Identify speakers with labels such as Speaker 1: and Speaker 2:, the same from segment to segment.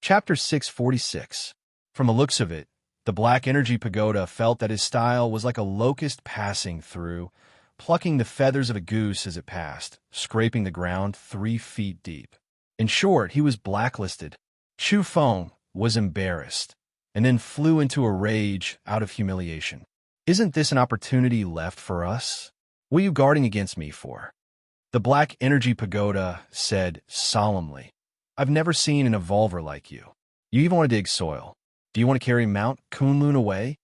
Speaker 1: Chapter 646. From the looks of it, the Black Energy Pagoda felt that his style was like a locust passing through, plucking the feathers of a goose as it passed, scraping the ground 3 feet deep. In short, he was blacklisted. Chu Feng was embarrassed, and then flew into a rage out of humiliation. Isn't this an opportunity left for us? What are you guarding against me for? The Black Energy Pagoda said solemnly. I've never seen an evolver like you. You even want to dig soil. Do you want to carry Mount Kunlun away?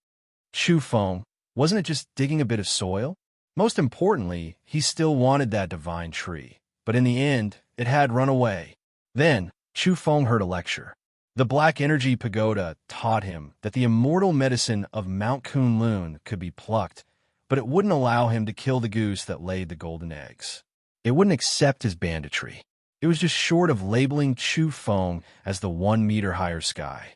Speaker 1: Chu Feng, wasn't it just digging a bit of soil? Most importantly, he still wanted that divine tree, but in the end, it had run away. Then, Chu Feng heard a lecture. The Black Energy Pagoda taught him that the immortal medicine of Mount Kunlun could be plucked, but it wouldn't allow him to kill the goose that laid the golden eggs. It wouldn't accept his banditry. It was just short of labeling Chu Feng as the 1 meter higher sky.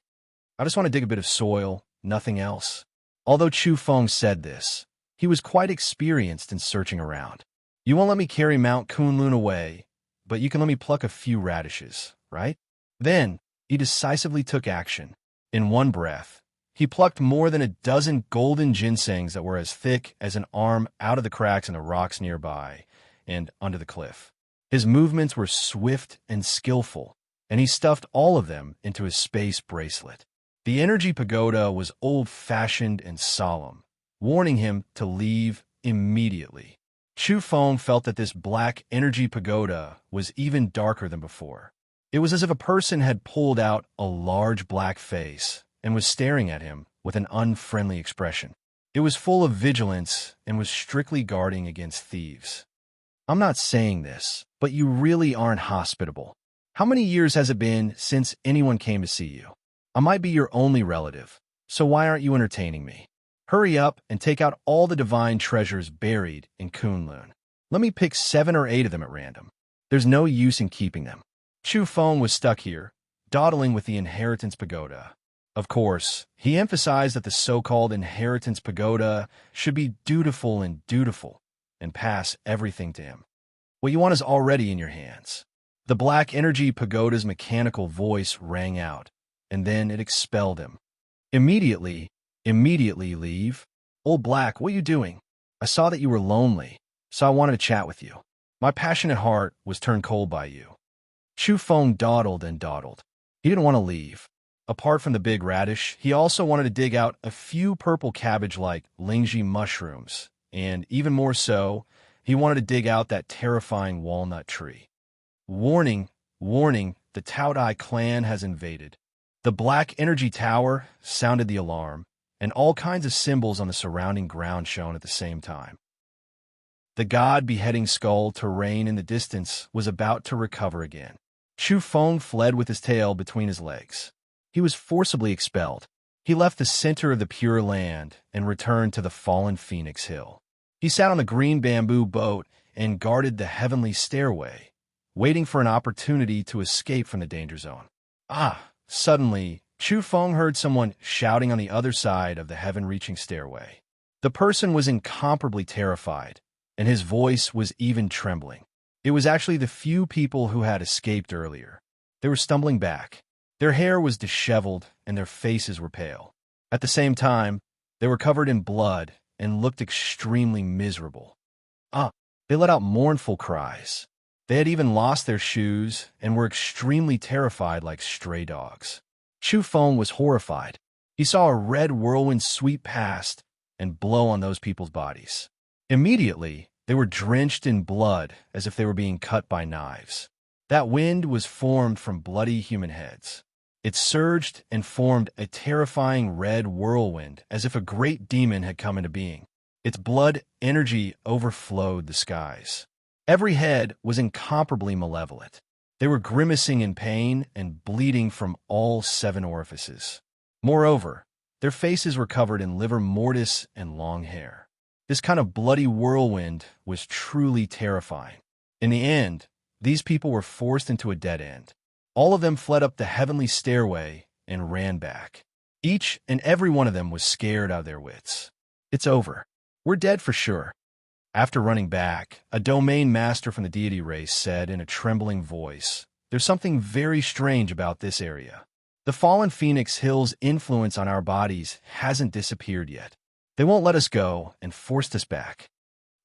Speaker 1: I just want to dig a bit of soil, nothing else. Although Chu Feng said this, he was quite experienced in searching around. You won't let me carry Mount Kunlun away, but you can let me pluck a few radishes, right? Then, he decisively took action. In one breath, he plucked more than a dozen golden ginsengs that were as thick as an arm out of the cracks in the rocks nearby and under the cliff. His movements were swift and skillful, and he stuffed all of them into his space bracelet. The Energy Pagoda was old-fashioned and solemn, warning him to leave immediately. Chu Feng felt that this Black Energy Pagoda was even darker than before. It was as if a person had pulled out a large black face and was staring at him with an unfriendly expression. It was full of vigilance and was strictly guarding against thieves. I'm not saying this, but you really aren't hospitable. How many years has it been since anyone came to see you? I might be your only relative, so why aren't you entertaining me? Hurry up and take out all the divine treasures buried in Kunlun. Let me pick 7 or 8 of them at random. There's no use in keeping them. Chu Feng was stuck here, dawdling with the Inheritance Pagoda. Of course, he emphasized that the so-called Inheritance Pagoda should be dutiful and pass everything to him. What you want is already in your hands. The Black Energy Pagoda's mechanical voice rang out, and then it expelled him. Immediately leave. Old Black, what are you doing? I saw that you were lonely, so I wanted to chat with you. My passionate heart was turned cold by you. Chu Feng dawdled and dawdled. He didn't want to leave. Apart from the big radish, he also wanted to dig out a few purple cabbage-like Lingji mushrooms, and even more so, he wanted to dig out that terrifying walnut tree. Warning, the Taodai clan has invaded. The Black Energy Tower sounded the alarm, and all kinds of symbols on the surrounding ground shone at the same time. The god-beheading skull terrain in the distance was about to recover again. Chu Feng fled with his tail between his legs. He was forcibly expelled. He left the center of the Pure Land and returned to the fallen Phoenix Hill. He sat on the green bamboo boat and guarded the heavenly stairway, waiting for an opportunity to escape from the danger zone. Suddenly, Chu Feng heard someone shouting on the other side of the heaven-reaching stairway. The person was incomparably terrified, and his voice was even trembling. It was actually the few people who had escaped earlier. They were stumbling back. Their hair was disheveled, and their faces were pale. At the same time, they were covered in blood and looked extremely miserable. They let out mournful cries. They had even lost their shoes and were extremely terrified like stray dogs. Chu Feng was horrified. He saw a red whirlwind sweep past and blow on those people's bodies. Immediately, they were drenched in blood as if they were being cut by knives. That wind was formed from bloody human heads. It surged and formed a terrifying red whirlwind as if a great demon had come into being. Its blood energy overflowed the skies. Every head was incomparably malevolent. They were grimacing in pain and bleeding from all 7 orifices. Moreover, their faces were covered in livor mortis and long hair. This kind of bloody whirlwind was truly terrifying. In the end, these people were forced into a dead end. All of them fled up the heavenly stairway and ran back. Each and every one of them was scared out of their wits. It's over. We're dead for sure. After running back, a domain master from the deity race said in a trembling voice, "There's something very strange about this area. The fallen Phoenix Hill's influence on our bodies hasn't disappeared yet. They won't let us go and forced us back.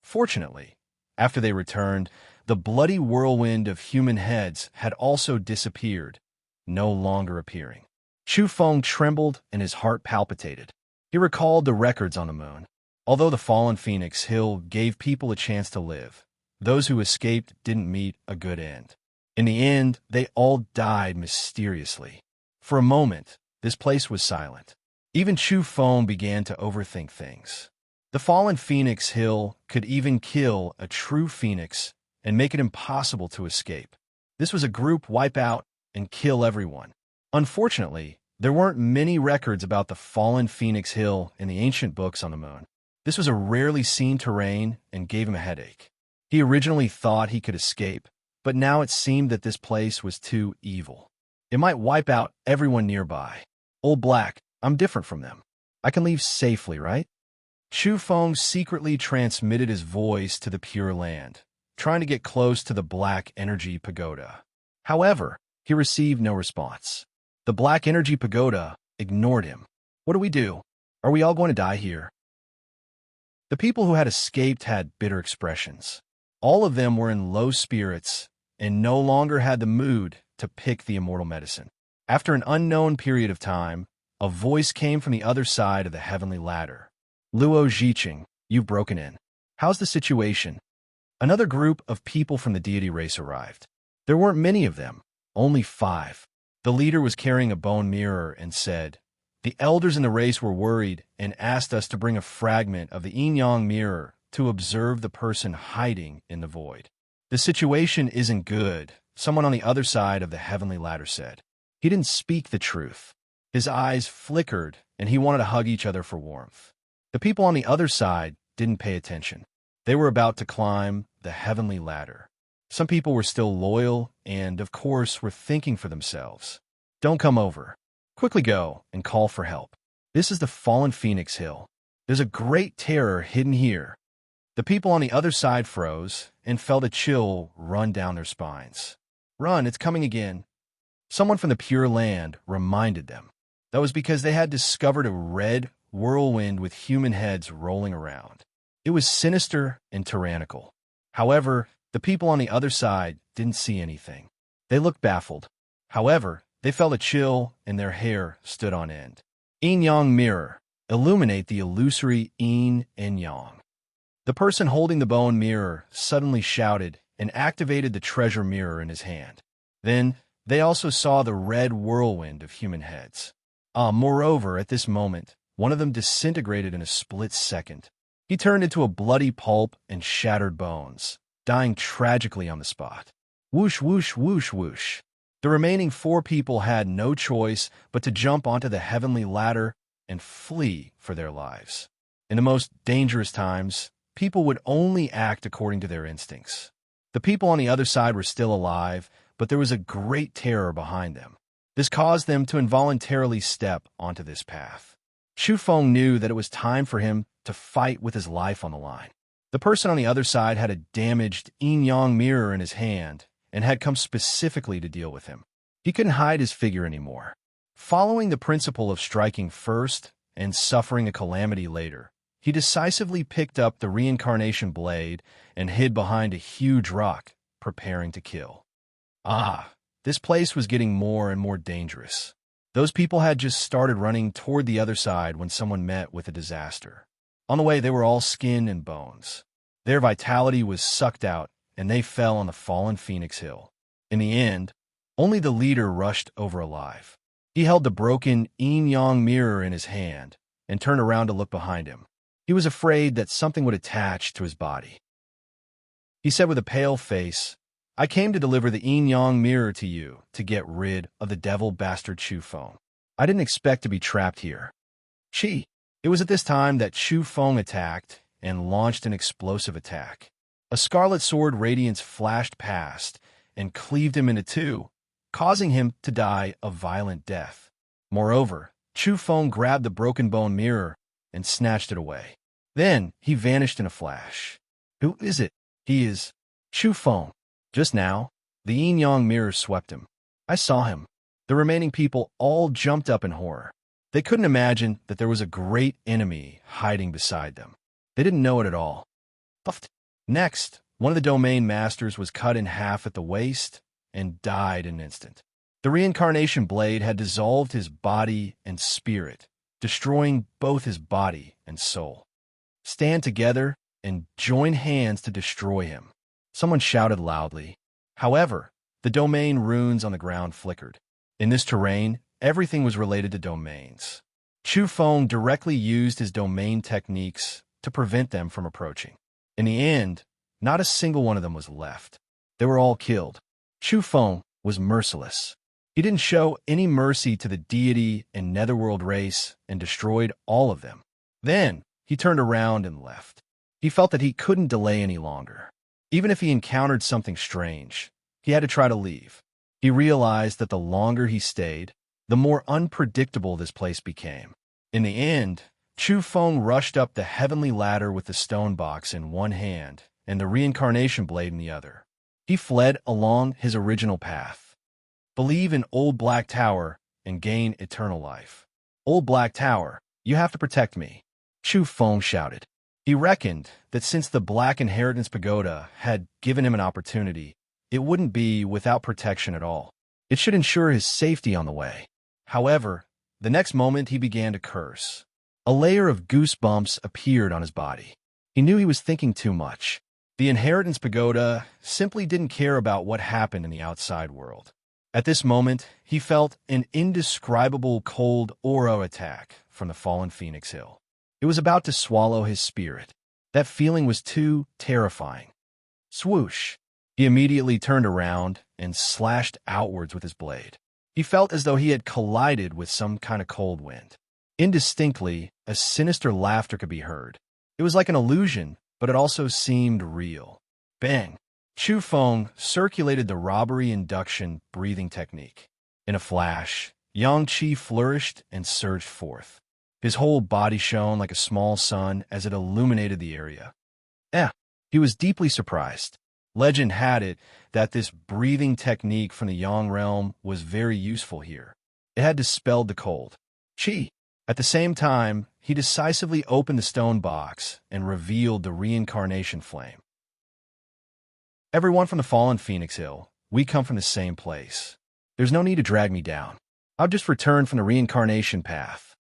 Speaker 1: Fortunately, after they returned, the bloody whirlwind of human heads had also disappeared, no longer appearing. Chu Feng trembled and his heart palpitated. He recalled the records on the moon. Although the fallen Phoenix Hill gave people a chance to live, those who escaped didn't meet a good end. In the end, they all died mysteriously. For a moment, this place was silent. Even Chu Feng began to overthink things. The fallen Phoenix Hill could even kill a true phoenix and make it impossible to escape. This was a group wipe out and kill everyone. Unfortunately, there weren't many records about the fallen Phoenix Hill in the ancient books on the moon. This was a rarely seen terrain and gave him a headache. He originally thought he could escape, but now it seemed that this place was too evil. It might wipe out everyone nearby. Old Black, I'm different from them. I can leave safely, right? Chu Feng secretly transmitted his voice to the Pure Land, trying to get close to the Black Energy Pagoda. However, he received no response. The Black Energy Pagoda ignored him. What do we do? Are we all going to die here? The people who had escaped had bitter expressions. All of them were in low spirits and no longer had the mood to pick the immortal medicine. After an unknown period of time, a voice came from the other side of the heavenly ladder. Luo Zhiqing, you've broken in. How's the situation? Another group of people from the deity race arrived. There weren't many of them, only 5. The leader was carrying a bone mirror and said, the elders in the race were worried and asked us to bring a fragment of the yin-yang mirror to observe the person hiding in the void. The situation isn't good, someone on the other side of the heavenly ladder said. He didn't speak the truth. His eyes flickered and he wanted to hug each other for warmth. The people on the other side didn't pay attention. They were about to climb the heavenly ladder. Some people were still loyal and, of course, were thinking for themselves. Don't come over. Quickly go and call for help. This is the fallen Phoenix Hill. There's a great terror hidden here. The people on the other side froze and felt a chill run down their spines. Run, it's coming again. Someone from the Pure Land reminded them. That was because they had discovered a red whirlwind with human heads rolling around. It was sinister and tyrannical. However, the people on the other side didn't see anything. They looked baffled. However, they felt a chill and their hair stood on end. Yin-yang mirror. Illuminate the illusory yin and yang. The person holding the bone mirror suddenly shouted and activated the treasure mirror in his hand. Then, they also saw the red whirlwind of human heads. Moreover, at this moment, one of them disintegrated in a split second. He turned into a bloody pulp and shattered bones, dying tragically on the spot. Whoosh, whoosh, whoosh, whoosh. The remaining 4 people had no choice but to jump onto the heavenly ladder and flee for their lives. In the most dangerous times, people would only act according to their instincts. The people on the other side were still alive, but there was a great terror behind them. This caused them to involuntarily step onto this path. Chu Feng knew that it was time for him to fight with his life on the line. The person on the other side had a damaged yin-yang mirror in his hand and had come specifically to deal with him. He couldn't hide his figure anymore. Following the principle of striking first and suffering a calamity later, he decisively picked up the reincarnation blade and hid behind a huge rock, preparing to kill. This place was getting more and more dangerous. Those people had just started running toward the other side when someone met with a disaster. On the way, they were all skin and bones. Their vitality was sucked out, and they fell on the fallen Phoenix Hill. In the end, only the leader rushed over alive. He held the broken yin-yang mirror in his hand and turned around to look behind him. He was afraid that something would attach to his body. He said with a pale face, I came to deliver the yin-yang mirror to you to get rid of the devil bastard Chu Feng. I didn't expect to be trapped here. It was at this time that Chu Feng attacked and launched an explosive attack. A scarlet sword radiance flashed past and cleaved him into 2, causing him to die a violent death. Moreover, Chu Feng grabbed the broken bone mirror and snatched it away. Then he vanished in a flash. Who is it? He is Chu Feng. Just now, the yin-yang mirror swept him. I saw him. The remaining people all jumped up in horror. They couldn't imagine that there was a great enemy hiding beside them. They didn't know it at all. Puffed. Next, one of the domain masters was cut in half at the waist and died in an instant. The reincarnation blade had dissolved his body and spirit, destroying both his body and soul. Stand together and join hands to destroy him, someone shouted loudly. However, the domain runes on the ground flickered. In this terrain, everything was related to domains. Chu Feng directly used his domain techniques to prevent them from approaching. In the end, not a single one of them was left. They were all killed. Chu Feng was merciless. He didn't show any mercy to the deity and netherworld race and destroyed all of them. Then, he turned around and left. He felt that he couldn't delay any longer. Even if he encountered something strange, he had to try to leave. He realized that the longer he stayed, the more unpredictable this place became. In the end, Chu Feng rushed up the heavenly ladder with the stone box in one hand and the reincarnation blade in the other. He fled along his original path. Believe in Old Black Tower and gain eternal life. Old Black Tower, you have to protect me, Chu Feng shouted. He reckoned that since the Black Inheritance Pagoda had given him an opportunity, it wouldn't be without protection at all. It should ensure his safety on the way. However, the next moment he began to curse. A layer of goosebumps appeared on his body. He knew he was thinking too much. The Inheritance Pagoda simply didn't care about what happened in the outside world. At this moment, he felt an indescribable cold aura attack from the fallen Phoenix Hill. It was about to swallow his spirit. That feeling was too terrifying. Swoosh! He immediately turned around and slashed outwards with his blade. He felt as though he had collided with some kind of cold wind. Indistinctly, a sinister laughter could be heard. It was like an illusion, but it also seemed real. Bang! Chu Feng circulated the robbery induction breathing technique. In a flash, Yang Qi flourished and surged forth. His whole body shone like a small sun as it illuminated the area. He was deeply surprised. Legend had it that this breathing technique from the Yang realm was very useful here. It had dispelled the cold. Qi. At the same time, he decisively opened the stone box and revealed the reincarnation flame. Everyone from the fallen Phoenix Hill, we come from the same place. There's no need to drag me down. I've just returned from the reincarnation path.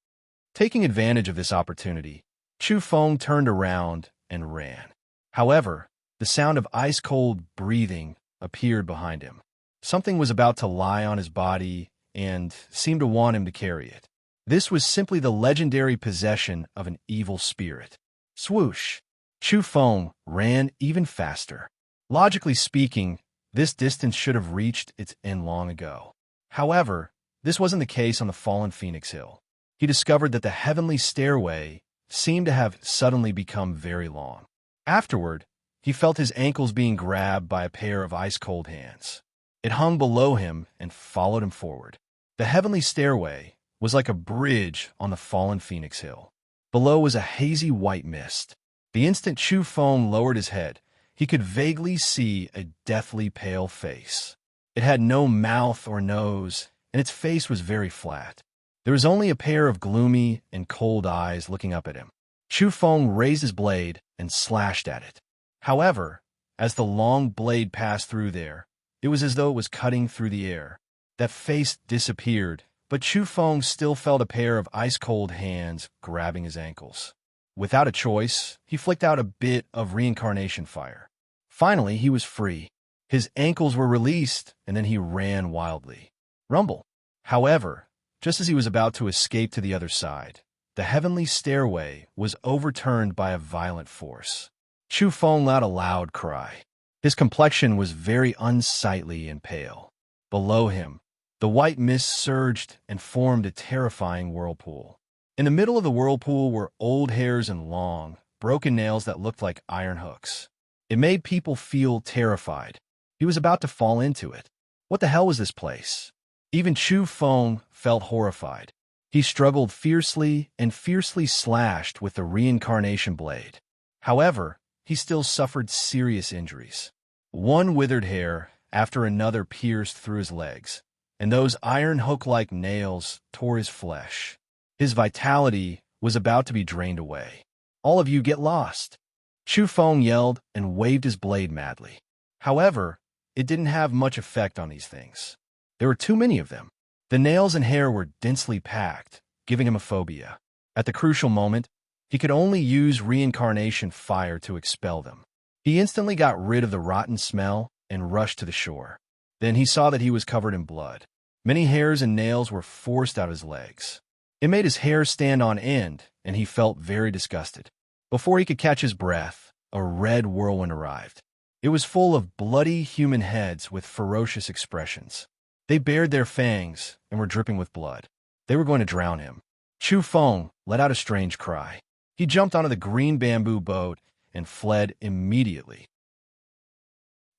Speaker 1: Taking advantage of this opportunity, Chu Feng turned around and ran. However, the sound of ice-cold breathing appeared behind him. Something was about to lie on his body and seemed to want him to carry it. This was simply the legendary possession of an evil spirit. Swoosh! Chu Feng ran even faster. Logically speaking, this distance should have reached its end long ago. However, this wasn't the case on the fallen Phoenix Hill. He discovered that the heavenly stairway seemed to have suddenly become very long. Afterward, he felt his ankles being grabbed by a pair of ice-cold hands. It hung below him and followed him forward. The heavenly stairway was like a bridge on the fallen Phoenix Hill. Below was a hazy white mist. The instant Chu Feng lowered his head, he could vaguely see a deathly pale face. It had no mouth or nose, and its face was very flat. There was only a pair of gloomy and cold eyes looking up at him. Chu Feng raised his blade and slashed at it. However, as the long blade passed through there, it was as though it was cutting through the air. That face disappeared, but Chu Feng still felt a pair of ice-cold hands grabbing his ankles. Without a choice, he flicked out a bit of reincarnation fire. Finally, he was free. His ankles were released, and then he ran wildly. Rumble. However, just as he was about to escape to the other side, the heavenly stairway was overturned by a violent force. Chu Feng let out a loud cry. His complexion was very unsightly and pale. Below him, the white mist surged and formed a terrifying whirlpool. In the middle of the whirlpool were old hairs and long, broken nails that looked like iron hooks. It made people feel terrified. He was about to fall into it. What the hell was this place? Even Chu Feng felt horrified. He struggled fiercely and fiercely slashed with the reincarnation blade. However, he still suffered serious injuries. One withered hair after another pierced through his legs, and those iron hook-like nails tore his flesh. His vitality was about to be drained away. "All of you get lost!" Chu Feng yelled and waved his blade madly. However, it didn't have much effect on these things. There were too many of them. The nails and hair were densely packed, giving him a phobia. At the crucial moment, he could only use reincarnation fire to expel them. He instantly got rid of the rotten smell and rushed to the shore. Then he saw that he was covered in blood. Many hairs and nails were forced out of his legs. It made his hair stand on end, and he felt very disgusted. Before he could catch his breath, a red whirlwind arrived. It was full of bloody human heads with ferocious expressions. They bared their fangs and were dripping with blood. They were going to drown him. Chu Feng let out a strange cry. He jumped onto the green bamboo boat and fled immediately.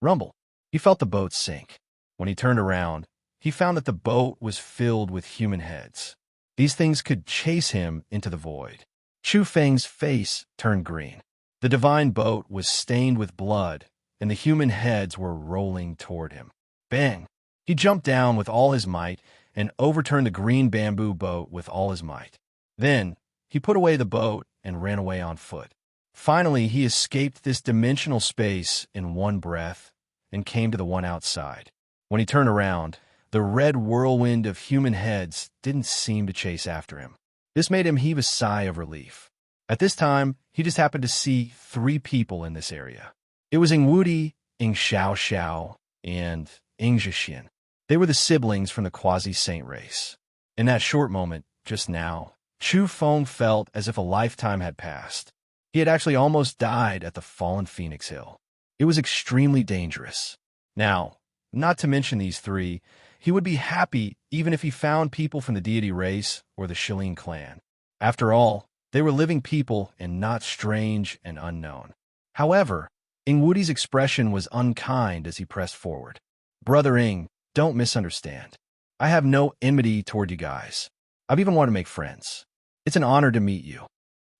Speaker 1: Rumble. He felt the boat sink. When he turned around, he found that the boat was filled with human heads. These things could chase him into the void. Chu Feng's face turned green. The divine boat was stained with blood, and the human heads were rolling toward him. Bang! He jumped down with all his might and overturned the green bamboo boat with all his might. Then, he put away the boat and ran away on foot. Finally, he escaped this dimensional space in one breath and came to the one outside. When he turned around, the red whirlwind of human heads didn't seem to chase after him. This made him heave a sigh of relief. At this time, he just happened to see 3 people in this area. It was Ing Wudi, Ing Xiao, and Ing Zhixian. They were the siblings from the quasi-saint race. In that short moment, just now, Chu Feng felt as if a lifetime had passed. He had actually almost died at the fallen Phoenix Hill. It was extremely dangerous. Now, not to mention these 3, he would be happy even if he found people from the deity race or the Shilin clan. After all, they were living people and not strange and unknown. However, Ing Wudi's expression was unkind as he pressed forward. "Brother Ing, don't misunderstand. I have no enmity toward you guys. I've even wanted to make friends. It's an honor to meet you."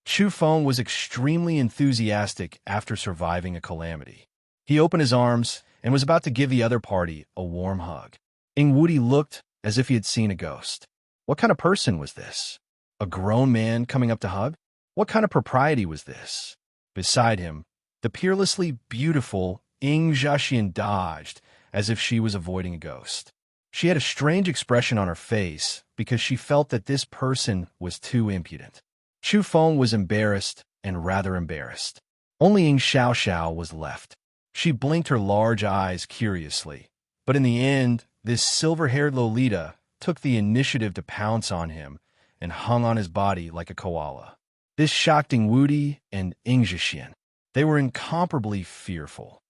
Speaker 1: Chu Feng was extremely enthusiastic after surviving a calamity. He opened his arms and was about to give the other party a warm hug. Ing Wudi looked as if he had seen a ghost. What kind of person was this? A grown man coming up to hug? What kind of propriety was this? Beside him, the peerlessly beautiful Ing Zhixian dodged as if she was avoiding a ghost. She had a strange expression on her face because she felt that this person was too impudent. Chu Feng was embarrassed and rather embarrassed. Only Ing Xiao was left. She blinked her large eyes curiously, but in the end, this silver-haired Lolita took the initiative to pounce on him and hung on his body like a koala. This shocked Ing Wudi and Ing Zhixian. They were incomparably fearful.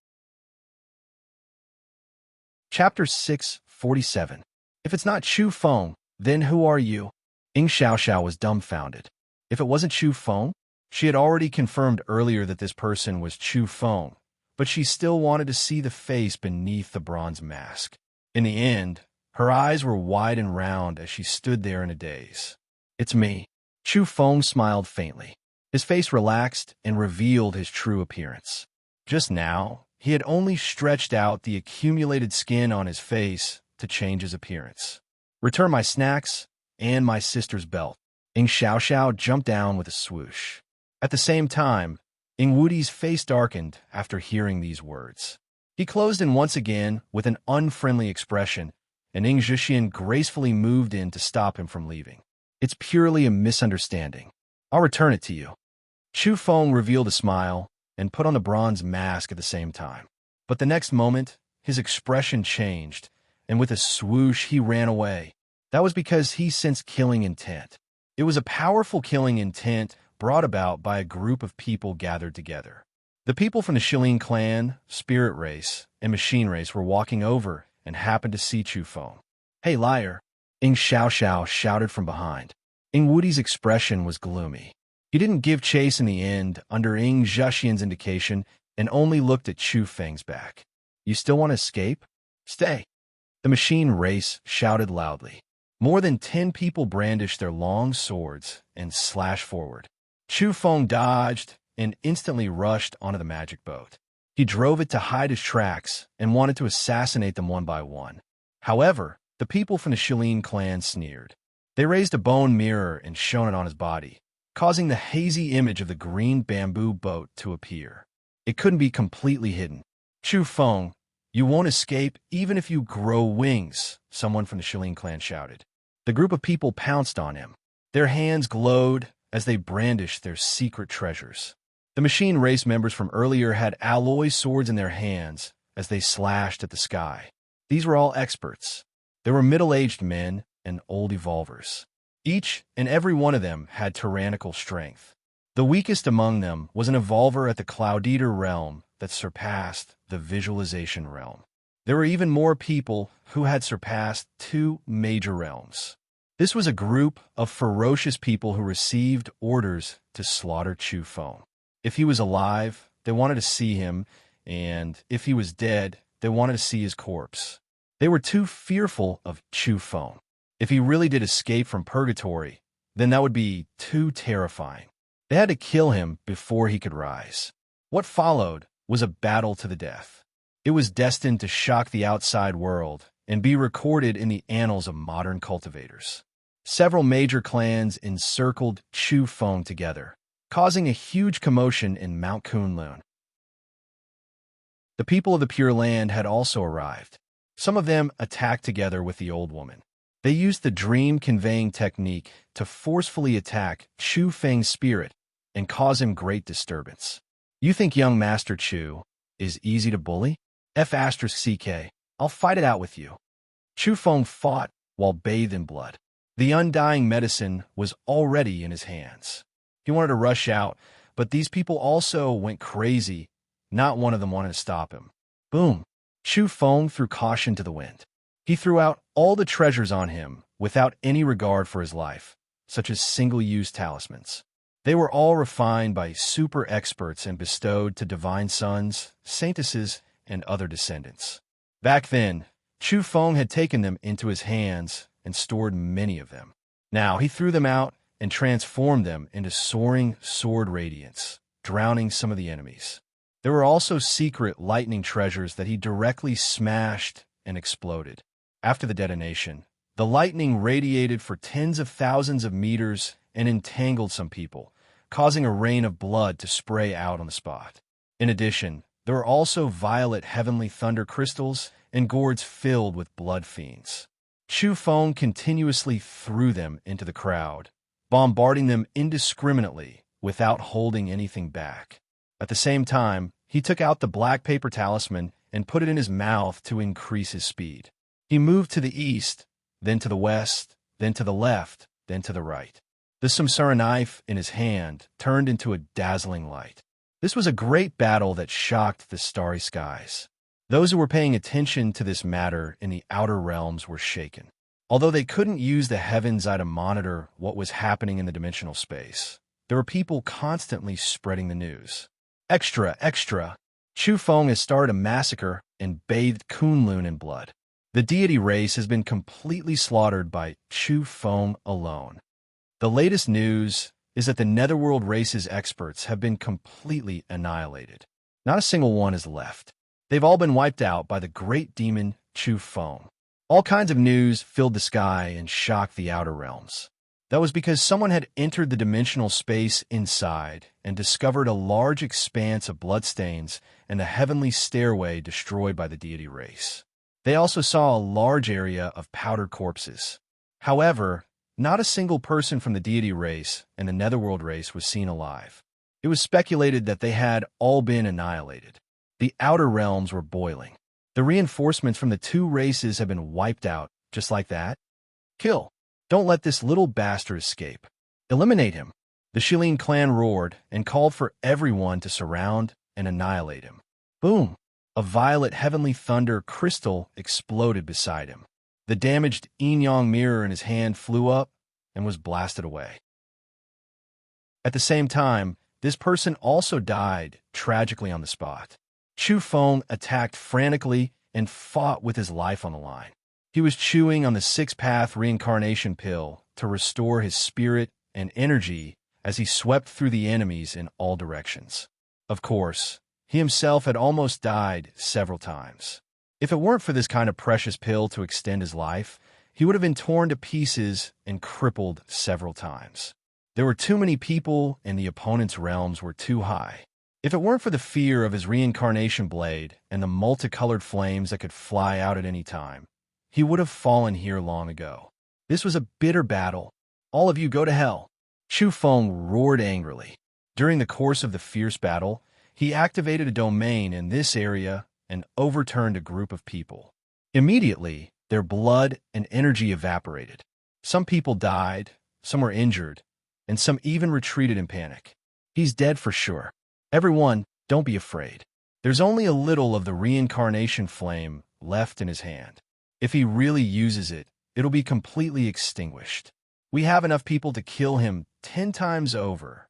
Speaker 1: Chapter 647. If it's not Chu Feng, then who are you? Ing Xiao was dumbfounded. If it wasn't Chu Feng, she had already confirmed earlier that this person was Chu Feng, but she still wanted to see the face beneath the bronze mask. In the end, her eyes were wide and round as she stood there in a daze. "It's me." Chu Feng smiled faintly. His face relaxed and revealed his true appearance. Just now, he had only stretched out the accumulated skin on his face to change his appearance. "Return my snacks and my sister's belt." Ing Xiao jumped down with a swoosh. At the same time, Ing Wudi's face darkened after hearing these words. He closed in once again with an unfriendly expression, and Ing Zhixian gracefully moved in to stop him from leaving. "It's purely a misunderstanding. I'll return it to you." Chu Feng revealed a smile and put on the bronze mask at the same time. But the next moment, his expression changed, and with a swoosh he ran away. That was because he sensed killing intent. It was a powerful killing intent brought about by a group of people gathered together. The people from the Shilin clan, spirit race, and machine race were walking over and happened to see Chu Feng. "Hey, liar!" Ing Xiao shouted from behind. Ing Wudi's expression was gloomy. He didn't give chase in the end under Ing Zhixian's indication and only looked at Chu Feng's back. "You still want to escape? Stay." The machine race shouted loudly. More than 10 people brandished their long swords and slashed forward. Chu Feng dodged and instantly rushed onto the magic boat. He drove it to hide his tracks and wanted to assassinate them one by one. However, The people from the Shilin clan sneered. They raised a bone mirror and shone it on his body, causing the hazy image of the green bamboo boat to appear. It couldn't be completely hidden. Chu Feng, you won't escape even if you grow wings, someone from the Shilin clan shouted. The group of people pounced on him. Their hands glowed as they brandished their secret treasures. The machine race members from earlier had alloy swords in their hands as they slashed at the sky. These were all experts. There were middle-aged men and old evolvers. Each and every one of them had tyrannical strength. The weakest among them was an evolver at the Cloud Eater realm that surpassed the visualization realm. There were even more people who had surpassed 2 major realms. This was a group of ferocious people who received orders to slaughter Chu Feng. If he was alive, they wanted to see him, and if he was dead, they wanted to see his corpse. They were too fearful of Chu Feng. If he really did escape from purgatory, then that would be too terrifying. They had to kill him before he could rise. What followed was a battle to the death. It was destined to shock the outside world and be recorded in the annals of modern cultivators. Several major clans encircled Chu Feng together, causing a huge commotion in Mount Kunlun. The people of the Pure Land had also arrived. Some of them attacked together with the old woman. They used the dream-conveying technique to forcefully attack Chu Feng's spirit and cause him great disturbance. You think young Master Chu is easy to bully? F***CK, I'll fight it out with you. Chu Feng fought while bathed in blood. The undying medicine was already in his hands. He wanted to rush out, but these people also went crazy. Not one of them wanted to stop him. Boom! Chu Feng threw caution to the wind. He threw out all the treasures on him without any regard for his life, such as single-use talismans. They were all refined by super experts and bestowed to divine sons, saintesses, and other descendants. Back then, Chu Feng had taken them into his hands and stored many of them. Now he threw them out and transformed them into soaring sword radiance, drowning some of the enemies. There were also secret lightning treasures that he directly smashed and exploded. After the detonation, the lightning radiated for tens of thousands of meters and entangled some people, causing a rain of blood to spray out on the spot. In addition, there were also violet heavenly thunder crystals and gourds filled with blood fiends. Chu Feng continuously threw them into the crowd, bombarding them indiscriminately without holding anything back. At the same time, he took out the black paper talisman and put it in his mouth to increase his speed. He moved to the east, then to the west, then to the left, then to the right. The samsara knife in his hand turned into a dazzling light. This was a great battle that shocked the starry skies. Those who were paying attention to this matter in the outer realms were shaken. Although they couldn't use the heaven's eye to monitor what was happening in the dimensional space, there were people constantly spreading the news. Extra, extra! Chu Feng has started a massacre and bathed Kunlun in blood. The deity race has been completely slaughtered by Chu Feng alone. The latest news is that the Netherworld race's experts have been completely annihilated. Not a single one is left. They've all been wiped out by the great demon Chu Feng. All kinds of news filled the sky and shocked the outer realms. That was because someone had entered the dimensional space inside and discovered a large expanse of bloodstains and the heavenly stairway destroyed by the deity race. They also saw a large area of powdered corpses. However, not a single person from the deity race and the Netherworld race was seen alive. It was speculated that they had all been annihilated. The outer realms were boiling. The reinforcements from the 2 races have been wiped out, just like that. Kill. Don't let this little bastard escape. Eliminate him. The Shilin clan roared and called for everyone to surround and annihilate him. Boom! A violet heavenly thunder crystal exploded beside him. The damaged yin-yang mirror in his hand flew up and was blasted away. At the same time, this person also died tragically on the spot. Chu Feng attacked frantically and fought with his life on the line. He was chewing on the 6-path reincarnation pill to restore his spirit and energy as he swept through the enemies in all directions. Of course, he himself had almost died several times. If it weren't for this kind of precious pill to extend his life, he would have been torn to pieces and crippled several times. There were too many people, and the opponent's realms were too high. If it weren't for the fear of his reincarnation blade and the multicolored flames that could fly out at any time, he would have fallen here long ago. This was a bitter battle. All of you go to hell. Chu Feng roared angrily. During the course of the fierce battle, he activated a domain in this area and overturned a group of people. Immediately, their blood and energy evaporated. Some people died, some were injured, and some even retreated in panic. He's dead for sure. Everyone, don't be afraid. There's only a little of the reincarnation flame left in his hand. If he really uses it, it'll be completely extinguished. We have enough people to kill him 10 times over.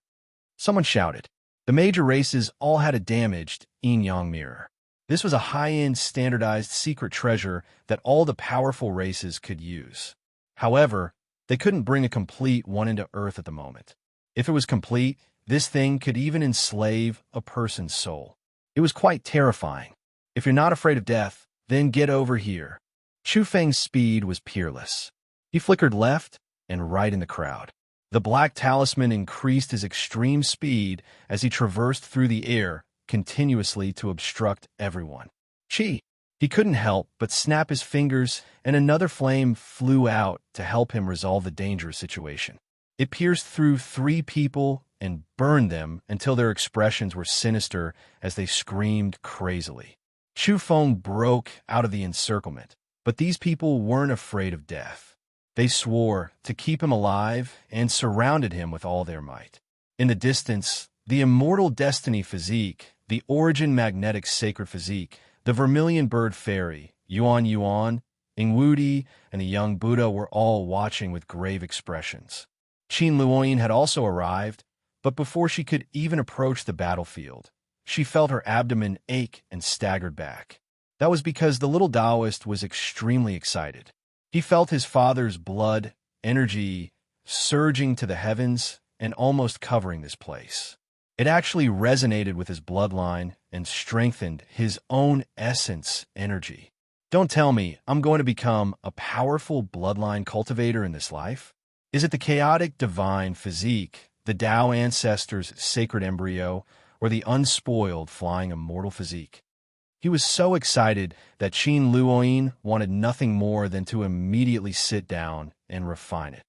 Speaker 1: Someone shouted. The major races all had a damaged yin-yang mirror. This was a high-end, standardized secret treasure that all the powerful races could use. However, they couldn't bring a complete one into Earth at the moment. If it was complete, this thing could even enslave a person's soul. It was quite terrifying. If you're not afraid of death, then get over here. Chu Feng's speed was peerless. He flickered left and right in the crowd. The black talisman increased his extreme speed as he traversed through the air, continuously to obstruct everyone. He couldn't help but snap his fingers, and another flame flew out to help him resolve the dangerous situation. It pierced through 3 people and burned them until their expressions were sinister as they screamed crazily. Chu Feng broke out of the encirclement, but these people weren't afraid of death. They swore to keep him alive and surrounded him with all their might. In the distance, the immortal destiny physique, the origin magnetic sacred physique, the vermilion bird fairy, Yuan Yuan, Ingwudi, and the young Buddha were all watching with grave expressions. Qin Luoyin had also arrived, but before she could even approach the battlefield, she felt her abdomen ache and staggered back. That was because the little Taoist was extremely excited. He felt his father's blood, energy, surging to the heavens and almost covering this place. It actually resonated with his bloodline and strengthened his own essence energy. Don't tell me I'm going to become a powerful bloodline cultivator in this life. Is it the chaotic divine physique, the Tao ancestors' sacred embryo, or the unspoiled flying immortal physique? He was so excited that Qin Luoyin wanted nothing more than to immediately sit down and refine it.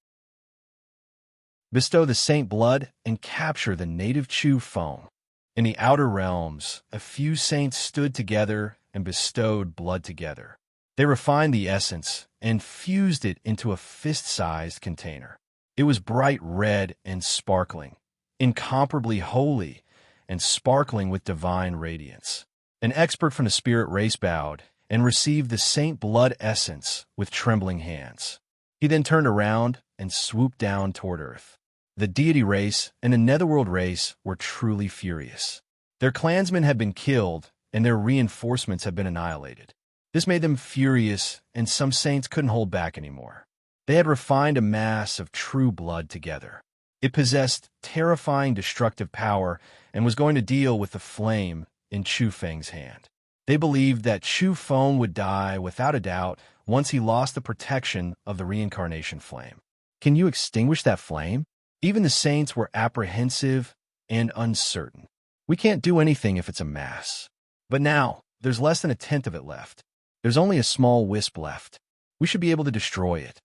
Speaker 1: Bestow the saint blood and capture the native Chu Feng. In the outer realms, a few saints stood together and bestowed blood together. They refined the essence and fused it into a fist-sized container. It was bright red and sparkling, incomparably holy and sparkling with divine radiance. An expert from the spirit race bowed and received the saint blood essence with trembling hands. He then turned around and swooped down toward Earth. The deity race and the netherworld race were truly furious. Their clansmen had been killed and their reinforcements had been annihilated. This made them furious, and some saints couldn't hold back anymore. They had refined a mass of true blood together. It possessed terrifying destructive power and was going to deal with the flame in Chu Feng's hand. They believed that Chu Feng would die without a doubt once he lost the protection of the reincarnation flame. Can you extinguish that flame? Even the saints were apprehensive and uncertain. We can't do anything if it's a mass. But now, there's less than a tenth of it left. There's only a small wisp left. We should be able to destroy it.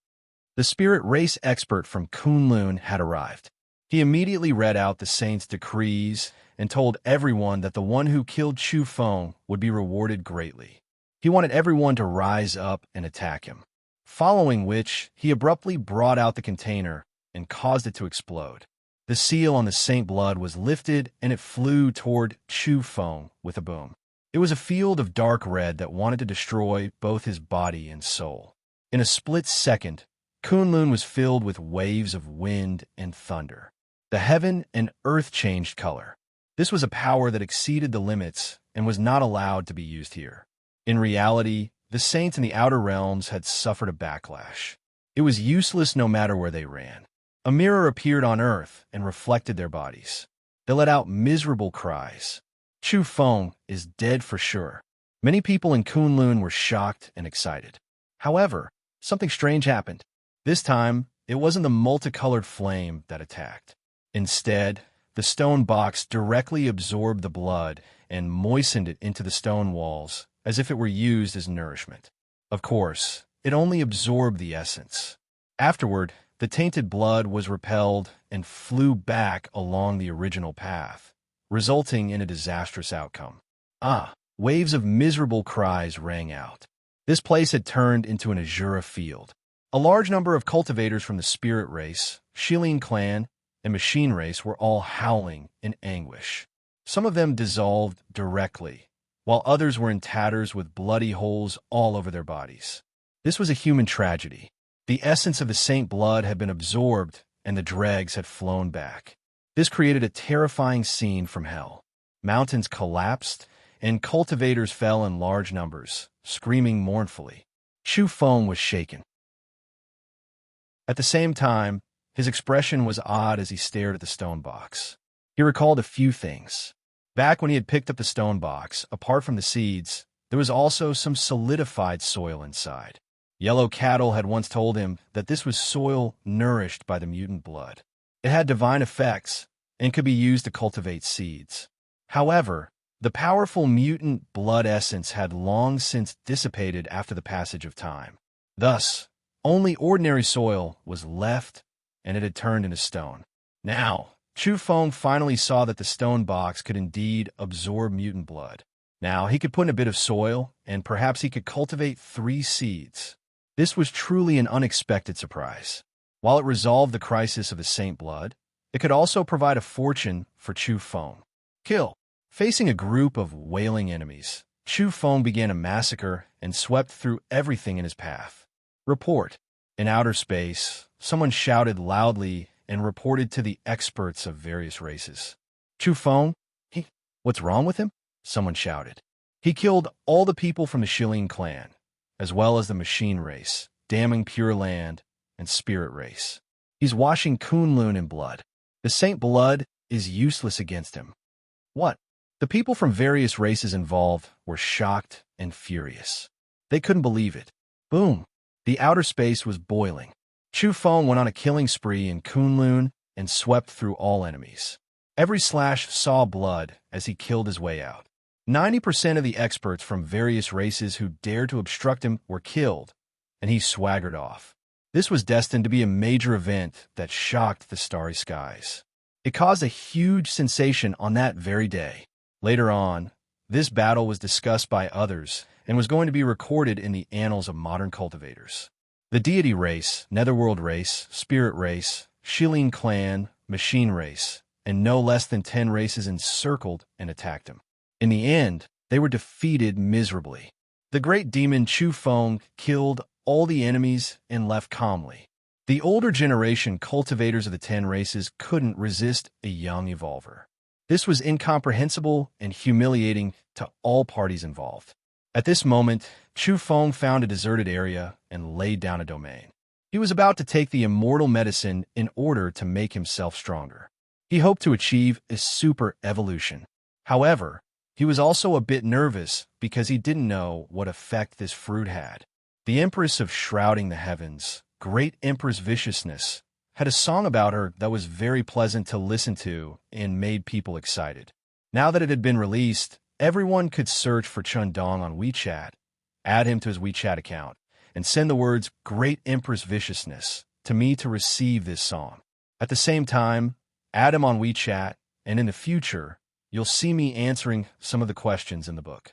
Speaker 1: The spirit race expert from Kunlun had arrived. He immediately read out the saints' decrees and told everyone that the one who killed Chu Feng would be rewarded greatly. He wanted everyone to rise up and attack him. Following which, he abruptly brought out the container and caused it to explode. The seal on the saint blood was lifted and it flew toward Chu Feng with a boom. It was a field of dark red that wanted to destroy both his body and soul. In a split second, Kunlun was filled with waves of wind and thunder. The heaven and earth changed color. This was a power that exceeded the limits and was not allowed to be used here. In reality, the saints in the outer realms had suffered a backlash. It was useless no matter where they ran. A mirror appeared on earth and reflected their bodies. They let out miserable cries. Chu Feng is dead for sure. Many people in Kunlun were shocked and excited. However, something strange happened. This time, it wasn't the multicolored flame that attacked. Instead, the stone box directly absorbed the blood and moistened it into the stone walls as if it were used as nourishment. Of course, it only absorbed the essence. Afterward, the tainted blood was repelled and flew back along the original path, resulting in a disastrous outcome. Waves of miserable cries rang out. This place had turned into an Azura field. A large number of cultivators from the spirit race, Shilin clan, and machine race were all howling in anguish. Some of them dissolved directly, while others were in tatters with bloody holes all over their bodies. This was a human tragedy. The essence of the saint blood had been absorbed, and the dregs had flown back. This created a terrifying scene from hell. Mountains collapsed, and cultivators fell in large numbers, screaming mournfully. Chu Feng was shaken. At the same time, his expression was odd as he stared at the stone box. He recalled a few things. Back when he had picked up the stone box, apart from the seeds, there was also some solidified soil inside. Yellow Cattle had once told him that this was soil nourished by the mutant blood. It had divine effects and could be used to cultivate seeds. However, the powerful mutant blood essence had long since dissipated after the passage of time. Thus, only ordinary soil was left, and it had turned into stone. Now, Chu Feng finally saw that the stone box could indeed absorb mutant blood. Now, he could put in a bit of soil, and perhaps he could cultivate 3 seeds. This was truly an unexpected surprise. While it resolved the crisis of the saint blood, it could also provide a fortune for Chu Feng. Kill. Facing a group of wailing enemies, Chu Feng began a massacre and swept through everything in his path. Report. In outer space, someone shouted loudly and reported to the experts of various races. Chu Feng? What's wrong with him? Someone shouted. He killed all the people from the Shilin clan, as well as the machine race, damning pure land, and spirit race. He's washing Kunlun in blood. The saint blood is useless against him. What? The people from various races involved were shocked and furious. They couldn't believe it. Boom! The outer space was boiling. Chu Feng went on a killing spree in Kunlun and swept through all enemies. Every slash saw blood as he killed his way out. 90% of the experts from various races who dared to obstruct him were killed, and he swaggered off. This was destined to be a major event that shocked the starry skies. It caused a huge sensation on that very day. Later on, this battle was discussed by others and was going to be recorded in the annals of modern cultivators. The deity race, netherworld race, spirit race, Shilin clan, machine race, and no less than 10 races encircled and attacked him. In the end, they were defeated miserably. The great demon Chu Feng killed all the enemies and left calmly. The older generation cultivators of the 10 races couldn't resist a young evolver. This was incomprehensible and humiliating to all parties involved. At this moment, Chu Feng found a deserted area and laid down a domain. He was about to take the immortal medicine in order to make himself stronger. He hoped to achieve a super evolution. However, he was also a bit nervous because he didn't know what effect this fruit had. The Empress of Shrouding the Heavens, Great Empress Viciousness, had a song about her that was very pleasant to listen to and made people excited. Now that it had been released, everyone could search for Chundong on WeChat, add him to his WeChat account, and send the words Great Empress Viciousness to me to receive this song. At the same time, add him on WeChat, and in the future, you'll see me answering some of the questions in the book.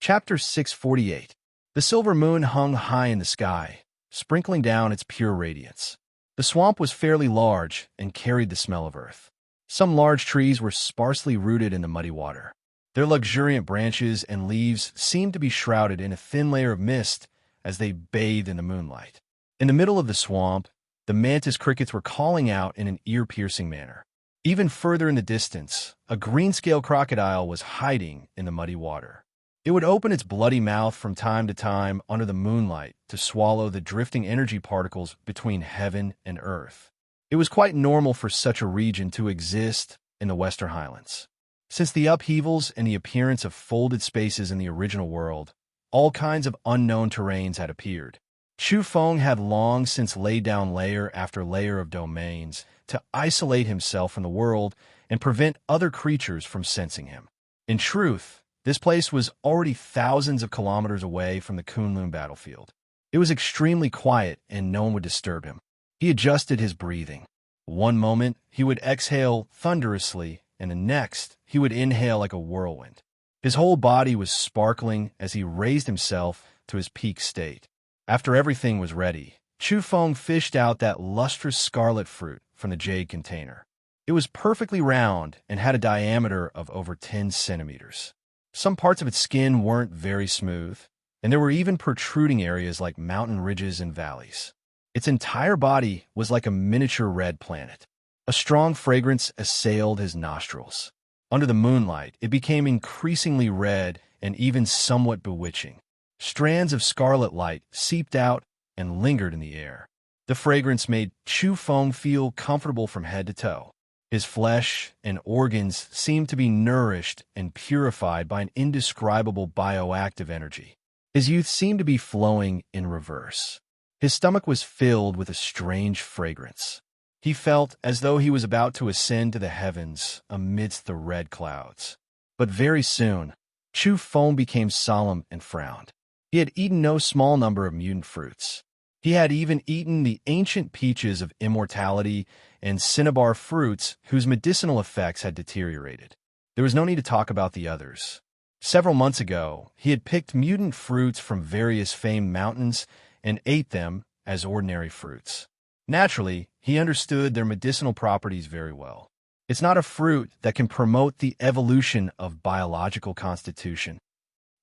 Speaker 1: Chapter 648. The silver moon hung high in the sky, sprinkling down its pure radiance. The swamp was fairly large and carried the smell of earth. Some large trees were sparsely rooted in the muddy water. Their luxuriant branches and leaves seemed to be shrouded in a thin layer of mist as they bathed in the moonlight. In the middle of the swamp, the mantis crickets were calling out in an ear-piercing manner. Even further in the distance, a green-scale crocodile was hiding in the muddy water. It would open its bloody mouth from time to time under the moonlight to swallow the drifting energy particles between heaven and earth. It was quite normal for such a region to exist in the Western Highlands. Since the upheavals and the appearance of folded spaces in the original world, all kinds of unknown terrains had appeared. Chu Feng had long since laid down layer after layer of domains to isolate himself from the world and prevent other creatures from sensing him. In truth, this place was already thousands of kilometers away from the Kunlun battlefield. It was extremely quiet and no one would disturb him. He adjusted his breathing. One moment, he would exhale thunderously, and the next, he would inhale like a whirlwind. His whole body was sparkling as he raised himself to his peak state. After everything was ready, Chu Feng fished out that lustrous scarlet fruit from the jade container. It was perfectly round and had a diameter of over 10 centimeters. Some parts of its skin weren't very smooth, and there were even protruding areas like mountain ridges and valleys. Its entire body was like a miniature red planet. A strong fragrance assailed his nostrils. Under the moonlight, it became increasingly red and even somewhat bewitching. Strands of scarlet light seeped out and lingered in the air. The fragrance made Chu Feng feel comfortable from head to toe. His flesh and organs seemed to be nourished and purified by an indescribable bioactive energy. His youth seemed to be flowing in reverse. His stomach was filled with a strange fragrance. He felt as though he was about to ascend to the heavens amidst the red clouds. But very soon, Chu Feng became solemn and frowned. He had eaten no small number of mutant fruits. He had even eaten the ancient peaches of immortality and cinnabar fruits whose medicinal effects had deteriorated. There was no need to talk about the others. Several months ago, he had picked mutant fruits from various famed mountains and ate them as ordinary fruits. Naturally, he understood their medicinal properties very well. It's not a fruit that can promote the evolution of biological constitution.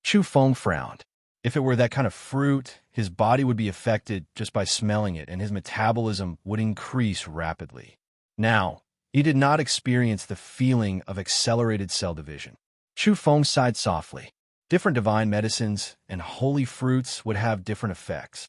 Speaker 1: Chu Feng frowned. If it were that kind of fruit, his body would be affected just by smelling it, and his metabolism would increase rapidly. Now, he did not experience the feeling of accelerated cell division. Chu Feng sighed softly. Different divine medicines and holy fruits would have different effects.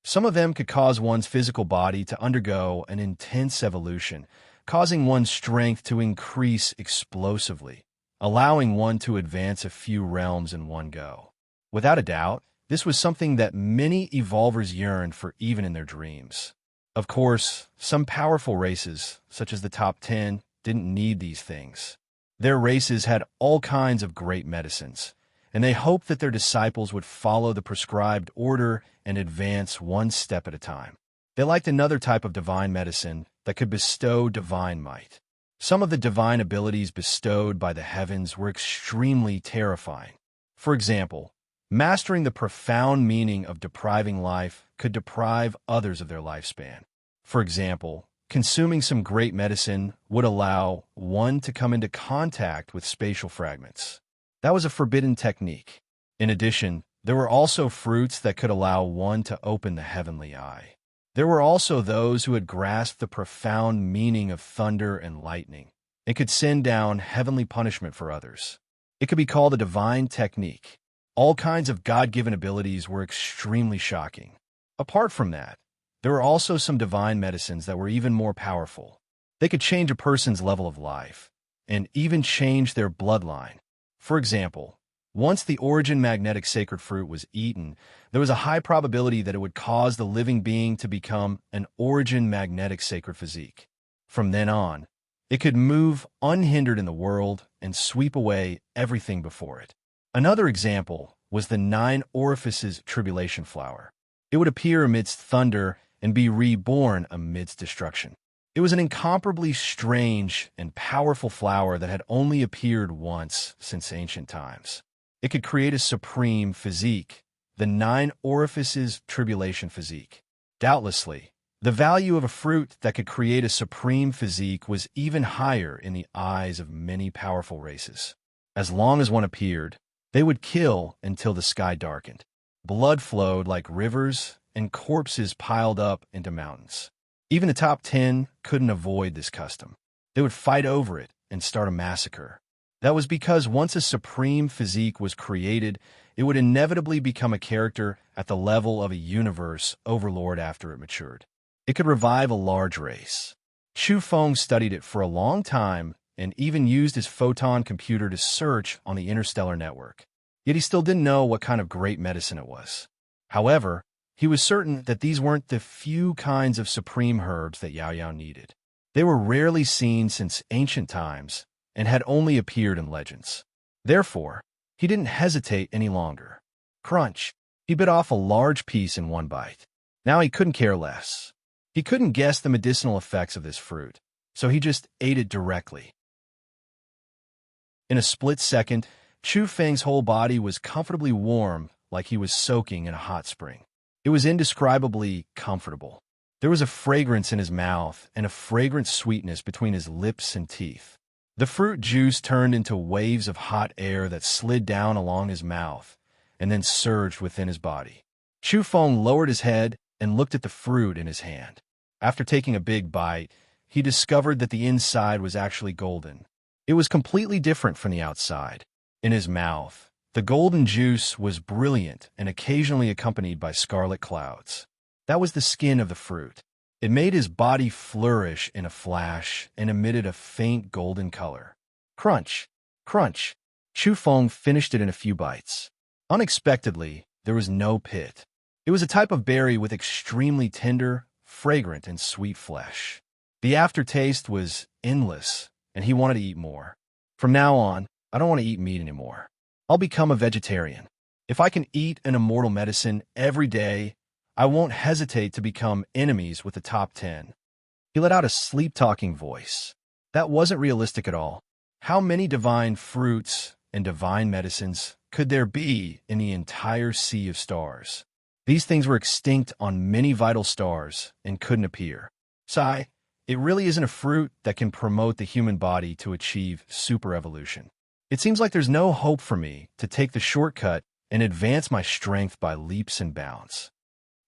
Speaker 1: Some of them could cause one's physical body to undergo an intense evolution, causing one's strength to increase explosively, allowing one to advance a few realms in one go. Without a doubt, this was something that many evolvers yearned for even in their dreams. Of course, some powerful races, such as the top 10, didn't need these things. Their races had all kinds of great medicines, and they hoped that their disciples would follow the prescribed order and advance one step at a time. They liked another type of divine medicine that could bestow divine might. Some of the divine abilities bestowed by the heavens were extremely terrifying. For example, mastering the profound meaning of depriving life could deprive others of their lifespan. For example, consuming some great medicine would allow one to come into contact with spatial fragments. That was a forbidden technique. In addition, there were also fruits that could allow one to open the heavenly eye. There were also those who had grasped the profound meaning of thunder and lightning and could send down heavenly punishment for others. It could be called a divine technique. All kinds of God-given abilities were extremely shocking. Apart from that, there were also some divine medicines that were even more powerful. They could change a person's level of life and even change their bloodline. For example, once the origin magnetic sacred fruit was eaten, there was a high probability that it would cause the living being to become an origin magnetic sacred physique. From then on, it could move unhindered in the world and sweep away everything before it. Another example was the 9 orifices tribulation flower. It would appear amidst thunder and be reborn amidst destruction. It was an incomparably strange and powerful flower that had only appeared once since ancient times. It could create a supreme physique, the 9 orifices tribulation physique. Doubtlessly, the value of a fruit that could create a supreme physique was even higher in the eyes of many powerful races. As long as one appeared, they would kill until the sky darkened. Blood flowed like rivers, and corpses piled up into mountains. Even the top 10 couldn't avoid this custom. They would fight over it and start a massacre. That was because once a supreme physique was created, it would inevitably become a character at the level of a universe overlord after it matured. It could revive a large race. Chu Feng studied it for a long time and even used his photon computer to search on the interstellar network. yet he still didn't know what kind of great medicine it was. However, he was certain that these weren't the few kinds of supreme herbs that Yao Yao needed. They were rarely seen since ancient times and had only appeared in legends. Therefore, he didn't hesitate any longer. Crunch! He bit off a large piece in one bite. Now he couldn't care less. He couldn't guess the medicinal effects of this fruit, so he just ate it directly. In a split second, Chu Feng's whole body was comfortably warm, like he was soaking in a hot spring. It was indescribably comfortable. There was a fragrance in his mouth and a fragrant sweetness between his lips and teeth. The fruit juice turned into waves of hot air that slid down along his mouth and then surged within his body. Chu Feng lowered his head and looked at the fruit in his hand. After taking a big bite, he discovered that the inside was actually golden. It was completely different from the outside. In his mouth, the golden juice was brilliant and occasionally accompanied by scarlet clouds. That was the skin of the fruit. It made his body flourish in a flash and emitted a faint golden color. Crunch! Crunch! Chu Feng finished it in a few bites. Unexpectedly, there was no pit. It was a type of berry with extremely tender, fragrant, and sweet flesh. The aftertaste was endless, and he wanted to eat more. From now on, I don't want to eat meat anymore. I'll become a vegetarian. If I can eat an immortal medicine every day, I won't hesitate to become enemies with the top 10. He let out a sleep-talking voice. That wasn't realistic at all. How many divine fruits and divine medicines could there be in the entire sea of stars? These things were extinct on many vital stars and couldn't appear. Sigh, it really isn't a fruit that can promote the human body to achieve super evolution. It seems like there's no hope for me to take the shortcut and advance my strength by leaps and bounds.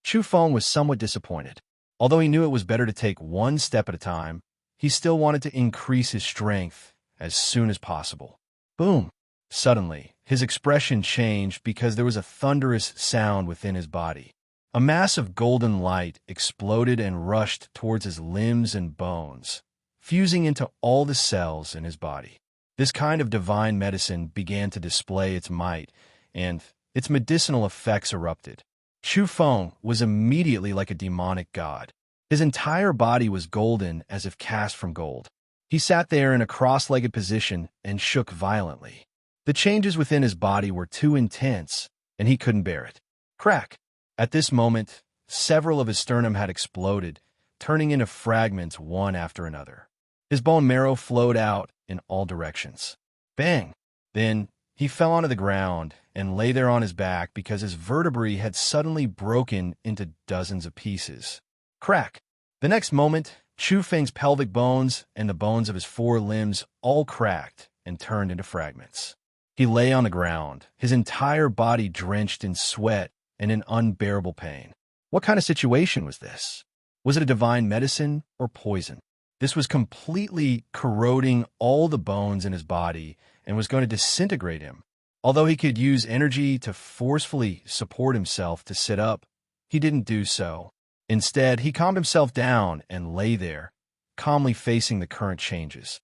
Speaker 1: Chu Feng was somewhat disappointed. Although he knew it was better to take one step at a time, he still wanted to increase his strength as soon as possible. Boom! Suddenly, his expression changed because there was a thunderous sound within his body. A mass of golden light exploded and rushed towards his limbs and bones, fusing into all the cells in his body. This kind of divine medicine began to display its might, and its medicinal effects erupted. Chu Feng was immediately like a demonic god. His entire body was golden as if cast from gold. He sat there in a cross-legged position and shook violently. The changes within his body were too intense, and he couldn't bear it. Crack! At this moment, several of his sternum had exploded, turning into fragments one after another. His bone marrow flowed out in all directions. Bang! Then he fell onto the ground and lay there on his back because his vertebrae had suddenly broken into dozens of pieces. Crack! The next moment, Chu Feng's pelvic bones and the bones of his four limbs all cracked and turned into fragments. He lay on the ground, his entire body drenched in sweat and in unbearable pain. What kind of situation was this? Was it a divine medicine or poison? This was completely corroding all the bones in his body and was going to disintegrate him. Although he could use energy to forcefully support himself to sit up, he didn't do so. Instead, he calmed himself down and lay there, calmly facing the current changes.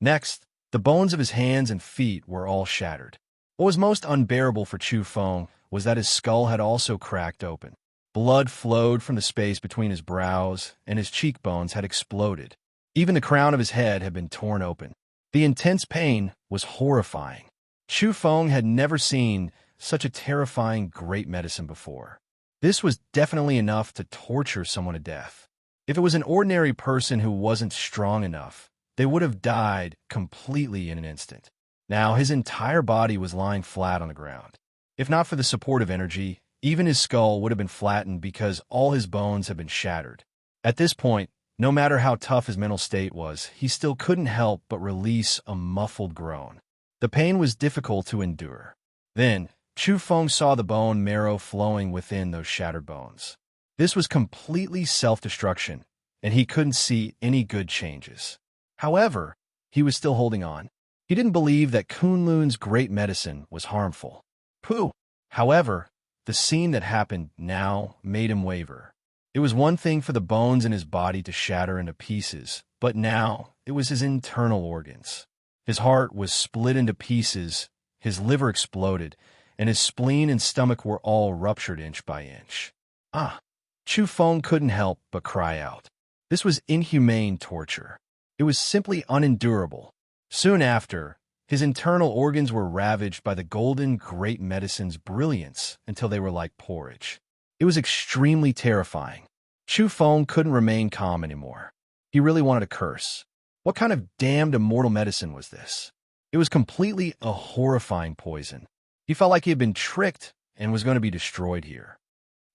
Speaker 1: Next, the bones of his hands and feet were all shattered. What was most unbearable for Chu Feng was that his skull had also cracked open. Blood flowed from the space between his brows, and his cheekbones had exploded. Even the crown of his head had been torn open. The intense pain was horrifying. Chu Feng had never seen such a terrifying great medicine before. This was definitely enough to torture someone to death. If it was an ordinary person who wasn't strong enough, they would have died completely in an instant. Now his entire body was lying flat on the ground. If not for the support of energy, even his skull would have been flattened because all his bones had been shattered. At this point, no matter how tough his mental state was, he still couldn't help but release a muffled groan. The pain was difficult to endure. Then, Chu Feng saw the bone marrow flowing within those shattered bones. This was completely self-destruction, and he couldn't see any good changes. However, he was still holding on. He didn't believe that Kunlun's great medicine was harmful. Pooh! However, the scene that happened now made him waver. It was one thing for the bones in his body to shatter into pieces, but now it was his internal organs. His heart was split into pieces, his liver exploded, and his spleen and stomach were all ruptured inch by inch. Ah! Chu Feng couldn't help but cry out. This was inhumane torture. It was simply unendurable. Soon after, his internal organs were ravaged by the golden great medicine's brilliance until they were like porridge. It was extremely terrifying. Chu Feng couldn't remain calm anymore. He really wanted to curse. What kind of damned immortal medicine was this? It was completely a horrifying poison. He felt like he had been tricked and was going to be destroyed here.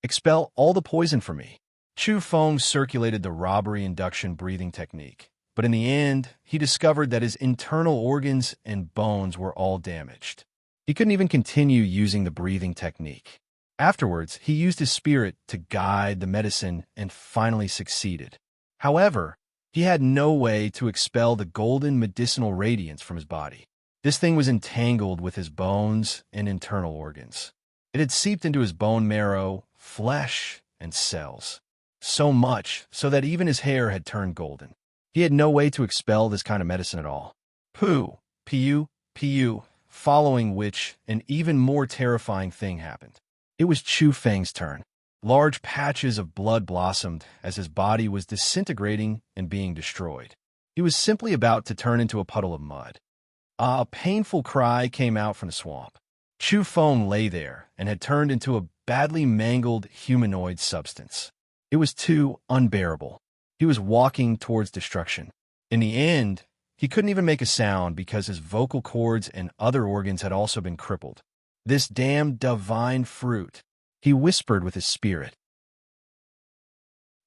Speaker 1: Expel all the poison from me. Chu Feng circulated the robbery induction breathing technique, but in the end, he discovered that his internal organs and bones were all damaged. He couldn't even continue using the breathing technique. Afterwards, he used his spirit to guide the medicine and finally succeeded. However, he had no way to expel the golden medicinal radiance from his body. This thing was entangled with his bones and internal organs. It had seeped into his bone marrow, flesh, and cells. So much so that even his hair had turned golden. He had no way to expel this kind of medicine at all. Pooh, Pu, following which an even more terrifying thing happened. It was Chu Feng's turn. Large patches of blood blossomed as his body was disintegrating and being destroyed. He was simply about to turn into a puddle of mud. A painful cry came out from the swamp. Chu Feng lay there and had turned into a badly mangled humanoid substance. It was too unbearable. He was walking towards destruction. In the end, he couldn't even make a sound because his vocal cords and other organs had also been crippled. This damned divine fruit, he whispered with his spirit.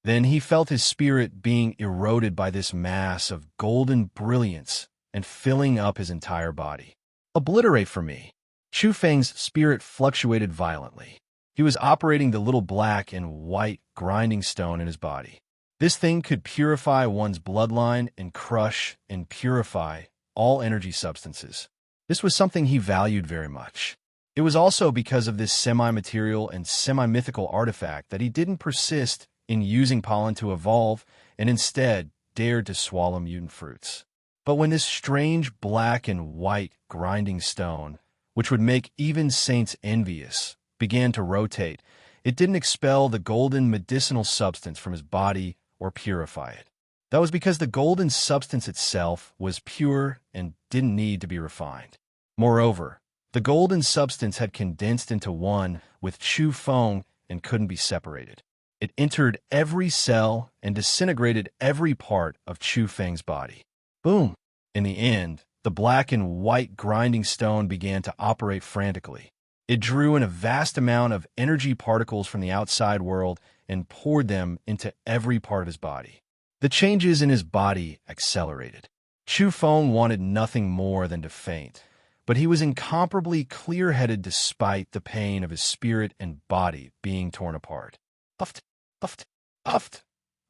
Speaker 1: Then he felt his spirit being eroded by this mass of golden brilliance and filling up his entire body. Obliterate for me. Chu Feng's spirit fluctuated violently. He was operating the little black and white grinding stone in his body. This thing could purify one's bloodline and crush and purify all energy substances. This was something he valued very much. It was also because of this semi-material and semi-mythical artifact that he didn't persist in using pollen to evolve and instead dared to swallow mutant fruits. But when this strange black and white grinding stone, which would make even saints envious, began to rotate, it didn't expel the golden medicinal substance from his body or purify it. That was because the golden substance itself was pure and didn't need to be refined. Moreover, the golden substance had condensed into one with Chu Feng and couldn't be separated. It entered every cell and disintegrated every part of Chu Feng's body. Boom! In the end, the black and white grinding stone began to operate frantically. It drew in a vast amount of energy particles from the outside world and poured them into every part of his body. The changes in his body accelerated. Chu Feng wanted nothing more than to faint, but he was incomparably clear-headed despite the pain of his spirit and body being torn apart. Uft, uft, uft.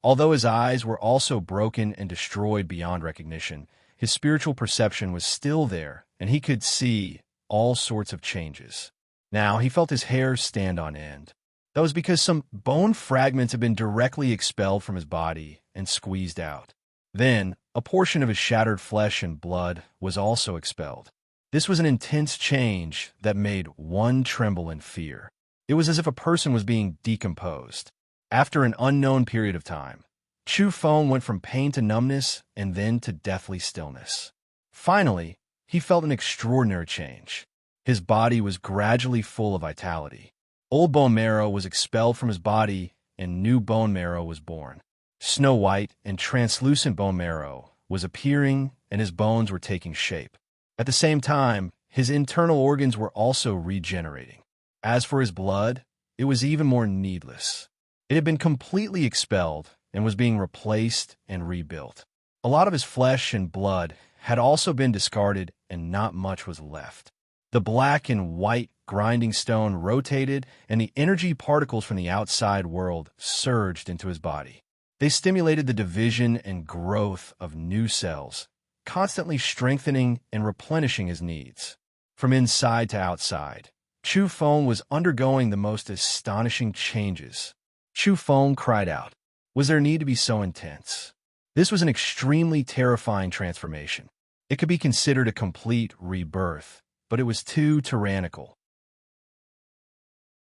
Speaker 1: Although his eyes were also broken and destroyed beyond recognition, his spiritual perception was still there, and he could see all sorts of changes. Now he felt his hair stand on end. That was because some bone fragments had been directly expelled from his body and squeezed out. Then, a portion of his shattered flesh and blood was also expelled. This was an intense change that made one tremble in fear. It was as if a person was being decomposed. After an unknown period of time, Chu Feng went from pain to numbness and then to deathly stillness. Finally, he felt an extraordinary change. His body was gradually full of vitality. Old bone marrow was expelled from his body and new bone marrow was born. Snow white and translucent bone marrow was appearing and his bones were taking shape. At the same time, his internal organs were also regenerating. As for his blood, it was even more needless. It had been completely expelled and was being replaced and rebuilt. A lot of his flesh and blood had also been discarded and not much was left. The black and white grinding stone rotated and the energy particles from the outside world surged into his body. They stimulated the division and growth of new cells, constantly strengthening and replenishing his needs. From inside to outside, Chu Feng was undergoing the most astonishing changes. Chu Feng cried out. Was there need to be so intense? This was an extremely terrifying transformation. It could be considered a complete rebirth, but it was too tyrannical.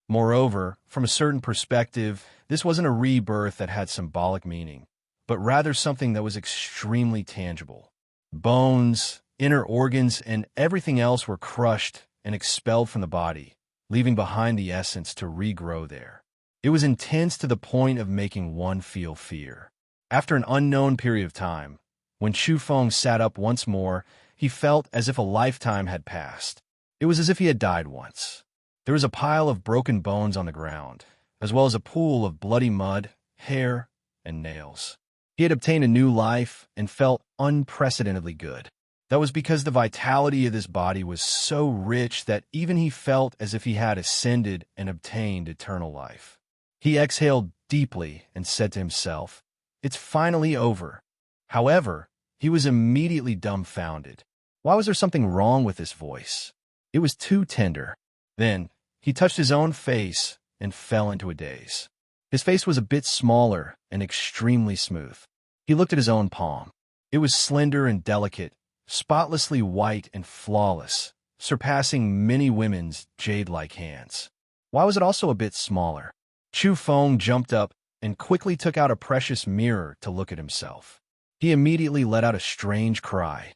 Speaker 1: Moreover, from a certain perspective, this wasn't a rebirth that had symbolic meaning, but rather something that was extremely tangible. Bones, inner organs, and everything else were crushed and expelled from the body, leaving behind the essence to regrow there. It was intense to the point of making one feel fear. After an unknown period of time, when Chu Feng sat up once more, he felt as if a lifetime had passed. It was as if he had died once. There was a pile of broken bones on the ground, as well as a pool of bloody mud, hair, and nails. He had obtained a new life and felt unprecedentedly good. That was because the vitality of this body was so rich that even he felt as if he had ascended and obtained eternal life. He exhaled deeply and said to himself, "It's finally over." However, he was immediately dumbfounded. Why was there something wrong with this voice? It was too tender. Then, he touched his own face and fell into a daze. His face was a bit smaller and extremely smooth. He looked at his own palm. It was slender and delicate, spotlessly white and flawless, surpassing many women's jade-like hands. Why was it also a bit smaller? Chu Feng jumped up and quickly took out a precious mirror to look at himself. He immediately let out a strange cry.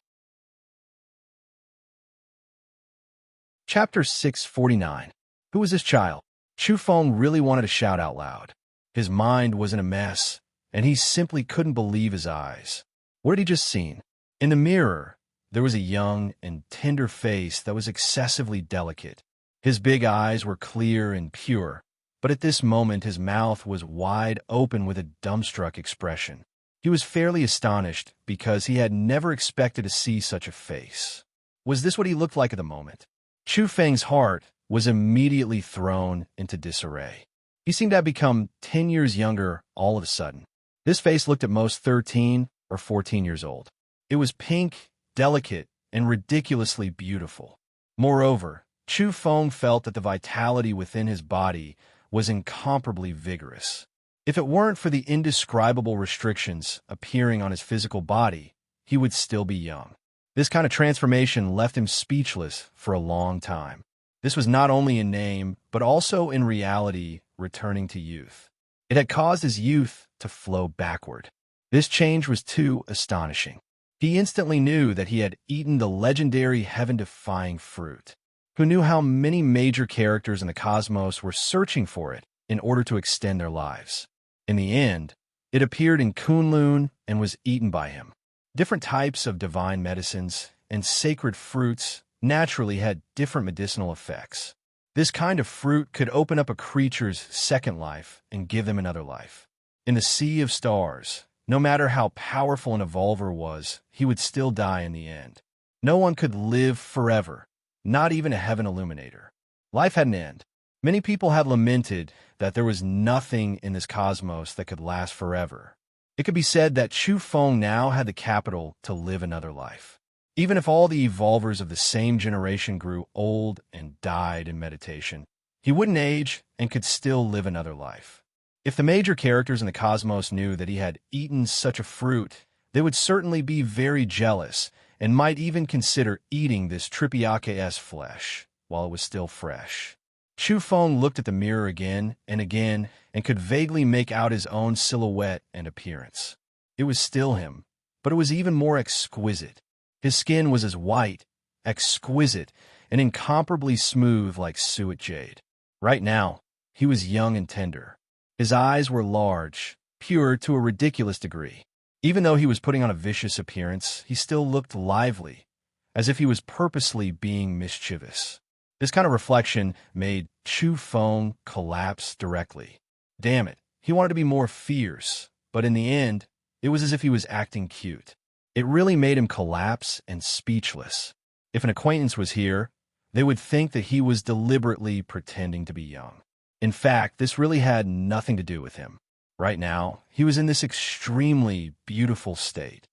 Speaker 1: Chapter 649. Who was this child? Chu Feng really wanted to shout out loud. His mind was in a mess, and he simply couldn't believe his eyes. What had he just seen? In the mirror, there was a young and tender face that was excessively delicate. His big eyes were clear and pure, but at this moment his mouth was wide open with a dumbstruck expression. He was fairly astonished because he had never expected to see such a face. Was this what he looked like at the moment? Chu Feng's heart was immediately thrown into disarray. He seemed to have become 10 years younger all of a sudden. This face looked at most 13 or 14 years old. It was pink, delicate, and ridiculously beautiful. Moreover, Chu Feng felt that the vitality within his body was incomparably vigorous. If it weren't for the indescribable restrictions appearing on his physical body, he would still be young. This kind of transformation left him speechless for a long time. This was not only in name, but also in reality returning to youth. It had caused his youth to flow backward. This change was too astonishing. He instantly knew that he had eaten the legendary heaven-defying fruit. Who knew how many major characters in the cosmos were searching for it in order to extend their lives? In the end, it appeared in Kunlun and was eaten by him. Different types of divine medicines and sacred fruits naturally had different medicinal effects. This kind of fruit could open up a creature's second life and give them another life. In the sea of stars, no matter how powerful an evolver was, he would still die in the end. No one could live forever, not even a heaven illuminator. Life had an end. Many people had lamented that there was nothing in this cosmos that could last forever. It could be said that Chu Feng now had the capital to live another life. Even if all the evolvers of the same generation grew old and died in meditation, he wouldn't age and could still live another life. If the major characters in the cosmos knew that he had eaten such a fruit, they would certainly be very jealous and might even consider eating this Tripiake's flesh while it was still fresh. Chu Feng looked at the mirror again and could vaguely make out his own silhouette and appearance. It was still him, but it was even more exquisite. His skin was as white, exquisite, and incomparably smooth like suet jade. Right now, he was young and tender. His eyes were large, pure to a ridiculous degree. Even though he was putting on a vicious appearance, he still looked lively, as if he was purposely being mischievous. This kind of reflection made Chu Feng collapse directly. Damn it, he wanted to be more fierce, but in the end, it was as if he was acting cute. It really made him collapse and speechless. If an acquaintance was here, they would think that he was deliberately pretending to be young. In fact, this really had nothing to do with him. Right now, he was in this extremely beautiful state.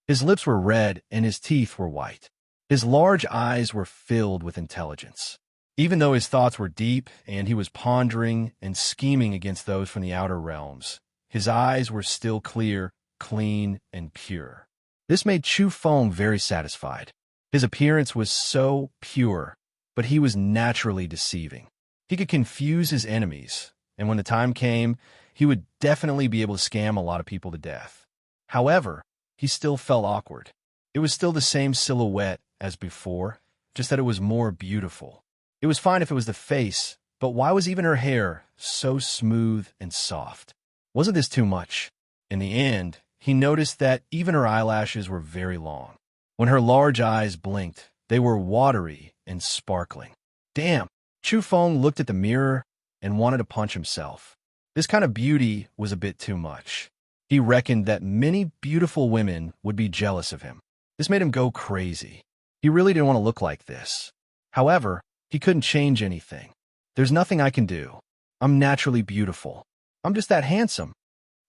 Speaker 1: His lips were red and his teeth were white. His large eyes were filled with intelligence. Even though his thoughts were deep and he was pondering and scheming against those from the outer realms, his eyes were still clear, clean, and pure. This made Chu Feng very satisfied. His appearance was so pure, but he was naturally deceiving. He could confuse his enemies, and when the time came, he would definitely be able to scam a lot of people to death. However, he still felt awkward. It was still the same silhouette as before, just that it was more beautiful. It was fine if it was the face, but why was even her hair so smooth and soft? Wasn't this too much? In the end, he noticed that even her eyelashes were very long. When her large eyes blinked, they were watery and sparkling. Damn! Chu Feng looked at the mirror and wanted to punch himself. This kind of beauty was a bit too much. He reckoned that many beautiful women would be jealous of him. This made him go crazy. He really didn't want to look like this. However, he couldn't change anything. There's nothing I can do. I'm naturally beautiful. I'm just that handsome.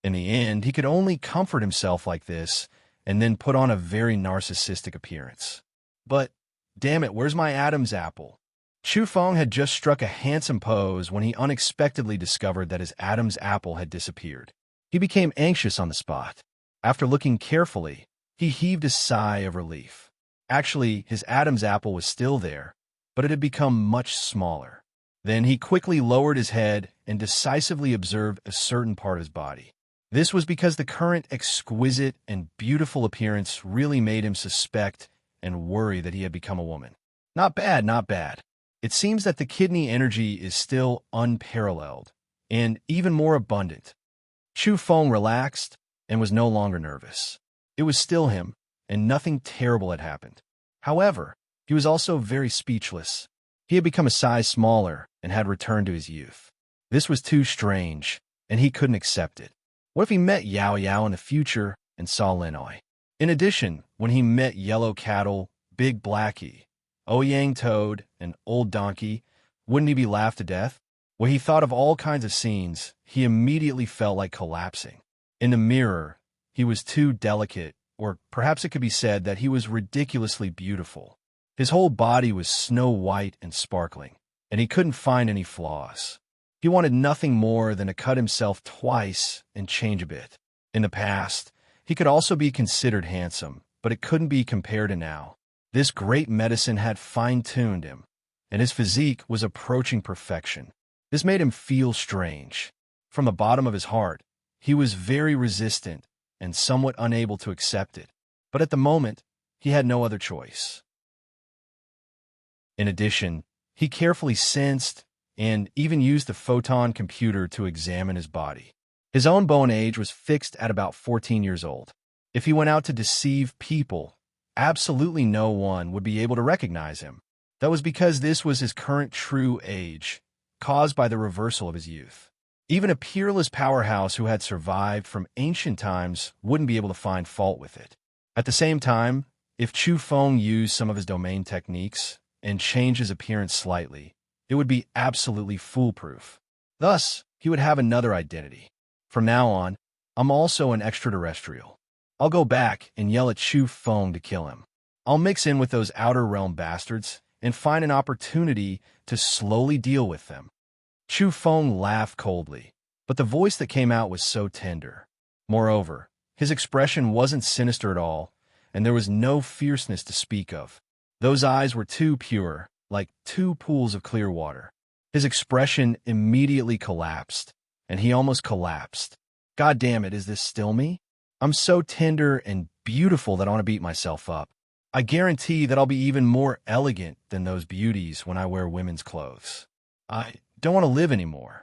Speaker 1: In the end, he could only comfort himself like this and then put on a very narcissistic appearance. But, damn it, where's my Adam's apple? Chu Feng had just struck a handsome pose when he unexpectedly discovered that his Adam's apple had disappeared. He became anxious on the spot. After looking carefully, he heaved a sigh of relief. Actually, his Adam's apple was still there, but it had become much smaller. Then he quickly lowered his head and decisively observed a certain part of his body. This was because the current exquisite and beautiful appearance really made him suspect and worry that he had become a woman. Not bad, not bad. It seems that the kidney energy is still unparalleled and even more abundant. Chu Feng relaxed and was no longer nervous. It was still him, and nothing terrible had happened. However, he was also very speechless. He had become a size smaller and had returned to his youth. This was too strange, and he couldn't accept it. What if he met Yao Yao in the future and saw Linoy? In addition, when he met Yellow Cattle, Big Blackie, Ouyang Toad, and Old Donkey, wouldn't he be laughed to death? When he thought of all kinds of scenes, he immediately felt like collapsing. In the mirror, he was too delicate, or perhaps it could be said that he was ridiculously beautiful. His whole body was snow white and sparkling, and he couldn't find any flaws. He wanted nothing more than to cut himself twice and change a bit. In the past, he could also be considered handsome, but it couldn't be compared to now. This great medicine had fine-tuned him, and his physique was approaching perfection. This made him feel strange. From the bottom of his heart, he was very resistant and somewhat unable to accept it. But at the moment, he had no other choice. In addition, he carefully sensed and even used the photon computer to examine his body. His own bone age was fixed at about 14 years old. If he went out to deceive people, absolutely no one would be able to recognize him. That was because this was his current true age, caused by the reversal of his youth. Even a peerless powerhouse who had survived from ancient times wouldn't be able to find fault with it. At the same time, if Chu Feng used some of his domain techniques and changed his appearance slightly, it would be absolutely foolproof. Thus, he would have another identity. From now on, I'm also an extraterrestrial. I'll go back and yell at Chu Feng to kill him. I'll mix in with those outer realm bastards and find an opportunity to slowly deal with them. Chu Feng laughed coldly, but the voice that came out was so tender. Moreover, his expression wasn't sinister at all, and there was no fierceness to speak of. Those eyes were too pure, like two pools of clear water. His expression immediately collapsed, and he almost collapsed. God damn it, is this still me? I'm so tender and beautiful that I want to beat myself up. I guarantee that I'll be even more elegant than those beauties when I wear women's clothes. I don't want to live anymore.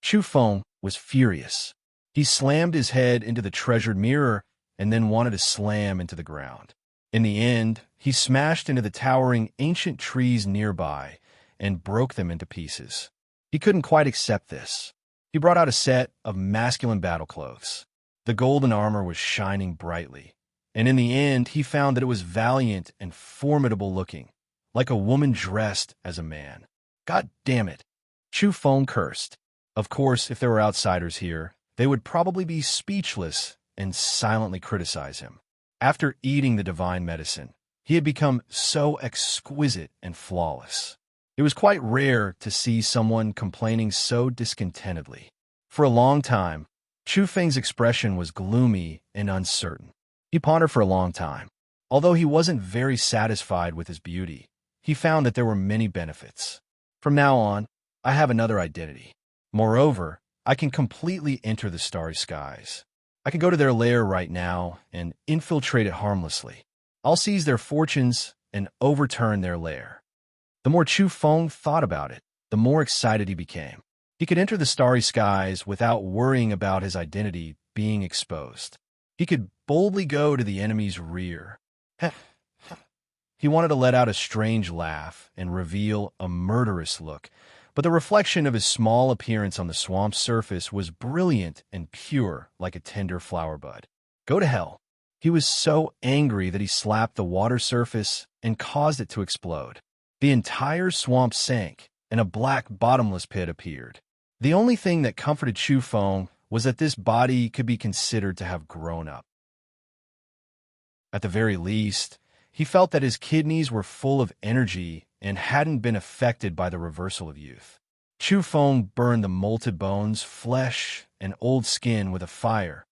Speaker 1: Chu Feng was furious. He slammed his head into the treasured mirror and then wanted to slam into the ground. In the end, he smashed into the towering ancient trees nearby and broke them into pieces. He couldn't quite accept this. He brought out a set of masculine battle clothes. The golden armor was shining brightly, and in the end he found that it was valiant and formidable looking, like a woman dressed as a man. God damn it! Chu Feng cursed. Of course, if there were outsiders here, they would probably be speechless and silently criticize him. After eating the divine medicine, he had become so exquisite and flawless. It was quite rare to see someone complaining so discontentedly. For a long time, Chu Feng's expression was gloomy and uncertain. He pondered for a long time. Although he wasn't very satisfied with his beauty, he found that there were many benefits. From now on, I have another identity. Moreover, I can completely enter the starry skies. I can go to their lair right now and infiltrate it harmlessly. I'll seize their fortunes and overturn their lair. The more Chu Feng thought about it, the more excited he became. He could enter the starry skies without worrying about his identity being exposed. He could boldly go to the enemy's rear. He wanted to let out a strange laugh and reveal a murderous look, but the reflection of his small appearance on the swamp's surface was brilliant and pure like a tender flower bud. Go to hell. He was so angry that he slapped the water surface and caused it to explode. The entire swamp sank, and a black bottomless pit appeared. The only thing that comforted Chu Feng was that this body could be considered to have grown up. At the very least, he felt that his kidneys were full of energy and hadn't been affected by the reversal of youth. Chu Feng burned the molted bones, flesh, and old skin with a fire,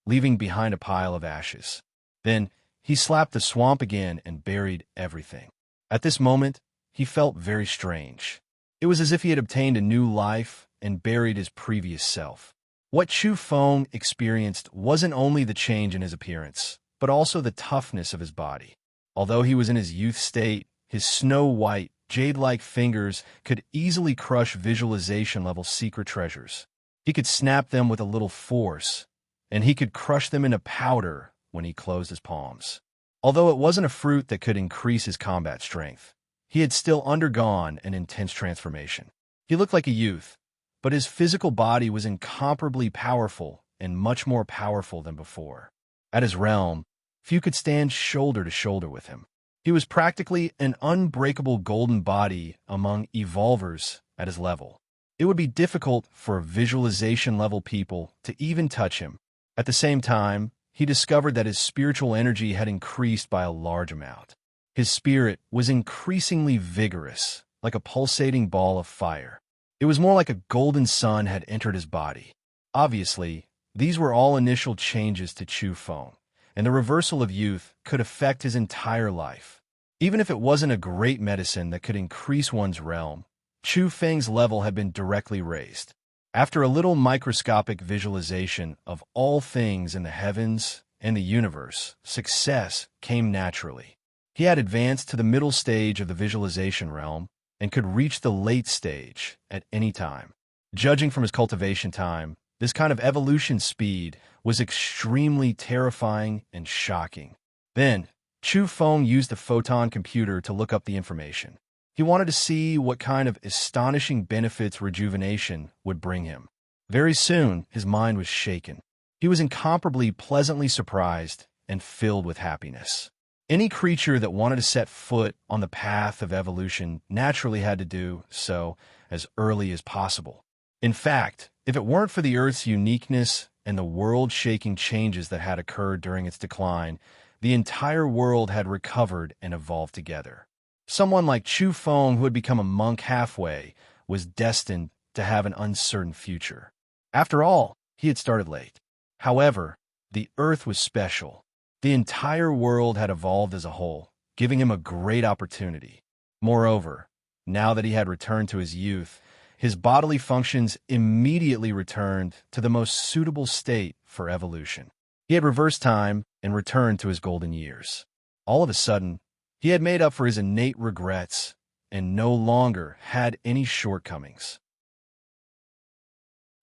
Speaker 1: leaving behind a pile of ashes. Then he slapped the swamp again and buried everything. At this moment, he felt very strange. It was as if he had obtained a new life and buried his previous self. What Chu Feng experienced wasn't only the change in his appearance, but also the toughness of his body. Although he was in his youth state, his snow-white, jade-like fingers could easily crush visualization-level secret treasures. He could snap them with a little force, and he could crush them into powder when he closed his palms. Although it wasn't a fruit that could increase his combat strength, he had still undergone an intense transformation. He looked like a youth, but his physical body was incomparably powerful and much more powerful than before. At his realm, few could stand shoulder to shoulder with him. He was practically an unbreakable golden body among evolvers at his level. It would be difficult for visualization-level people to even touch him. At the same time, he discovered that his spiritual energy had increased by a large amount. His spirit was increasingly vigorous, like a pulsating ball of fire. It was more like a golden sun had entered his body. Obviously, these were all initial changes to Chu Feng, and the reversal of youth could affect his entire life. Even if it wasn't a great medicine that could increase one's realm, Chu Feng's level had been directly raised. After a little microscopic visualization of all things in the heavens and the universe, success came naturally. He had advanced to the middle stage of the visualization realm and could reach the late stage at any time. Judging from his cultivation time, this kind of evolution speed was extremely terrifying and shocking. Then, Chu Feng used the photon computer to look up the information. He wanted to see what kind of astonishing benefits rejuvenation would bring him. Very soon, his mind was shaken. He was incomparably pleasantly surprised and filled with happiness. Any creature that wanted to set foot on the path of evolution naturally had to do so as early as possible. In fact, if it weren't for the Earth's uniqueness and the world-shaking changes that had occurred during its decline, the entire world had recovered and evolved together. Someone like Chu Feng, who had become a monk halfway, was destined to have an uncertain future. After all, he had started late. However, the Earth was special. The entire world had evolved as a whole, giving him a great opportunity. Moreover, now that he had returned to his youth, his bodily functions immediately returned to the most suitable state for evolution. He had reversed time and returned to his golden years. All of a sudden, he had made up for his innate regrets and no longer had any shortcomings.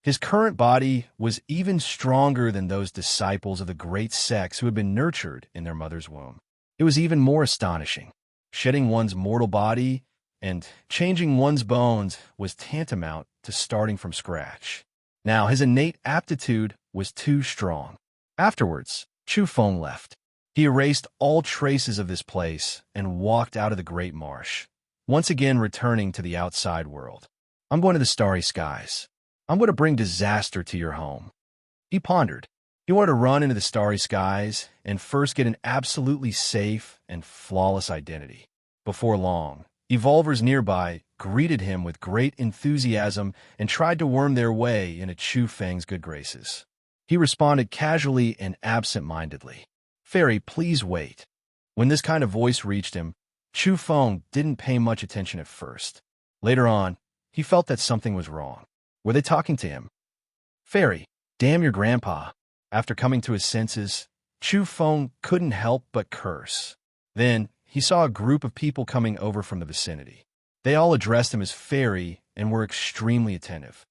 Speaker 1: His current body was even stronger than those disciples of the great sects who had been nurtured in their mother's womb. It was even more astonishing. Shedding one's mortal body and changing one's bones was tantamount to starting from scratch. Now, his innate aptitude was too strong. Afterwards, Chu Feng left. He erased all traces of this place and walked out of the great marsh, once again returning to the outside world. I'm going to the starry skies. I'm going to bring disaster to your home. He pondered. He wanted to run into the starry skies and first get an absolutely safe and flawless identity. Before long, evolvers nearby greeted him with great enthusiasm and tried to worm their way into Chu Feng's good graces. He responded casually and absent-mindedly. "Fairy, please wait." When this kind of voice reached him, Chu Feng didn't pay much attention at first. Later on, he felt that something was wrong. Were they talking to him? Fairy, damn your grandpa. After coming to his senses, Chu Feng couldn't help but curse. Then, he saw a group of people coming over from the vicinity. They all addressed him as Fairy and were extremely attentive.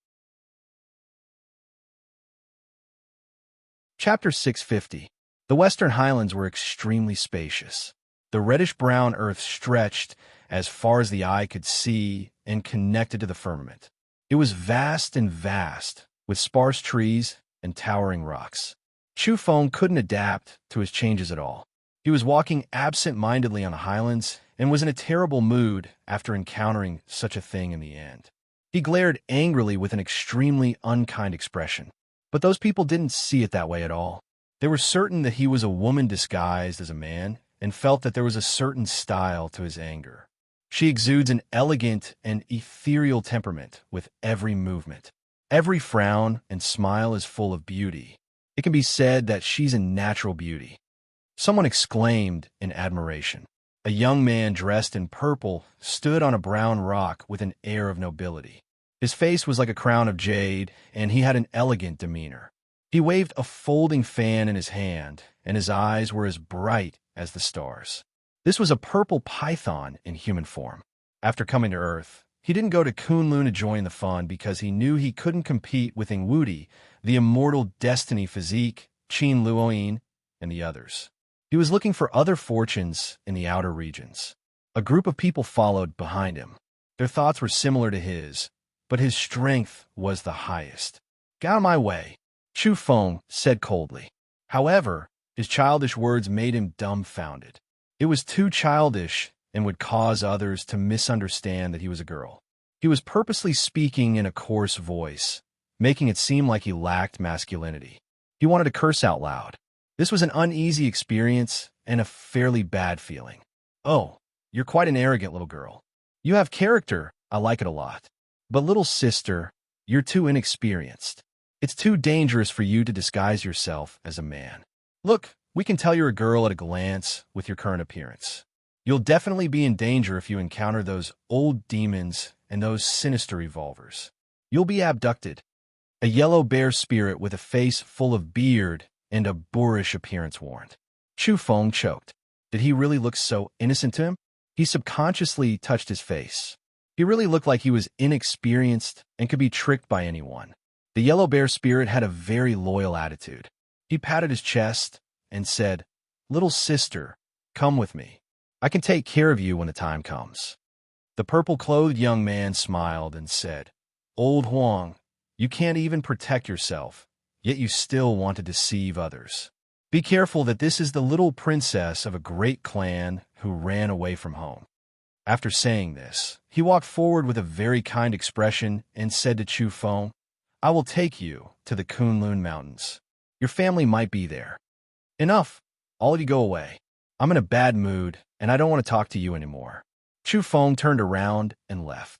Speaker 1: Chapter 650. The Western Highlands were extremely spacious. The reddish-brown earth stretched as far as the eye could see and connected to the firmament. It was vast and vast, with sparse trees and towering rocks. Chu Feng couldn't adapt to his changes at all. He was walking absent-mindedly on the highlands and was in a terrible mood after encountering such a thing in the end. He glared angrily with an extremely unkind expression. But those people didn't see it that way at all. They were certain that he was a woman disguised as a man and felt that there was a certain style to his anger. She exudes an elegant and ethereal temperament with every movement. Every frown and smile is full of beauty. It can be said that she's a natural beauty. Someone exclaimed in admiration. A young man dressed in purple stood on a brown rock with an air of nobility. His face was like a crown of jade, and he had an elegant demeanor. He waved a folding fan in his hand, and his eyes were as bright as the stars. This was a purple python in human form. After coming to Earth, he didn't go to Kunlun to join the fun because he knew he couldn't compete with Ingwudi, the immortal Destiny Physique, Qin Luoyin, and the others. He was looking for other fortunes in the outer regions. A group of people followed behind him. Their thoughts were similar to his, but his strength was the highest. "Get out of my way," Chu Feng said coldly. However, his childish words made him dumbfounded. It was too childish and would cause others to misunderstand that he was a girl. He was purposely speaking in a coarse voice, making it seem like he lacked masculinity. He wanted to curse out loud. This was an uneasy experience and a fairly bad feeling. "Oh, you're quite an arrogant little girl. You have character, I like it a lot. But little sister, you're too inexperienced. It's too dangerous for you to disguise yourself as a man. Look, we can tell you're a girl at a glance with your current appearance. You'll definitely be in danger if you encounter those old demons and those sinister revolvers. You'll be abducted." A yellow bear spirit with a face full of beard and a boorish appearance warned. Chu Feng choked. Did he really look so innocent to him? He subconsciously touched his face. He really looked like he was inexperienced and could be tricked by anyone. The yellow bear spirit had a very loyal attitude. He patted his chest and said, "Little sister, come with me. I can take care of you when the time comes." The purple-clothed young man smiled and said, "Old Huang, you can't even protect yourself, yet you still want to deceive others. Be careful that this is the little princess of a great clan who ran away from home." After saying this, he walked forward with a very kind expression and said to Chu Feng, "I will take you to the Kunlun Mountains. Your family might be there." "Enough. All of you go away. I'm in a bad mood, and I don't want to talk to you anymore." Chu Feng turned around and left.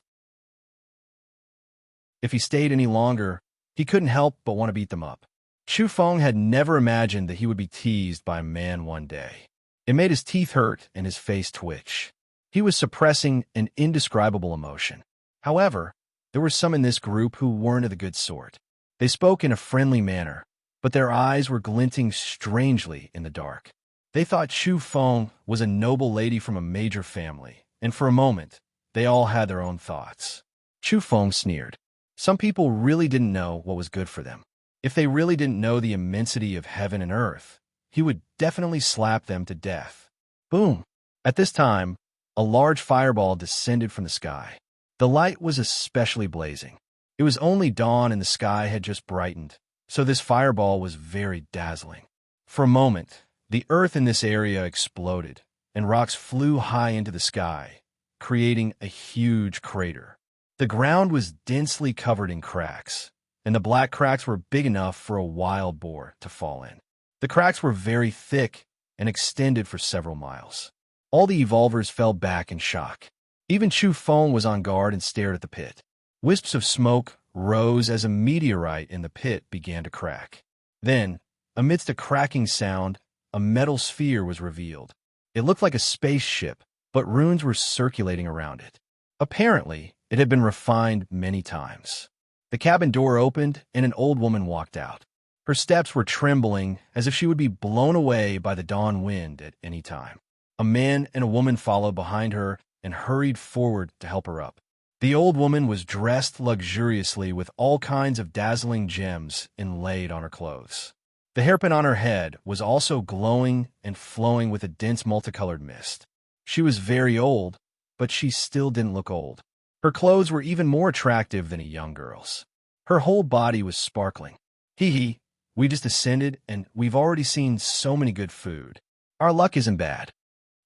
Speaker 1: If he stayed any longer, he couldn't help but want to beat them up. Chu Feng had never imagined that he would be teased by a man one day. It made his teeth hurt and his face twitch. He was suppressing an indescribable emotion. However, there were some in this group who weren't of the good sort. They spoke in a friendly manner, but their eyes were glinting strangely in the dark. They thought Chu Feng was a noble lady from a major family, and for a moment, they all had their own thoughts. Chu Feng sneered. Some people really didn't know what was good for them. If they really didn't know the immensity of heaven and earth, he would definitely slap them to death. Boom! At this time, a large fireball descended from the sky. The light was especially blazing. It was only dawn and the sky had just brightened, so this fireball was very dazzling. For a moment, the earth in this area exploded, and rocks flew high into the sky, creating a huge crater. The ground was densely covered in cracks, and the black cracks were big enough for a wild boar to fall in. The cracks were very thick and extended for several miles. All the evolvers fell back in shock. Even Chu Feng was on guard and stared at the pit. Wisps of smoke rose as a meteorite in the pit began to crack. Then, amidst a cracking sound, a metal sphere was revealed. It looked like a spaceship, but runes were circulating around it. Apparently, it had been refined many times. The cabin door opened, and an old woman walked out. Her steps were trembling, as if she would be blown away by the dawn wind at any time. A man and a woman followed behind her and hurried forward to help her up. The old woman was dressed luxuriously with all kinds of dazzling gems inlaid on her clothes. The hairpin on her head was also glowing and flowing with a dense multicolored mist. She was very old, but she still didn't look old. Her clothes were even more attractive than a young girl's. Her whole body was sparkling. Hee, we just ascended and we've already seen so many good food. Our luck isn't bad.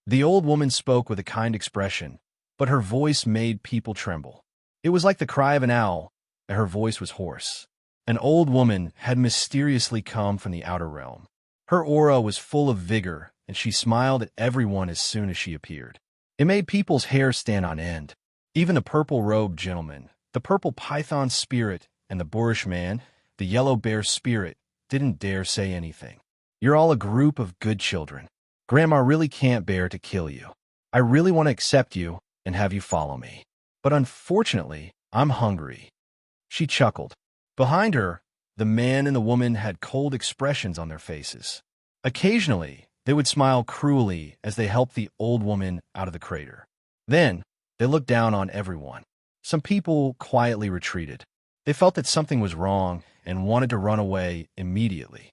Speaker 1: The old woman spoke with a kind expression, but her voice made people tremble. It was like the cry of an owl, and her voice was hoarse. An old woman had mysteriously come from the outer realm. Her aura was full of vigor, and she smiled at everyone as soon as she appeared. It made people's hair stand on end. Even the purple-robed gentleman, the purple python spirit, and the boorish man, the yellow bear spirit, didn't dare say anything. You're all a group of good children. Grandma really can't bear to kill you. I really want to accept you and have you follow me. But unfortunately, I'm hungry. She chuckled. Behind her, the man and the woman had cold expressions on their faces. Occasionally, they would smile cruelly as they helped the old woman out of the crater. Then, they looked down on everyone. Some people quietly retreated. They felt that something was wrong and wanted to run away immediately.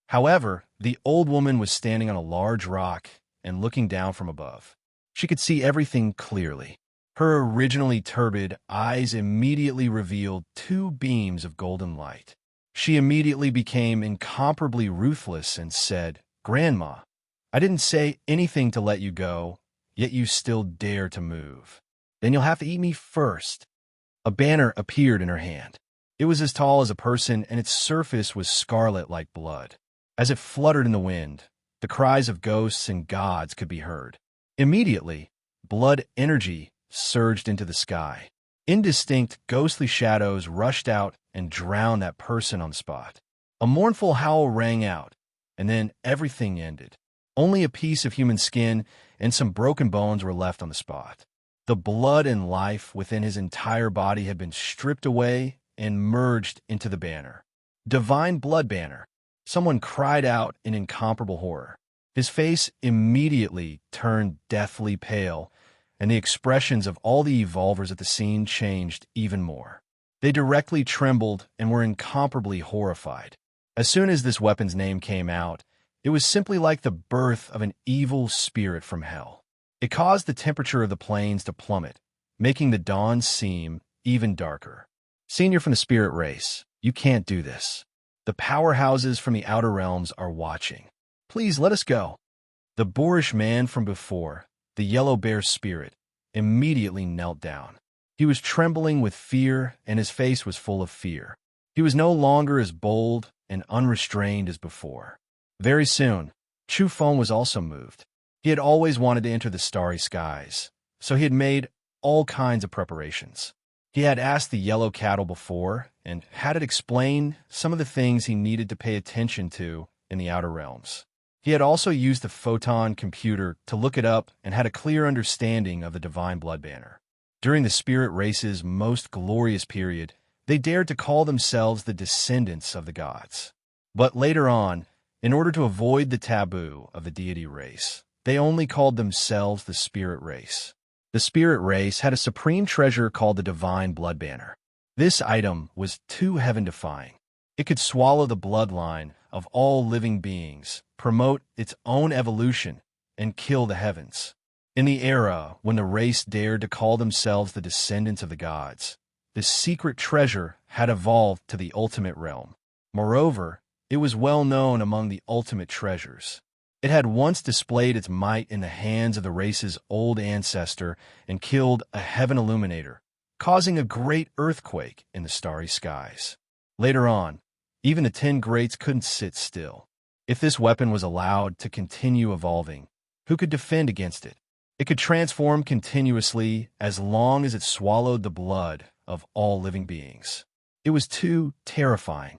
Speaker 1: However, the old woman was standing on a large rock and looking down from above. She could see everything clearly. Her originally turbid eyes immediately revealed two beams of golden light. She immediately became incomparably ruthless and said, "Grandma, I didn't say anything to let you go, yet you still dare to move. Then you'll have to eat me first." A banner appeared in her hand. It was as tall as a person, and its surface was scarlet like blood. As it fluttered in the wind, the cries of ghosts and gods could be heard. Immediately, blood energy surged into the sky. Indistinct, ghostly shadows rushed out and drowned that person on the spot. A mournful howl rang out, and then everything ended. Only a piece of human skin and some broken bones were left on the spot. The blood and life within his entire body had been stripped away and merged into the banner. Divine Blood Banner. Someone cried out in incomparable horror. His face immediately turned deathly pale, and the expressions of all the evolvers at the scene changed even more. They directly trembled and were incomparably horrified. As soon as this weapon's name came out, it was simply like the birth of an evil spirit from hell. It caused the temperature of the plains to plummet, making the dawn seem even darker. Senior from the spirit race, you can't do this. The powerhouses from the outer realms are watching. Please let us go. The boorish man from before, the yellow bear spirit, immediately knelt down. He was trembling with fear, and his face was full of fear. He was no longer as bold and unrestrained as before. Very soon, Chu Feng was also moved. He had always wanted to enter the starry skies, so he had made all kinds of preparations. He had asked the yellow cattle before and had it explain some of the things he needed to pay attention to in the outer realms. He had also used the photon computer to look it up and had a clear understanding of the Divine Blood Banner. During the spirit race's most glorious period, they dared to call themselves the descendants of the gods. But later on, in order to avoid the taboo of the deity race, they only called themselves the spirit race. The spirit race had a supreme treasure called the Divine Blood Banner. This item was too heaven-defying. It could swallow the bloodline of all living beings, promote its own evolution, and kill the heavens. In the era when the race dared to call themselves the descendants of the gods, this secret treasure had evolved to the ultimate realm. Moreover, it was well known among the ultimate treasures. It had once displayed its might in the hands of the race's old ancestor and killed a heaven illuminator, causing a great earthquake in the starry skies. Later on, even the 10 greats couldn't sit still. If this weapon was allowed to continue evolving, who could defend against it? It could transform continuously as long as it swallowed the blood of all living beings. It was too terrifying.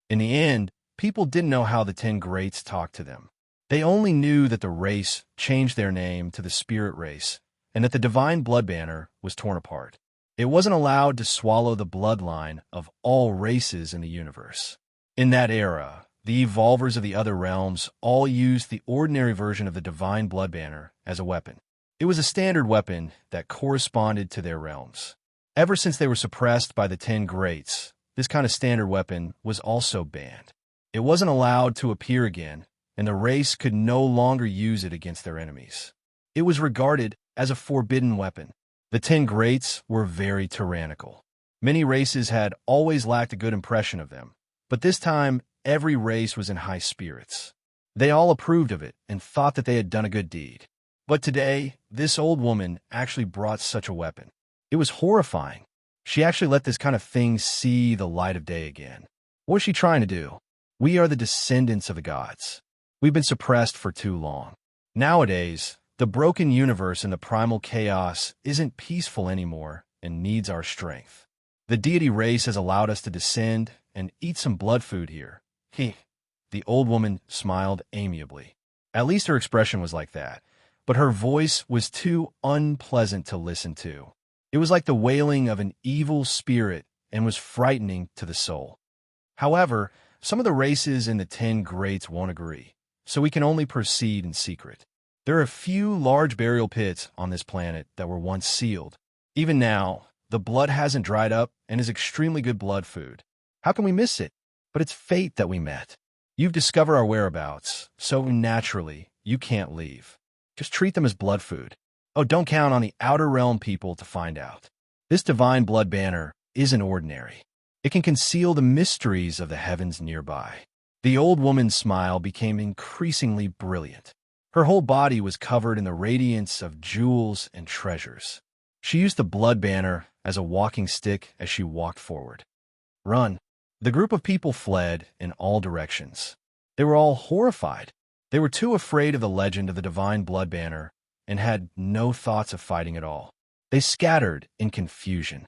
Speaker 1: In the end, people didn't know how the 10 Greats talked to them. They only knew that the race changed their name to the Spirit Race, and that the divine blood banner was torn apart. It wasn't allowed to swallow the bloodline of all races in the universe. In that era, the evolvers of the other realms all used the ordinary version of the divine blood banner as a weapon. It was a standard weapon that corresponded to their realms. Ever since they were suppressed by the 10 Greats, this kind of standard weapon was also banned. It wasn't allowed to appear again, and the race could no longer use it against their enemies. It was regarded as a forbidden weapon. The 10 Greats were very tyrannical. Many races had always lacked a good impression of them, but this time every race was in high spirits. They all approved of it and thought that they had done a good deed. But today, this old woman actually brought such a weapon. It was horrifying. She actually let this kind of thing see the light of day again. What was she trying to do? We are the descendants of the gods. We've been suppressed for too long. Nowadays, the broken universe and the primal chaos isn't peaceful anymore and needs our strength. The deity race has allowed us to descend and eat some blood food here. The old woman smiled amiably. At least her expression was like that, but her voice was too unpleasant to listen to. It was like the wailing of an evil spirit and was frightening to the soul. However, some of the races in the 10 Greats won't agree, so we can only proceed in secret. There are a few large burial pits on this planet that were once sealed. Even now, the blood hasn't dried up and is extremely good blood food. How can we miss it? But it's fate that we met. You've discovered our whereabouts, so naturally, you can't leave. Just treat them as blood food. Oh, don't count on the outer realm people to find out. This divine blood banner isn't ordinary. It can conceal the mysteries of the heavens nearby. The old woman's smile became increasingly brilliant. Her whole body was covered in the radiance of jewels and treasures. She used the blood banner as a walking stick as she walked forward. Run. The group of people fled in all directions. They were all horrified. They were too afraid of the legend of the divine blood banner and had no thoughts of fighting at all. They scattered in confusion.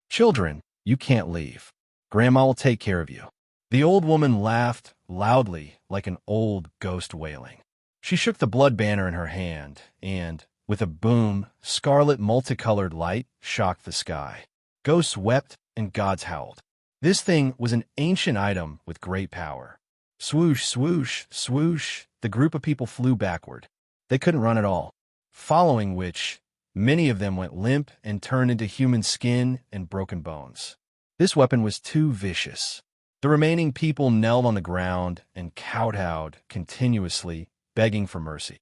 Speaker 1: Children, you can't leave. Grandma will take care of you. The old woman laughed loudly like an old ghost wailing. She shook the blood banner in her hand and, with a boom, scarlet multicolored light shocked the sky. Ghosts wept and gods howled. This thing was an ancient item with great power. Swoosh, swoosh, swoosh, the group of people flew backward. They couldn't run at all, following which, many of them went limp and turned into human skin and broken bones. This weapon was too vicious. The remaining people knelt on the ground and kowtowed continuously, begging for mercy.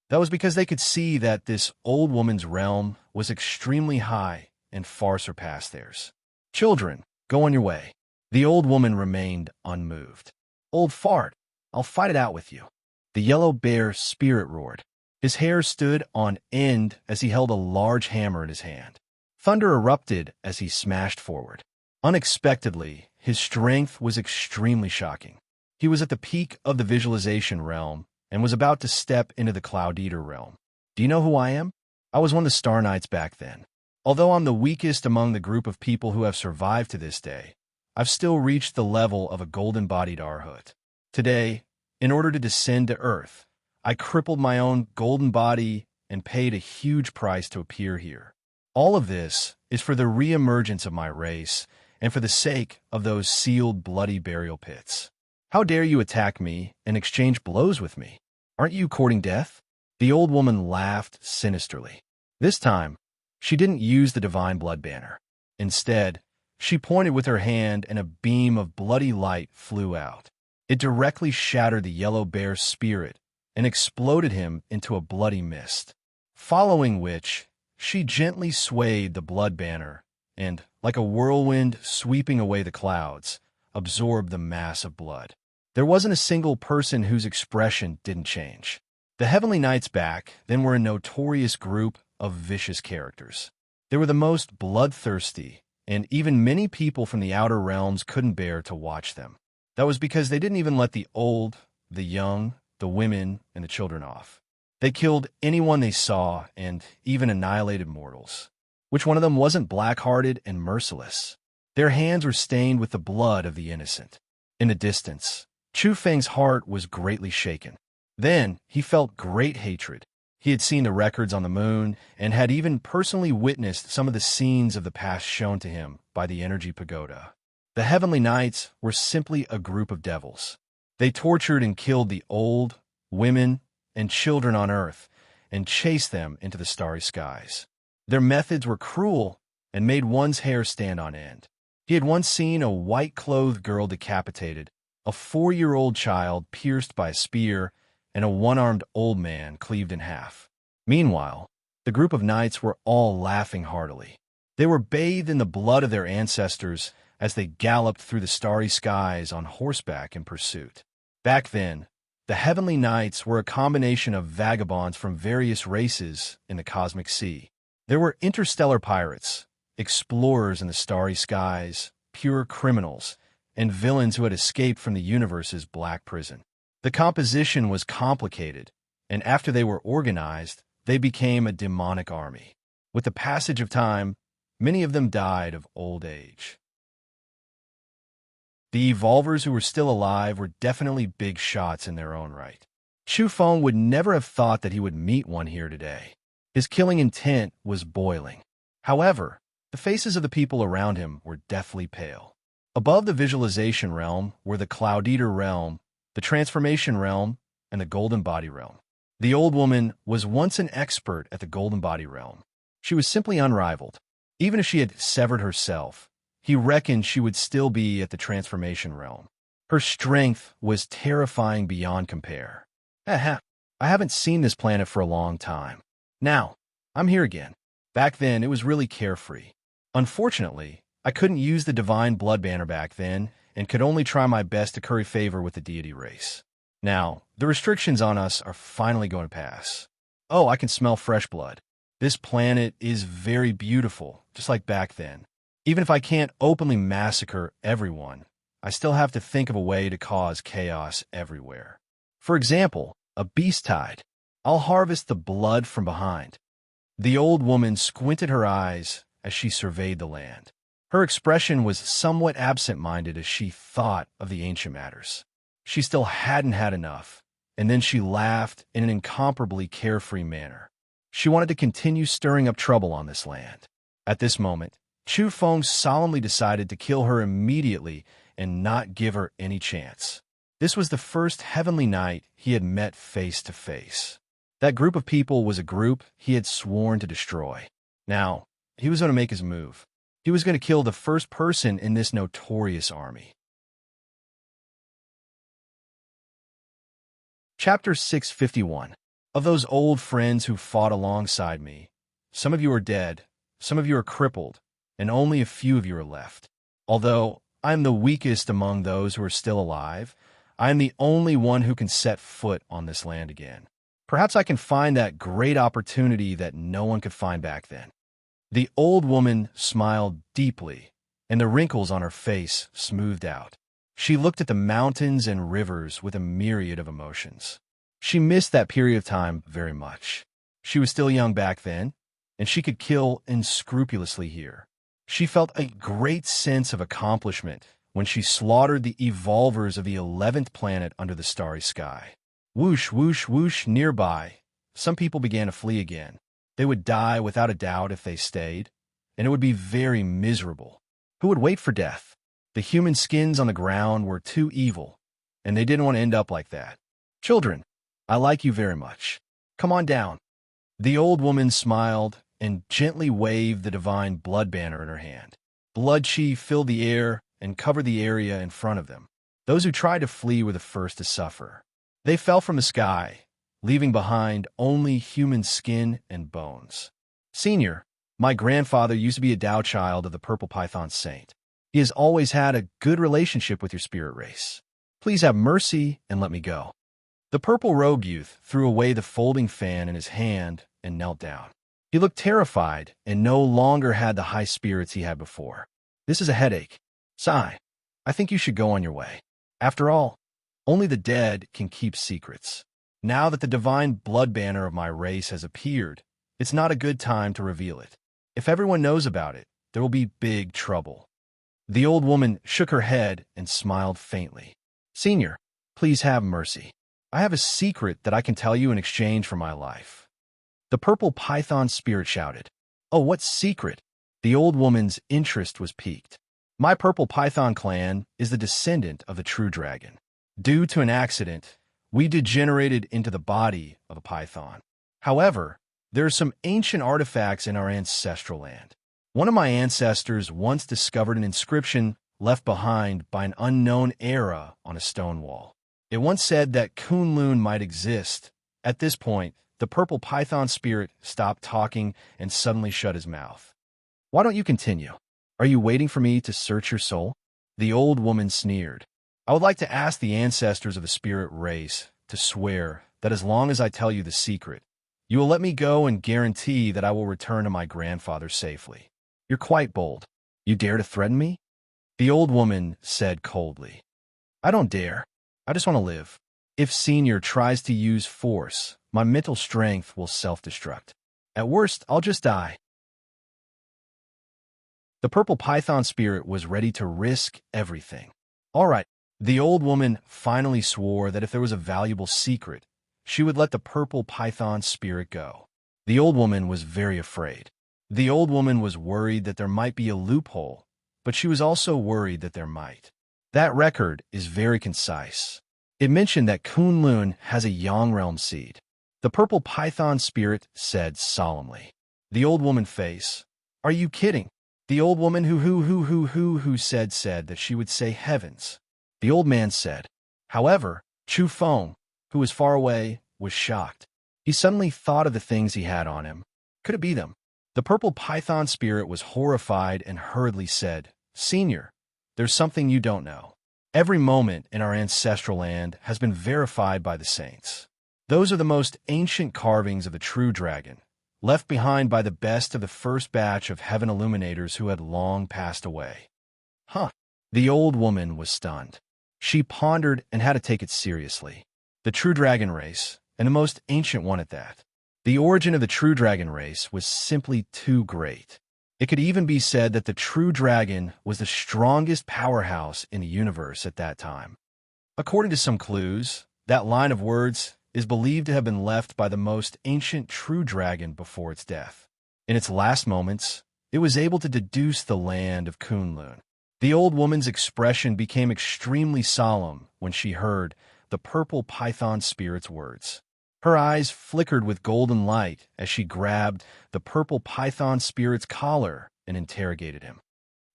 Speaker 1: That was because they could see that this old woman's realm was extremely high and far surpassed theirs. Children, go on your way. The old woman remained unmoved. Old fart, I'll fight it out with you. The yellow bear spirit roared. His hair stood on end as he held a large hammer in his hand. Thunder erupted as he smashed forward. Unexpectedly, his strength was extremely shocking. He was at the peak of the visualization realm and was about to step into the Cloud Eater realm. Do you know who I am? I was one of the Star Knights back then. Although I'm the weakest among the group of people who have survived to this day, I've still reached the level of a golden-bodied Arhut. Today, in order to descend to Earth, I crippled my own golden body and paid a huge price to appear here. All of this is for the re-emergence of my race and for the sake of those sealed bloody burial pits. How dare you attack me and exchange blows with me? Aren't you courting death? The old woman laughed sinisterly. This time, she didn't use the divine blood banner. Instead, she pointed with her hand and a beam of bloody light flew out. It directly shattered the yellow bear's spirit and exploded him into a bloody mist, following which she gently swayed the blood banner and, like a whirlwind sweeping away the clouds, absorbed the mass of blood. There wasn't a single person whose expression didn't change. The Heavenly Knights back then were a notorious group of vicious characters. They were the most bloodthirsty, and even many people from the outer realms couldn't bear to watch them. That was because they didn't even let the old, the young, the women, and the children off. They killed anyone they saw and even annihilated mortals. Which one of them wasn't black-hearted and merciless? Their hands were stained with the blood of the innocent. In the distance, Chu Feng's heart was greatly shaken. Then he felt great hatred. He had seen the records on the moon and had even personally witnessed some of the scenes of the past shown to him by the energy pagoda. The Heavenly Knights were simply a group of devils. They tortured and killed the old, women, and children on Earth and chased them into the starry skies. Their methods were cruel and made one's hair stand on end. He had once seen a white-clothed girl decapitated, a 4-year-old child pierced by a spear, and a one-armed old man cleaved in half. Meanwhile, the group of knights were all laughing heartily. They were bathed in the blood of their ancestors as they galloped through the starry skies on horseback in pursuit. Back then, the Heavenly Knights were a combination of vagabonds from various races in the cosmic sea. There were interstellar pirates, explorers in the starry skies, pure criminals, and villains who had escaped from the universe's black prison. The composition was complicated, and after they were organized, they became a demonic army. With the passage of time, many of them died of old age. The evolvers who were still alive were definitely big shots in their own right. Chu Feng would never have thought that he would meet one here today. His killing intent was boiling. However, the faces of the people around him were deathly pale. Above the visualization realm were the Cloud Eater realm, the Transformation realm, and the Golden Body realm. The old woman was once an expert at the Golden Body realm. She was simply unrivaled. Even if she had severed herself, he reckoned she would still be at the Transformation realm. Her strength was terrifying beyond compare. I haven't seen this planet for a long time. Now, I'm here again. Back then, it was really carefree. Unfortunately, I couldn't use the Divine Blood Banner back then and could only try my best to curry favor with the deity race. Now, the restrictions on us are finally going to pass. Oh, I can smell fresh blood. This planet is very beautiful, just like back then. Even if I can't openly massacre everyone, I still have to think of a way to cause chaos everywhere. For example, a beast tide. I'll harvest the blood from behind. The old woman squinted her eyes as she surveyed the land. Her expression was somewhat absent-minded as she thought of the ancient matters. She still hadn't had enough, and then she laughed in an incomparably carefree manner. She wanted to continue stirring up trouble on this land. At this moment, Chu Feng solemnly decided to kill her immediately and not give her any chance. This was the first Heavenly Knight he had met face to face. That group of people was a group he had sworn to destroy. Now, he was going to make his move. He was going to kill the first person in this notorious army. Chapter 651. Of those old friends who fought alongside me, some of you are dead, some of you are crippled, and only a few of you are left. Although I am the weakest among those who are still alive, I am the only one who can set foot on this land again. Perhaps I can find that great opportunity that no one could find back then. The old woman smiled deeply, and the wrinkles on her face smoothed out. She looked at the mountains and rivers with a myriad of emotions. She missed that period of time very much. She was still young back then, and she could kill unscrupulously here. She felt a great sense of accomplishment when she slaughtered the evolvers of the 11th planet under the starry sky. Whoosh, whoosh, whoosh, nearby, some people began to flee again. They would die without a doubt if they stayed, and it would be very miserable. Who would wait for death? The human skins on the ground were too evil, and they didn't want to end up like that. Children, I like you very much. Come on down. The old woman smiled and gently waved the divine blood banner in her hand. Blood chi filled the air and covered the area in front of them. Those who tried to flee were the first to suffer. They fell from the sky, leaving behind only human skin and bones. Senior, my grandfather used to be a Tao child of the Purple Python Saint. He has always had a good relationship with your spirit race. Please have mercy and let me go. The purple robe youth threw away the folding fan in his hand and knelt down. He looked terrified and no longer had the high spirits he had before. This is a headache. Sigh, I think you should go on your way. After all, only the dead can keep secrets. Now that the divine blood banner of my race has appeared, it's not a good time to reveal it. If everyone knows about it, there will be big trouble. The old woman shook her head and smiled faintly. Senior, please have mercy. I have a secret that I can tell you in exchange for my life. The purple python spirit shouted. Oh, what secret? The old woman's interest was piqued. My purple python clan is the descendant of the true dragon. Due to an accident, we degenerated into the body of a python. However, there are some ancient artifacts in our ancestral land. One of my ancestors once discovered an inscription left behind by an unknown era on a stone wall. It once said that Kunlun might exist. At this point, the purple python spirit stopped talking and suddenly shut his mouth. Why don't you continue? Are you waiting for me to search your soul? The old woman sneered. I would like to ask the ancestors of the spirit race to swear that as long as I tell you the secret, you will let me go and guarantee that I will return to my grandfather safely. You're quite bold. You dare to threaten me? The old woman said coldly. I don't dare. I just want to live. If Senior tries to use force, my mental strength will self-destruct. At worst, I'll just die. The purple python spirit was ready to risk everything. All right. The old woman finally swore that if there was a valuable secret, she would let the purple python spirit go. The old woman was very afraid. The old woman was worried that there might be a loophole, but she was also worried that there might. That record is very concise. It mentioned that Kunlun has a Yang realm seed. The purple python spirit said solemnly. The old woman's face. Are you kidding? The old woman who said that she would say heavens. The old man said. However, Chu Feng, who was far away, was shocked. He suddenly thought of the things he had on him. Could it be them? The purple python spirit was horrified and hurriedly said, Senior, there's something you don't know. Every moment in our ancestral land has been verified by the saints. Those are the most ancient carvings of the true dragon, left behind by the best of the first batch of heaven illuminators who had long passed away. Huh. The old woman was stunned. She pondered and had to take it seriously. The true dragon race, and the most ancient one at that. The origin of the true dragon race was simply too great. It could even be said that the true dragon was the strongest powerhouse in the universe at that time. According to some clues, that line of words is believed to have been left by the most ancient true dragon before its death. In its last moments, it was able to deduce the land of Kunlun. The old woman's expression became extremely solemn when she heard the purple python spirit's words. Her eyes flickered with golden light as she grabbed the purple python spirit's collar and interrogated him.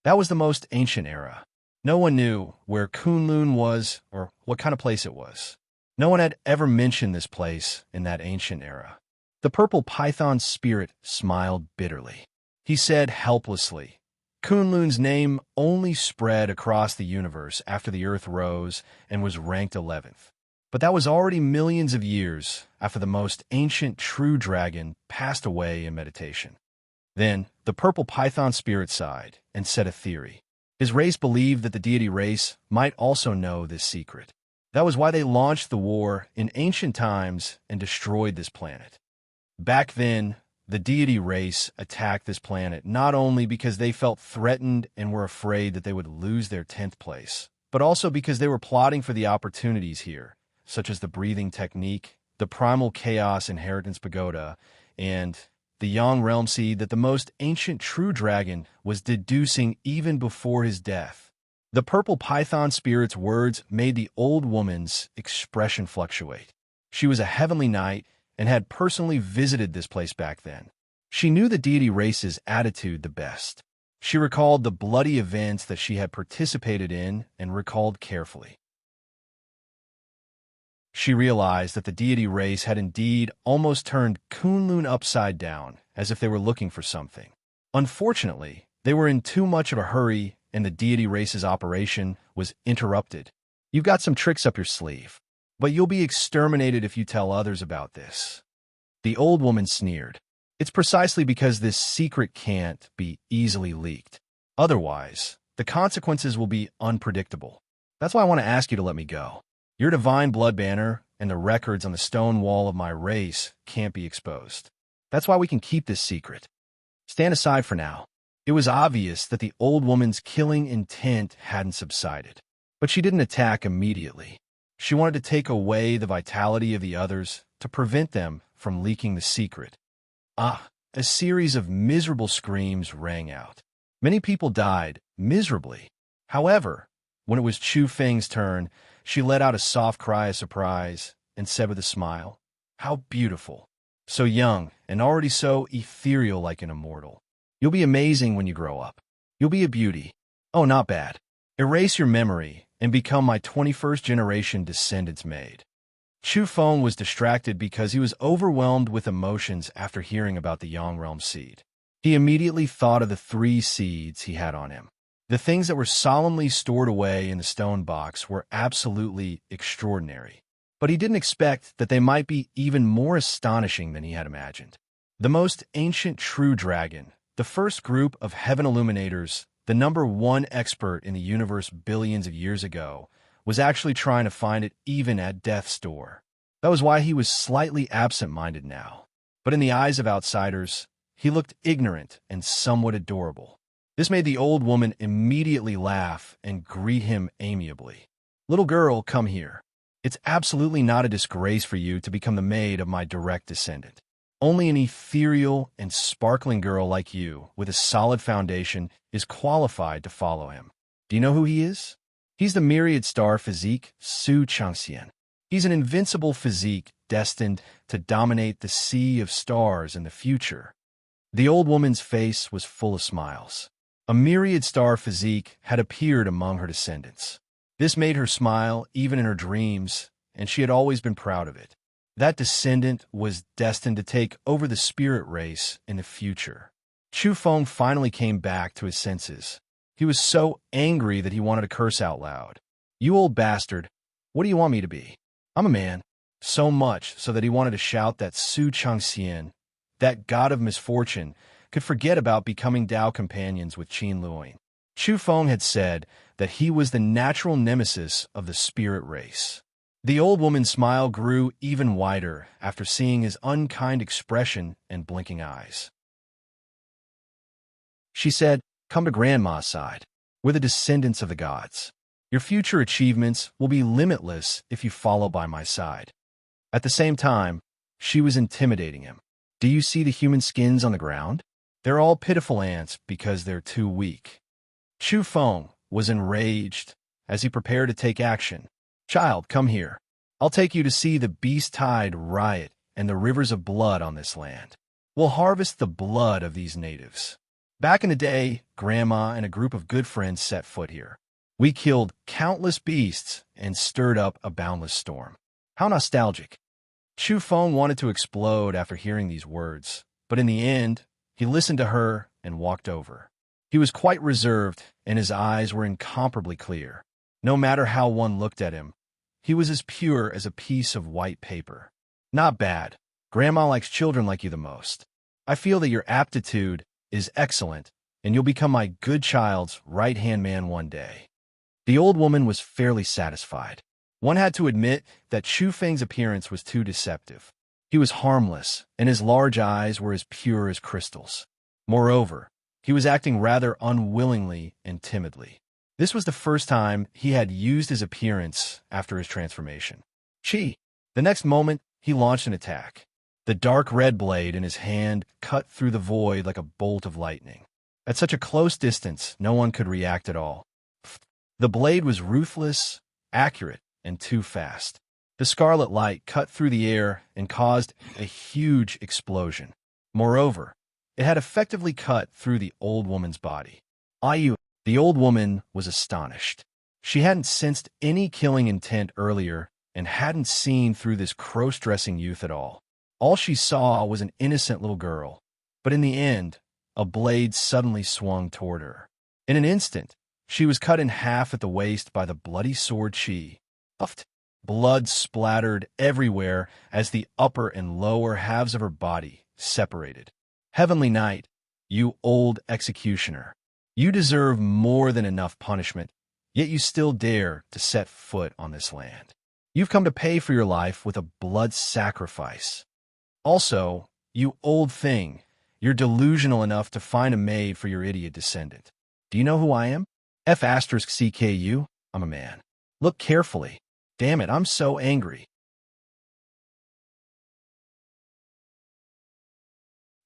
Speaker 1: That was the most ancient era. No one knew where Kunlun was or what kind of place it was. No one had ever mentioned this place in that ancient era. The purple python spirit smiled bitterly. He said helplessly, Kunlun's name only spread across the universe after the Earth rose and was ranked 11th. But that was already millions of years after the most ancient true dragon passed away in meditation. Then, the purple python spirit sighed and said a theory. His race believed that the deity race might also know this secret. That was why they launched the war in ancient times and destroyed this planet. Back then, the deity race attacked this planet not only because they felt threatened and were afraid that they would lose their 10th place, but also because they were plotting for the opportunities here, such as the breathing technique, the primal chaos inheritance pagoda, and the Yang realm seed that the most ancient true dragon was deducing even before his death. The purple python spirit's words made the old woman's expression fluctuate. She was a heavenly knight and had personally visited this place back then. She knew the deity race's attitude the best. She recalled the bloody events that she had participated in and recalled carefully. She realized that the deity race had indeed almost turned Kunlun upside down, as if they were looking for something. Unfortunately, they were in too much of a hurry, and the deity race's operation was interrupted. You've got some tricks up your sleeve, but you'll be exterminated if you tell others about this. The old woman sneered. It's precisely because this secret can't be easily leaked. Otherwise, the consequences will be unpredictable. That's why I want to ask you to let me go. Your divine blood banner and the records on the stone wall of my race can't be exposed. That's why we can keep this secret. Stand aside for now. It was obvious that the old woman's killing intent hadn't subsided. But she didn't attack immediately. She wanted to take away the vitality of the others to prevent them from leaking the secret. A series of miserable screams rang out. Many people died miserably. However, when it was Chu Feng's turn, she let out a soft cry of surprise and said with a smile, "How beautiful. So young and already so ethereal like an immortal. You'll be amazing when you grow up. You'll be a beauty. Oh, not bad. Erase your memory and become my 21st generation descendant's maid." Chu Feng was distracted because he was overwhelmed with emotions after hearing about the Yang Realm seed. He immediately thought of the 3 seeds he had on him. The things that were solemnly stored away in the stone box were absolutely extraordinary. But he didn't expect that they might be even more astonishing than he had imagined. The most ancient true dragon, the first group of heaven illuminators, the #1 expert in the universe billions of years ago, was actually trying to find it even at death's door. That was why he was slightly absent-minded now. But in the eyes of outsiders, he looked ignorant and somewhat adorable. This made the old woman immediately laugh and greet him amiably. "Little girl, come here. It's absolutely not a disgrace for you to become the maid of my direct descendant. Only an ethereal and sparkling girl like you, with a solid foundation, is qualified to follow him. Do you know who he is? He's the myriad star physique, Su Changxian. He's an invincible physique destined to dominate the sea of stars in the future." The old woman's face was full of smiles. A myriad star physique had appeared among her descendants. This made her smile even in her dreams, and she had always been proud of it. That descendant was destined to take over the spirit race in the future. Chu Feng finally came back to his senses. He was so angry that he wanted to curse out loud. "You old bastard, what do you want me to be? I'm a man." So much so that he wanted to shout that Su Changxian, that god of misfortune, could forget about becoming Dao companions with Qin Luoying. Chu Feng had said that he was the natural nemesis of the spirit race. The old woman's smile grew even wider after seeing his unkind expression and blinking eyes. She said, "Come to Grandma's side. We're the descendants of the gods. Your future achievements will be limitless if you follow by my side." At the same time, she was intimidating him. "Do you see the human skins on the ground? They're all pitiful ants because they're too weak." Chu Feng was enraged as he prepared to take action. "Child, come here. I'll take you to see the beast tide riot and the rivers of blood on this land. We'll harvest the blood of these natives. Back in the day, Grandma and a group of good friends set foot here. We killed countless beasts and stirred up a boundless storm. How nostalgic." Chu Feng wanted to explode after hearing these words, but in the end, he listened to her and walked over. He was quite reserved, and his eyes were incomparably clear. No matter how one looked at him, he was as pure as a piece of white paper. "Not bad. Grandma likes children like you the most. I feel that your aptitude is excellent, and you'll become my good child's right-hand man one day." The old woman was fairly satisfied. One had to admit that Chu Feng's appearance was too deceptive. He was harmless, and his large eyes were as pure as crystals. Moreover, he was acting rather unwillingly and timidly. This was the first time he had used his appearance after his transformation. "Chi!" The next moment, he launched an attack. The dark red blade in his hand cut through the void like a bolt of lightning. At such a close distance, no one could react at all. The blade was ruthless, accurate, and too fast. The scarlet light cut through the air and caused a huge explosion. Moreover, it had effectively cut through the old woman's body. The old woman was astonished. She hadn't sensed any killing intent earlier and hadn't seen through this cross-dressing youth at all. All she saw was an innocent little girl. But in the end, a blade suddenly swung toward her. In an instant, she was cut in half at the waist by the bloody sword Chi. Blood splattered everywhere as the upper and lower halves of her body separated. "Heavenly Knight, you old executioner, you deserve more than enough punishment, yet you still dare to set foot on this land. You've come to pay for your life with a blood sacrifice. Also, you old thing, You're delusional enough to find a maid for your idiot descendant. Do you know who I am? F***CKU? I'm a man. Look carefully. Damn it, I'm so angry.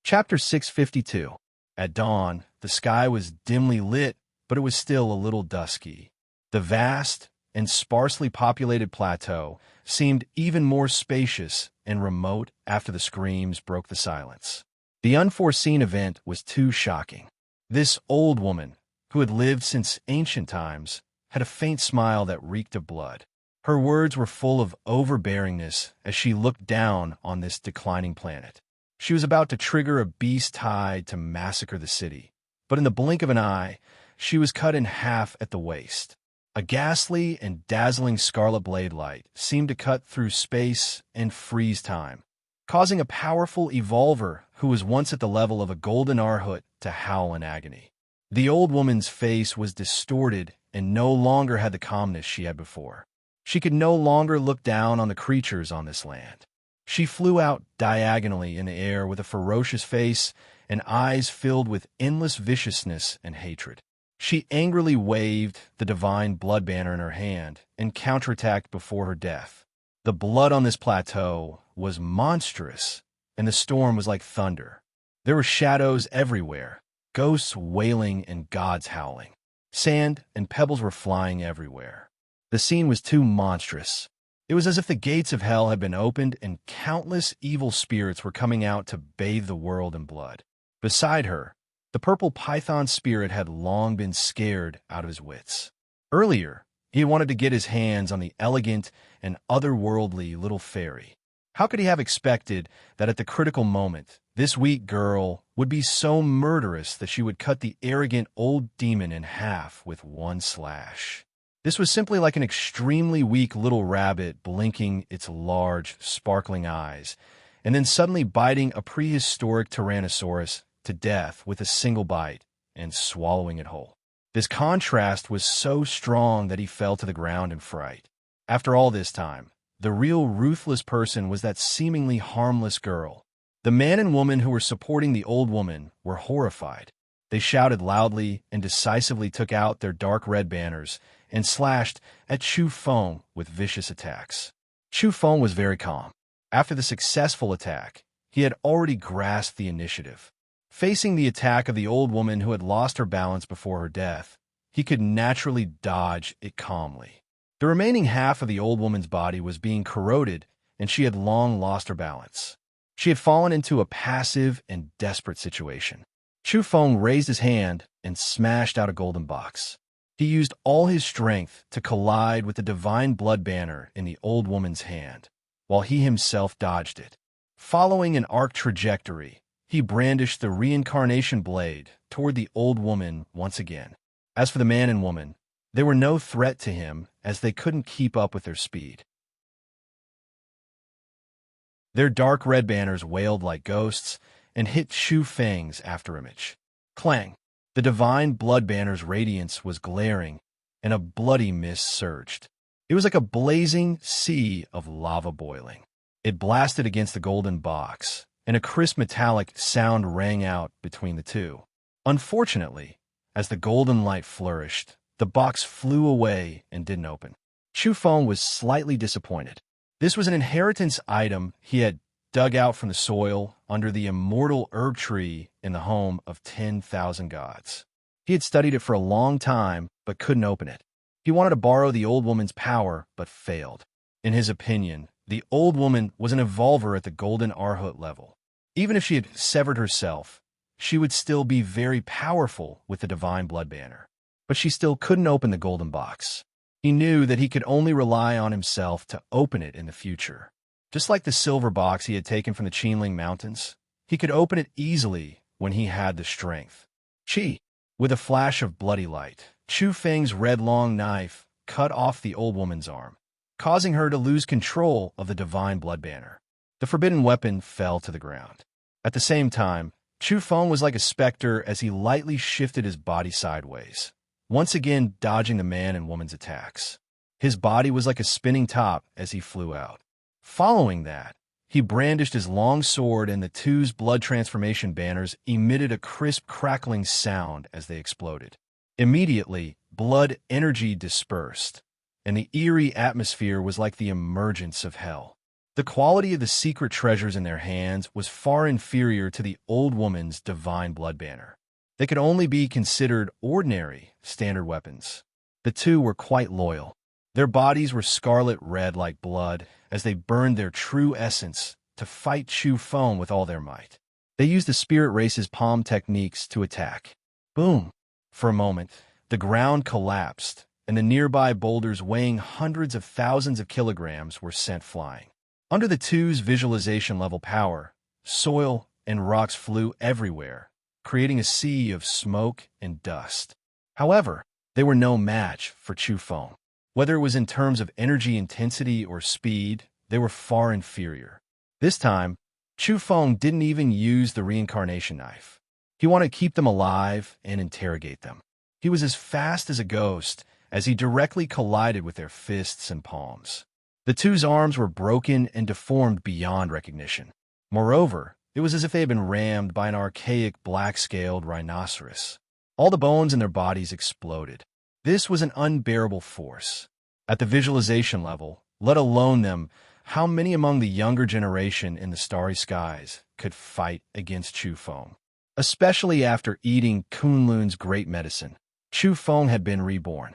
Speaker 1: Chapter 652. At dawn, the sky was dimly lit, but it was still a little dusky. The vast and sparsely populated plateau seemed even more spacious and remote after the screams broke the silence. The unforeseen event was too shocking. This old woman, who had lived since ancient times, had a faint smile that reeked of blood. Her words were full of overbearingness as she looked down on this declining planet. She was about to trigger a beast tide to massacre the city, but in the blink of an eye, she was cut in half at the waist. A ghastly and dazzling scarlet blade light seemed to cut through space and freeze time, causing a powerful evolver who was once at the level of a golden Arhut to howl in agony. The old woman's face was distorted and no longer had the calmness she had before. She could no longer look down on the creatures on this land. She flew out diagonally in the air with a ferocious face and eyes filled with endless viciousness and hatred. She angrily waved the divine blood banner in her hand and counterattacked before her death. The blood on this plateau was monstrous, and the storm was like thunder. There were shadows everywhere, ghosts wailing and gods howling. Sand and pebbles were flying everywhere. The scene was too monstrous. It was as if the gates of hell had been opened and countless evil spirits were coming out to bathe the world in blood. Beside her, the purple python spirit had long been scared out of his wits. Earlier, he had wanted to get his hands on the elegant and otherworldly little fairy. How could he have expected that at the critical moment, this weak girl would be so murderous that she would cut the arrogant old demon in half with one slash? This was simply like an extremely weak little rabbit blinking its large, sparkling eyes, and then suddenly biting a prehistoric Tyrannosaurus to death with a single bite and swallowing it whole. This contrast was so strong that he fell to the ground in fright. After all this time, the real ruthless person was that seemingly harmless girl. The man and woman who were supporting the old woman were horrified. They shouted loudly and decisively took out their dark red banners and slashed at Chu Feng with vicious attacks. Chu Feng was very calm. After the successful attack, he had already grasped the initiative. Facing the attack of the old woman who had lost her balance before her death, he could naturally dodge it calmly. The remaining half of the old woman's body was being corroded, and she had long lost her balance. She had fallen into a passive and desperate situation. Chu Feng raised his hand and smashed out a golden box. He used all his strength to collide with the divine blood banner in the old woman's hand, while he himself dodged it. Following an arc trajectory, he brandished the reincarnation blade toward the old woman once again. As for the man and woman, they were no threat to him as they couldn't keep up with their speed. Their dark red banners wailed like ghosts and hit Xu Feng's afterimage. Clang! The divine blood banner's radiance was glaring, and a bloody mist surged. It was like a blazing sea of lava boiling. It blasted against the golden box, and a crisp metallic sound rang out between the two. Unfortunately, as the golden light flourished, the box flew away and didn't open. Chu Feng was slightly disappointed. This was an inheritance item he had dug out from the soil under the immortal herb tree in the home of 10,000 gods. He had studied it for a long time, but couldn't open it. He wanted to borrow the old woman's power, but failed. In his opinion, the old woman was an evolver at the golden Arhut level. Even if she had severed herself, she would still be very powerful with the divine blood banner. But she still couldn't open the golden box. He knew that he could only rely on himself to open it in the future. Just like the silver box he had taken from the Qinling Mountains, he could open it easily when he had the strength. Chi! With a flash of bloody light, Chu Feng's red long knife cut off the old woman's arm, causing her to lose control of the divine blood banner. The forbidden weapon fell to the ground. At the same time, Chu Feng was like a specter as he lightly shifted his body sideways, once again dodging the man and woman's attacks. His body was like a spinning top as he flew out. Following that, He brandished his long sword, and the two's blood transformation banners emitted a crisp, crackling sound as they exploded. Immediately, blood energy dispersed, and the eerie atmosphere was like the emergence of hell. The quality of the secret treasures in their hands was far inferior to the old woman's divine blood banner. They could only be considered ordinary, standard weapons. The two were quite loyal. Their bodies were scarlet red like blood as they burned their true essence to fight Chu Feng with all their might. They used the spirit race's palm techniques to attack. Boom! For a moment, the ground collapsed, and the nearby boulders weighing hundreds of thousands of kilograms were sent flying. Under the two's visualization-level power, soil and rocks flew everywhere, creating a sea of smoke and dust. However, they were no match for Chu Feng. Whether it was in terms of energy intensity or speed, they were far inferior. This time, Chu Feng didn't even use the reincarnation knife. He wanted to keep them alive and interrogate them. He was as fast as a ghost as he directly collided with their fists and palms. The two's arms were broken and deformed beyond recognition. Moreover, it was as if they had been rammed by an archaic black-scaled rhinoceros. All the bones in their bodies exploded. This was an unbearable force. At the visualization level, let alone them, how many among the younger generation in the starry skies could fight against Chu Feng? Especially after eating Kunlun's great medicine, Chu Feng had been reborn.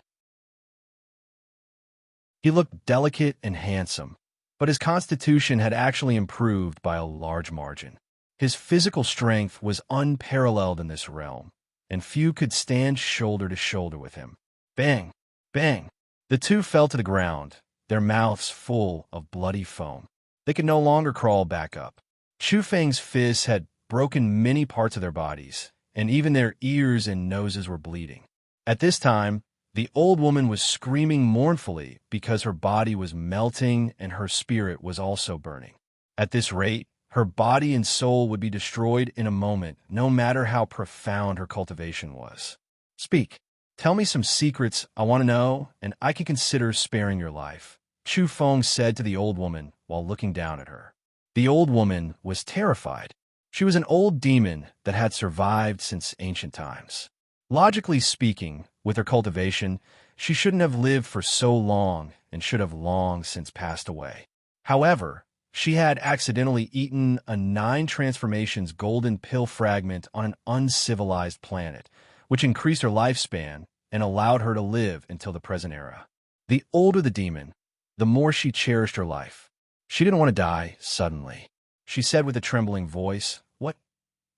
Speaker 1: He looked delicate and handsome, but his constitution had actually improved by a large margin. His physical strength was unparalleled in this realm, and few could stand shoulder to shoulder with him. Bang! Bang! The two fell to the ground, their mouths full of bloody foam. They could no longer crawl back up. Chu Feng's fists had broken many parts of their bodies, and even their ears and noses were bleeding. At this time, the old woman was screaming mournfully because her body was melting and her spirit was also burning. At this rate, her body and soul would be destroyed in a moment, no matter how profound her cultivation was. Speak. Tell me some secrets I want to know, and I can consider sparing your life, Chu Feng said to the old woman while looking down at her. The old woman was terrified. She was an old demon that had survived since ancient times. Logically speaking, with her cultivation, she shouldn't have lived for so long and should have long since passed away. However, she had accidentally eaten a 9 transformations golden pill fragment on an uncivilized planet, which increased her lifespan and allowed her to live until the present era. The older the demon, the more she cherished her life. She didn't want to die suddenly. She said with a trembling voice, "What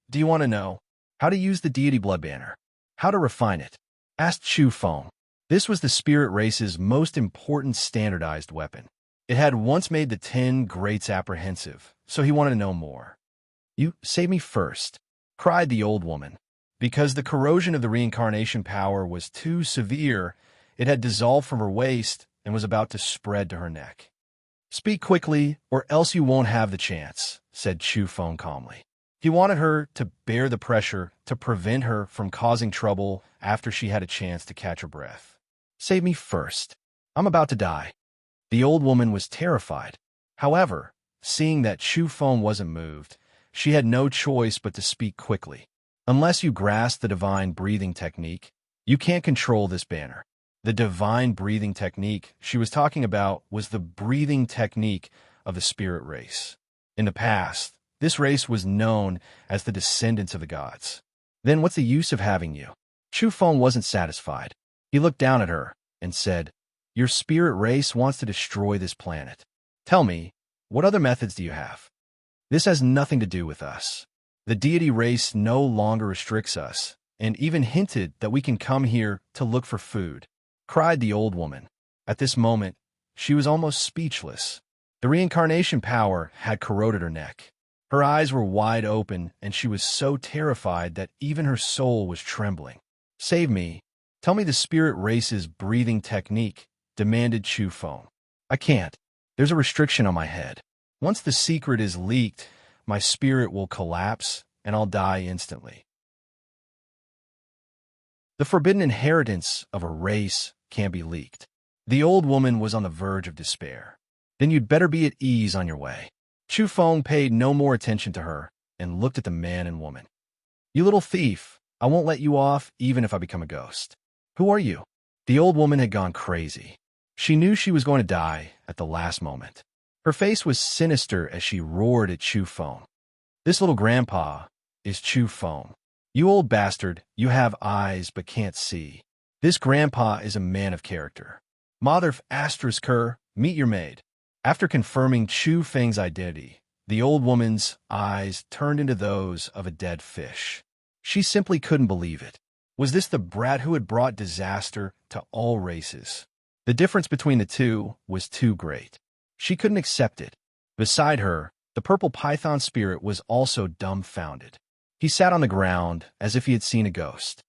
Speaker 1: do you want to know? How to use the deity blood banner? How to refine it?" asked Chu Feng. This was the spirit race's most important standardized weapon. It had once made the 10 greats apprehensive, so he wanted to know more. "You save me first," cried the old woman. Because the corrosion of the reincarnation power was too severe, it had dissolved from her waist and was about to spread to her neck. "Speak quickly, or else you won't have the chance," said Chu Feng calmly. He wanted her to bear the pressure to prevent her from causing trouble after she had a chance to catch her breath. "Save me first. I'm about to die." The old woman was terrified. However, seeing that Chu Feng wasn't moved, she had no choice but to speak quickly. "Unless you grasp the divine breathing technique, you can't control this banner." The divine breathing technique she was talking about was the breathing technique of the spirit race. In the past, this race was known as the descendants of the gods. "Then what's the use of having you?" Chu Feng wasn't satisfied. He looked down at her and said, "Your spirit race wants to destroy this planet. Tell me, what other methods do you have? This has nothing to do with us. The deity race no longer restricts us, and even hinted that we can come here to look for food," cried the old woman. At this moment, she was almost speechless. The reincarnation power had corroded her neck. Her eyes were wide open, and she was so terrified that even her soul was trembling. "Save me. Tell me the spirit race's breathing technique," demanded Chu Feng. "I can't. There's a restriction on my head. Once the secret is leaked, my spirit will collapse, and I'll die instantly." The forbidden inheritance of a race can't be leaked. The old woman was on the verge of despair. "Then you'd better be at ease on your way. Chu Feng paid no more attention to her and looked at the man and woman. "You little thief, I won't let you off even if I become a ghost. Who are you?" The old woman had gone crazy. She knew she was going to die at the last moment. Her face was sinister as she roared at Chu Feng. "This little grandpa is Chu Feng. You old bastard, you have eyes but can't see. This grandpa is a man of character. Mother asterisk her, meet your maid." After confirming Chu Feng's identity, the old woman's eyes turned into those of a dead fish. She simply couldn't believe it. Was this the brat who had brought disaster to all races? The difference between the two was too great. She couldn't accept it. Beside her, the purple python spirit was also dumbfounded. He sat on the ground as if he had seen a ghost.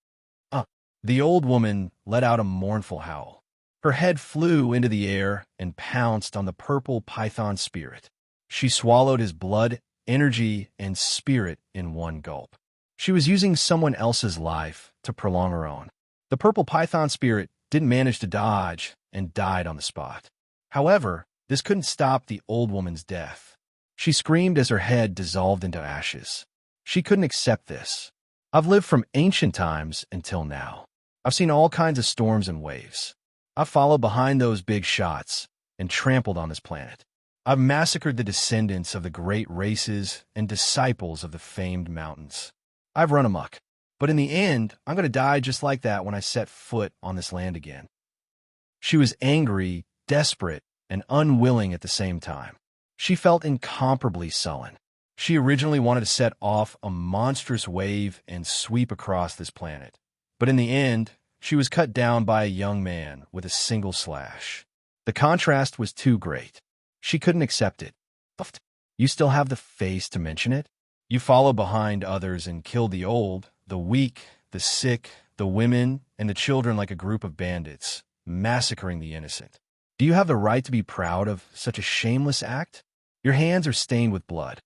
Speaker 1: The old woman let out a mournful howl. Her head flew into the air and pounced on the purple python spirit. She swallowed his blood, energy, and spirit in one gulp. She was using someone else's life to prolong her own. The purple python spirit didn't manage to dodge and died on the spot. However, this couldn't stop the old woman's death. She screamed as her head dissolved into ashes. She couldn't accept this. "I've lived from ancient times until now. I've seen all kinds of storms and waves. I've followed behind those big shots and trampled on this planet. I've massacred the descendants of the great races and disciples of the famed mountains. I've run amok. But in the end, I'm going to die just like that when I set foot on this land again." She was angry, desperate, and unwilling at the same time. She felt incomparably sullen. She originally wanted to set off a monstrous wave and sweep across this planet. But in the end, she was cut down by a young man with a single slash. The contrast was too great. She couldn't accept it. "You still have the face to mention it? You follow behind others and kill the old, the weak, the sick, the women, and the children like a group of bandits, massacring the innocent. Do you have the right to be proud of such a shameless act? Your hands are stained with blood."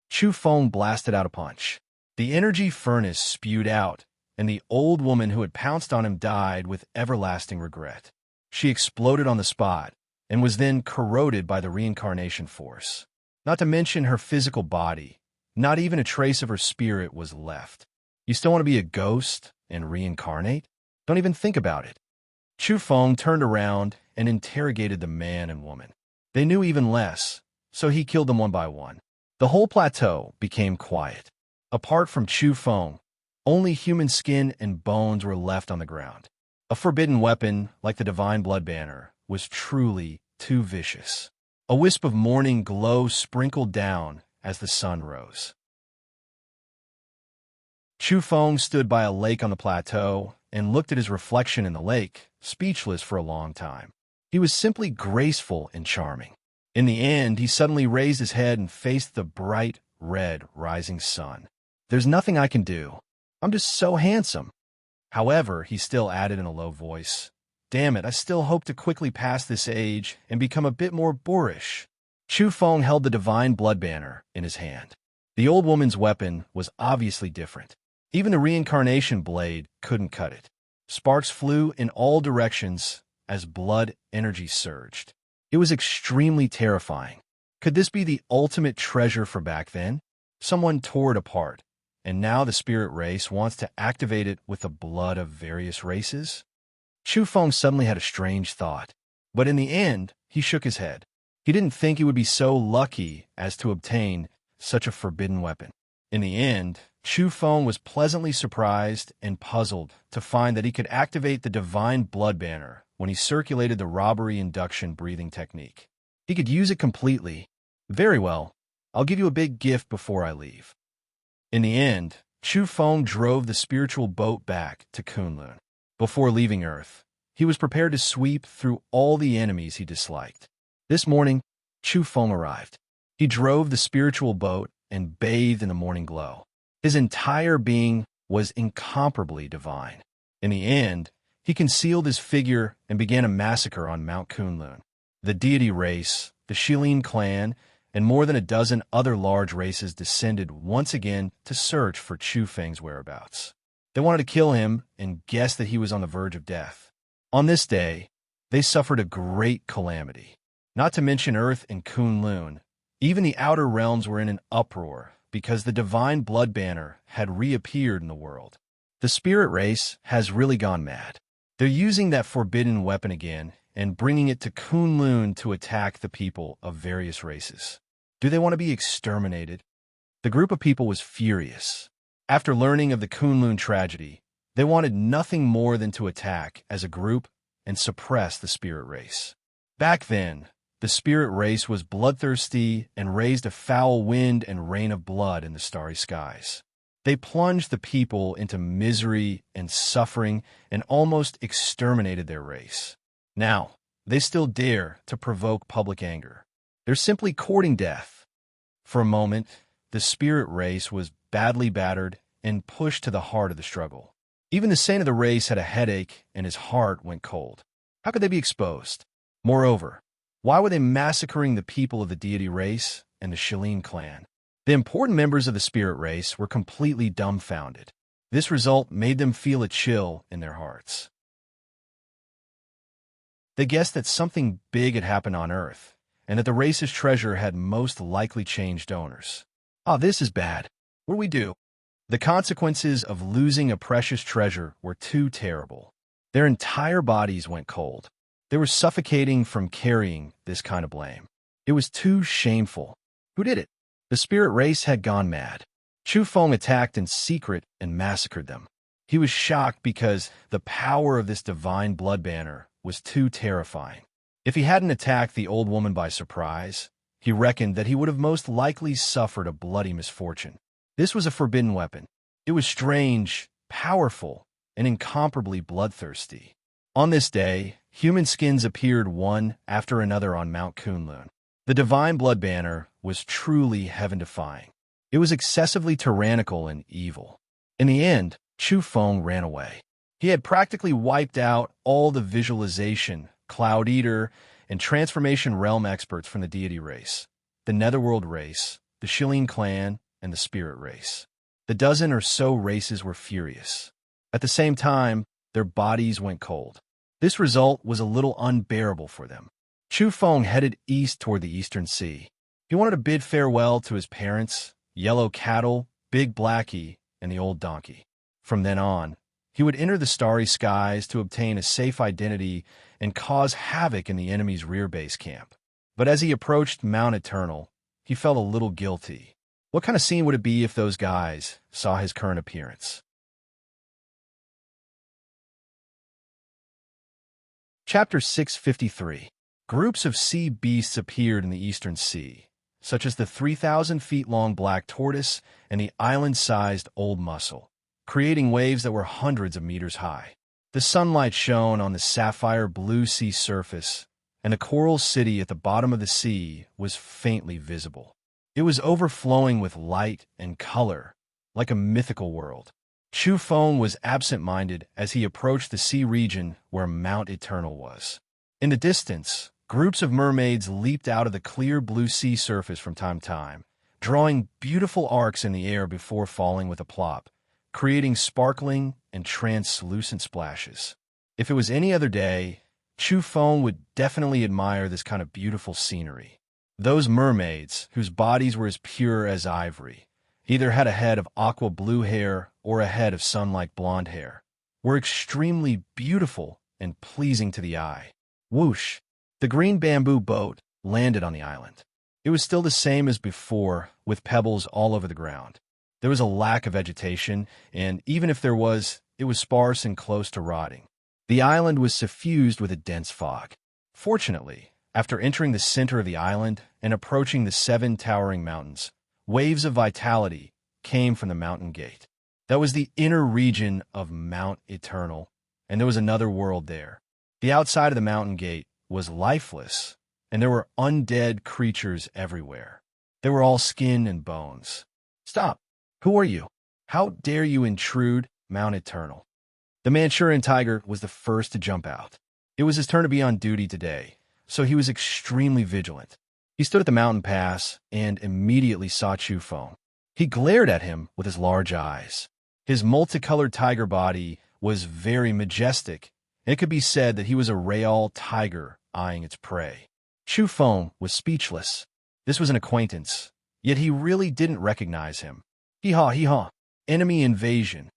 Speaker 1: Chu Feng blasted out a punch. The energy furnace spewed out, and the old woman who had pounced on him died with everlasting regret. She exploded on the spot and was then corroded by the reincarnation force. Not to mention her physical body, not even a trace of her spirit was left. You still want to be a ghost and reincarnate? Don't even think about it. Chu Feng turned around and interrogated the man and woman. They knew even less, so he killed them one by one. The whole plateau became quiet. Apart from Chu Feng, only human skin and bones were left on the ground. A forbidden weapon, like the divine blood banner, was truly too vicious. A wisp of morning glow sprinkled down as the sun rose. Chu Feng stood by a lake on the plateau and looked at his reflection in the lake, speechless for a long time. He was simply graceful and charming. In the end, he suddenly raised his head and faced the bright, red, rising sun. "There's nothing I can do. I'm just so handsome." However, he still added in a low voice, "Damn it, I still hope to quickly pass this age and become a bit more boorish." Chu Feng held the divine blood banner in his hand. The old woman's weapon was obviously different. Even the reincarnation blade couldn't cut it. Sparks flew in all directions as blood energy surged. It was extremely terrifying. Could this be the ultimate treasure for back then? Someone tore it apart, and now the spirit race wants to activate it with the blood of various races? Chu Feng suddenly had a strange thought, but in the end, he shook his head. He didn't think he would be so lucky as to obtain such a forbidden weapon. In the end, Chu Feng was pleasantly surprised and puzzled to find that he could activate the divine blood banner when he circulated the robbery induction breathing technique. He could use it completely. "Very well, I'll give you a big gift before I leave." In the end, Chu Feng drove the spiritual boat back to Kunlun. Before leaving Earth, he was prepared to sweep through all the enemies he disliked. This morning, Chu Feng arrived. He drove the spiritual boat and bathed in the morning glow. His entire being was incomparably divine. In the end, he concealed his figure and began a massacre on Mount Kunlun. The deity race, the Shilin clan, and more than a dozen other large races descended once again to search for Chu Feng's whereabouts. They wanted to kill him and guessed that he was on the verge of death. On this day, they suffered a great calamity. Not to mention Earth and Kunlun, Even the outer realms were in an uproar because the divine blood banner had reappeared in the world. The spirit race has really gone mad. They're using that forbidden weapon again and bringing it to Kunlun to attack the people of various races. Do they want to be exterminated? The group of people was furious. After learning of the Kunlun tragedy, they wanted nothing more than to attack as a group and suppress the spirit race. Back then, the spirit race was bloodthirsty and raised a foul wind and rain of blood in the starry skies. They plunged the people into misery and suffering and almost exterminated their race. Now, they still dare to provoke public anger. They're simply courting death. For a moment, the spirit race was badly battered and pushed to the heart of the struggle. Even the saint of the race had a headache and his heart went cold. How could they be exposed? Moreover, why were they massacring the people of the deity race and the Shilin clan? The important members of the spirit race were completely dumbfounded. This result made them feel a chill in their hearts. They guessed that something big had happened on Earth, and that the race's treasure had most likely changed owners. This is bad. What do we do? The consequences of losing a precious treasure were too terrible. Their entire bodies went cold. They were suffocating from carrying this kind of blame. It was too shameful. Who did it? The spirit race had gone mad. Chu Feng attacked in secret and massacred them. He was shocked because the power of this divine blood banner was too terrifying. If he hadn't attacked the old woman by surprise, he reckoned that he would have most likely suffered a bloody misfortune. This was a forbidden weapon. It was strange, powerful, and incomparably bloodthirsty. On this day, human skins appeared one after another on Mount Kunlun. The divine blood banner was truly heaven-defying. It was excessively tyrannical and evil. In the end, Chu Feng ran away. He had practically wiped out all the visualization, Cloud Eater, and transformation realm experts from the deity race, the netherworld race, the Shilin clan, and the spirit race. The dozen or so races were furious. At the same time, their bodies went cold. This result was a little unbearable for them. Chu Feng headed east toward the Eastern Sea. He wanted to bid farewell to his parents, Yellow Cattle, Big Blackie, and the Old Donkey. From then on, he would enter the starry skies to obtain a safe identity and cause havoc in the enemy's rear base camp. But as he approached Mount Eternal, he felt a little guilty. What kind of scene would it be if those guys saw his current appearance? Chapter 653. Groups of sea beasts appeared in the Eastern Sea, such as the 3,000 feet long black tortoise and the island-sized old mussel, creating waves that were hundreds of meters high. The sunlight shone on the sapphire blue sea surface, and the coral city at the bottom of the sea was faintly visible. It was overflowing with light and color, like a mythical world. Chu Feng was absent-minded as he approached the sea region where Mount Eternal was. In the distance, groups of mermaids leaped out of the clear blue sea surface from time to time, drawing beautiful arcs in the air before falling with a plop, creating sparkling and translucent splashes. If it was any other day, Chu Feng would definitely admire this kind of beautiful scenery. Those mermaids, whose bodies were as pure as ivory, either had a head of aqua blue hair or a head of sun-like blonde hair, were extremely beautiful and pleasing to the eye. Whoosh! The green bamboo boat landed on the island. It was still the same as before, with pebbles all over the ground. There was a lack of vegetation, and even if there was, it was sparse and close to rotting. The island was suffused with a dense fog. Fortunately, after entering the center of the island and approaching the 7 towering mountains, waves of vitality came from the mountain gate. That was the inner region of Mount Eternal, and there was another world there. The outside of the mountain gate was lifeless, and there were undead creatures everywhere. They were all skin and bones. Stop! Who are you? How dare you intrude Mount Eternal? The Manchurian tiger was the first to jump out. It was his turn to be on duty today, so he was extremely vigilant. He stood at the mountain pass and immediately saw Chu Feng. He glared at him with his large eyes. His multicolored tiger body was very majestic, and it could be said that he was a real tiger eyeing its prey. Chu Feng was speechless. This was an acquaintance, yet he really didn't recognize him. Hee-haw, hee-haw. Enemy invasion.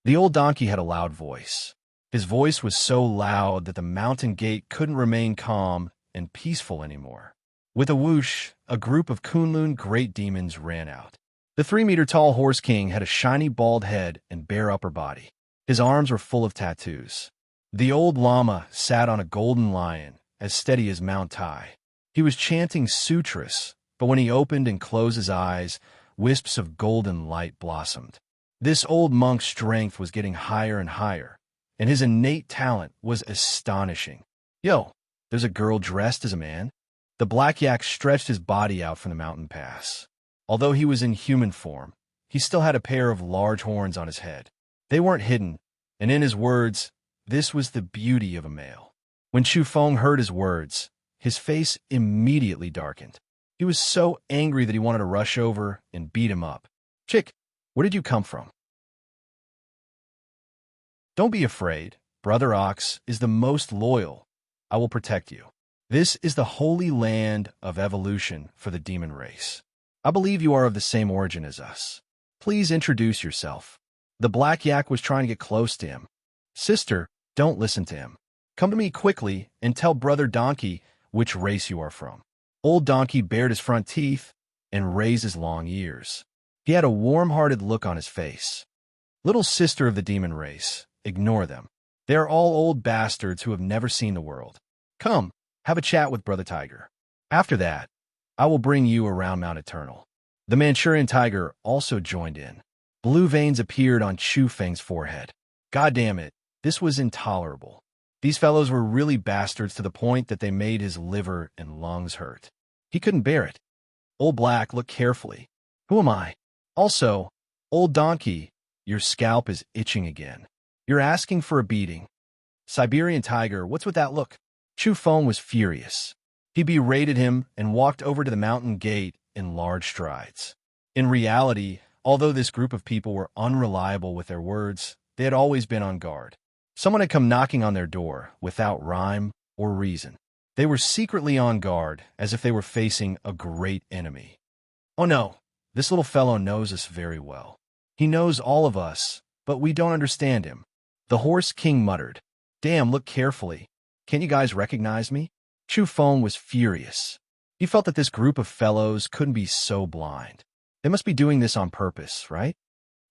Speaker 1: The old donkey had a loud voice. His voice was so loud that the mountain gate couldn't remain calm and peaceful anymore. With a whoosh, a group of Kunlun great demons ran out. The 3-meter-tall horse king had a shiny bald head and bare upper body. His arms were full of tattoos. The old llama sat on a golden lion, as steady as Mount Tai. He was chanting sutras, but when he opened and closed his eyes, wisps of golden light blossomed. This old monk's strength was getting higher and higher, and his innate talent was astonishing. Yo, there's a girl dressed as a man. The black yak stretched his body out from the mountain pass. Although he was in human form, he still had a pair of large horns on his head. They weren't hidden, and in his words, this was the beauty of a male. When Chu Feng heard his words, his face immediately darkened. He was so angry that he wanted to rush over and beat him up. Chick, where did you come from? Don't be afraid. Brother Ox is the most loyal. I will protect you. This is the holy land of evolution for the demon race. I believe you are of the same origin as us. Please introduce yourself. The black yak was trying to get close to him. Sister, don't listen to him. Come to me quickly and tell Brother Donkey which race you are from. Old Donkey bared his front teeth and raised his long ears. He had a warm-hearted look on his face. Little sister of the demon race, ignore them. They are all old bastards who have never seen the world. Come, have a chat with Brother Tiger. After that, I will bring you around Mount Eternal. The Manchurian tiger also joined in. Blue veins appeared on Chu Feng's forehead. God damn it, this was intolerable. These fellows were really bastards to the point that they made his liver and lungs hurt. He couldn't bear it. Old Black looked carefully. Who am I? Also, Old Donkey, your scalp is itching again. You're asking for a beating. Siberian Tiger, what's with that look? Chu Feng was furious. He berated him and walked over to the mountain gate in large strides. In reality, although this group of people were unreliable with their words, they had always been on guard. Someone had come knocking on their door without rhyme or reason. They were secretly on guard, as if they were facing a great enemy. Oh no, this little fellow knows us very well. He knows all of us, but we don't understand him. The horse king muttered. Damn, look carefully. Can't you guys recognize me? Chu Feng was furious. He felt that this group of fellows couldn't be so blind. They must be doing this on purpose, right?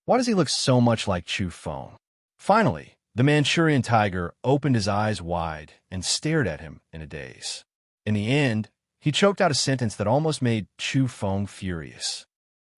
Speaker 1: Why does he look so much like Chu Feng? Finally, the Manchurian tiger opened his eyes wide and stared at him in a daze. In the end, he choked out a sentence that almost made Chu Feng furious.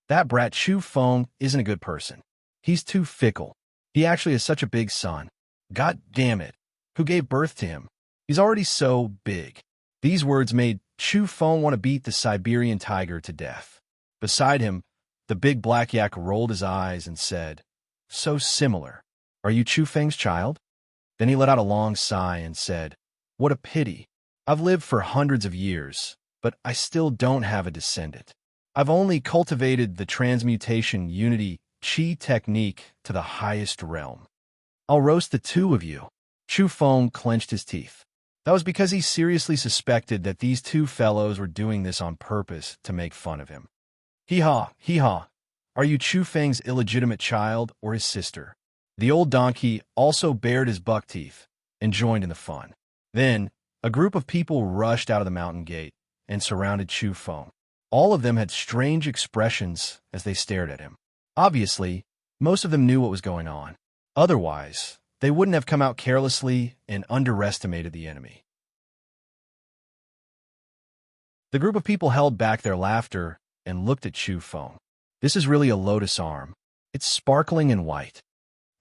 Speaker 1: That brat Chu Feng isn't a good person. He's too fickle. He actually has such a big son. God damn it. Who gave birth to him? He's already so big. These words made Chu Feng want to beat the Siberian tiger to death. Beside him, the big black yak rolled his eyes and said, So similar. Are you Chu Feng's child? Then he let out a long sigh and said, What a pity. I've lived for hundreds of years, but I still don't have a descendant. I've only cultivated the transmutation unity chi technique to the highest realm. I'll roast the two of you. Chu Feng clenched his teeth. That was because he seriously suspected that these two fellows were doing this on purpose to make fun of him. Hee-haw, hee-haw. Are you Chu Feng's illegitimate child or his sister? The old donkey also bared his buck teeth and joined in the fun. Then, a group of people rushed out of the mountain gate and surrounded Chu Feng. All of them had strange expressions as they stared at him. Obviously, most of them knew what was going on. Otherwise, they wouldn't have come out carelessly and underestimated the enemy. The group of people held back their laughter and looked at Chu Feng. This is really a lotus arm. It's sparkling and white.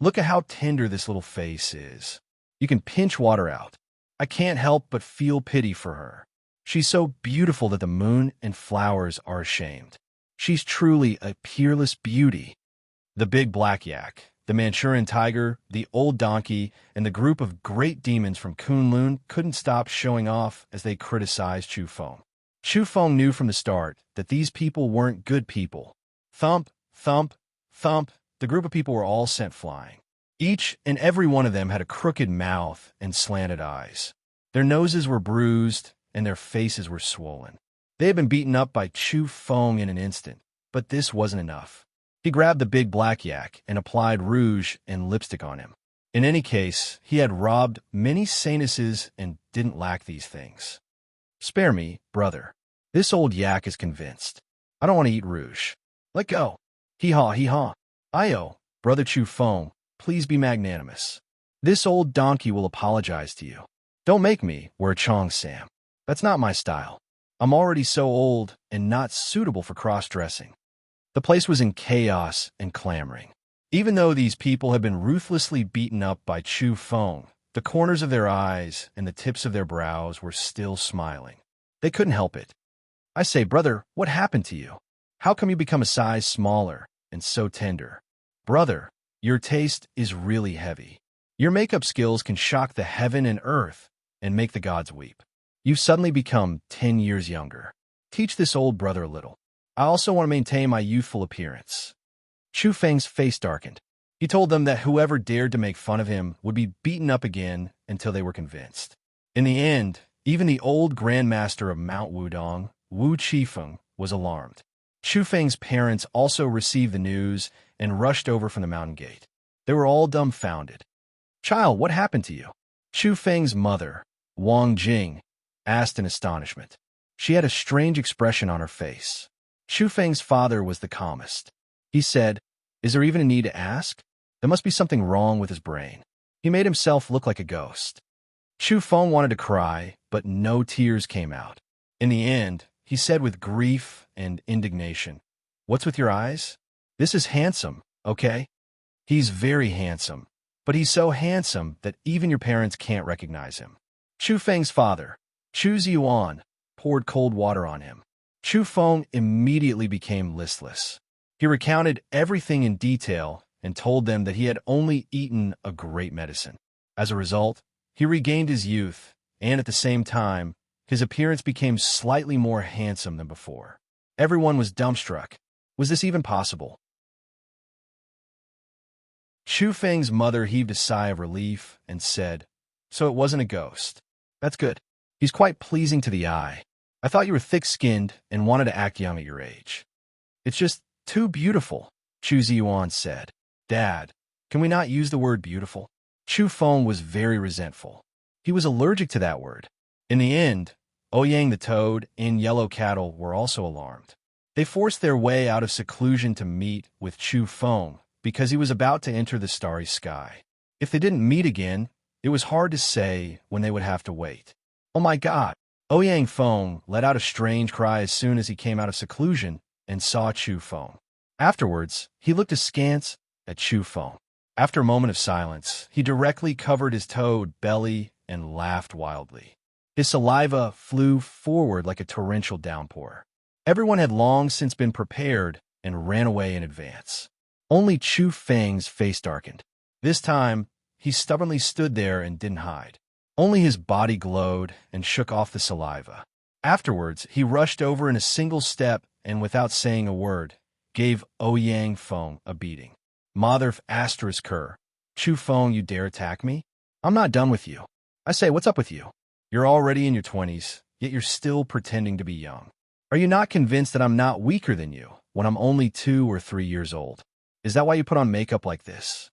Speaker 1: Look at how tender this little face is. You can pinch water out. I can't help but feel pity for her. She's so beautiful that the moon and flowers are ashamed. She's truly a peerless beauty. The big black yak, the Manchurian tiger, the old donkey, and the group of great demons from Kunlun couldn't stop showing off as they criticized Chu Feng. Chu Feng knew from the start that these people weren't good people. Thump, thump, thump, the group of people were all sent flying. Each and every one of them had a crooked mouth and slanted eyes. Their noses were bruised and their faces were swollen. They had been beaten up by Chu Feng in an instant, but this wasn't enough. He grabbed the big black yak and applied rouge and lipstick on him. In any case, he had robbed many saintesses and didn't lack these things. Spare me, brother. This old yak is convinced. I don't want to eat rouge. Let go. Hee-haw, hee-haw. Io, brother Chu Feng, please be magnanimous. This old donkey will apologize to you. Don't make me wear Chong Sam. That's not my style. I'm already so old and not suitable for cross-dressing. The place was in chaos and clamoring. Even though these people had been ruthlessly beaten up by Chu Feng, the corners of their eyes and the tips of their brows were still smiling. They couldn't help it. I say, brother, what happened to you? How come you become a size smaller and so tender? Brother, your taste is really heavy. Your makeup skills can shock the heaven and earth and make the gods weep. You've suddenly become 10 years younger. Teach this old brother a little. I also want to maintain my youthful appearance. Chu Feng's face darkened. He told them that whoever dared to make fun of him would be beaten up again until they were convinced. In the end, even the old grandmaster of Mount Wudong, Wu Qifeng, was alarmed. Chu Feng's parents also received the news and rushed over from the mountain gate. They were all dumbfounded. Child, what happened to you? Chu Feng's mother, Wang Jing, asked in astonishment. She had a strange expression on her face. Chu Feng's father was the calmest. He said, "Is there even a need to ask? There must be something wrong with his brain." He made himself look like a ghost. Chu Feng wanted to cry, but no tears came out. In the end, he said with grief and indignation, "What's with your eyes? This is handsome, okay? He's very handsome, but he's so handsome that even your parents can't recognize him." Chu Feng's father, Chu Ziyuan, poured cold water on him. Chu Feng immediately became listless. He recounted everything in detail and told them that he had only eaten a great medicine. As a result, he regained his youth, and at the same time, his appearance became slightly more handsome than before. Everyone was dumbstruck. Was this even possible? Chu Feng's mother heaved a sigh of relief and said, "So it wasn't a ghost. That's good. He's quite pleasing to the eye. I thought you were thick-skinned and wanted to act young at your age." "It's just too beautiful," Chu Ziyuan said. "Dad, can we not use the word beautiful?" Chu Feng was very resentful. He was allergic to that word. In the end, Ouyang the toad and Yellow Cattle were also alarmed. They forced their way out of seclusion to meet with Chu Feng because he was about to enter the starry sky. If they didn't meet again, it was hard to say when they would have to wait. "Oh my God!" Ouyang Feng let out a strange cry as soon as he came out of seclusion and saw Chu Feng. Afterwards, he looked askance at Chu Feng. After a moment of silence, he directly covered his toad belly and laughed wildly. His saliva flew forward like a torrential downpour. Everyone had long since been prepared and ran away in advance. Only Chu Feng's face darkened. This time, he stubbornly stood there and didn't hide. Only his body glowed and shook off the saliva. Afterwards, he rushed over in a single step and, without saying a word, gave Ouyang Feng a beating. "Mother asterisk her. Chu Feng, you dare attack me? I'm not done with you. I say, what's up with you? You're already in your 20s, yet you're still pretending to be young. Are you not convinced that I'm not weaker than you when I'm only 2 or 3 years old? Is that why you put on makeup like this?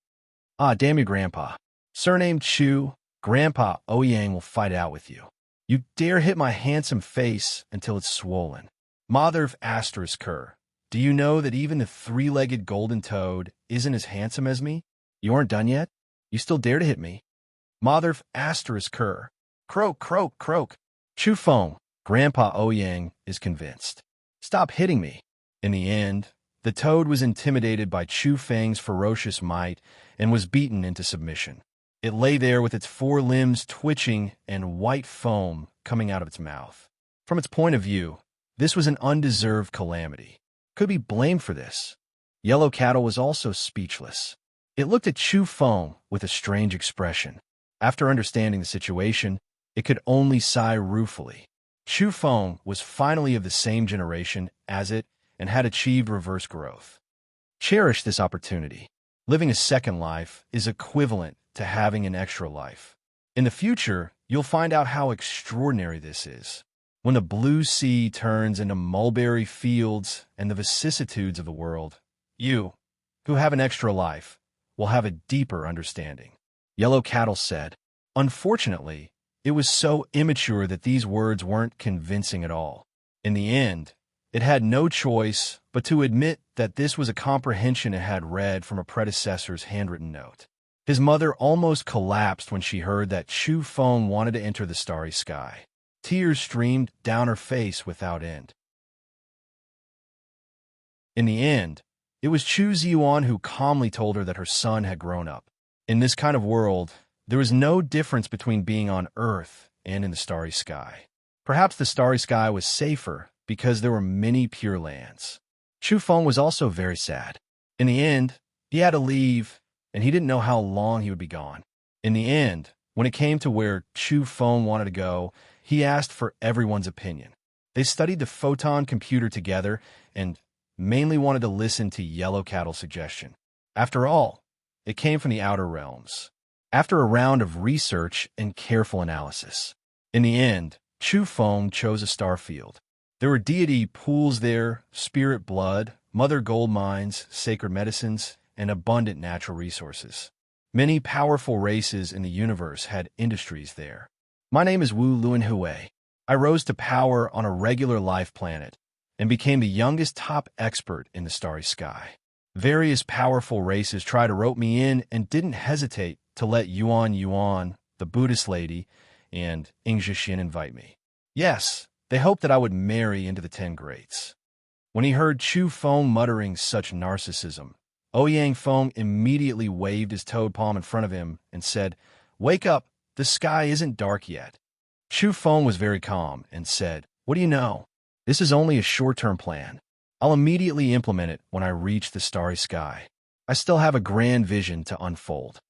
Speaker 1: Ah, damn your grandpa. Surnamed Chu, Grandpa Ouyang will fight out with you. You dare hit my handsome face until it's swollen. Mother asterisk her. Do you know that even the 3-legged golden toad isn't as handsome as me? You aren't done yet? You still dare to hit me? Mother asterisk her. Croak, croak, croak. Chu Feng, Grandpa Ouyang is convinced. Stop hitting me. In the end, the toad was intimidated by Chu Feng's ferocious might and was beaten into submission. It lay there with its 4 limbs twitching and white foam coming out of its mouth. From its point of view, this was an undeserved calamity. Could be blamed for this. Yellow Cattle was also speechless. It looked at Chu Feng with a strange expression. After understanding the situation, it could only sigh ruefully. Chu Feng was finally of the same generation as it and had achieved reverse growth. Cherish this opportunity. Living a second life is equivalent to having an extra life. In the future, you'll find out how extraordinary this is. when the blue sea turns into mulberry fields and the vicissitudes of the world, you, who have an extra life, will have a deeper understanding. Yellow Cattle said. Unfortunately, it was so immature that these words weren't convincing at all. In the end, it had no choice but to admit that this was a comprehension it had read from a predecessor's handwritten note. His mother almost collapsed when she heard that Chu Feng wanted to enter the starry sky. Tears streamed down her face without end. In the end, it was Chu Ziyuan who calmly told her that her son had grown up. In this kind of world, there was no difference between being on Earth and in the starry sky. Perhaps the starry sky was safer because there were many pure lands. Chu Feng was also very sad. In the end, he had to leave, and he didn't know how long he would be gone. In the end, when it came to where Chu Feng wanted to go, he asked for everyone's opinion. They studied the photon computer together and mainly wanted to listen to Yellow Cattle's suggestion. After all, it came from the outer realms. After a round of research and careful analysis, in the end, Chu Feng chose a star field. There were deity pools there, spirit blood, mother gold mines, sacred medicines, and abundant natural resources. Many powerful races in the universe had industries there. My name is Wu Luanhui. I rose to power on a regular life planet and became the youngest top expert in the starry sky. Various powerful races tried to rope me in and didn't hesitate to let Yuan Yuan, the Buddhist lady, and Ing Zhixin invite me. Yes, they hoped that I would marry into the 10 greats. When he heard Chu Feng muttering such narcissism, Ouyang Feng immediately waved his toad palm in front of him and said, "Wake up, the sky isn't dark yet." Chu Feng was very calm and said, "What do you know? This is only a short-term plan. I'll immediately implement it when I reach the starry sky. I still have a grand vision to unfold."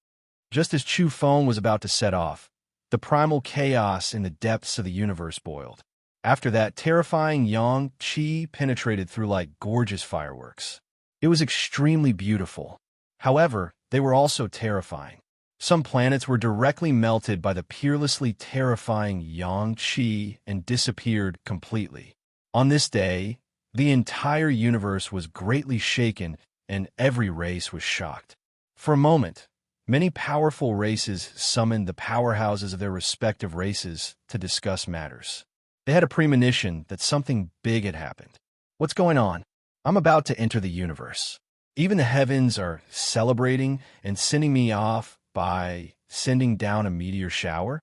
Speaker 1: Just as Chu Feng was about to set off, the primal chaos in the depths of the universe boiled. After that, terrifying yang qi penetrated through like gorgeous fireworks. It was extremely beautiful. However, they were also terrifying. Some planets were directly melted by the peerlessly terrifying yang qi and disappeared completely. On this day, the entire universe was greatly shaken and every race was shocked. For a moment, many powerful races summoned the powerhouses of their respective races to discuss matters. They had a premonition that something big had happened. What's going on? I'm about to enter the universe. Even the heavens are celebrating and sending me off by sending down a meteor shower.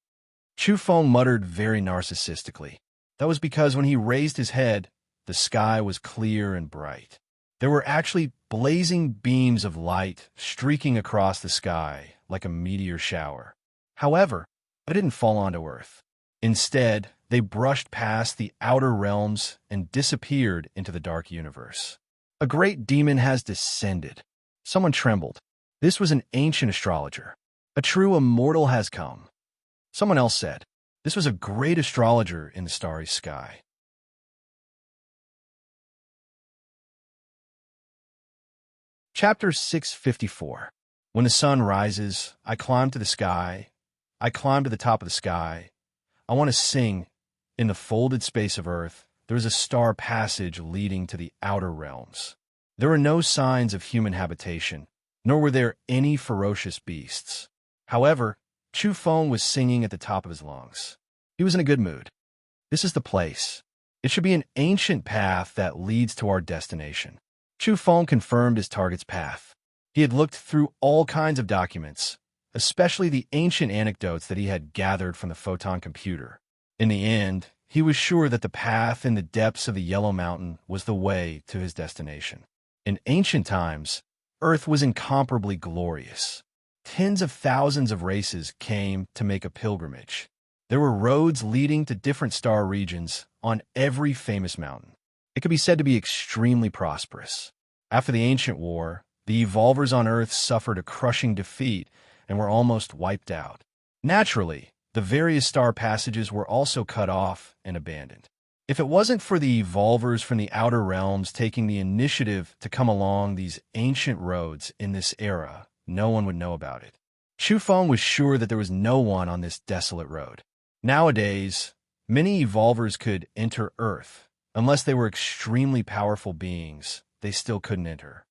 Speaker 1: Chu Feng muttered very narcissistically. That was because when he raised his head, the sky was clear and bright. There were actually blazing beams of light streaking across the sky like a meteor shower. However, they didn't fall onto Earth. Instead, they brushed past the outer realms and disappeared into the dark universe. A great demon has descended. Someone trembled. This was an ancient astrologer. A true immortal has come. Someone else said, this was a great astrologer in the starry sky. Chapter 654. When the sun rises, I climb to the sky. I climb to the top of the sky. I want to sing. In the folded space of earth, there is a star passage leading to the outer realms. There were no signs of human habitation, nor were there any ferocious beasts. However, Chu Feng was singing at the top of his lungs. He was in a good mood. This is the place. It should be an ancient path that leads to our destination. Chu Feng confirmed his target's path. He had looked through all kinds of documents, especially the ancient anecdotes that he had gathered from the photon computer. In the end, he was sure that the path in the depths of the Yellow Mountain was the way to his destination. In ancient times, Earth was incomparably glorious. Tens of thousands of races came to make a pilgrimage. There were roads leading to different star regions on every famous mountain. It could be said to be extremely prosperous. After the ancient war, the evolvers on Earth suffered a crushing defeat and were almost wiped out. Naturally, the various star passages were also cut off and abandoned. If it wasn't for the evolvers from the outer realms taking the initiative to come along these ancient roads in this era, no one would know about it. Chu Feng was sure that there was no one on this desolate road. Nowadays, Many evolvers could enter Earth. Unless they were extremely powerful beings, they still couldn't enter.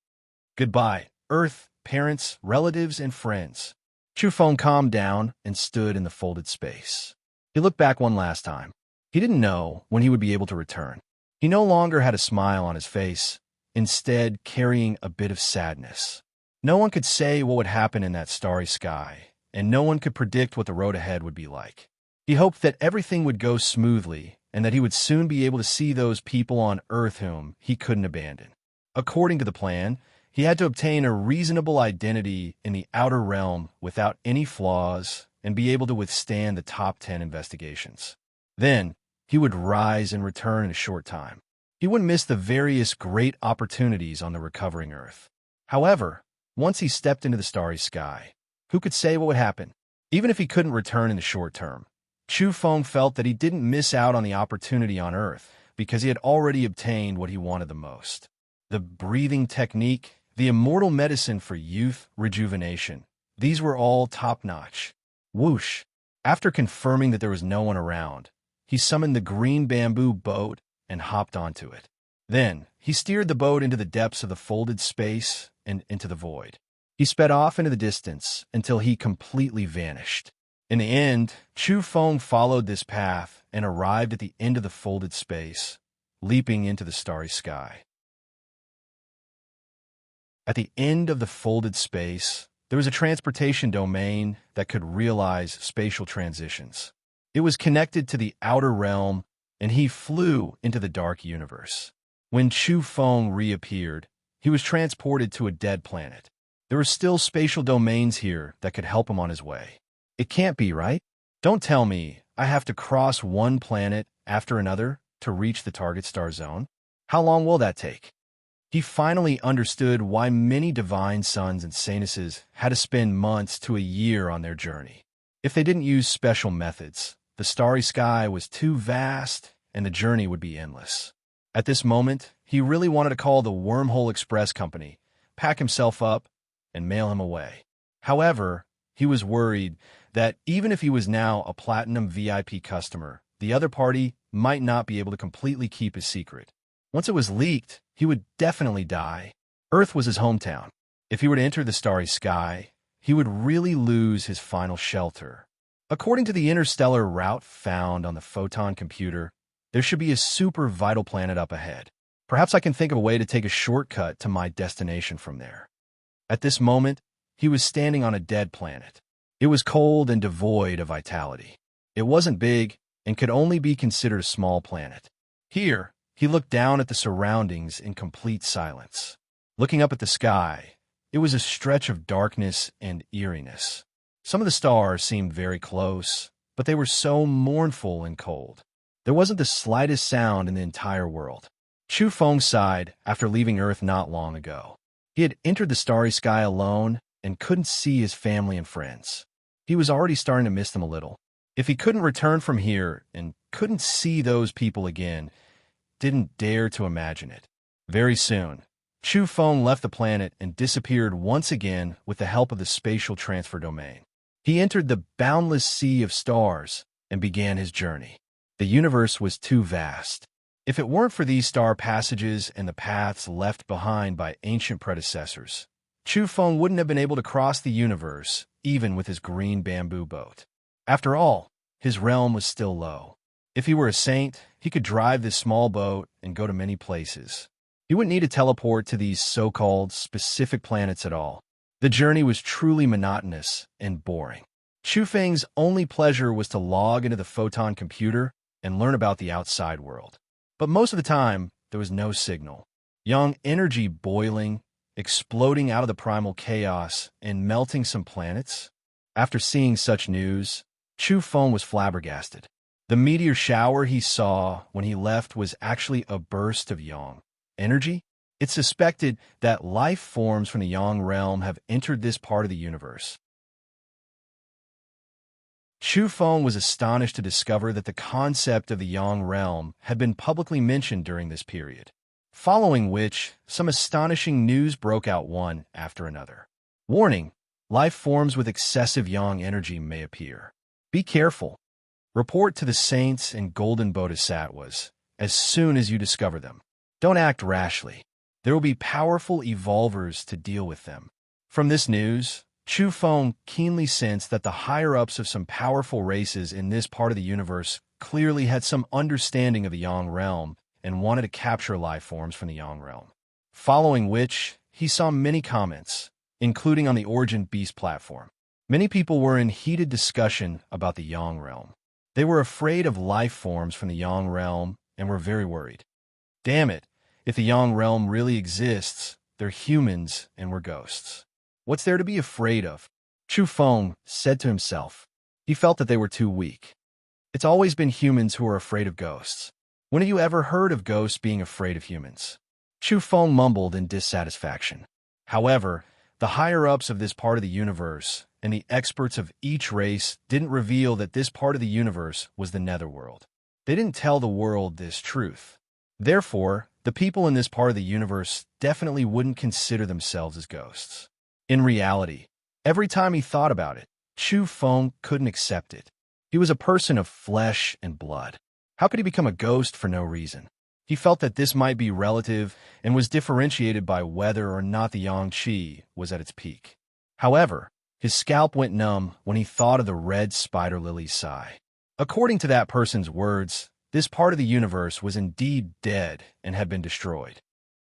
Speaker 1: Goodbye, Earth, parents, relatives, and friends. Chufeng calmed down and stood in the folded space. He looked back one last time. He didn't know when he would be able to return. He no longer had a smile on his face, instead carrying a bit of sadness. No one could say what would happen in that starry sky, and no one could predict what the road ahead would be like. He hoped that everything would go smoothly and that he would soon be able to see those people on Earth whom he couldn't abandon. According to the plan, he had to obtain a reasonable identity in the outer realm without any flaws and be able to withstand the top 10 investigations. Then, he would rise and return in a short time. He wouldn't miss the various great opportunities on the recovering Earth. However, once he stepped into the starry sky, who could say what would happen? Even if he couldn't return in the short term, Chufeng felt that he didn't miss out on the opportunity on Earth because he had already obtained what he wanted the most. The breathing technique, the immortal medicine for youth, rejuvenation. These were all top-notch. Whoosh! After confirming that there was no one around, he summoned the green bamboo boat and hopped onto it. Then, he steered the boat into the depths of the folded space and into the void. He sped off into the distance until he completely vanished. In the end, Chufeng followed this path and arrived at the end of the folded space, leaping into the starry sky. At the end of the folded space, there was a transportation domain that could realize spatial transitions. It was connected to the outer realm, and he flew into the dark universe. When Chufeng reappeared, he was transported to a dead planet. There were still spatial domains here that could help him on his way. It can't be, right? Don't tell me I have to cross one planet after another to reach the target star zone. How long will that take? He finally understood why many divine sons and saintesses had to spend months to a year on their journey. If they didn't use special methods, the starry sky was too vast and the journey would be endless. At this moment, he really wanted to call the Wormhole Express Company, pack himself up, and mail him away. However, he was worried that even if he was now a Platinum VIP customer, the other party might not be able to completely keep his secret. Once it was leaked, he would definitely die. Earth was his hometown. If he were to enter the starry sky, he would really lose his final shelter. According to the interstellar route found on the photon computer, there should be a super vital planet up ahead. Perhaps I can think of a way to take a shortcut to my destination from there. At this moment, he was standing on a dead planet. It was cold and devoid of vitality. It wasn't big and could only be considered a small planet. Here, he looked down at the surroundings in complete silence. Looking up at the sky, it was a stretch of darkness and eeriness. Some of the stars seemed very close, but they were so mournful and cold. There wasn't the slightest sound in the entire world. Chufeng sighed after leaving Earth not long ago. He had entered the starry sky alone and couldn't see his family and friends. He was already starting to miss them a little. If he couldn't return from here and couldn't see those people again, didn't dare to imagine it. Very soon, Chufeng left the planet and disappeared once again with the help of the spatial transfer domain. He entered the boundless sea of stars and began his journey. The universe was too vast. If it weren't for these star passages and the paths left behind by ancient predecessors, Chufeng wouldn't have been able to cross the universe, even with his green bamboo boat. After all, his realm was still low. If he were a saint, he could drive this small boat and go to many places. He wouldn't need to teleport to these so-called specific planets at all. The journey was truly monotonous and boring. Chufeng's only pleasure was to log into the photon computer and learn about the outside world. But most of the time, there was no signal. Young energy boiling, exploding out of the primal chaos, and melting some planets. After seeing such news, Chufeng was flabbergasted. The meteor shower he saw when he left was actually a burst of yang energy. It's suspected that life forms from the yang realm have entered this part of the universe. Chufeng was astonished to discover that the concept of the yang realm had been publicly mentioned during this period, following which some astonishing news broke out one after another. Warning: life forms with excessive yang energy may appear. Be careful. Report to the saints and golden bodhisattvas as soon as you discover them. Don't act rashly. There will be powerful evolvers to deal with them. From this news, Chu Feng keenly sensed that the higher-ups of some powerful races in this part of the universe clearly had some understanding of the Yang realm and wanted to capture life forms from the Yang realm. Following which, he saw many comments, including on the Origin Beast platform. Many people were in heated discussion about the Yang realm. They were afraid of life forms from the Yang realm and were very worried. Damn it, if the Yang realm really exists, they're humans and we're ghosts. What's there to be afraid of? Chu Feng said to himself. He felt that they were too weak. It's always been humans who are afraid of ghosts. When have you ever heard of ghosts being afraid of humans? Chu Feng mumbled in dissatisfaction. However, the higher-ups of this part of the universe and the experts of each race didn't reveal that this part of the universe was the netherworld. They didn't tell the world this truth. Therefore, the people in this part of the universe definitely wouldn't consider themselves as ghosts. In reality, every time he thought about it, Chu Feng couldn't accept it. He was a person of flesh and blood. How could he become a ghost for no reason? He felt that this might be relative and was differentiated by whether or not the Yang Qi was at its peak. However, his scalp went numb when he thought of the red spider lily's sigh. According to that person's words, this part of the universe was indeed dead and had been destroyed.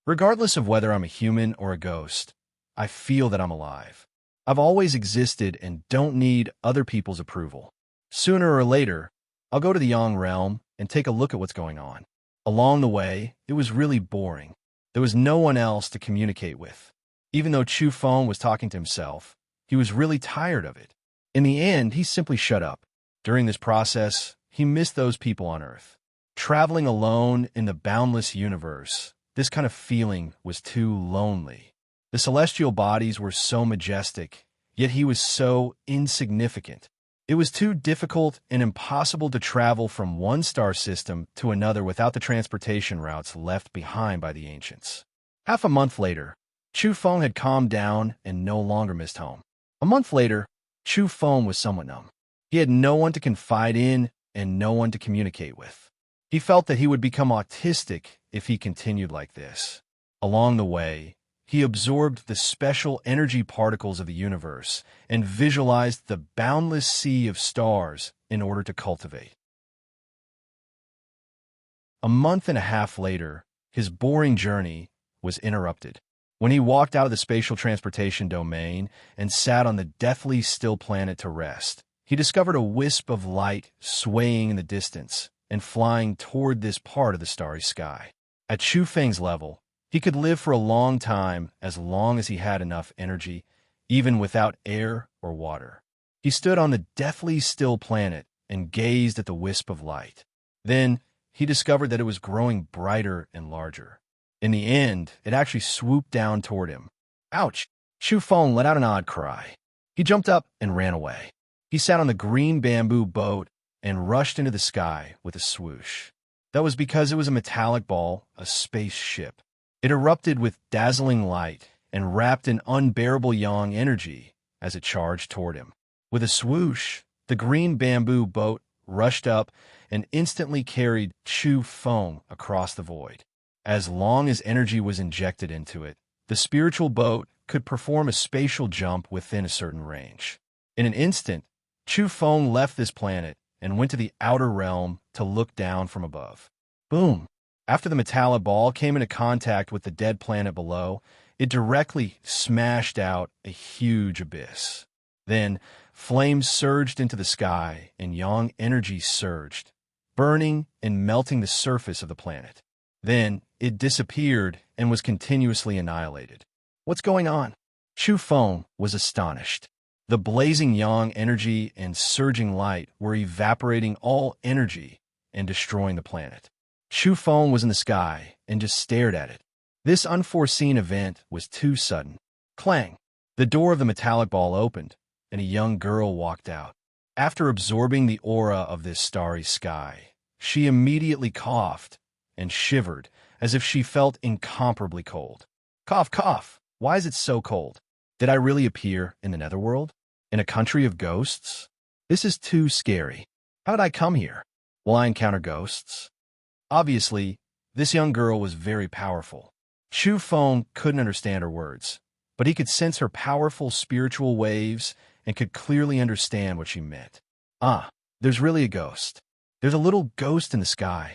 Speaker 1: Regardless of whether I'm a human or a ghost, I feel that I'm alive. I've always existed and don't need other people's approval. Sooner or later, I'll go to the Yang realm and take a look at what's going on. Along the way, it was really boring. There was no one else to communicate with. Even though Chu Feng was talking to himself, he was really tired of it. In the end, he simply shut up. During this process, he missed those people on Earth. Traveling alone in the boundless universe, this kind of feeling was too lonely. The celestial bodies were so majestic, yet he was so insignificant. It was too difficult and impossible to travel from one star system to another without the transportation routes left behind by the ancients. Half a month later, Chu Feng had calmed down and no longer missed home. A month later, Chu Feng was somewhat numb. He had no one to confide in and no one to communicate with. He felt that he would become autistic if he continued like this. Along the way, he absorbed the special energy particles of the universe and visualized the boundless sea of stars in order to cultivate. A month and a half later, his boring journey was interrupted. When he walked out of the spatial transportation domain and sat on the deathly still planet to rest, he discovered a wisp of light swaying in the distance and flying toward this part of the starry sky. At Chu Feng's level, he could live for a long time as long as he had enough energy, even without air or water. He stood on the deathly still planet and gazed at the wisp of light. Then, he discovered that it was growing brighter and larger. In the end, it actually swooped down toward him. Ouch! Chu Feng let out an odd cry. He jumped up and ran away. He sat on the green bamboo boat and rushed into the sky with a swoosh. That was because it was a metallic ball, a spaceship. It erupted with dazzling light and wrapped in unbearable yang energy as it charged toward him. With a swoosh, the green bamboo boat rushed up and instantly carried Chu Feng across the void. As long as energy was injected into it, the spiritual boat could perform a spatial jump within a certain range. In an instant, Chu Feng left this planet and went to the outer realm to look down from above. Boom! After the metallic ball came into contact with the dead planet below, it directly smashed out a huge abyss. Then, flames surged into the sky and yang energy surged, burning and melting the surface of the planet. Then, it disappeared and was continuously annihilated. What's going on? Chu Feng was astonished. The blazing yang energy and surging light were evaporating all energy and destroying the planet. Chu Feng was in the sky and just stared at it. This unforeseen event was too sudden. Clang! The door of the metallic ball opened, and a young girl walked out. After absorbing the aura of this starry sky, she immediately coughed and shivered as if she felt incomparably cold. Cough, cough! Why is it so cold? Did I really appear in the netherworld? In a country of ghosts? This is too scary. How did I come here? Will I encounter ghosts? Obviously, this young girl was very powerful. Chu Feng couldn't understand her words, but he could sense her powerful spiritual waves and could clearly understand what she meant. Ah, there's really a ghost. There's a little ghost in the sky.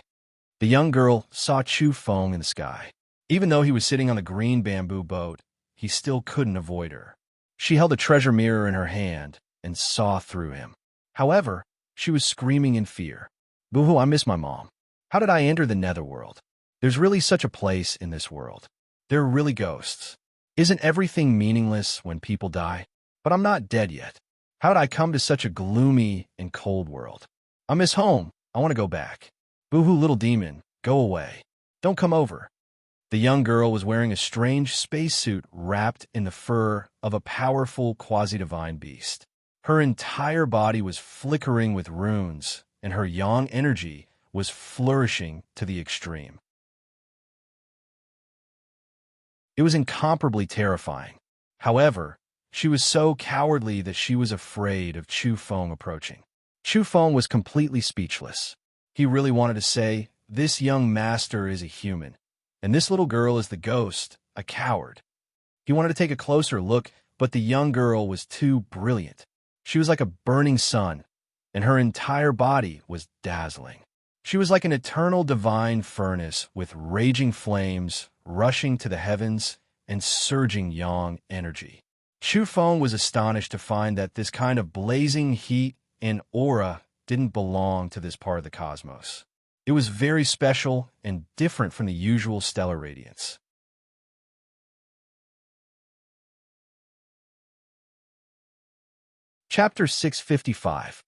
Speaker 1: The young girl saw Chu Feng in the sky. Even though he was sitting on the green bamboo boat, he still couldn't avoid her. She held a treasure mirror in her hand and saw through him. However, she was screaming in fear. Boo-hoo, I miss my mom. How did I enter the netherworld? There's really such a place in this world. There are really ghosts. Isn't everything meaningless when people die? But I'm not dead yet. How did I come to such a gloomy and cold world? I miss home. I want to go back. Boo-hoo, little demon, go away. Don't come over. The young girl was wearing a strange spacesuit wrapped in the fur of a powerful quasi-divine beast. Her entire body was flickering with runes, and her yang energy was flourishing to the extreme. It was incomparably terrifying. However, she was so cowardly that she was afraid of Chu Feng approaching. Chu Feng was completely speechless. He really wanted to say, "This young master is a human, and this little girl is the ghost, a coward." He wanted to take a closer look, but the young girl was too brilliant. She was like a burning sun, and her entire body was dazzling. She was like an eternal divine furnace with raging flames, rushing to the heavens, and surging yang energy. Chu Feng was astonished to find that this kind of blazing heat and aura didn't belong to this part of the cosmos. It was very special and different from the usual stellar radiance. Chapter 655.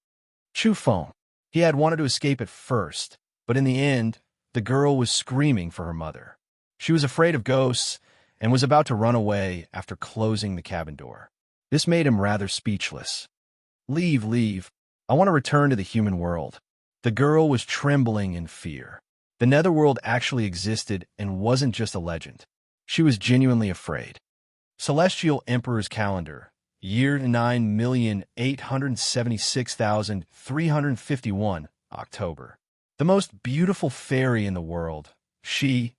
Speaker 1: Chu Feng. He had wanted to escape at first, but in the end, the girl was screaming for her mother. She was afraid of ghosts and was about to run away after closing the cabin door. This made him rather speechless. "Leave, leave. I want to return to the human world." The girl was trembling in fear. The netherworld actually existed and wasn't just a legend. She was genuinely afraid. Celestial Emperor's Calendar, year 9,876,351, October. The most beautiful fairy in the world, she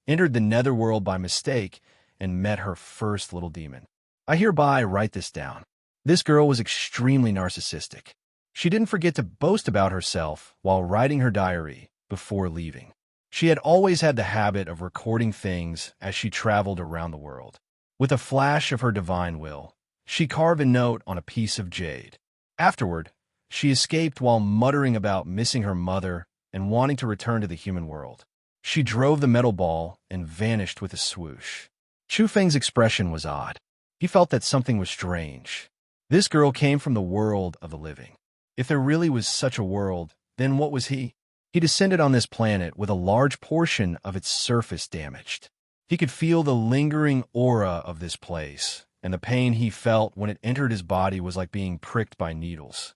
Speaker 1: entered the netherworld by mistake and met her first little demon. I hereby write this down. This girl was extremely narcissistic. She didn't forget to boast about herself while writing her diary before leaving. She had always had the habit of recording things as she traveled around the world. With a flash of her divine will, she carved a note on a piece of jade. Afterward, she escaped while muttering about missing her mother and wanting to return to the human world. She drove the metal ball and vanished with a swoosh. Chu Feng's expression was odd. He felt that something was strange. This girl came from the world of the living. If there really was such a world, then what was he? He descended on this planet with a large portion of its surface damaged. He could feel the lingering aura of this place, and the pain he felt when it entered his body was like being pricked by needles.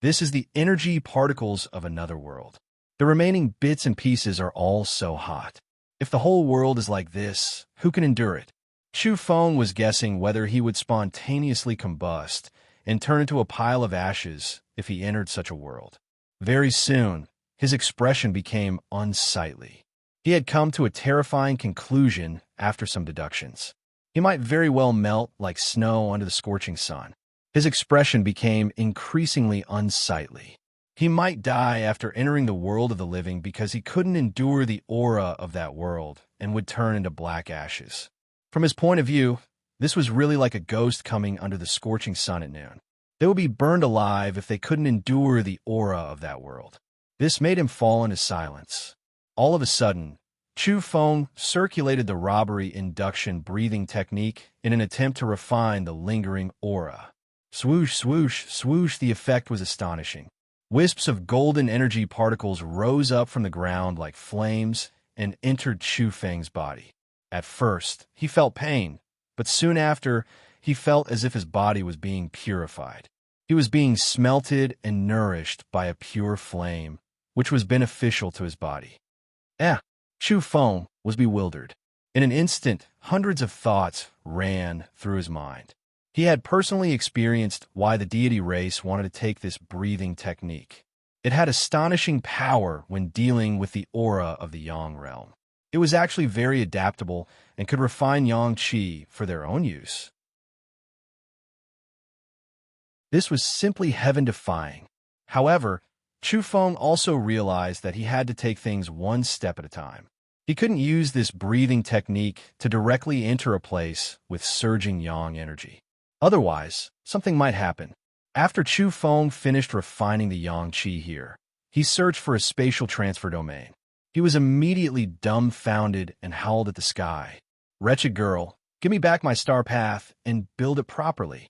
Speaker 1: This is the energy particles of another world. The remaining bits and pieces are all so hot. If the whole world is like this, who can endure it? Chu Feng was guessing whether he would spontaneously combust and turn into a pile of ashes if he entered such a world. Very soon, his expression became unsightly. He had come to a terrifying conclusion after some deductions. He might very well melt like snow under the scorching sun. His expression became increasingly unsightly. He might die after entering the world of the living because he couldn't endure the aura of that world and would turn into black ashes. From his point of view, this was really like a ghost coming under the scorching sun at noon. They would be burned alive if they couldn't endure the aura of that world. This made him fall into silence. All of a sudden, Chu Feng circulated the robbery induction breathing technique in an attempt to refine the lingering aura. Swoosh, swoosh, swoosh, the effect was astonishing. Wisps of golden energy particles rose up from the ground like flames and entered Chu Feng's body. At first, he felt pain, but soon after, he felt as if his body was being purified. He was being smelted and nourished by a pure flame, which was beneficial to his body. Chu Feng was bewildered. In an instant, hundreds of thoughts ran through his mind. He had personally experienced why the deity race wanted to take this breathing technique. It had astonishing power when dealing with the aura of the Yang realm. It was actually very adaptable and could refine Yang Qi for their own use. This was simply heaven-defying. However, Chu Feng also realized that he had to take things one step at a time. He couldn't use this breathing technique to directly enter a place with surging Yang energy. Otherwise, something might happen. After Chu Feng finished refining the Yang Qi here, he searched for a spatial transfer domain. He was immediately dumbfounded and howled at the sky. "Wretched girl, give me back my star path and build it properly."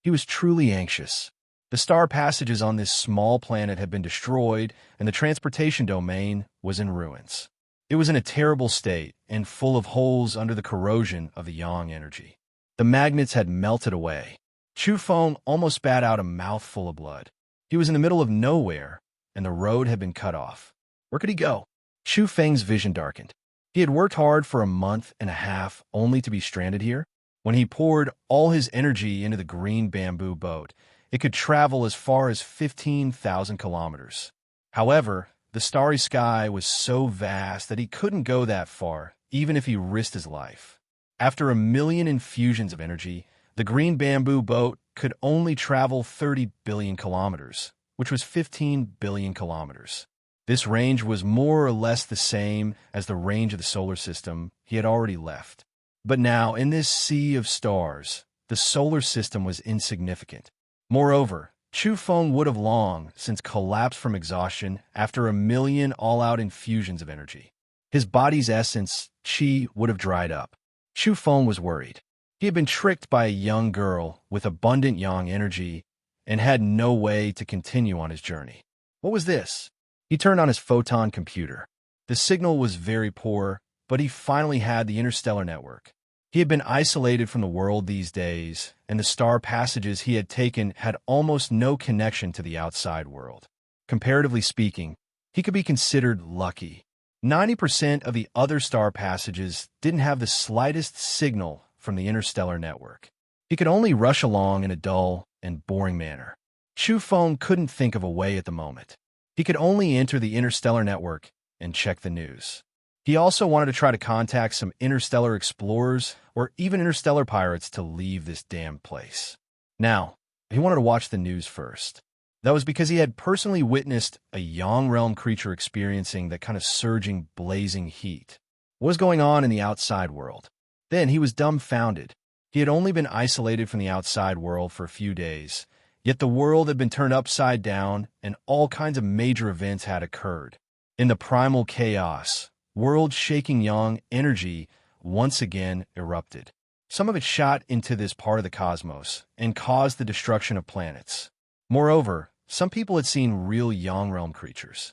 Speaker 1: He was truly anxious. The star passages on this small planet had been destroyed, and the transportation domain was in ruins. It was in a terrible state and full of holes under the corrosion of the Yang energy. The magnets had melted away. Chu Feng almost spat out a mouthful of blood. He was in the middle of nowhere, and the road had been cut off. Where could he go? Chu Feng's vision darkened. He had worked hard for a month and a half only to be stranded here. When he poured all his energy into the green bamboo boat, it could travel as far as 15,000 kilometers. However, the starry sky was so vast that he couldn't go that far, even if he risked his life. After 1,000,000 infusions of energy, the green bamboo boat could only travel 30 billion kilometers, which was 15 billion kilometers. This range was more or less the same as the range of the solar system he had already left. But now, in this sea of stars, the solar system was insignificant. Moreover, Chu Feng would have long since collapsed from exhaustion after 1,000,000 all-out infusions of energy. His body's essence, qi, would have dried up. Chu Feng was worried. He had been tricked by a young girl with abundant Yang energy and had no way to continue on his journey. What was this? He turned on his photon computer. The signal was very poor, but he finally had the interstellar network. He had been isolated from the world these days, and the star passages he had taken had almost no connection to the outside world. Comparatively speaking, he could be considered lucky. 90% of the other star passages didn't have the slightest signal from the interstellar network. He could only rush along in a dull and boring manner. Chu Feng couldn't think of a way at the moment. He could only enter the interstellar network and check the news. He also wanted to try to contact some interstellar explorers or even interstellar pirates to leave this damned place. Now, he wanted to watch the news first. That was because he had personally witnessed a Yang realm creature experiencing that kind of surging, blazing heat. What was going on in the outside world? Then he was dumbfounded. He had only been isolated from the outside world for a few days, yet the world had been turned upside down and all kinds of major events had occurred. In the primal chaos, world-shaking Yang energy once again erupted. Some of it shot into this part of the cosmos and caused the destruction of planets. Moreover, some people had seen real Yang realm creatures.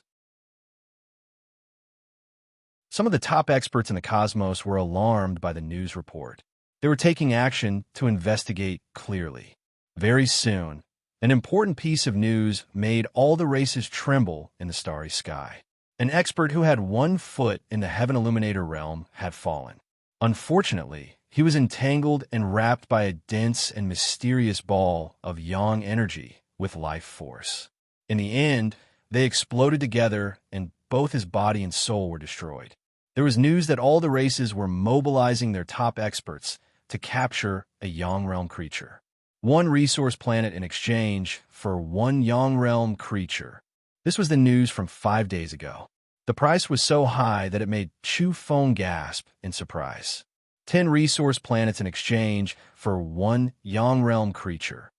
Speaker 1: Some of the top experts in the cosmos were alarmed by the news report. They were taking action to investigate clearly. Very soon, an important piece of news made all the races tremble in the starry sky. An expert who had 1 foot in the Heaven Illuminator realm had fallen. Unfortunately, he was entangled and wrapped by a dense and mysterious ball of Yang energy with life force. In the end, they exploded together and both his body and soul were destroyed. There was news that all the races were mobilizing their top experts to capture a Yang realm creature. 1 resource planet in exchange for 1 Yang realm creature. This was the news from 5 days ago. The price was so high that it made Chu Feng gasp in surprise. 10 resource planets in exchange for 1 Yang realm creature.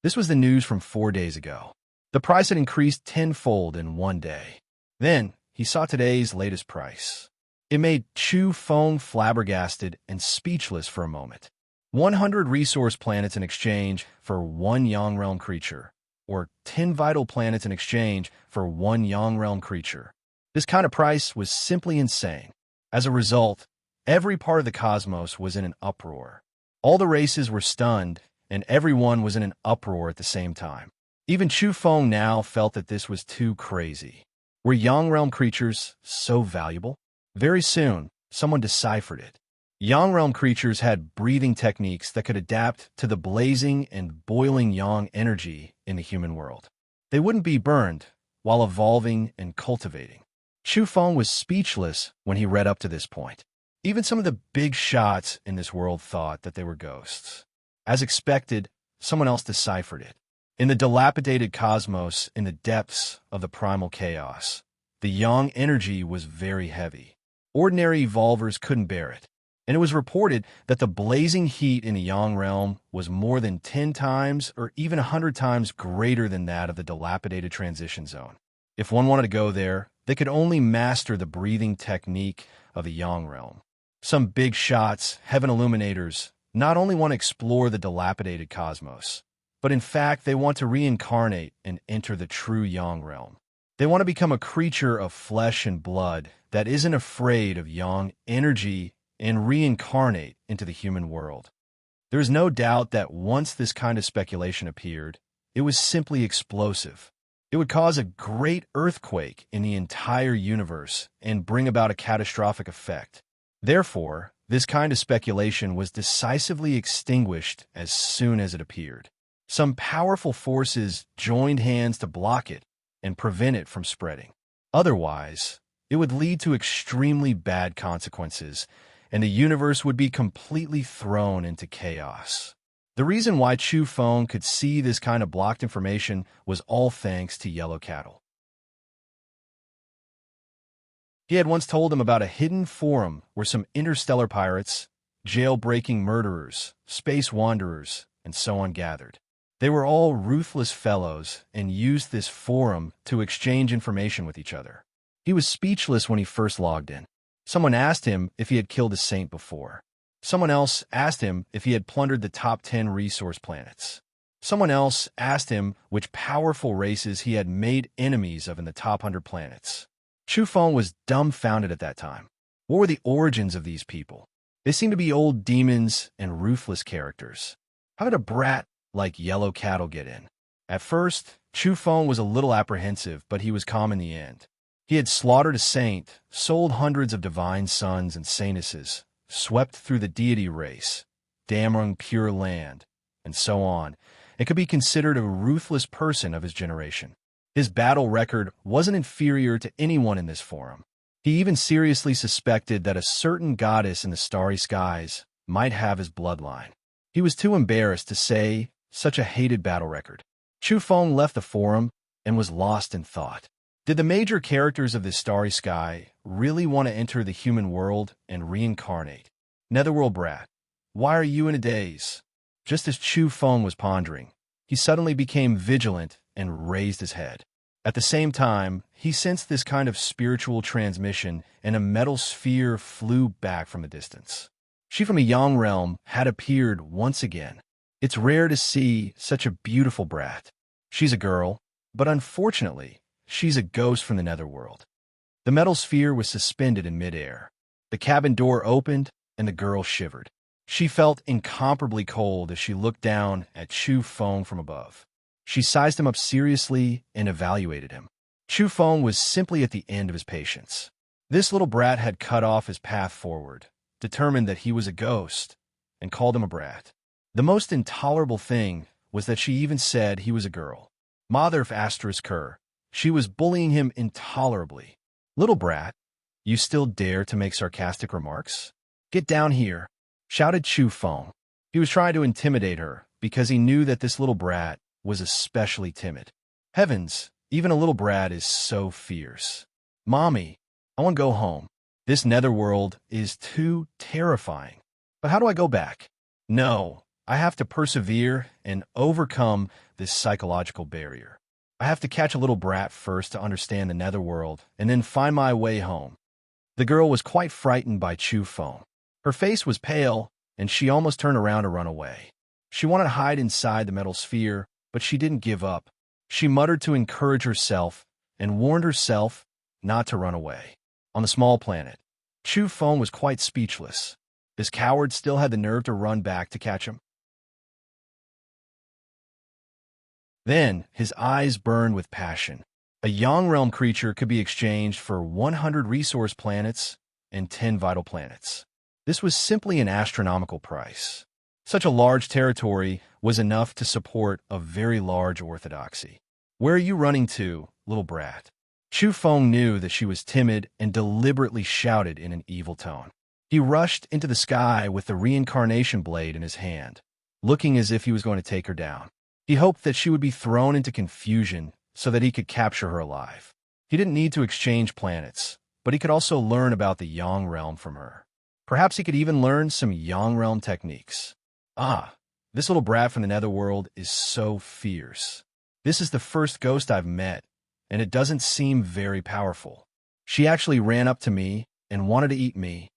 Speaker 1: This was the news from 4 days ago. The price had increased tenfold in 1 day. Then he saw today's latest price. It made Chu Feng flabbergasted and speechless for a moment. 100 resource planets in exchange for 1 Yang realm creature, or 10 vital planets in exchange for 1 Yang realm creature. This kind of price was simply insane. As a result, every part of the cosmos was in an uproar. All the races were stunned, and everyone was in an uproar at the same time. Even Chu Feng now felt that this was too crazy. Were Yang realm creatures so valuable? Very soon, someone deciphered it. Yang realm creatures had breathing techniques that could adapt to the blazing and boiling Yang energy in the human world. They wouldn't be burned, while evolving and cultivating. Chu Feng was speechless when he read up to this point. Even some of the big shots in this world thought that they were ghosts. As expected, someone else deciphered it. In the dilapidated cosmos, in the depths of the primal chaos, the yang energy was very heavy. Ordinary evolvers couldn't bear it, and it was reported that the blazing heat in the yang realm was more than 10 times or even 100 times greater than that of the dilapidated transition zone. If one wanted to go there, they could only master the breathing technique of the yang realm. Some big shots, heaven illuminators, not only want to explore the dilapidated cosmos, but in fact they want to reincarnate and enter the true yang realm. They want to become a creature of flesh and blood that isn't afraid of yang energy and reincarnate into the human world. There is no doubt that once this kind of speculation appeared, it was simply explosive. It would cause a great earthquake in the entire universe and bring about a catastrophic effect. Therefore, this kind of speculation was decisively extinguished as soon as it appeared. Some powerful forces joined hands to block it and prevent it from spreading. Otherwise, it would lead to extremely bad consequences, and the universe would be completely thrown into chaos. The reason why Chu Feng could see this kind of blocked information was all thanks to Yellow Cattle. He had once told him about a hidden forum where some interstellar pirates, jail-breaking murderers, space wanderers, and so on gathered. They were all ruthless fellows and used this forum to exchange information with each other. He was speechless when he first logged in. Someone asked him if he had killed a saint before. Someone else asked him if he had plundered the top 10 resource planets. Someone else asked him which powerful races he had made enemies of in the top 100 planets. Chu Feng was dumbfounded at that time. What were the origins of these people? They seemed to be old demons and ruthless characters. How did a brat like Yellow Cattle get in? At first, Chu Feng was a little apprehensive, but he was calm in the end. He had slaughtered a saint, sold hundreds of divine sons and saintesses, swept through the deity race, damning pure land, and so on, and could be considered a ruthless person of his generation. His battle record wasn't inferior to anyone in this forum. He even seriously suspected that a certain goddess in the starry skies might have his bloodline. He was too embarrassed to say such a hated battle record. Chu Feng left the forum and was lost in thought. Did the major characters of this starry sky really want to enter the human world and reincarnate? Netherworld brat, why are you in a daze? Just as Chu Feng was pondering, he suddenly became vigilant and raised his head. At the same time, he sensed this kind of spiritual transmission, and a metal sphere flew back from a distance. She from a yang realm had appeared once again. It's rare to see such a beautiful brat. She's a girl, but unfortunately, she's a ghost from the netherworld. The metal sphere was suspended in midair. The cabin door opened, and the girl shivered. She felt incomparably cold as she looked down at Chu Feng from above. She sized him up seriously and evaluated him. Chu Feng was simply at the end of his patience. This little brat had cut off his path forward, determined that he was a ghost, and called him a brat. The most intolerable thing was that she even said he was a girl. Mother of asterisk her, she was bullying him intolerably. Little brat, you still dare to make sarcastic remarks? Get down here, shouted Chu Feng. He was trying to intimidate her because he knew that this little brat was especially timid. Heavens, even a little brat is so fierce. Mommy, I want to go home. This netherworld is too terrifying. But how do I go back? No, I have to persevere and overcome this psychological barrier. I have to catch a little brat first to understand the netherworld and then find my way home. The girl was quite frightened by Chu Feng. Her face was pale, and she almost turned around to run away. She wanted to hide inside the metal sphere, but she didn't give up. She muttered to encourage herself and warned herself not to run away. On the small planet, Chu Feng was quite speechless. This coward still had the nerve to run back to catch him. Then his eyes burned with passion. A Yang Realm creature could be exchanged for 100 resource planets and 10 vital planets. This was simply an astronomical price. Such a large territory was enough to support a very large orthodoxy. Where are you running to, little brat." Chu Feng knew that she was timid and deliberately shouted in an evil tone. He rushed into the sky with the reincarnation blade in his hand, looking as if he was going to take her down. He hoped that she would be thrown into confusion so that he could capture her alive. He didn't need to exchange planets, but he could also learn about the Yang realm from her. Perhaps he could even learn some Yang realm techniques. Ah, this little brat from the netherworld is so fierce. This is the first ghost I've met, and it doesn't seem very powerful. She actually ran up to me and wanted to eat me.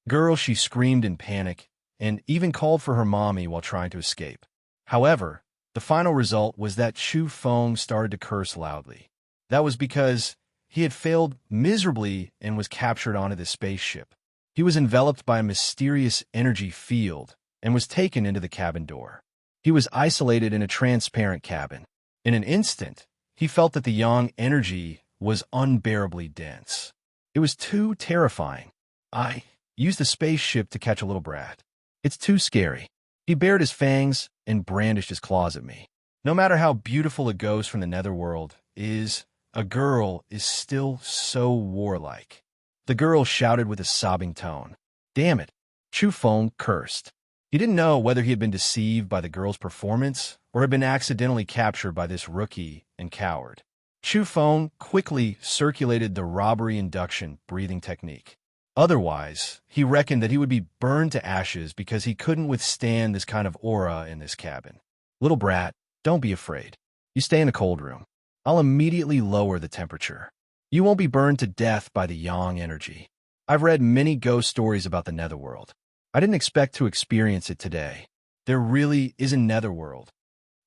Speaker 1: Girl, she screamed in panic and even called for her mommy while trying to escape. However, the final result was that Chu Feng started to curse loudly. That was because he had failed miserably and was captured onto the spaceship. He was enveloped by a mysterious energy field and was taken into the cabin door. He was isolated in a transparent cabin. In an instant, he felt that the Yang energy was unbearably dense. It was too terrifying. I used the spaceship to catch a little brat. It's too scary. He bared his fangs and brandished his claws at me. No matter how beautiful a ghost from the netherworld is, a girl is still so warlike. The girl shouted with a sobbing tone. Damn it. Chu Feng cursed. He didn't know whether he had been deceived by the girl's performance or had been accidentally captured by this rookie and coward. Chu Feng quickly circulated the robbery induction breathing technique. Otherwise, he reckoned that he would be burned to ashes because he couldn't withstand this kind of aura in this cabin. Little brat, don't be afraid. You stay in the cold room. I'll immediately lower the temperature. You won't be burned to death by the Yang energy. I've read many ghost stories about the netherworld. I didn't expect to experience it today. There really is a netherworld.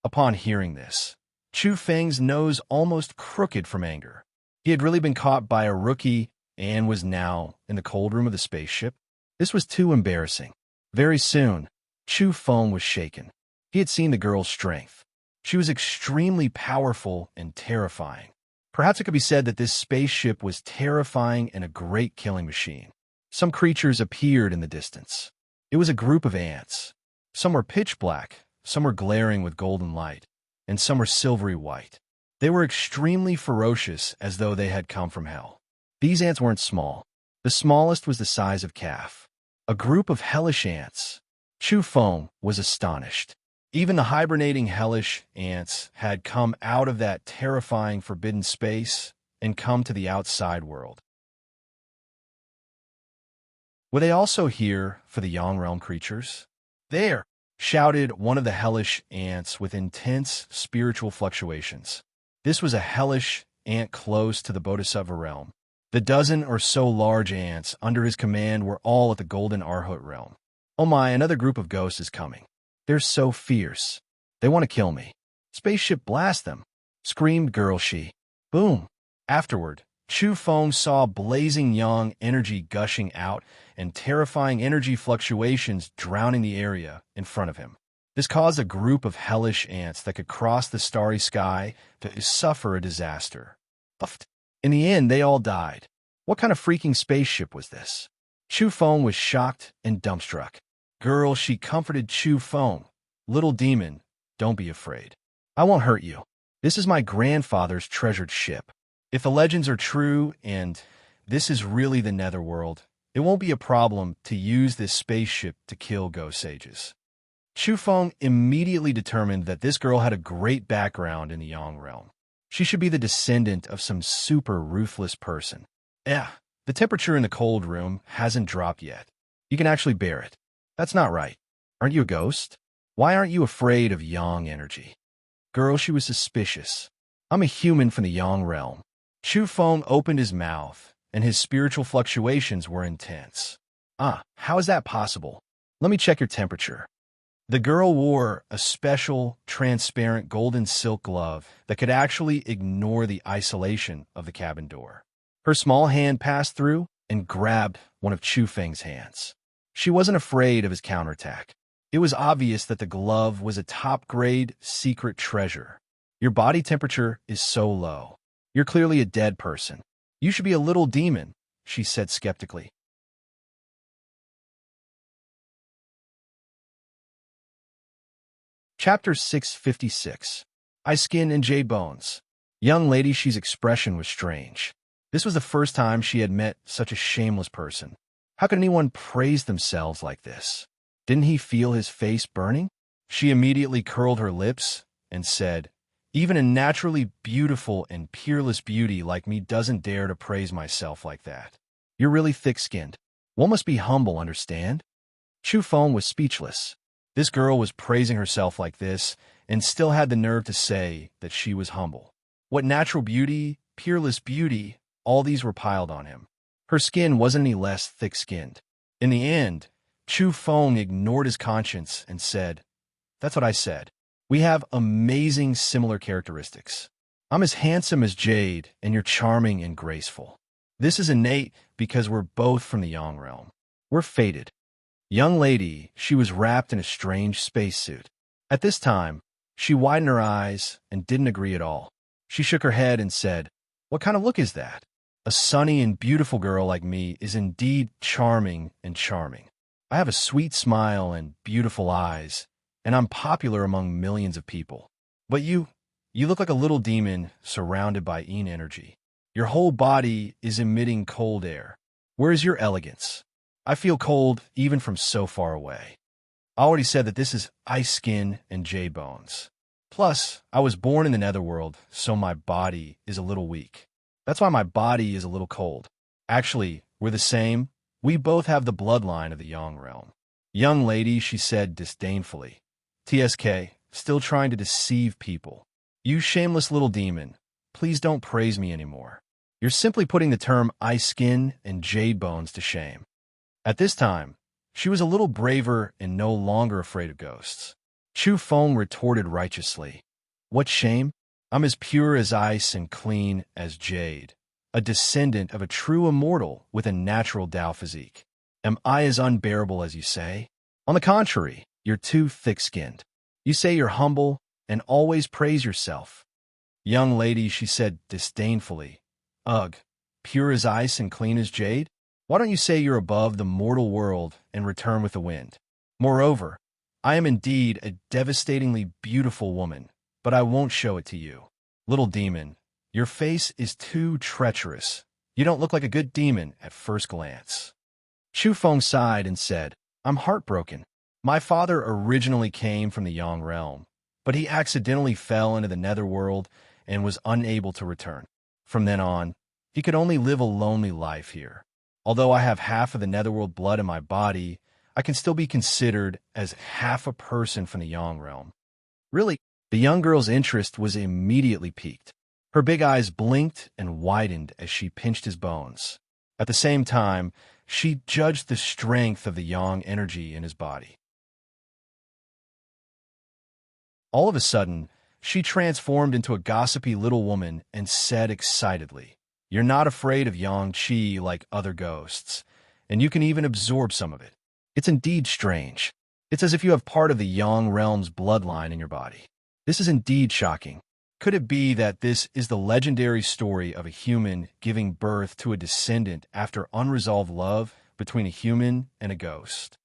Speaker 1: Upon hearing this, Chu Feng's nose almost crooked from anger. He had really been caught by a rookie and was now in the cold room of the spaceship. This was too embarrassing. Very soon, Chu Feng was shaken. He had seen the girl's strength. She was extremely powerful and terrifying. Perhaps it could be said that this spaceship was terrifying and a great killing machine. Some creatures appeared in the distance. It was a group of ants. Some were pitch black, some were glaring with golden light, and some were silvery white. They were extremely ferocious, as though they had come from hell. These ants weren't small. The smallest was the size of calf. A group of hellish ants. Chu Feng was astonished. Even the hibernating hellish ants had come out of that terrifying forbidden space and come to the outside world. Were they also here for the Yang realm creatures? There, shouted one of the hellish ants with intense spiritual fluctuations. This was a hellish ant close to the Bodhisattva realm. The dozen or so large ants under his command were all at the Golden Arhut realm. Oh my, another group of ghosts is coming. They're so fierce. They want to kill me. Spaceship blast them, screamed Girl She. Boom. Afterward, Chu Feng saw blazing Yang energy gushing out and terrifying energy fluctuations drowning the area in front of him. This caused a group of hellish ants that could cross the starry sky to suffer a disaster. In the end, they all died. What kind of freaking spaceship was this? Chu Feng was shocked and dumbstruck. Girl, she comforted Chu Feng. Little demon, don't be afraid. I won't hurt you. This is my grandfather's treasured ship. If the legends are true and this is really the netherworld, it won't be a problem to use this spaceship to kill ghost sages. Chu Feng immediately determined that this girl had a great background in the Yang realm. She should be the descendant of some super ruthless person. The temperature in the cold room hasn't dropped yet. You can actually bear it. That's not right. Aren't you a ghost? Why aren't you afraid of Yang energy? Girl, she was suspicious. I'm a human from the Yang realm. Chu Feng opened his mouth, and his spiritual fluctuations were intense. How is that possible? Let me check your temperature. The girl wore a special, transparent golden silk glove that could actually ignore the isolation of the cabin door. Her small hand passed through and grabbed one of Chu Feng's hands. She wasn't afraid of his counterattack. It was obvious that the glove was a top-grade secret treasure. Your body temperature is so low. You're clearly a dead person. You should be a little demon, she said skeptically. Chapter 656. I Skin and J Bones. Young lady She's expression was strange. This was the first time she had met such a shameless person. How could anyone praise themselves like this? Didn't he feel his face burning? She immediately curled her lips and said, "Even a naturally beautiful and peerless beauty like me doesn't dare to praise myself like that. You're really thick-skinned. One must be humble, understand?" Chu Feng was speechless. This girl was praising herself like this and still had the nerve to say that she was humble. What natural beauty, peerless beauty, all these were piled on him. Her skin wasn't any less thick-skinned. In the end, Chu Feng ignored his conscience and said, "That's what I said. We have amazing similar characteristics. I'm as handsome as Jade, and you're charming and graceful. This is innate because we're both from the Yang realm. We're fated." Young lady, she was wrapped in a strange spacesuit. At this time, she widened her eyes and didn't agree at all. She shook her head and said, "What kind of look is that? A sunny and beautiful girl like me is indeed charming and charming. I have a sweet smile and beautiful eyes, and I'm popular among millions of people. But you look like a little demon surrounded by yin energy. Your whole body is emitting cold air. Where is your elegance? I feel cold even from so far away. I already said that this is ice skin and jade bones. Plus, I was born in the netherworld, so my body is a little weak. That's why my body is a little cold. Actually, we're the same. We both have the bloodline of the Yang realm." Young lady, she said disdainfully. "TSK, still trying to deceive people. You shameless little demon, please don't praise me anymore. You're simply putting the term ice skin and jade bones to shame." At this time, she was a little braver and no longer afraid of ghosts. Chu Feng retorted righteously, "What shame? I'm as pure as ice and clean as jade, a descendant of a true immortal with a natural Tao physique. Am I as unbearable as you say? On the contrary, you're too thick-skinned. You say you're humble and always praise yourself." Young lady, she said disdainfully, "Ugh, pure as ice and clean as jade? Why don't you say you're above the mortal world and return with the wind? Moreover, I am indeed a devastatingly beautiful woman, but I won't show it to you. Little demon, your face is too treacherous. You don't look like a good demon at first glance." Chu Feng sighed and said, "I'm heartbroken. My father originally came from the Yang realm, but he accidentally fell into the netherworld and was unable to return. From then on, he could only live a lonely life here. Although I have half of the netherworld blood in my body, I can still be considered as half a person from the Yang realm." Really, the young girl's interest was immediately piqued. Her big eyes blinked and widened as she pinched his bones. At the same time, she judged the strength of the Yang energy in his body. All of a sudden, she transformed into a gossipy little woman and said excitedly, "You're not afraid of Yang Qi like other ghosts, and you can even absorb some of it. It's indeed strange. It's as if you have part of the Yang realm's bloodline in your body. This is indeed shocking. Could it be that this is the legendary story of a human giving birth to a descendant after unresolved love between a human and a ghost?"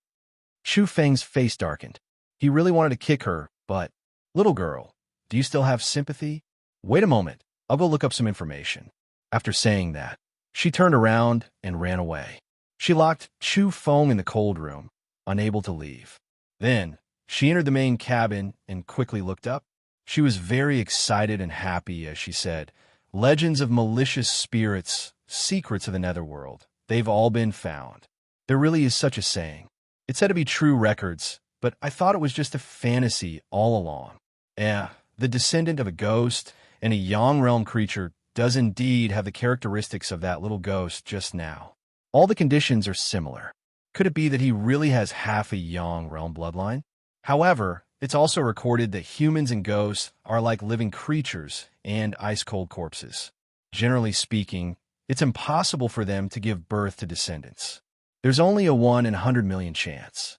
Speaker 1: Chu Feng's face darkened. He really wanted to kick her, but, "Little girl, do you still have sympathy? Wait a moment, I'll go look up some information." After saying that, she turned around and ran away. She locked Chu Feng in the cold room, unable to leave. Then, she entered the main cabin and quickly looked up. She was very excited and happy as she said, "Legends of malicious spirits, secrets of the netherworld, they've all been found. There really is such a saying. It's said to be true records, but I thought it was just a fantasy all along. The descendant of a ghost and a Yang realm creature does indeed have the characteristics of that little ghost just now. All the conditions are similar. Could it be that he really has half a Yang realm bloodline? However, it's also recorded that humans and ghosts are like living creatures and ice-cold corpses. Generally speaking, it's impossible for them to give birth to descendants. There's only a 1 in 100 million chance."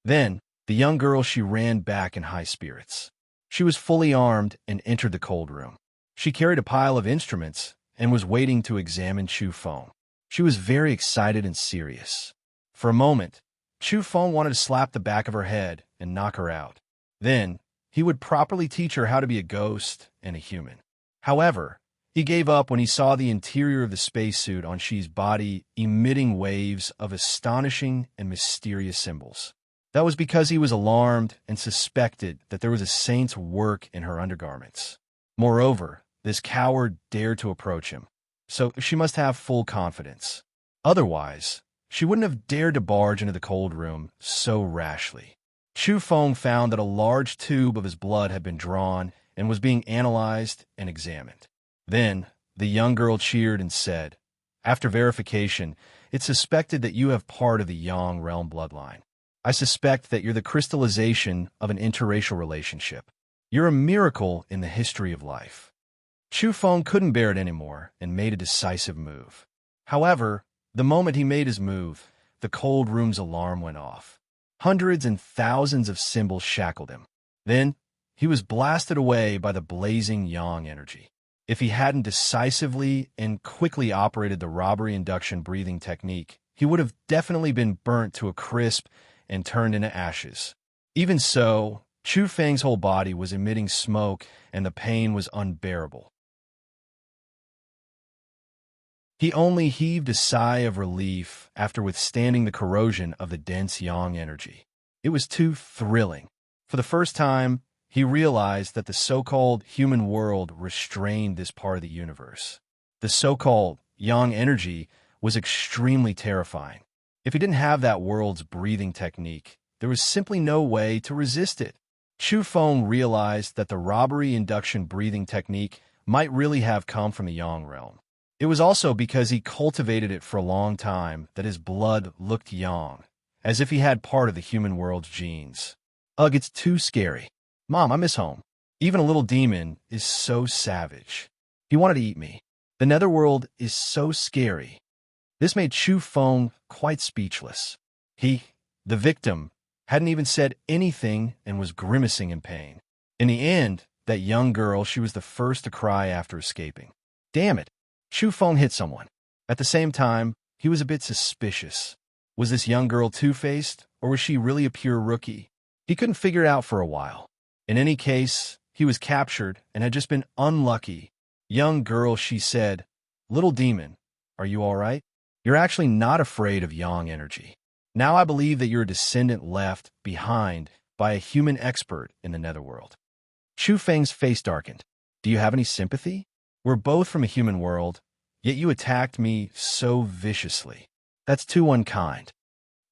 Speaker 1: Then, the young girl, she ran back in high spirits. She was fully armed and entered the cold room. She carried a pile of instruments and was waiting to examine Chu Feng. She was very excited and serious. For a moment, Chu Feng wanted to slap the back of her head and knock her out. Then, he would properly teach her how to be a ghost and a human. However, he gave up when he saw the interior of the spacesuit on Xi's body emitting waves of astonishing and mysterious symbols. That was because he was alarmed and suspected that there was a saint's work in her undergarments. Moreover, this coward dared to approach him, so she must have full confidence. Otherwise, she wouldn't have dared to barge into the cold room so rashly. Chu Feng found that a large tube of his blood had been drawn and was being analyzed and examined. Then, the young girl cheered and said, "After verification, it's suspected that you have part of the Yang realm bloodline. I suspect that you're the crystallization of an interracial relationship. You're a miracle in the history of life." Chu Feng couldn't bear it anymore and made a decisive move. However, the moment he made his move, the cold room's alarm went off. Hundreds and thousands of symbols shackled him. Then, he was blasted away by the blazing Yang energy. If he hadn't decisively and quickly operated the robbery induction breathing technique, he would have definitely been burnt to a crisp and turned into ashes. Even so, Chu Feng's whole body was emitting smoke and the pain was unbearable. He only heaved a sigh of relief after withstanding the corrosion of the dense Yang energy. It was too thrilling. For the first time, he realized that the so-called human world restrained this part of the universe. The so-called Yang energy was extremely terrifying. If he didn't have that world's breathing technique, there was simply no way to resist it. Chu Feng realized that the robbery induction breathing technique might really have come from the Yang realm. It was also because he cultivated it for a long time that his blood looked Yang, as if he had part of the human world's genes. Ugh, it's too scary. Mom, I miss home. Even a little demon is so savage. He wanted to eat me. The netherworld is so scary. This made Chu Feng quite speechless. He, the victim, hadn't even said anything and was grimacing in pain. In the end, that young girl, she was the first to cry after escaping. Damn it. Chu Feng hit someone. At the same time, he was a bit suspicious. Was this young girl two-faced, or was she really a pure rookie? He couldn't figure it out for a while. In any case, he was captured and had just been unlucky. Young girl, she said, "Little demon, are you all right? You're actually not afraid of Yang energy. Now I believe that you're a descendant left behind by a human expert in the netherworld." Chu Feng's face darkened. "Do you have any sympathy? We're both from a human world, yet you attacked me so viciously. That's too unkind.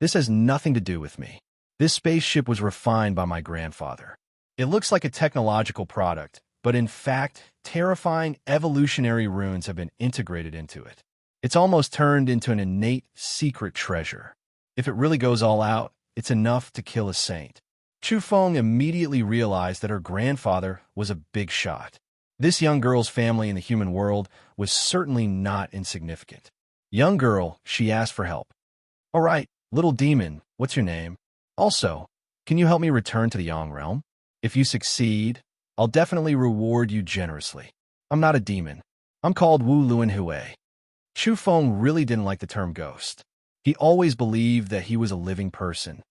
Speaker 1: This has nothing to do with me. This spaceship was refined by my grandfather. It looks like a technological product, but in fact, terrifying evolutionary runes have been integrated into it. It's almost turned into an innate secret treasure. If it really goes all out, it's enough to kill a saint." Chu Feng immediately realized that her grandfather was a big shot. This young girl's family in the human world was certainly not insignificant. "Young girl," she asked for help. "All right, little demon, what's your name? Also, can you help me return to the Yang realm? If you succeed, I'll definitely reward you generously. I'm not a demon. I'm called Wu Luan Hui." Chu Feng really didn't like the term ghost. He always believed that he was a living person.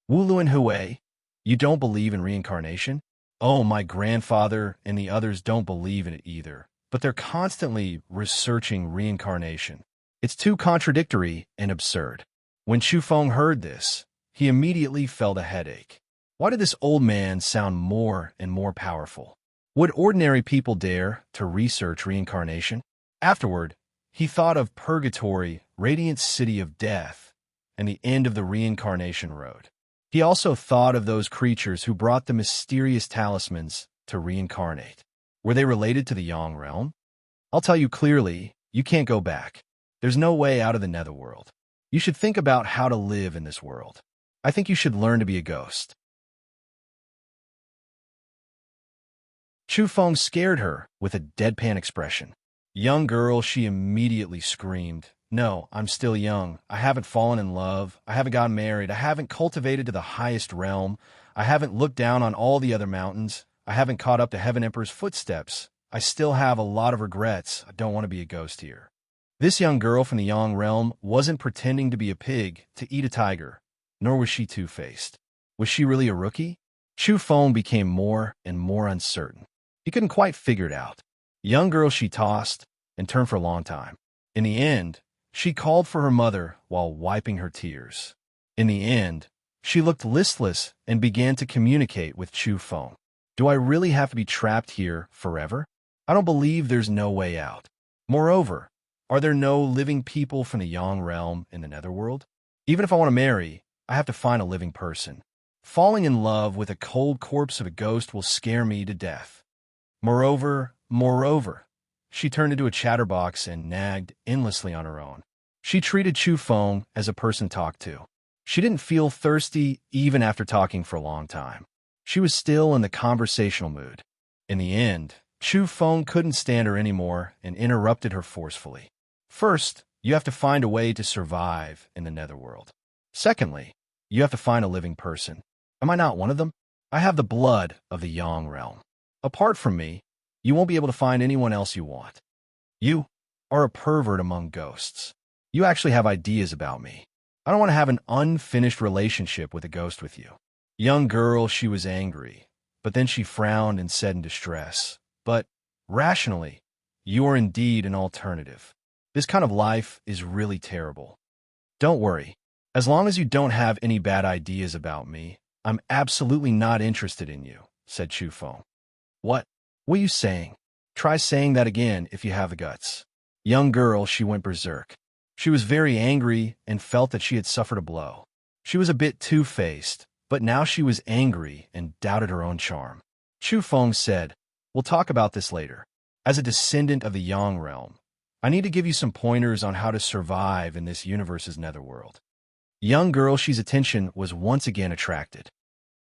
Speaker 1: "Wu Luan Hui, you don't believe in reincarnation?" "Oh, my grandfather and the others don't believe in it either, but they're constantly researching reincarnation. It's too contradictory and absurd." When Chu Feng heard this, he immediately felt a headache. Why did this old man sound more and more powerful? Would ordinary people dare to research reincarnation? Afterward, he thought of purgatory, radiant city of death, and the end of the reincarnation road. He also thought of those creatures who brought the mysterious talismans to reincarnate. Were they related to the Yang realm? I'll tell you clearly, you can't go back. There's no way out of the netherworld. You should think about how to live in this world. I think you should learn to be a ghost. Chu Feng scared her with a deadpan expression. Young girl, she immediately screamed, "No, I'm still young. I haven't fallen in love. I haven't gotten married. I haven't cultivated to the highest realm. I haven't looked down on all the other mountains. I haven't caught up to Heaven Emperor's footsteps. I still have a lot of regrets. I don't want to be a ghost here." This young girl from the Yang realm wasn't pretending to be a pig to eat a tiger, nor was she two-faced. Was she really a rookie? Chu Feng became more and more uncertain. He couldn't quite figure it out. Young girl, she tossed and turned for a long time. In the end, she called for her mother while wiping her tears. In the end, she looked listless and began to communicate with Chu Feng. Do I really have to be trapped here forever? I don't believe there's no way out. Moreover, are there no living people from the Yang realm in the netherworld? Even if I want to marry, I have to find a living person. Falling in love with a cold corpse of a ghost will scare me to death. Moreover, she turned into a chatterbox and nagged endlessly on her own. She treated Chu Feng as a person talked to. She didn't feel thirsty even after talking for a long time. She was still in the conversational mood. In the end, Chu Feng couldn't stand her anymore and interrupted her forcefully. First, you have to find a way to survive in the netherworld. Secondly, you have to find a living person. Am I not one of them? I have the blood of the Yang realm. Apart from me, you won't be able to find anyone else you want. You are a pervert among ghosts. You actually have ideas about me. I don't want to have an unfinished relationship with a ghost with you. Young girl, she was angry, but then she frowned and said in distress, but rationally, you are indeed an alternative. This kind of life is really terrible. Don't worry. As long as you don't have any bad ideas about me, I'm absolutely not interested in you, said Chu Feng. What are you saying? Try saying that again if you have the guts. Young girl, she went berserk. She was very angry and felt that she had suffered a blow. She was a bit two-faced, but now she was angry and doubted her own charm. Chu Feng said, we'll talk about this later. As a descendant of the Yang realm, I need to give you some pointers on how to survive in this universe's netherworld. Young girl, she's attention was once again attracted.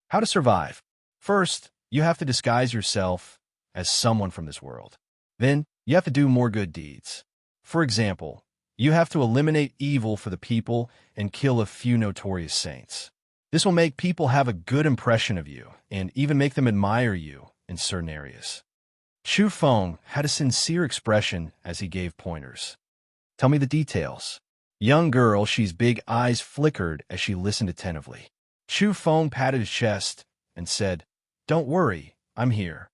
Speaker 1: How to survive? First, you have to disguise yourself as someone from this world. Then, you have to do more good deeds. For example, you have to eliminate evil for the people and kill a few notorious saints. This will make people have a good impression of you and even make them admire you in certain areas. Chu Feng had a sincere expression as he gave pointers. Tell me the details. Young girl, she's big eyes flickered as she listened attentively. Chu Feng patted his chest and said, don't worry, I'm here.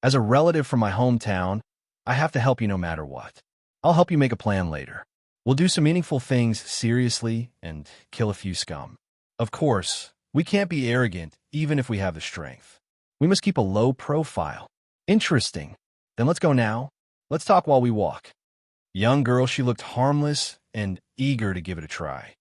Speaker 1: As a relative from my hometown, I have to help you no matter what. I'll help you make a plan later. We'll do some meaningful things seriously and kill a few scum. Of course, we can't be arrogant even if we have the strength. We must keep a low profile. Interesting. Then let's go now. Let's talk while we walk. Young girl, she looked harmless and eager to give it a try.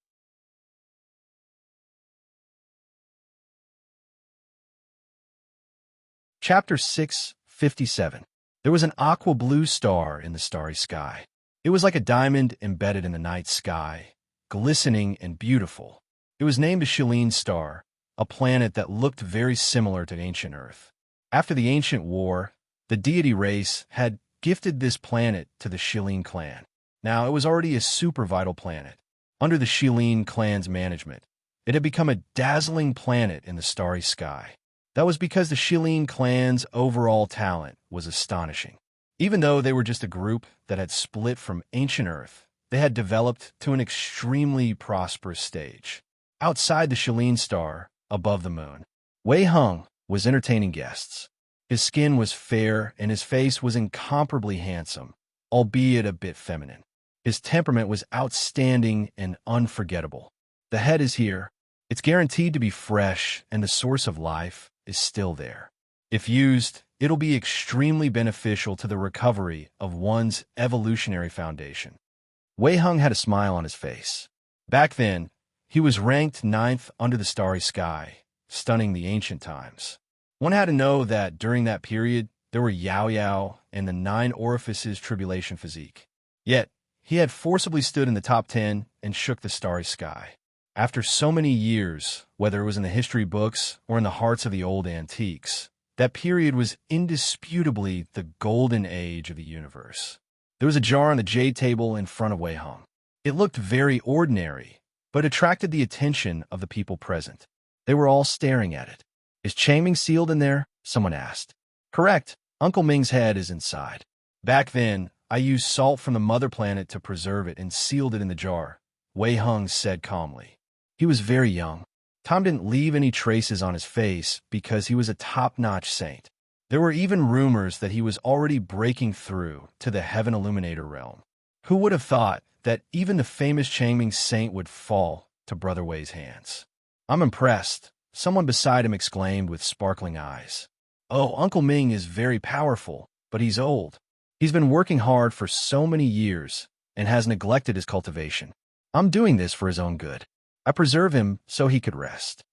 Speaker 1: Chapter 657. There was an aqua blue star in the starry sky. It was like a diamond embedded in the night sky, glistening and beautiful. It was named a Shilin star, a planet that looked very similar to ancient Earth. After the ancient war, the deity race had gifted this planet to the Shilin clan. Now, it was already a super vital planet. Under the Shilin clan's management, it had become a dazzling planet in the starry sky. That was because the Shilin clan's overall talent was astonishing. Even though they were just a group that had split from ancient Earth, they had developed to an extremely prosperous stage. Outside the Shilin star, above the moon, Wei Hung was entertaining guests. His skin was fair and his face was incomparably handsome, albeit a bit feminine. His temperament was outstanding and unforgettable. The head is here. It's guaranteed to be fresh, and the source of life is still there. If used, it'll be extremely beneficial to the recovery of one's evolutionary foundation. Wei Hung had a smile on his face. Back then, he was ranked 9th under the starry sky, stunning the ancient times. One had to know that during that period, there were Yao Yao and the 9 orifices tribulation physique. Yet, he had forcibly stood in the top 10 and shook the starry sky. After so many years, whether it was in the history books or in the hearts of the old antiques, that period was indisputably the golden age of the universe. There was a jar on the jade table in front of Wei Hung. It looked very ordinary, but attracted the attention of the people present. They were all staring at it. Is Changming sealed in there? Someone asked. Correct. Uncle Ming's head is inside. Back then, I used salt from the mother planet to preserve it and sealed it in the jar, Wei Hung said calmly. He was very young. Tom didn't leave any traces on his face because he was a top-notch saint. There were even rumors that he was already breaking through to the Heaven Illuminator realm. Who would have thought that even the famous Changming saint would fall to Brother Wei's hands? I'm impressed, someone beside him exclaimed with sparkling eyes. Oh, Uncle Ming is very powerful, but he's old. He's been working hard for so many years and has neglected his cultivation. I'm doing this for his own good. I preserve him so he could rest.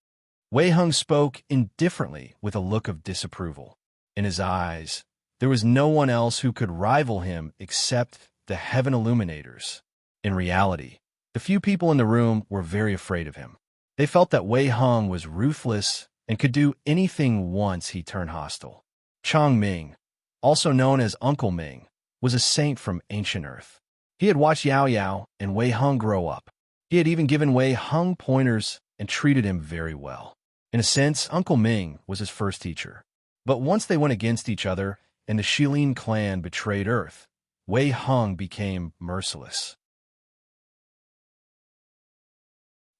Speaker 1: Wei Hung spoke indifferently with a look of disapproval. In his eyes, there was no one else who could rival him except the Heaven Illuminators. In reality, the few people in the room were very afraid of him. They felt that Wei Hung was ruthless and could do anything once he turned hostile. Chang Ming, also known as Uncle Ming, was a saint from ancient Earth. He had watched Yao Yao and Wei Hung grow up. He had even given Wei Hung pointers and treated him very well. In a sense, Uncle Ming was his first teacher. But once they went against each other and the Shilin clan betrayed Earth, Wei Hung became merciless.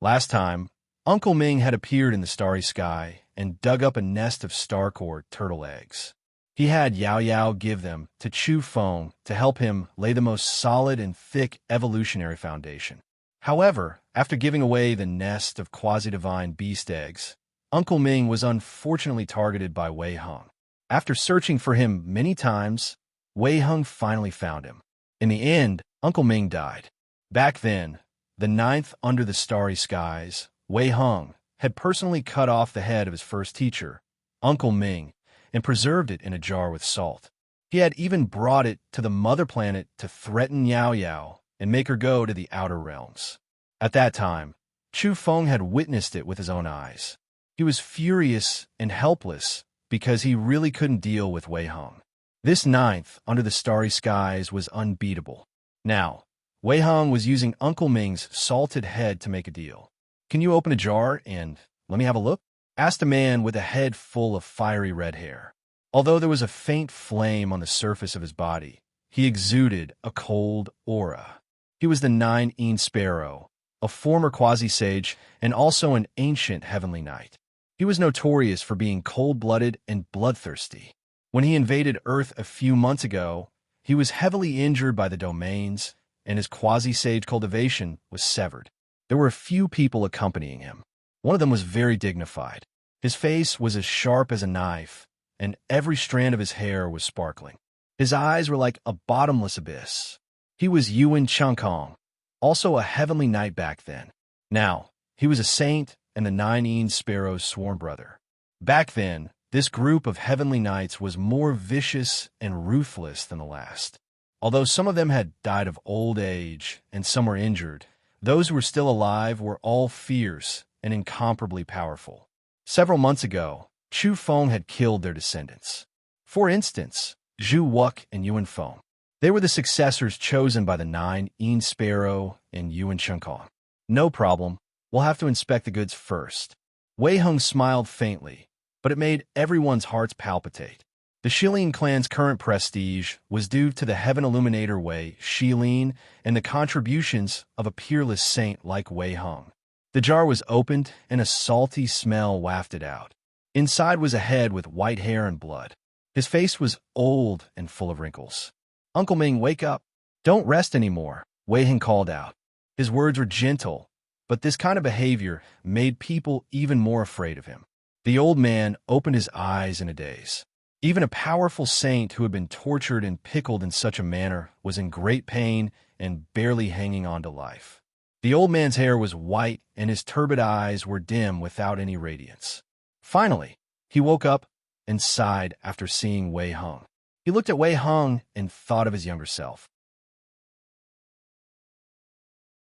Speaker 1: Last time, Uncle Ming had appeared in the starry sky and dug up a nest of star-core turtle eggs. He had Yao Yao give them to Chu Feng to help him lay the most solid and thick evolutionary foundation. However, after giving away the nest of quasi-divine beast eggs, Uncle Ming was unfortunately targeted by Wei Hung. After searching for him many times, Wei Hung finally found him. In the end, Uncle Ming died. Back then, the 9th under the starry skies, Wei Hung had personally cut off the head of his first teacher, Uncle Ming, and preserved it in a jar with salt. He had even brought it to the mother planet to threaten Yao Yao and make her go to the outer realms. At that time, Chu Feng had witnessed it with his own eyes. He was furious and helpless because he really couldn't deal with Wei Hung. This 9th under the starry skies was unbeatable. Now, Wei Hung was using Uncle Ming's salted head to make a deal. "Can you open a jar and let me have a look?" asked a man with a head full of fiery red hair. Although there was a faint flame on the surface of his body, he exuded a cold aura. He was the 9-Een Sparrow, a former quasi-sage and also an ancient heavenly knight. He was notorious for being cold-blooded and bloodthirsty. When he invaded Earth a few months ago, he was heavily injured by the domains, and his quasi-sage cultivation was severed. There were a few people accompanying him. One of them was very dignified. His face was as sharp as a knife, and every strand of his hair was sparkling. His eyes were like a bottomless abyss. He was Yuan Changkong, also a heavenly knight back then. Now, he was a saint and the 9-Een Sparrow's sworn brother. Back then, this group of heavenly knights was more vicious and ruthless than the last. Although some of them had died of old age and some were injured, those who were still alive were all fierce and incomparably powerful. Several months ago, Chu Feng had killed their descendants. For instance, Zhu Wuk and Yuan Feng. They were the successors chosen by the 9-Een Sparrow and Yuan Changkong. No problem. We'll have to inspect the goods first. Wei Hung smiled faintly, but it made everyone's hearts palpitate. The Shilin clan's current prestige was due to the Heaven Illuminator Wei Shilin and the contributions of a peerless saint like Wei Hung. The jar was opened and a salty smell wafted out. Inside was a head with white hair and blood. His face was old and full of wrinkles. "Uncle Ming, wake up. Don't rest anymore," Wei Hung called out. His words were gentle, but this kind of behavior made people even more afraid of him. The old man opened his eyes in a daze. Even a powerful saint who had been tortured and pickled in such a manner was in great pain and barely hanging on to life. The old man's hair was white and his turbid eyes were dim without any radiance. Finally, he woke up and sighed after seeing Wei Hung. He looked at Wei Hung and thought of his younger self.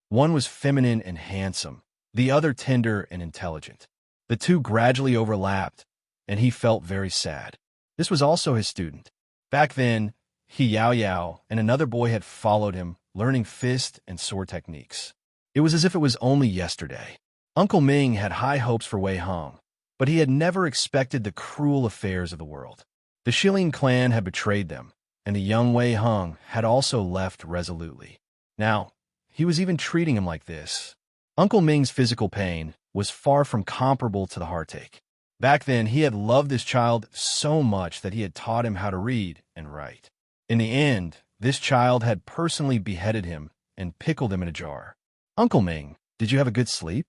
Speaker 1: One was feminine and handsome, the other tender and intelligent. The two gradually overlapped, and he felt very sad. This was also his student. Back then, he Yao Yao and another boy had followed him, learning fist and sword techniques. It was as if it was only yesterday. Uncle Ming had high hopes for Wei Hung, but he had never expected the cruel affairs of the world. The Shilin clan had betrayed them, and the young Wei Hung had also left resolutely. Now, he was even treating him like this. Uncle Ming's physical pain was far from comparable to the heartache. Back then, he had loved this child so much that he had taught him how to read and write. In the end, this child had personally beheaded him and pickled him in a jar. Uncle Ming, did you have a good sleep?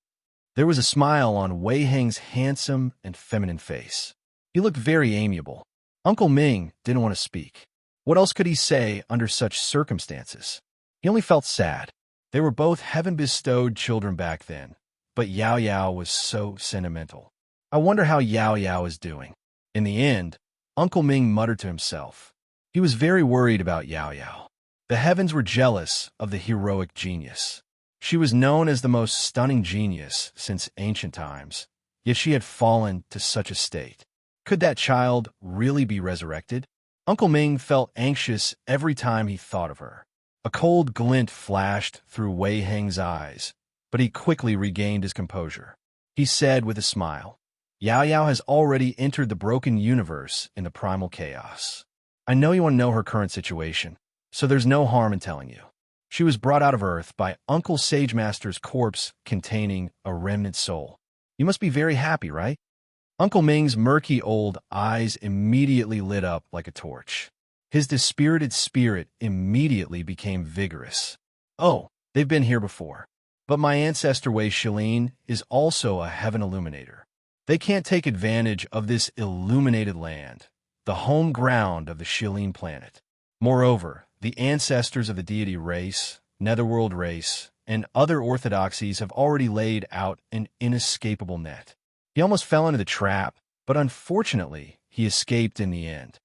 Speaker 1: There was a smile on Wei Heng's handsome and feminine face. He looked very amiable. Uncle Ming didn't want to speak. What else could he say under such circumstances? He only felt sad. They were both heaven-bestowed children back then, but Yao Yao was so sentimental. I wonder how Yao Yao is doing. In the end, Uncle Ming muttered to himself. He was very worried about Yao Yao. The heavens were jealous of the heroic genius. She was known as the most stunning genius since ancient times, yet she had fallen to such a state. Could that child really be resurrected? Uncle Ming felt anxious every time he thought of her. A cold glint flashed through Wei Heng's eyes, but he quickly regained his composure. He said with a smile, Yao Yao has already entered the broken universe in the primal chaos. I know you want to know her current situation, so there's no harm in telling you. She was brought out of Earth by Uncle Sagemaster's corpse containing a remnant soul. You must be very happy, right? Uncle Ming's murky old eyes immediately lit up like a torch. His dispirited spirit immediately became vigorous. Oh, they've been here before. But my ancestor Wei Shilin is also a heaven illuminator. They can't take advantage of this illuminated land, the home ground of the Shilin planet. Moreover, the ancestors of the deity race, netherworld race, and other orthodoxies have already laid out an inescapable net. He almost fell into the trap, but unfortunately, he escaped in the end.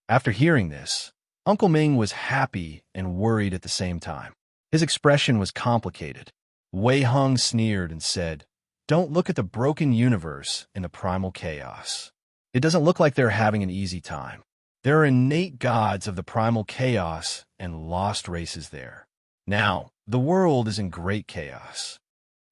Speaker 1: After hearing this, Uncle Ming was happy and worried at the same time. His expression was complicated. Wei Heng sneered and said, Don't look at the broken universe in the primal chaos. It doesn't look like they're having an easy time. There are innate gods of the primal chaos and lost races there. Now, the world is in great chaos.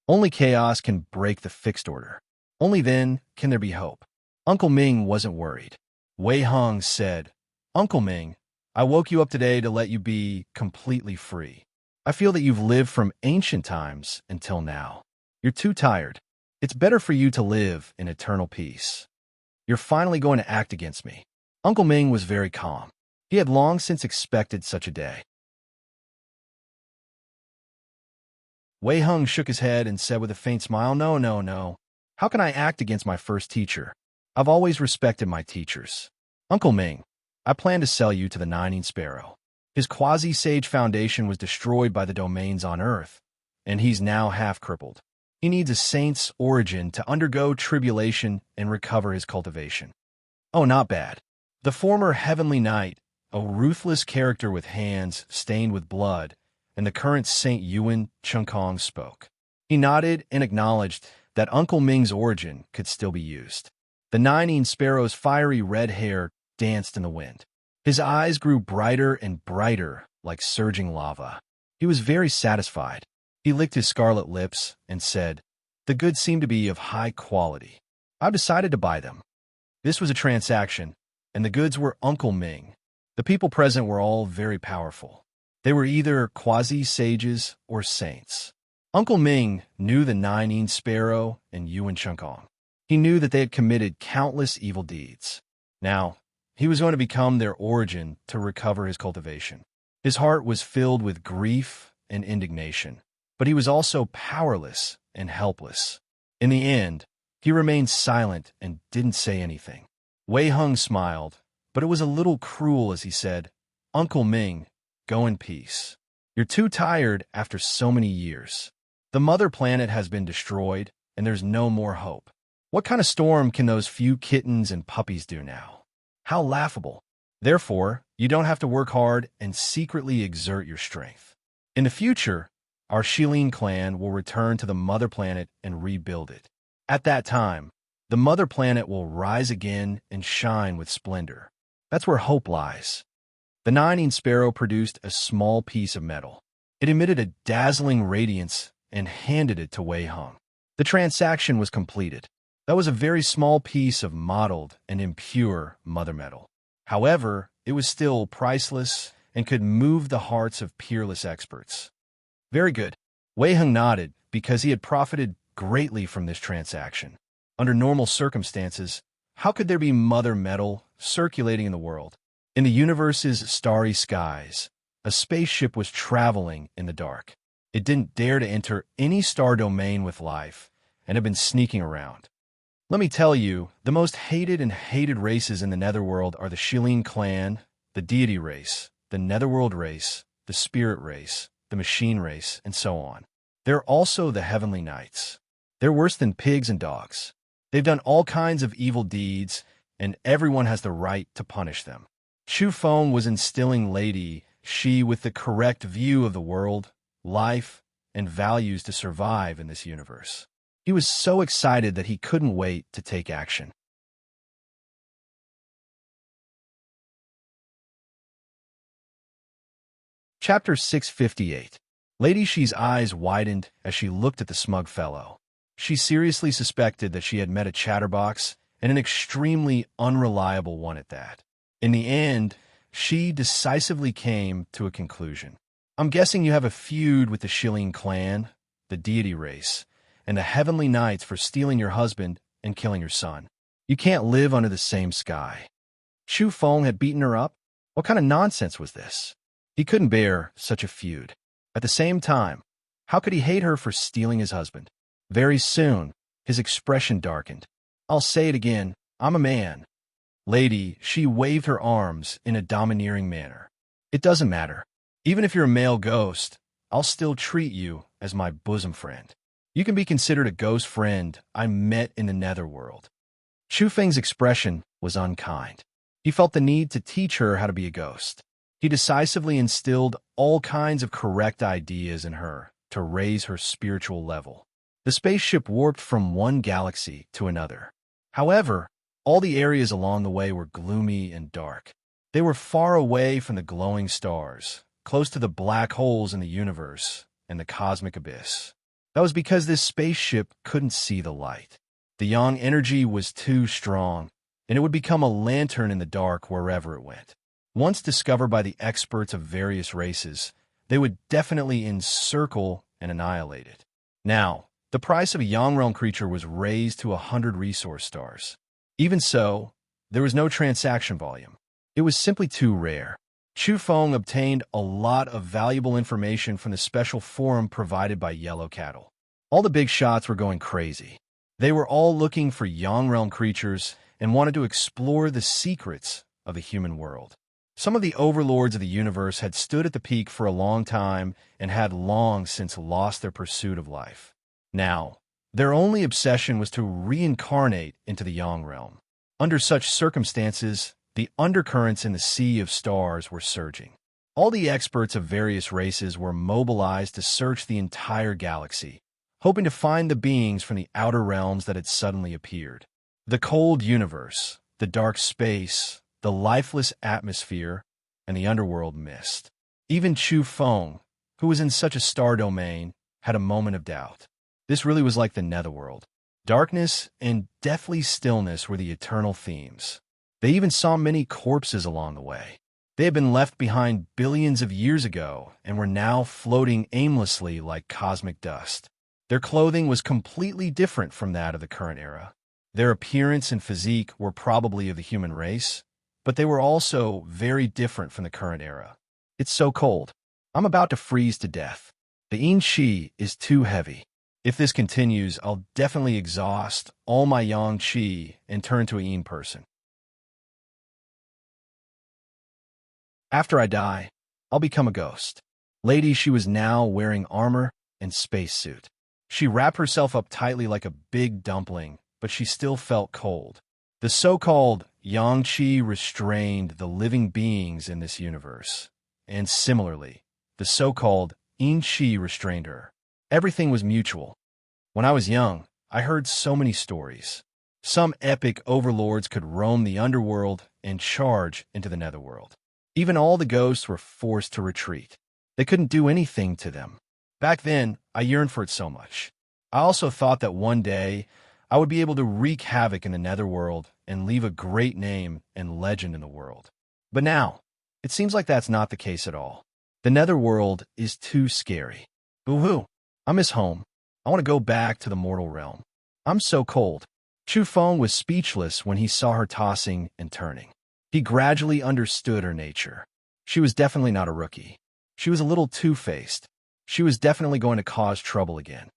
Speaker 1: Only chaos can break the fixed order. Only then can there be hope. Uncle Ming wasn't worried. Wei Heng said, Uncle Ming, I woke you up today to let you be completely free. I feel that you've lived from ancient times until now. You're too tired. It's better for you to live in eternal peace. You're finally going to act against me. Uncle Ming was very calm. He had long since expected such a day. Wei Heng shook his head and said with a faint smile, No, no, no. How can I act against my first teacher? I've always respected my teachers. Uncle Ming, I plan to sell you to the Nining Sparrow. His quasi-sage foundation was destroyed by the domains on Earth, and he's now half-crippled. He needs a saint's origin to undergo tribulation and recover his cultivation. Oh, not bad. The former heavenly knight, a ruthless character with hands stained with blood, and the current Saint Yuan Chunkong spoke. He nodded and acknowledged that Uncle Ming's origin could still be used. The Nining Sparrow's fiery red hair danced in the wind. His eyes grew brighter and brighter like surging lava. He was very satisfied. He licked his scarlet lips and said, The goods seem to be of high quality. I've decided to buy them. This was a transaction, and the goods were Uncle Ming. The people present were all very powerful. They were either quasi-sages or saints. Uncle Ming knew the Nining Sparrow and Yuan Chunkong. He knew that they had committed countless evil deeds. Now, he was going to become their origin to recover his cultivation. His heart was filled with grief and indignation, but he was also powerless and helpless. In the end, he remained silent and didn't say anything. Wei Heng smiled, but it was a little cruel as he said, Uncle Ming, go in peace. You're too tired after so many years. The mother planet has been destroyed, and there's no more hope. What kind of storm can those few kittens and puppies do now? How laughable. Therefore, you don't have to work hard and secretly exert your strength. In the future, our Shilin clan will return to the mother planet and rebuild it. At that time, the mother planet will rise again and shine with splendor. That's where hope lies. The Nining Sparrow produced a small piece of metal. It emitted a dazzling radiance and handed it to Wei Heng. The transaction was completed. That was a very small piece of mottled and impure mother metal. However, it was still priceless and could move the hearts of peerless experts. Very good. Wei Heng nodded because he had profited greatly from this transaction. Under normal circumstances, how could there be mother metal circulating in the world? In the universe's starry skies, a spaceship was traveling in the dark. It didn't dare to enter any star domain with life and had been sneaking around. Let me tell you, the most hated and hated races in the Netherworld are the Shilin clan, the deity race, the Netherworld race, the spirit race, the machine race, and so on. They're also the heavenly knights. They're worse than pigs and dogs. They've done all kinds of evil deeds, and everyone has the right to punish them. Chu Feng was instilling Lady Shi with the correct view of the world, life, and values to survive in this universe. He was so excited that he couldn't wait to take action. Chapter 658. Lady Shi's eyes widened as she looked at the smug fellow. She seriously suspected that she had met a chatterbox, and an extremely unreliable one at that. In the end, she decisively came to a conclusion. I'm guessing you have a feud with the Shilin clan, the deity race, and the heavenly knights for stealing your husband and killing your son. You can't live under the same sky. Chu Feng had beaten her up? What kind of nonsense was this? He couldn't bear such a feud. At the same time, how could he hate her for stealing his husband? Very soon, his expression darkened. I'll say it again, I'm a man. Lady, she waved her arms in a domineering manner. It doesn't matter. Even if you're a male ghost, I'll still treat you as my bosom friend. You can be considered a ghost friend I met in the netherworld. Chu Feng's expression was unkind. He felt the need to teach her how to be a ghost. He decisively instilled all kinds of correct ideas in her to raise her spiritual level. The spaceship warped from one galaxy to another. However, all the areas along the way were gloomy and dark. They were far away from the glowing stars, close to the black holes in the universe and the cosmic abyss. That was because this spaceship couldn't see the light. The yang energy was too strong, and it would become a lantern in the dark wherever it went. Once discovered by the experts of various races, they would definitely encircle and annihilate it. Now, the price of a Yang realm creature was raised to 100 resource stars. Even so, there was no transaction volume. It was simply too rare. Chu Feng obtained a lot of valuable information from the special forum provided by Yellow Cattle. All the big shots were going crazy. They were all looking for Yang realm creatures and wanted to explore the secrets of the human world. Some of the overlords of the universe had stood at the peak for a long time and had long since lost their pursuit of life. Now, their only obsession was to reincarnate into the Yang realm. Under such circumstances, the undercurrents in the sea of stars were surging. All the experts of various races were mobilized to search the entire galaxy, hoping to find the beings from the outer realms that had suddenly appeared. The cold universe, the dark space, the lifeless atmosphere, and the underworld mist. Even Chu Feng, who was in such a star domain, had a moment of doubt. This really was like the netherworld. Darkness and deathly stillness were the eternal themes. They even saw many corpses along the way. They had been left behind billions of years ago and were now floating aimlessly like cosmic dust. Their clothing was completely different from that of the current era. Their appearance and physique were probably of the human race, but they were also very different from the current era. It's so cold. I'm about to freeze to death. The Yin Qi is too heavy. If this continues, I'll definitely exhaust all my Yang Qi and turn to a Yin person. After I die, I'll become a ghost. Lady, she was now wearing armor and spacesuit. She wrapped herself up tightly like a big dumpling, but she still felt cold. The so-called Yang Qi restrained the living beings in this universe, and similarly, the so-called Yin Qi restrained her. Everything was mutual. When I was young, I heard so many stories. Some epic overlords could roam the underworld and charge into the netherworld. Even all the ghosts were forced to retreat. They couldn't do anything to them. Back then, I yearned for it so much. I also thought that one day, I would be able to wreak havoc in the netherworld and leave a great name and legend in the world. But now, it seems like that's not the case at all. The netherworld is too scary. Boo-hoo. I miss home. I want to go back to the mortal realm. I'm so cold. Chu Feng was speechless when he saw her tossing and turning. He gradually understood her nature. She was definitely not a rookie. She was a little two-faced. She was definitely going to cause trouble again.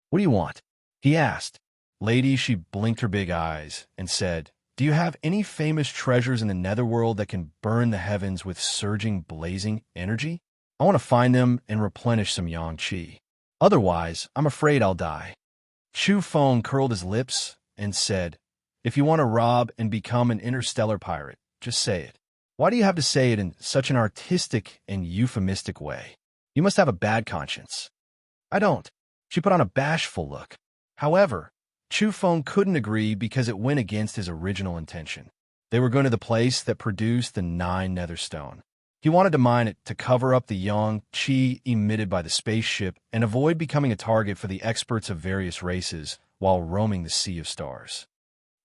Speaker 1: "What do you want?" he asked. Lady, she blinked her big eyes and said, "Do you have any famous treasures in the netherworld that can burn the heavens with surging, blazing energy? I want to find them and replenish some yang qi. Otherwise, I'm afraid I'll die." Chu Feng curled his lips and said, "If you want to rob and become an interstellar pirate, just say it. Why do you have to say it in such an artistic and euphemistic way? You must have a bad conscience." "I don't." She put on a bashful look. However, Chu Feng couldn't agree because it went against his original intention. They were going to the place that produced the 9 netherstone. He wanted to mine it to cover up the yang qi emitted by the spaceship and avoid becoming a target for the experts of various races while roaming the sea of stars.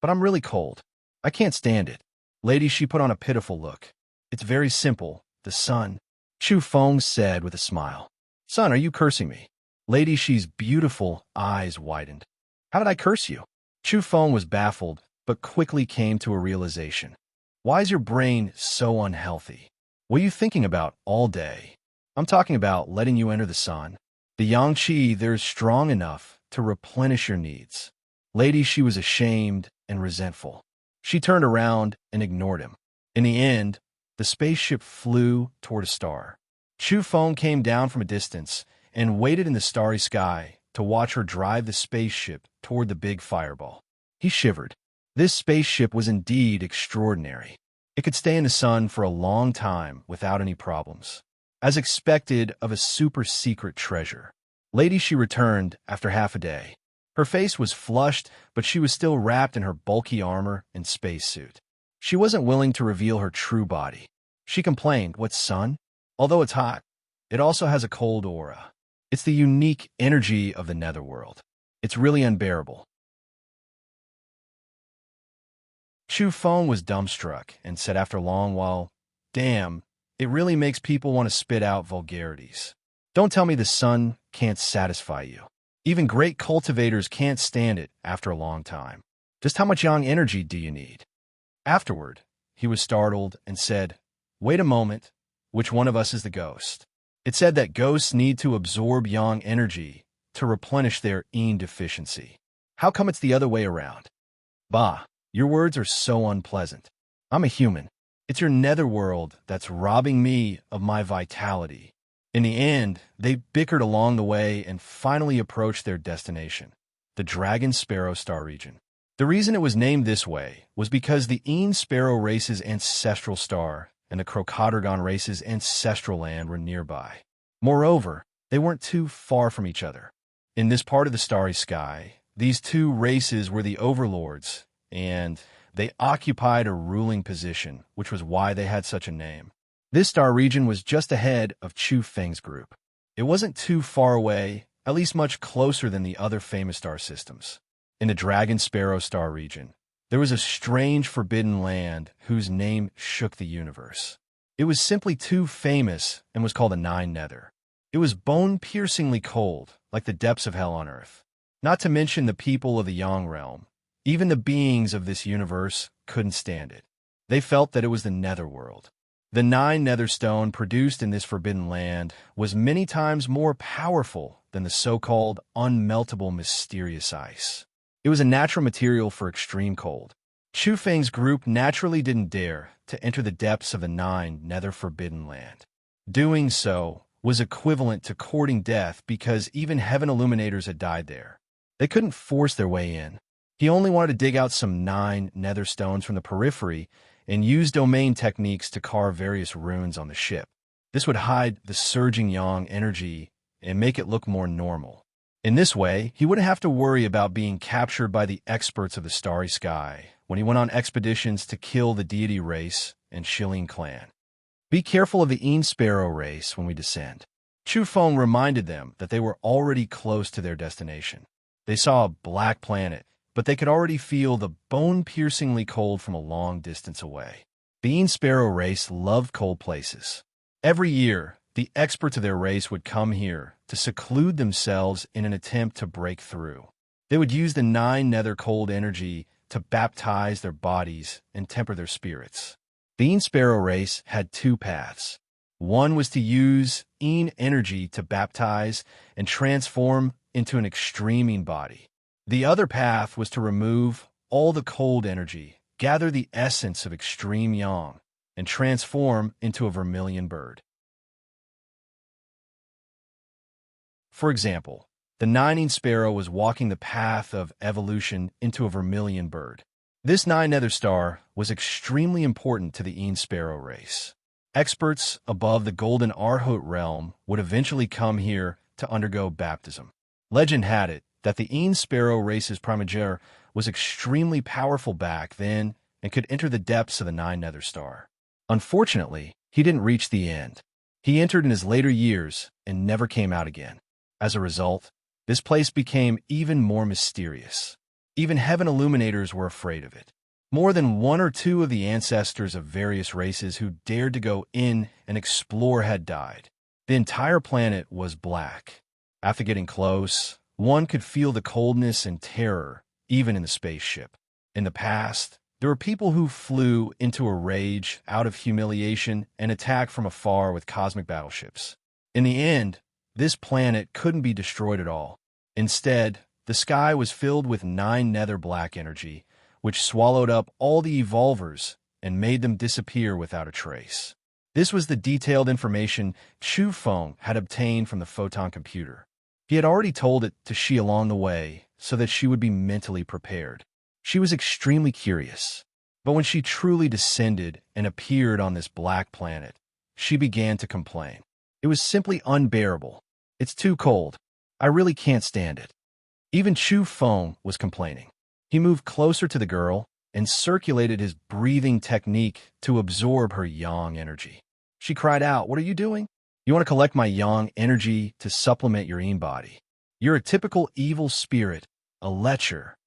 Speaker 1: "But I'm really cold. I can't stand it." Lady, she put on a pitiful look. "It's very simple. The sun," Chu Feng said with a smile. "Son, are you cursing me?" Lady, she's beautiful eyes widened. "How did I curse you?" Chu Feng was baffled, but quickly came to a realization. "Why is your brain so unhealthy? What are you thinking about all day? I'm talking about letting you enter the sun. The yang qi there is strong enough to replenish your needs." Lady, she was ashamed and resentful. She turned around and ignored him. In the end, the spaceship flew toward a star. Chu Feng came down from a distance and waited in the starry sky to watch her drive the spaceship toward the big fireball. He shivered. This spaceship was indeed extraordinary. It could stay in the sun for a long time without any problems, as expected of a super-secret treasure. Lady, she returned after half a day. Her face was flushed, but she was still wrapped in her bulky armor and spacesuit. She wasn't willing to reveal her true body. She complained, "What sun? Although it's hot, it also has a cold aura. It's the unique energy of the netherworld. It's really unbearable." Chu Feng was dumbstruck and said after a long while, "Damn, it really makes people want to spit out vulgarities. Don't tell me the sun can't satisfy you. Even great cultivators can't stand it after a long time. Just how much yang energy do you need?" Afterward, he was startled and said, "Wait a moment, which one of us is the ghost?" It said that ghosts need to absorb yang energy to replenish their yin deficiency. How come it's the other way around? Bah, your words are so unpleasant. I'm a human. It's your netherworld that's robbing me of my vitality. In the end, they bickered along the way and finally approached their destination, the Dragon Sparrow Star region. The reason it was named this way was because the Een Sparrow race's ancestral star and the Crocodragon race's ancestral land were nearby. Moreover, they weren't too far from each other. In this part of the starry sky, these two races were the overlords, and they occupied a ruling position, which was why they had such a name. This star region was just ahead of Chu Feng's group. It wasn't too far away, at least much closer than the other famous star systems. In the Dragon Sparrow Star region, there was a strange forbidden land whose name shook the universe. It was simply too famous and was called the 9 Nether. It was bone-piercingly cold, like the depths of hell on earth. Not to mention the people of the Yang realm. Even the beings of this universe couldn't stand it. They felt that it was the netherworld. The 9 netherstone produced in this forbidden land was many times more powerful than the so-called unmeltable mysterious ice. It was a natural material for extreme cold. Chu Feng's group naturally didn't dare to enter the depths of the 9 nether forbidden land. Doing so was equivalent to courting death because even heaven illuminators had died there. They couldn't force their way in. He only wanted to dig out some 9 nether stones from the periphery and use domain techniques to carve various runes on the ship. This would hide the surging yang energy and make it look more normal. In this way, he wouldn't have to worry about being captured by the experts of the starry sky when he went on expeditions to kill the deity race and Shilin clan. "Be careful of the Een Sparrow race when we descend." Chu Feng reminded them that they were already close to their destination. They saw a black planet, but they could already feel the bone-piercingly cold from a long distance away. The Een Sparrow race loved cold places. Every year, the experts of their race would come here to seclude themselves in an attempt to break through. They would use the 9 nether cold energy to baptize their bodies and temper their spirits. The Een Sparrow race had two paths. One was to use Een energy to baptize and transform into an extreme Een body. The other path was to remove all the cold energy, gather the essence of extreme Yang, and transform into a vermilion bird. For example, the 9 Sparrow was walking the path of evolution into a vermilion bird. This 9 nether star was extremely important to the Een Sparrow race. Experts above the Golden Arhot realm would eventually come here to undergo baptism. Legend had it that the Een Sparrow race's primogenitor was extremely powerful back then and could enter the depths of the 9 nether star. Unfortunately, he didn't reach the end. He entered in his later years and never came out again. As a result, this place became even more mysterious. Even heaven illuminators were afraid of it. More than 1 or 2 of the ancestors of various races who dared to go in and explore had died. The entire planet was black. After getting close, one could feel the coldness and terror, even in the spaceship. In the past, there were people who flew into a rage out of humiliation and attacked from afar with cosmic battleships. In the end, this planet couldn't be destroyed at all. Instead, the sky was filled with 9 nether black energy, which swallowed up all the evolvers and made them disappear without a trace. This was the detailed information Chu Feng had obtained from the photon computer. He had already told it to Xi along the way so that she would be mentally prepared. She was extremely curious. But when she truly descended and appeared on this black planet, she began to complain. It was simply unbearable. It's too cold. I really can't stand it. Even Chu Feng was complaining. He moved closer to the girl and circulated his breathing technique to absorb her yang energy. She cried out, "What are you doing? You want to collect my yang energy to supplement your Een body. You're a typical evil spirit, a lecher."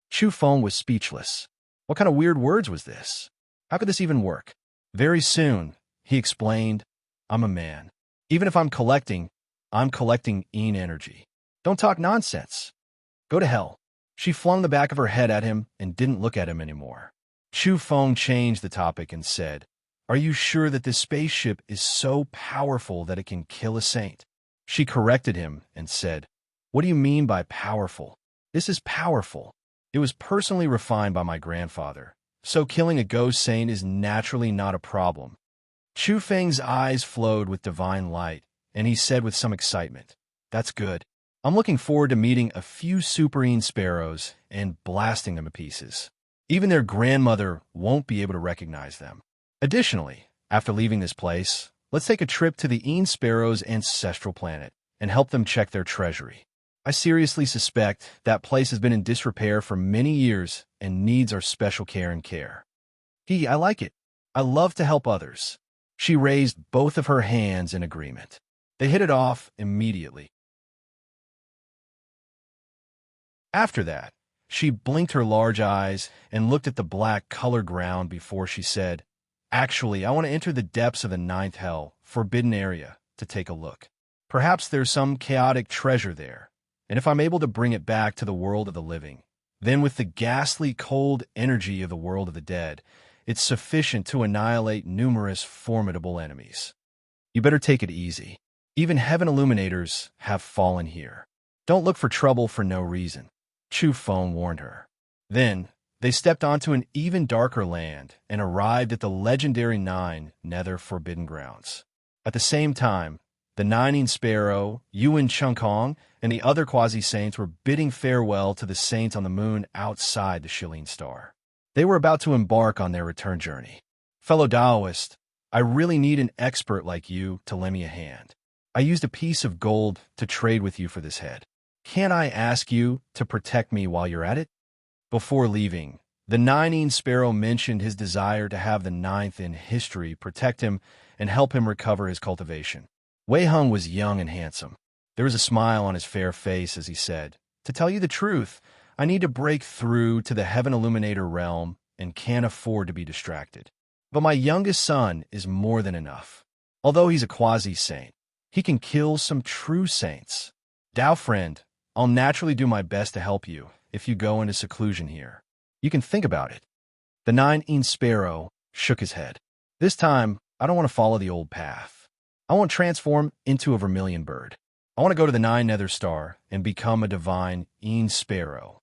Speaker 1: Chu Feng was speechless. What kind of weird words was this? How could this even work? Very soon, he explained, "I'm a man. Even if I'm collecting Een energy. Don't talk nonsense. Go to hell." She flung the back of her head at him and didn't look at him anymore. Chu Feng changed the topic and said, "Are you sure that this spaceship is so powerful that it can kill a saint?" She corrected him and said, "What do you mean by powerful? This is powerful. It was personally refined by my grandfather, so killing a ghost saint is naturally not a problem." Chu Feng's eyes flowed with divine light, and he said with some excitement, "That's good. I'm looking forward to meeting a few Super Een Sparrows and blasting them to pieces. Even their grandmother won't be able to recognize them. Additionally, after leaving this place, let's take a trip to the Een Sparrow's ancestral planet and help them check their treasury. I seriously suspect that place has been in disrepair for many years and needs our special care and care." I like it. I love to help others." She raised both of her hands in agreement. They hit it off immediately. After that, she blinked her large eyes and looked at the black colored ground before she said, "Actually, I want to enter the depths of the 9th hell, forbidden area, to take a look. Perhaps there's some chaotic treasure there, and if I'm able to bring it back to the world of the living, then with the ghastly cold energy of the world of the dead, it's sufficient to annihilate numerous formidable enemies. You better take it easy. Even heaven illuminators have fallen here. Don't look for trouble for no reason," Chu Feng warned her. Then, they stepped onto an even darker land and arrived at the legendary 9 nether forbidden grounds. At the same time, the 9 Sparrow, Yuan Chunkong, and the other quasi-saints were bidding farewell to the saints on the moon outside the Shilin star. They were about to embark on their return journey. "Fellow Taoist, I really need an expert like you to lend me a hand. I used a piece of gold to trade with you for this head. Can I ask you to protect me while you're at it?" Before leaving, the 9 Sparrow mentioned his desire to have the 9th in history protect him and help him recover his cultivation. Wei Hung was young and handsome. There was a smile on his fair face as he said, "To tell you the truth, I need to break through to the Heaven Illuminator realm and can't afford to be distracted. But my youngest son is more than enough. Although he's a quasi-saint, he can kill some true saints. Tao friend, I'll naturally do my best to help you if you go into seclusion here. You can think about it. The nine-inch sparrow shook his head. This time, I don't want to follow the old path. I want to transform into a vermilion bird. I want to go to the nine nether star and become a divine een sparrow.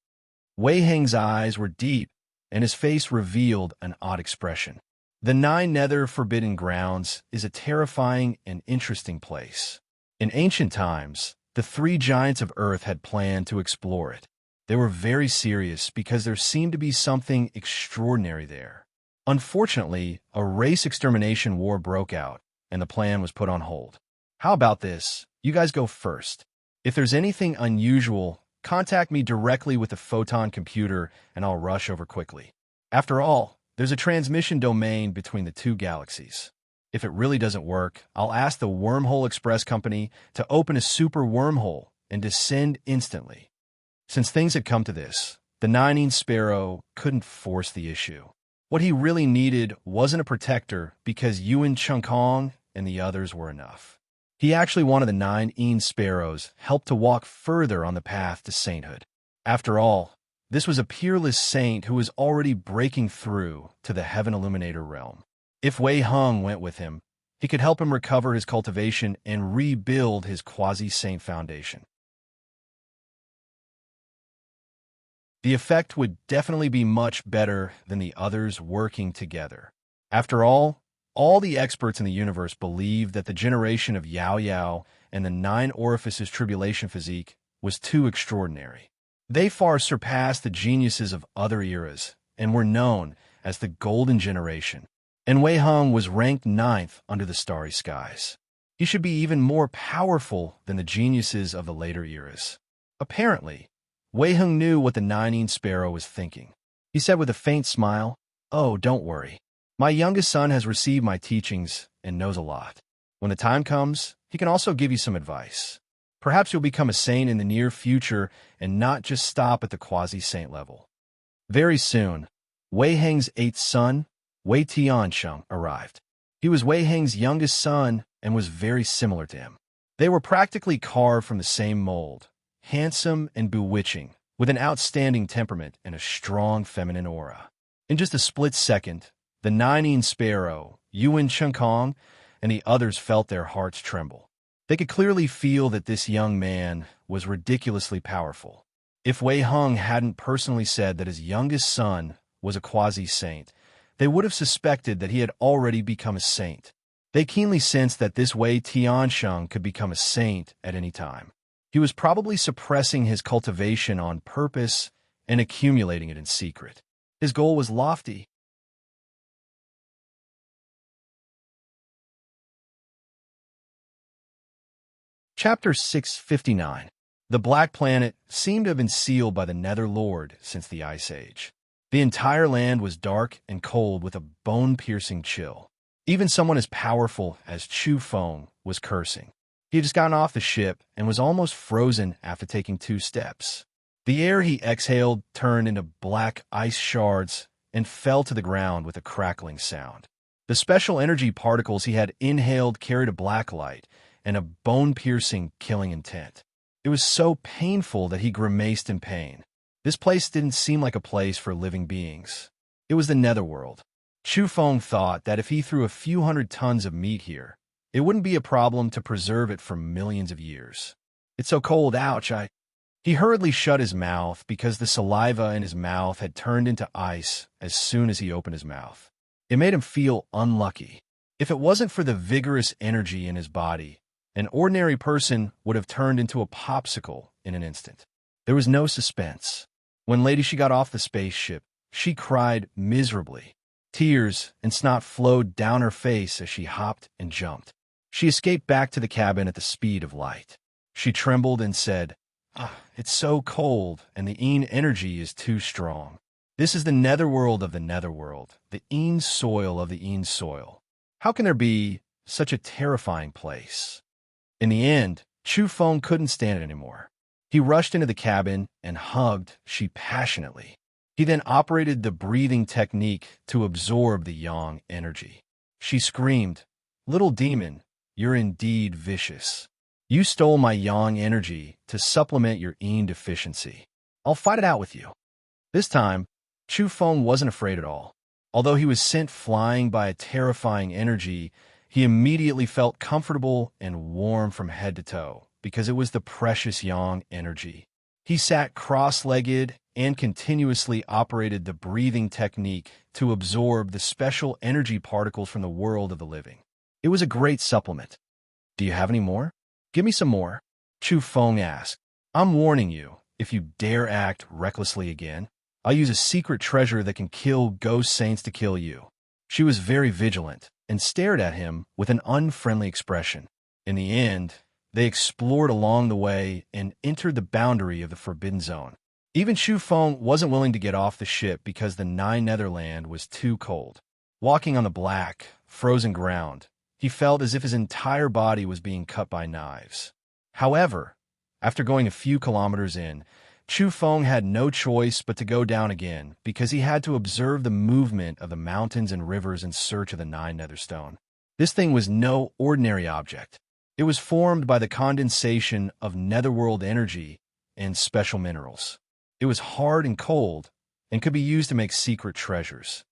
Speaker 1: Wei Heng's eyes were deep, and his face revealed an odd expression. The nine nether forbidden grounds is a terrifying and interesting place. In ancient times, the three giants of Earth had planned to explore it. They were very serious because there seemed to be something extraordinary there. Unfortunately, a race extermination war broke out, and the plan was put on hold. How about this? You guys go first. If there's anything unusual, contact me directly with the photon computer, and I'll rush over quickly. After all, there's a transmission domain between the two galaxies. If it really doesn't work, I'll ask the Wormhole Express Company to open a super wormhole and descend instantly. Since things had come to this, the nine-inch sparrow couldn't force the issue. What he really needed wasn't a protector because Yuan Chunkong and the others were enough. He actually wanted the nine-inch sparrow's help to walk further on the path to sainthood. After all, this was a peerless saint who was already breaking through to the Heaven Illuminator realm. If Wei Heng went with him, he could help him recover his cultivation and rebuild his quasi-saint foundation. The effect would definitely be much better than the others working together. After all the experts in the universe believed that the generation of Yao Yao and the nine orifices tribulation physique was too extraordinary. They far surpassed the geniuses of other eras and were known as the Golden Generation. And Wei Heng was ranked 9th under the starry skies. He should be even more powerful than the geniuses of the later eras. Apparently, Wei Heng knew what the nine-inch sparrow was thinking. He said with a faint smile, "Oh, don't worry. My youngest son has received my teachings and knows a lot. When the time comes, he can also give you some advice. Perhaps you'll become a saint in the near future and not just stop at the quasi-saint level." Very soon, Wei Heng's 8th son, Wei Tiansheng, arrived. He was Wei Heng's youngest son and was very similar to him. They were practically carved from the same mold, handsome and bewitching, with an outstanding temperament and a strong feminine aura. In just a split second, the nine-inch sparrow, Yuan Chunkong, and the others felt their hearts tremble. They could clearly feel that this young man was ridiculously powerful. If Wei Heng hadn't personally said that his youngest son was a quasi-saint, they would have suspected that he had already become a saint. They keenly sensed that this Wei Tiansheng could become a saint at any time. He was probably suppressing his cultivation on purpose and accumulating it in secret. His goal was lofty. Chapter 659. The Black Planet seemed to have been sealed by the Nether Lord since the Ice Age. The entire land was dark and cold with a bone-piercing chill. Even someone as powerful as Chu Feng was cursing. He had just gotten off the ship and was almost frozen after taking 2 steps. The air he exhaled turned into black ice shards and fell to the ground with a crackling sound. The special energy particles he had inhaled carried a black light and a bone-piercing, killing intent. It was so painful that he grimaced in pain. This place didn't seem like a place for living beings. It was the netherworld. Chu Feng thought that if he threw a few hundred tons of meat here, it wouldn't be a problem to preserve it for millions of years. "It's so cold, ouch, He hurriedly shut his mouth because the saliva in his mouth had turned into ice as soon as he opened his mouth. It made him feel unlucky. If it wasn't for the vigorous energy in his body, an ordinary person would have turned into a popsicle in an instant. There was no suspense. When Lady She got off the spaceship, she cried miserably. Tears and snot flowed down her face as she hopped and jumped. She escaped back to the cabin at the speed of light. She trembled and said, "It's so cold, and the Een energy is too strong. This is the netherworld of the netherworld, the Een soil of the Een soil. How can there be such a terrifying place?" In the end, Chu Feng couldn't stand it anymore. He rushed into the cabin and hugged she passionately. He then operated the breathing technique to absorb the yang energy. She screamed, "Little demon, you're indeed vicious. You stole my yang energy to supplement your Een deficiency. I'll fight it out with you." This time, Chu Feng wasn't afraid at all. Although he was sent flying by a terrifying energy, he immediately felt comfortable and warm from head to toe, because it was the precious yang energy. He sat cross-legged and continuously operated the breathing technique to absorb the special energy particles from the world of the living. It was a great supplement. "Do you have any more? Give me some more," Chu Feng asked. "I'm warning you, if you dare act recklessly again, I'll use a secret treasure that can kill ghost saints to kill you." She was very vigilant and stared at him with an unfriendly expression. In the end, they explored along the way and entered the boundary of the Forbidden Zone. Even Chu Feng wasn't willing to get off the ship because the Nine Netherland was too cold. Walking on the black, frozen ground, he felt as if his entire body was being cut by knives. However, after going a few kilometers in, Chu Feng had no choice but to go down again because he had to observe the movement of the mountains and rivers in search of the Nine Netherstone. This thing was no ordinary object. It was formed by the condensation of netherworld energy and special minerals. It was hard and cold and could be used to make secret treasures.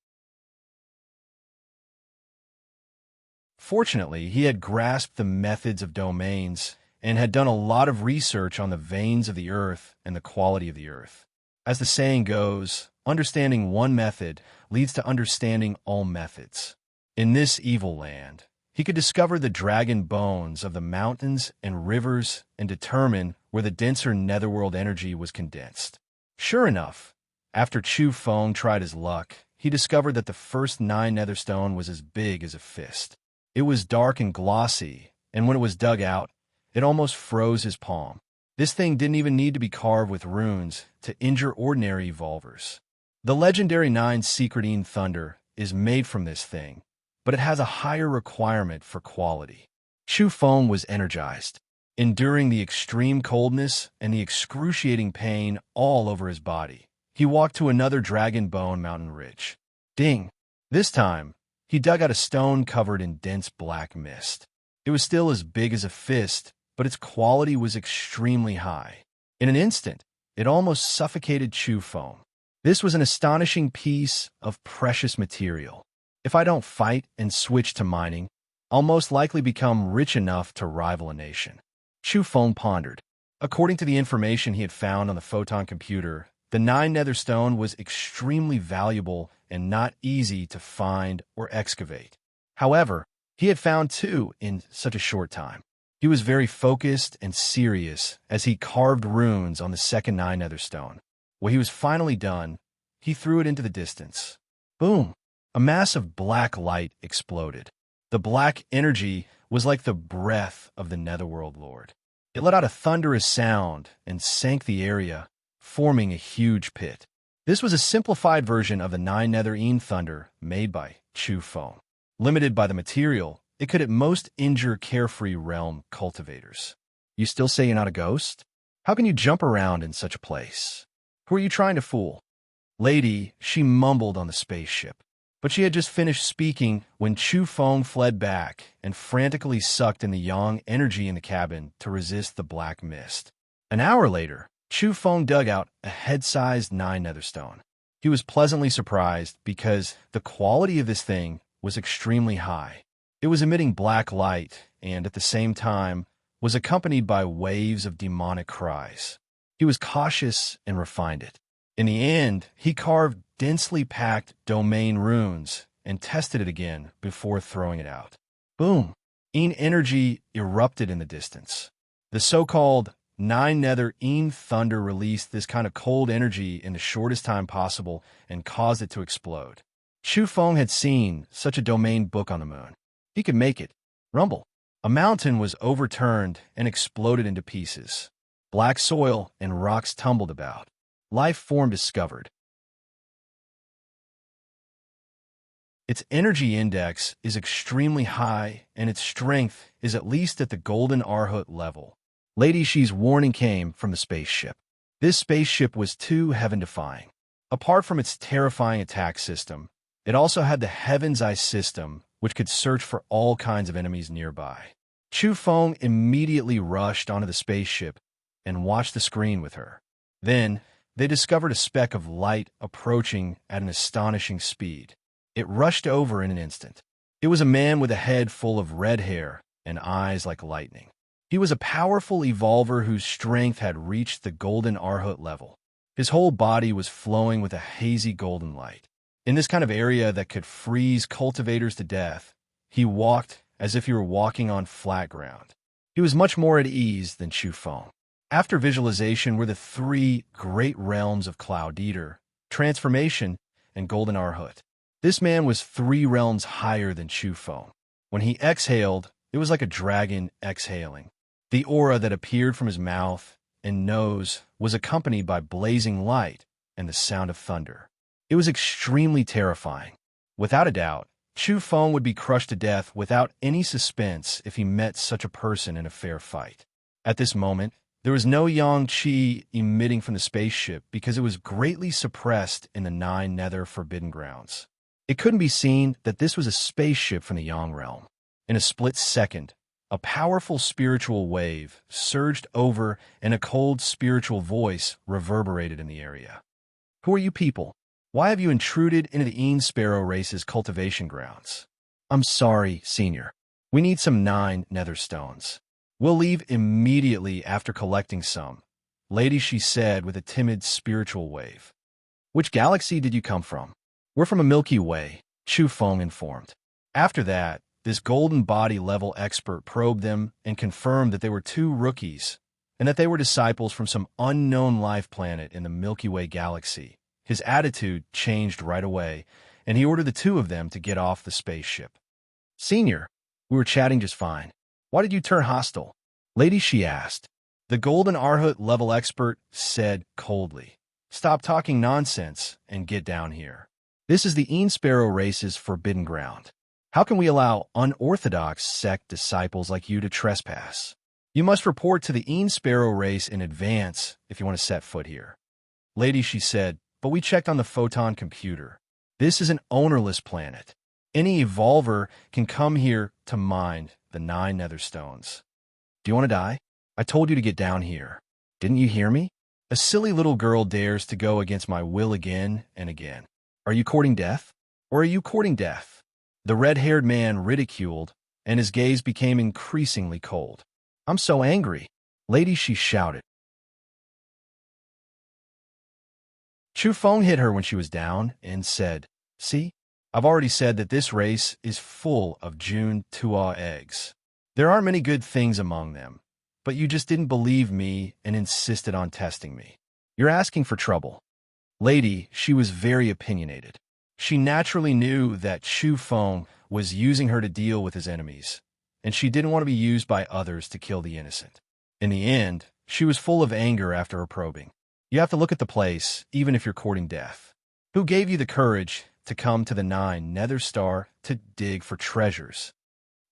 Speaker 1: Fortunately, he had grasped the methods of domains and had done a lot of research on the veins of the earth and the quality of the earth. As the saying goes, understanding one method leads to understanding all methods. In this evil land, he could discover the dragon bones of the mountains and rivers and determine where the denser netherworld energy was condensed. Sure enough, after Chu Feng tried his luck, he discovered that the first Nine Netherstone was as big as a fist. It was dark and glossy, and when it was dug out, it almost froze his palm. This thing didn't even need to be carved with runes to injure ordinary evolvers. The legendary Nine Secretine Thunder is made from this thing, but it has a higher requirement for quality. Chu Feng was energized, enduring the extreme coldness and the excruciating pain all over his body. He walked to another dragon bone mountain ridge. Ding! This time, he dug out a stone covered in dense black mist. It was still as big as a fist, but its quality was extremely high. In an instant, it almost suffocated Chu Feng. This was an astonishing piece of precious material. If I don't fight and switch to mining, I'll most likely become rich enough to rival a nation. Chu Feng pondered. According to the information he had found on the photon computer, the Nine Netherstone was extremely valuable and not easy to find or excavate. However, he had found two in such a short time. He was very focused and serious as he carved runes on the second Nine Netherstone. When he was finally done, he threw it into the distance. Boom! A mass of black light exploded. The black energy was like the breath of the Netherworld Lord. It let out a thunderous sound and sank the area, forming a huge pit. This was a simplified version of the Nine Netherine Thunder made by Chu Feng. Limited by the material, it could at most injure carefree realm cultivators. You still say you're not a ghost? How can you jump around in such a place? Who are you trying to fool? Lady, she mumbled on the spaceship. But she had just finished speaking when Chu Feng fled back and frantically sucked in the yang energy in the cabin to resist the black mist. An hour later, Chu Feng dug out a head-sized Nine Netherstone. He was pleasantly surprised because the quality of this thing was extremely high. It was emitting black light and, at the same time, was accompanied by waves of demonic cries. He was cautious and refined it. In the end, he carved densely packed domain runes and tested it again before throwing it out. Boom! Een energy erupted in the distance. The so-called Nine Netherine Thunder released this kind of cold energy in the shortest time possible and caused it to explode. Chu Feng had seen such a domain book on the moon. He could make it. Rumble. A mountain was overturned and exploded into pieces. Black soil and rocks tumbled about. Life form discovered. Its energy index is extremely high, and its strength is at least at the Golden Arhut level. Lady Shi's warning came from the spaceship. This spaceship was too heaven-defying. Apart from its terrifying attack system, it also had the Heaven's Eye system, which could search for all kinds of enemies nearby. Chu Feng immediately rushed onto the spaceship and watched the screen with her. Then, they discovered a speck of light approaching at an astonishing speed. It rushed over in an instant. It was a man with a head full of red hair and eyes like lightning. He was a powerful evolver whose strength had reached the golden Arhut level. His whole body was flowing with a hazy golden light. In this kind of area that could freeze cultivators to death, he walked as if he were walking on flat ground. He was much more at ease than Chu Feng. After visualization were the three great realms of Cloud Eater, Transformation, and Golden Arhut. This man was 3 realms higher than Chu Feng. When he exhaled, it was like a dragon exhaling. The aura that appeared from his mouth and nose was accompanied by blazing light and the sound of thunder. It was extremely terrifying. Without a doubt, Chu Feng would be crushed to death without any suspense if he met such a person in a fair fight. At this moment, there was no yang qi emitting from the spaceship because it was greatly suppressed in the 9 nether forbidden grounds. It couldn't be seen that this was a spaceship from the Yang realm. In a split second, a powerful spiritual wave surged over and a cold spiritual voice reverberated in the area. Who are you people? Why have you intruded into the Een Sparrow race's cultivation grounds? I'm sorry, Senior. We need some 9 nether stones. We'll leave immediately after collecting some, Lady, she said with a timid spiritual wave. Which galaxy did you come from? We're from a Milky Way, Chu Feng informed. After that, this golden body level expert probed them and confirmed that they were 2 rookies and that they were disciples from some unknown life planet in the Milky Way galaxy. His attitude changed right away, and he ordered the 2 of them to get off the spaceship. Senior, we were chatting just fine. Why did you turn hostile? Lady, she asked. The Golden Arhut level expert said coldly, Stop talking nonsense and get down here. This is the Een Sparrow race's forbidden ground. How can we allow unorthodox sect disciples like you to trespass? You must report to the Een Sparrow race in advance if you want to set foot here. Lady, she said, but we checked on the photon computer. This is an ownerless planet. Any evolver can come here to mine the 9 nether stones. Do you want to die? I told you to get down here. Didn't you hear me? A silly little girl dares to go against my will again and again. Are you courting death? Or are you courting death? The red-haired man ridiculed, and his gaze became increasingly cold. I'm so angry. Lady, she shouted. Chu Feng hit her when she was down and said, See, I've already said that this race is full of June Tua eggs. There aren't many good things among them, but you just didn't believe me and insisted on testing me. You're asking for trouble. Lady, she was very opinionated. She naturally knew that Chu Feng was using her to deal with his enemies, and she didn't want to be used by others to kill the innocent. In the end, she was full of anger after her probing. You have to look at the place, even if you're courting death. Who gave you the courage to come to the 9 Nether Star to dig for treasures?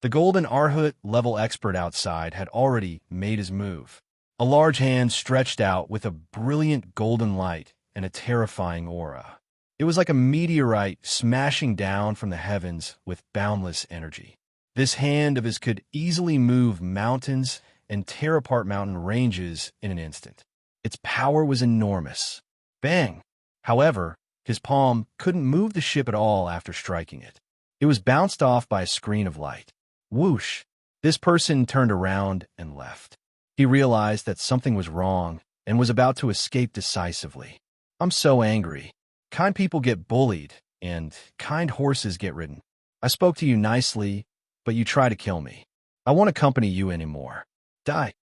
Speaker 1: The Golden Arhut level expert outside had already made his move. A large hand stretched out with a brilliant golden light and a terrifying aura. It was like a meteorite smashing down from the heavens with boundless energy. This hand of his could easily move mountains and tear apart mountain ranges in an instant. Its power was enormous. Bang! However, his palm couldn't move the ship at all after striking it. It was bounced off by a screen of light. Whoosh! This person turned around and left. He realized that something was wrong and was about to escape decisively. I'm so angry. Kind people get bullied, and kind horses get ridden. I spoke to you nicely, but you try to kill me. I won't accompany you anymore. Die.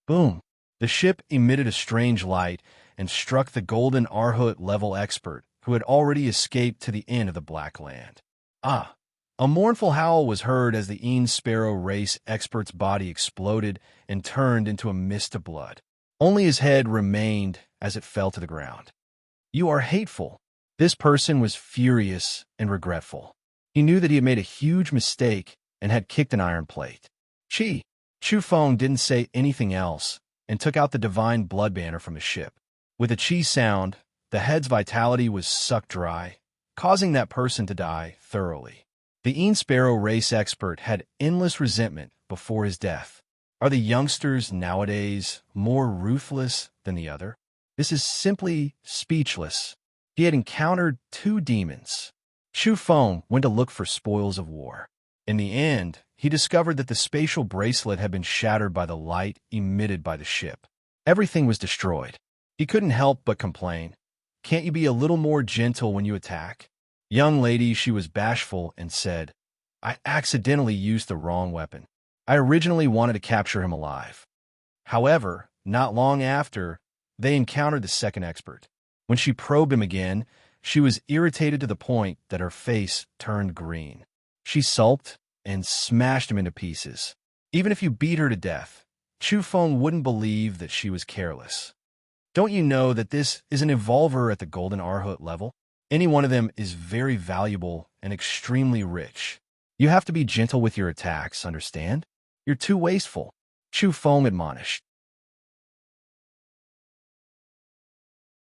Speaker 1: Boom. The ship emitted a strange light and struck the Golden Arhut level expert, who had already escaped to the end of the Black Land. Ah! A mournful howl was heard as the Een Sparrow race expert's body exploded and turned into a mist of blood. Only his head remained as it fell to the ground. You are hateful. This person was furious and regretful. He knew that he had made a huge mistake and had kicked an iron plate. Chu Feng didn't say anything else and took out the divine blood banner from his ship. With a chi sound, the head's vitality was sucked dry, causing that person to die thoroughly. The Een Sparrow race expert had endless resentment before his death. Are the youngsters nowadays more ruthless than the other? This is simply speechless. He had encountered two demons. Chu Feng went to look for spoils of war. In the end, he discovered that the spatial bracelet had been shattered by the light emitted by the ship. Everything was destroyed. He couldn't help but complain. Can't you be a little more gentle when you attack? Young lady, she was bashful and said, I accidentally used the wrong weapon. I originally wanted to capture him alive. However, not long after, they encountered the second expert. When she probed him again, she was irritated to the point that her face turned green. She sulked and smashed him into pieces. Even if you beat her to death, Chu Feng wouldn't believe that she was careless. Don't you know that this is an evolver at the Golden Arhut level? Any one of them is very valuable and extremely rich. You have to be gentle with your attacks, understand? You're too wasteful, Chu Feng admonished.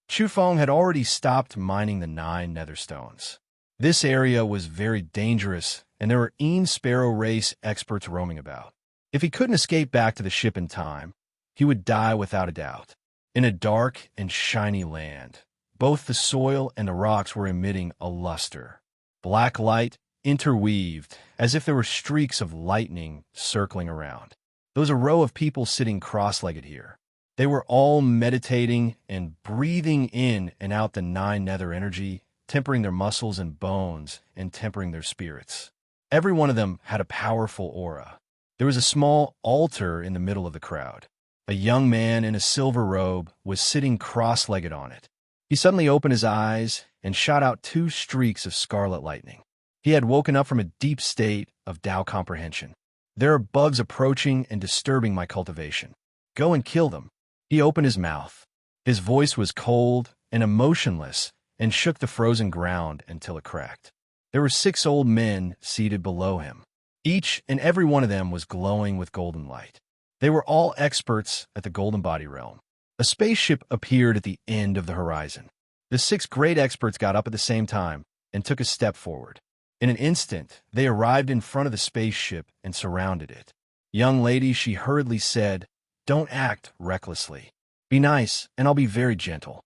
Speaker 1: Chu Feng had already stopped mining the 9 netherstones. This area was very dangerous, and there were Sparrow race experts roaming about. If he couldn't escape back to the ship in time, he would die without a doubt. In a dark and shiny land, both the soil and the rocks were emitting a luster. Black light interweaved, as if there were streaks of lightning circling around. There was a row of people sitting cross-legged here. They were all meditating and breathing in and out the 9 nether energy, tempering their muscles and bones and tempering their spirits. Every one of them had a powerful aura. There was a small altar in the middle of the crowd. A young man in a silver robe was sitting cross-legged on it. He suddenly opened his eyes and shot out 2 streaks of scarlet lightning. He had woken up from a deep state of Tao comprehension. There are bugs approaching and disturbing my cultivation. Go and kill them. He opened his mouth. His voice was cold and emotionless and shook the frozen ground until it cracked. There were 6 old men seated below him. Each and every one of them was glowing with golden light. They were all experts at the Golden Body Realm. A spaceship appeared at the end of the horizon. The 6 great experts got up at the same time and took a step forward. In an instant, they arrived in front of the spaceship and surrounded it. Young lady, she hurriedly said, Don't act recklessly. Be nice, and I'll be very gentle.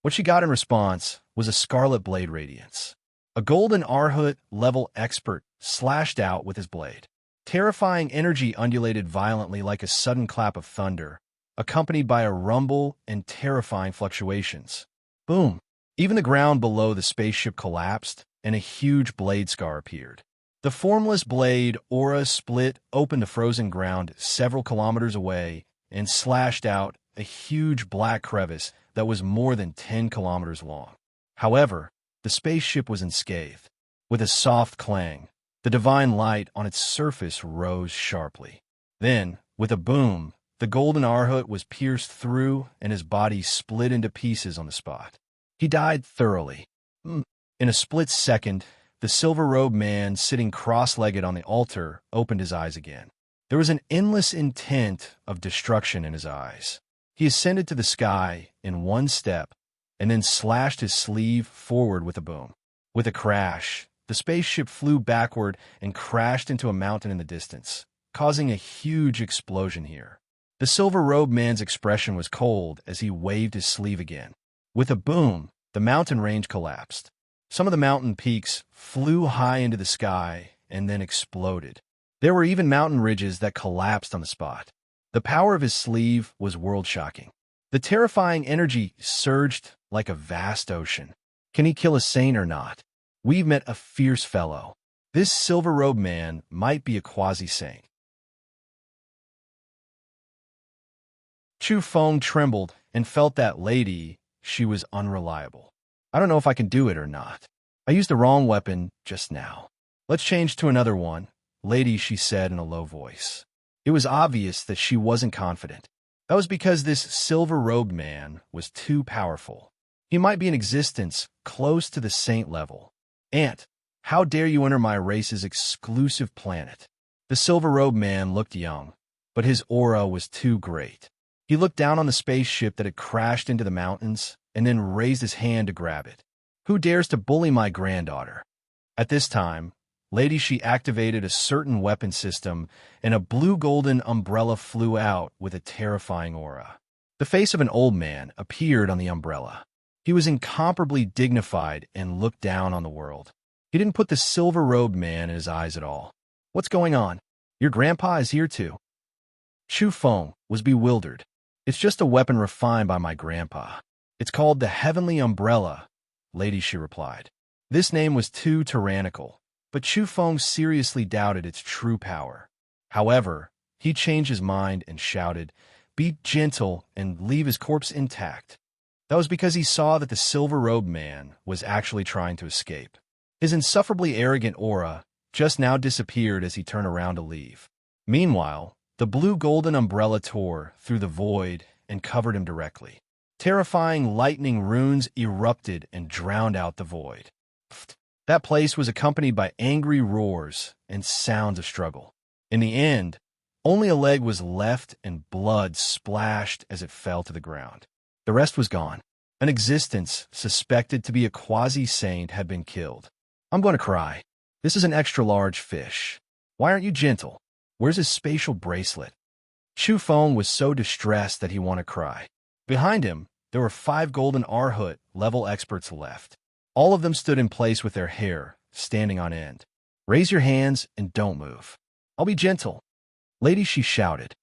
Speaker 1: What she got in response was a scarlet blade radiance. A Golden Arhut level expert slashed out with his blade. Terrifying energy undulated violently like a sudden clap of thunder, accompanied by a rumble and terrifying fluctuations. Boom! Even the ground below the spaceship collapsed, and a huge blade scar appeared. The formless blade aura split open the frozen ground several kilometers away and slashed out a huge black crevice that was more than 10 kilometers long. However, the spaceship was unscathed. With a soft clang, the divine light on its surface rose sharply. Then, with a boom, the Golden Arhut was pierced through and his body split into pieces on the spot. He died thoroughly. In a split second, the silver-robed man sitting cross-legged on the altar opened his eyes again. There was an endless intent of destruction in his eyes. He ascended to the sky in one step and then slashed his sleeve forward with a boom. With a crash, the spaceship flew backward and crashed into a mountain in the distance, causing a huge explosion here. The silver-robed man's expression was cold as he waved his sleeve again. With a boom, the mountain range collapsed. Some of the mountain peaks flew high into the sky and then exploded. There were even mountain ridges that collapsed on the spot. The power of his sleeve was world-shocking. The terrifying energy surged like a vast ocean. Can he kill a saint or not? We've met a fierce fellow. This silver-robed man might be a quasi-saint. Chu Feng trembled and felt that lady, she was unreliable. I don't know if I can do it or not. I used the wrong weapon just now. Let's change to another one, lady, she said in a low voice. It was obvious that she wasn't confident. That was because this silver-robed man was too powerful. He might be in existence close to the saint level. Aunt, how dare you enter my race's exclusive planet? The silver-robed man looked young, but his aura was too great. He looked down on the spaceship that had crashed into the mountains and then raised his hand to grab it. Who dares to bully my granddaughter? At this time, lady, she activated a certain weapon system, and a blue-golden umbrella flew out with a terrifying aura. The face of an old man appeared on the umbrella. He was incomparably dignified and looked down on the world. He didn't put the silver-robed man in his eyes at all. "What's going on? Your grandpa is here too." Chu Feng was bewildered. "It's just a weapon refined by my grandpa. It's called the Heavenly Umbrella, lady," she replied. This name was too tyrannical, but Chu Feng seriously doubted its true power. However, he changed his mind and shouted, "Be gentle and leave his corpse intact." That was because he saw that the silver-robed man was actually trying to escape. His insufferably arrogant aura just now disappeared as he turned around to leave. Meanwhile, the blue-golden umbrella tore through the void and covered him directly. Terrifying lightning runes erupted and drowned out the void. That place was accompanied by angry roars and sounds of struggle. In the end, only a leg was left and blood splashed as it fell to the ground. The rest was gone. An existence suspected to be a quasi-saint had been killed. "I'm going to cry. This is an extra-large fish. Why aren't you gentle? Where's his spatial bracelet?" Chu Feng was so distressed that he wanted to cry. Behind him, there were 5 golden Arhut level experts left. All of them stood in place with their hair standing on end. "Raise your hands and don't move. I'll be gentle, lady," she shouted.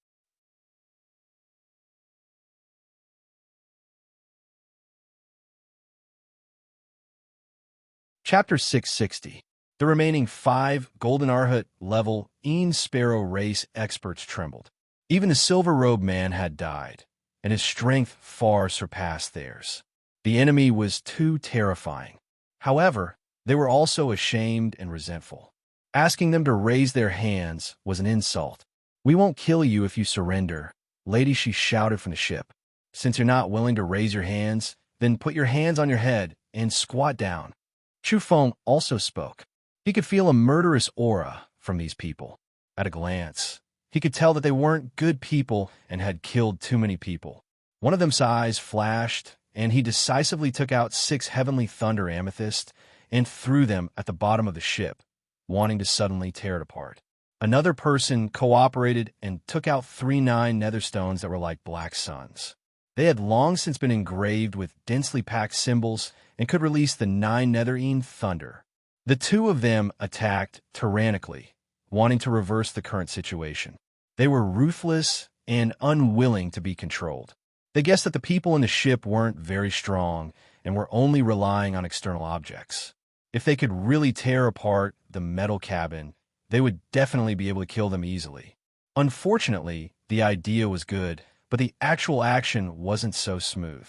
Speaker 1: Chapter 660. The remaining 5 Golden Arhut level Een Sparrow race experts trembled. Even the silver-robed man had died, and his strength far surpassed theirs. The enemy was too terrifying. However, they were also ashamed and resentful. Asking them to raise their hands was an insult. "We won't kill you if you surrender, lady," she shouted from the ship. "Since you're not willing to raise your hands, then put your hands on your head and squat down." Chu Feng also spoke. He could feel a murderous aura from these people. At a glance, he could tell that they weren't good people and had killed too many people. One of them's eyes flashed, and he decisively took out 6 heavenly thunder amethysts and threw them at the bottom of the ship, wanting to suddenly tear it apart. Another person cooperated and took out 3 9 nether stones that were like black suns. They had long since been engraved with densely packed symbols and could release the 9 netherine thunder. The 2 of them attacked tyrannically, wanting to reverse the current situation. They were ruthless and unwilling to be controlled. They guessed that the people in the ship weren't very strong and were only relying on external objects. If they could really tear apart the metal cabin, they would definitely be able to kill them easily. Unfortunately, the idea was good, but the actual action wasn't so smooth.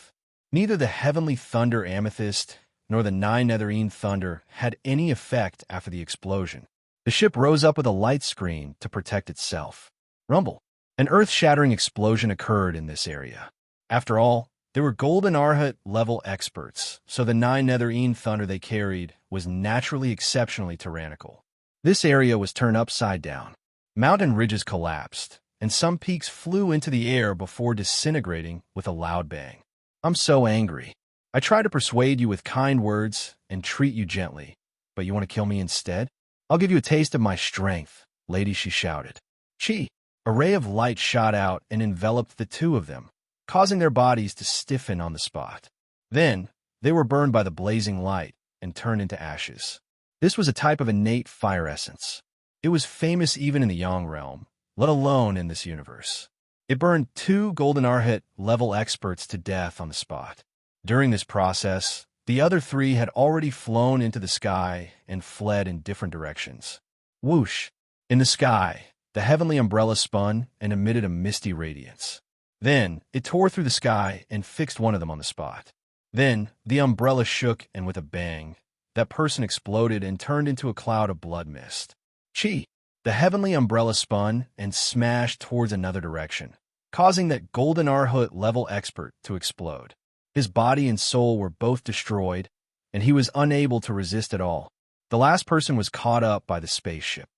Speaker 1: Neither the heavenly thunder amethyst nor the 9 netherine thunder had any effect after the explosion. The ship rose up with a light screen to protect itself. Rumble. An earth-shattering explosion occurred in this area. After all, they were Golden Arhut level experts, so the 9 netherine thunder they carried was naturally exceptionally tyrannical. This area was turned upside down. Mountain ridges collapsed, and some peaks flew into the air before disintegrating with a loud bang. "I'm so angry. I try to persuade you with kind words and treat you gently, but you want to kill me instead? I'll give you a taste of my strength, lady," she shouted. Chi! A ray of light shot out and enveloped the 2 of them, causing their bodies to stiffen on the spot. Then, they were burned by the blazing light and turned into ashes. This was a type of innate fire essence. It was famous even in the Yang realm, let alone in this universe. It burned 2 Golden Arhut level experts to death on the spot. During this process, the other 3 had already flown into the sky and fled in different directions. Whoosh! In the sky, the heavenly umbrella spun and emitted a misty radiance. Then, it tore through the sky and fixed one of them on the spot. Then, the umbrella shook, and with a bang, that person exploded and turned into a cloud of blood mist. Chi! The heavenly umbrella spun and smashed towards another direction, causing that Golden Arhut level expert to explode. His body and soul were both destroyed, and he was unable to resist at all. The last person was caught up by the spaceship.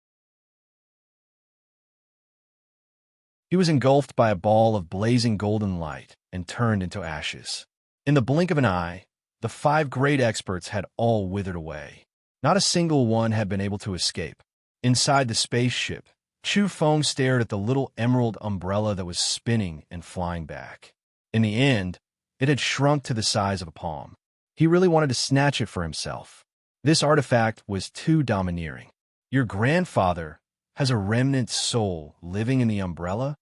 Speaker 1: He was engulfed by a ball of blazing golden light and turned into ashes. In the blink of an eye, the 5 great experts had all withered away. Not a single one had been able to escape. Inside the spaceship, Chu Feng stared at the little emerald umbrella that was spinning and flying back. In the end, it had shrunk to the size of a palm. He really wanted to snatch it for himself. This artifact was too domineering. Your grandfather has a remnant soul living in the umbrella?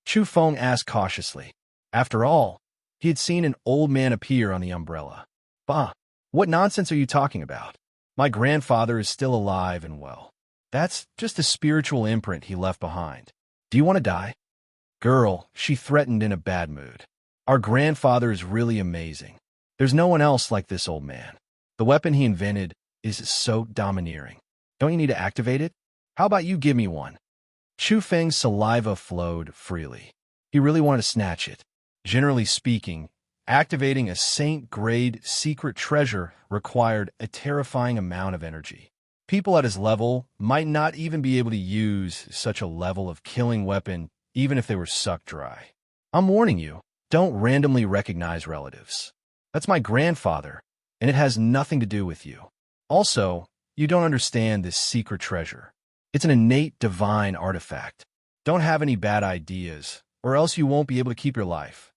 Speaker 1: Chu Feng asked cautiously. After all, he had seen an old man appear on the umbrella. Bah, what nonsense are you talking about? My grandfather is still alive and well. That's just a spiritual imprint he left behind. Do you want to die? Girl, she threatened in a bad mood. Our grandfather is really amazing. There's no one else like this old man. The weapon he invented is so domineering. Don't you need to activate it? How about you give me one? Chu Feng's saliva flowed freely. He really wanted to snatch it. Generally speaking, activating a saint-grade secret treasure required a terrifying amount of energy. People at his level might not even be able to use such a level of killing weapon even if they were sucked dry. I'm warning you, don't randomly recognize relatives. That's my grandfather, and it has nothing to do with you. Also, you don't understand this secret treasure. It's an innate divine artifact. Don't have any bad ideas, or else you won't be able to keep your life.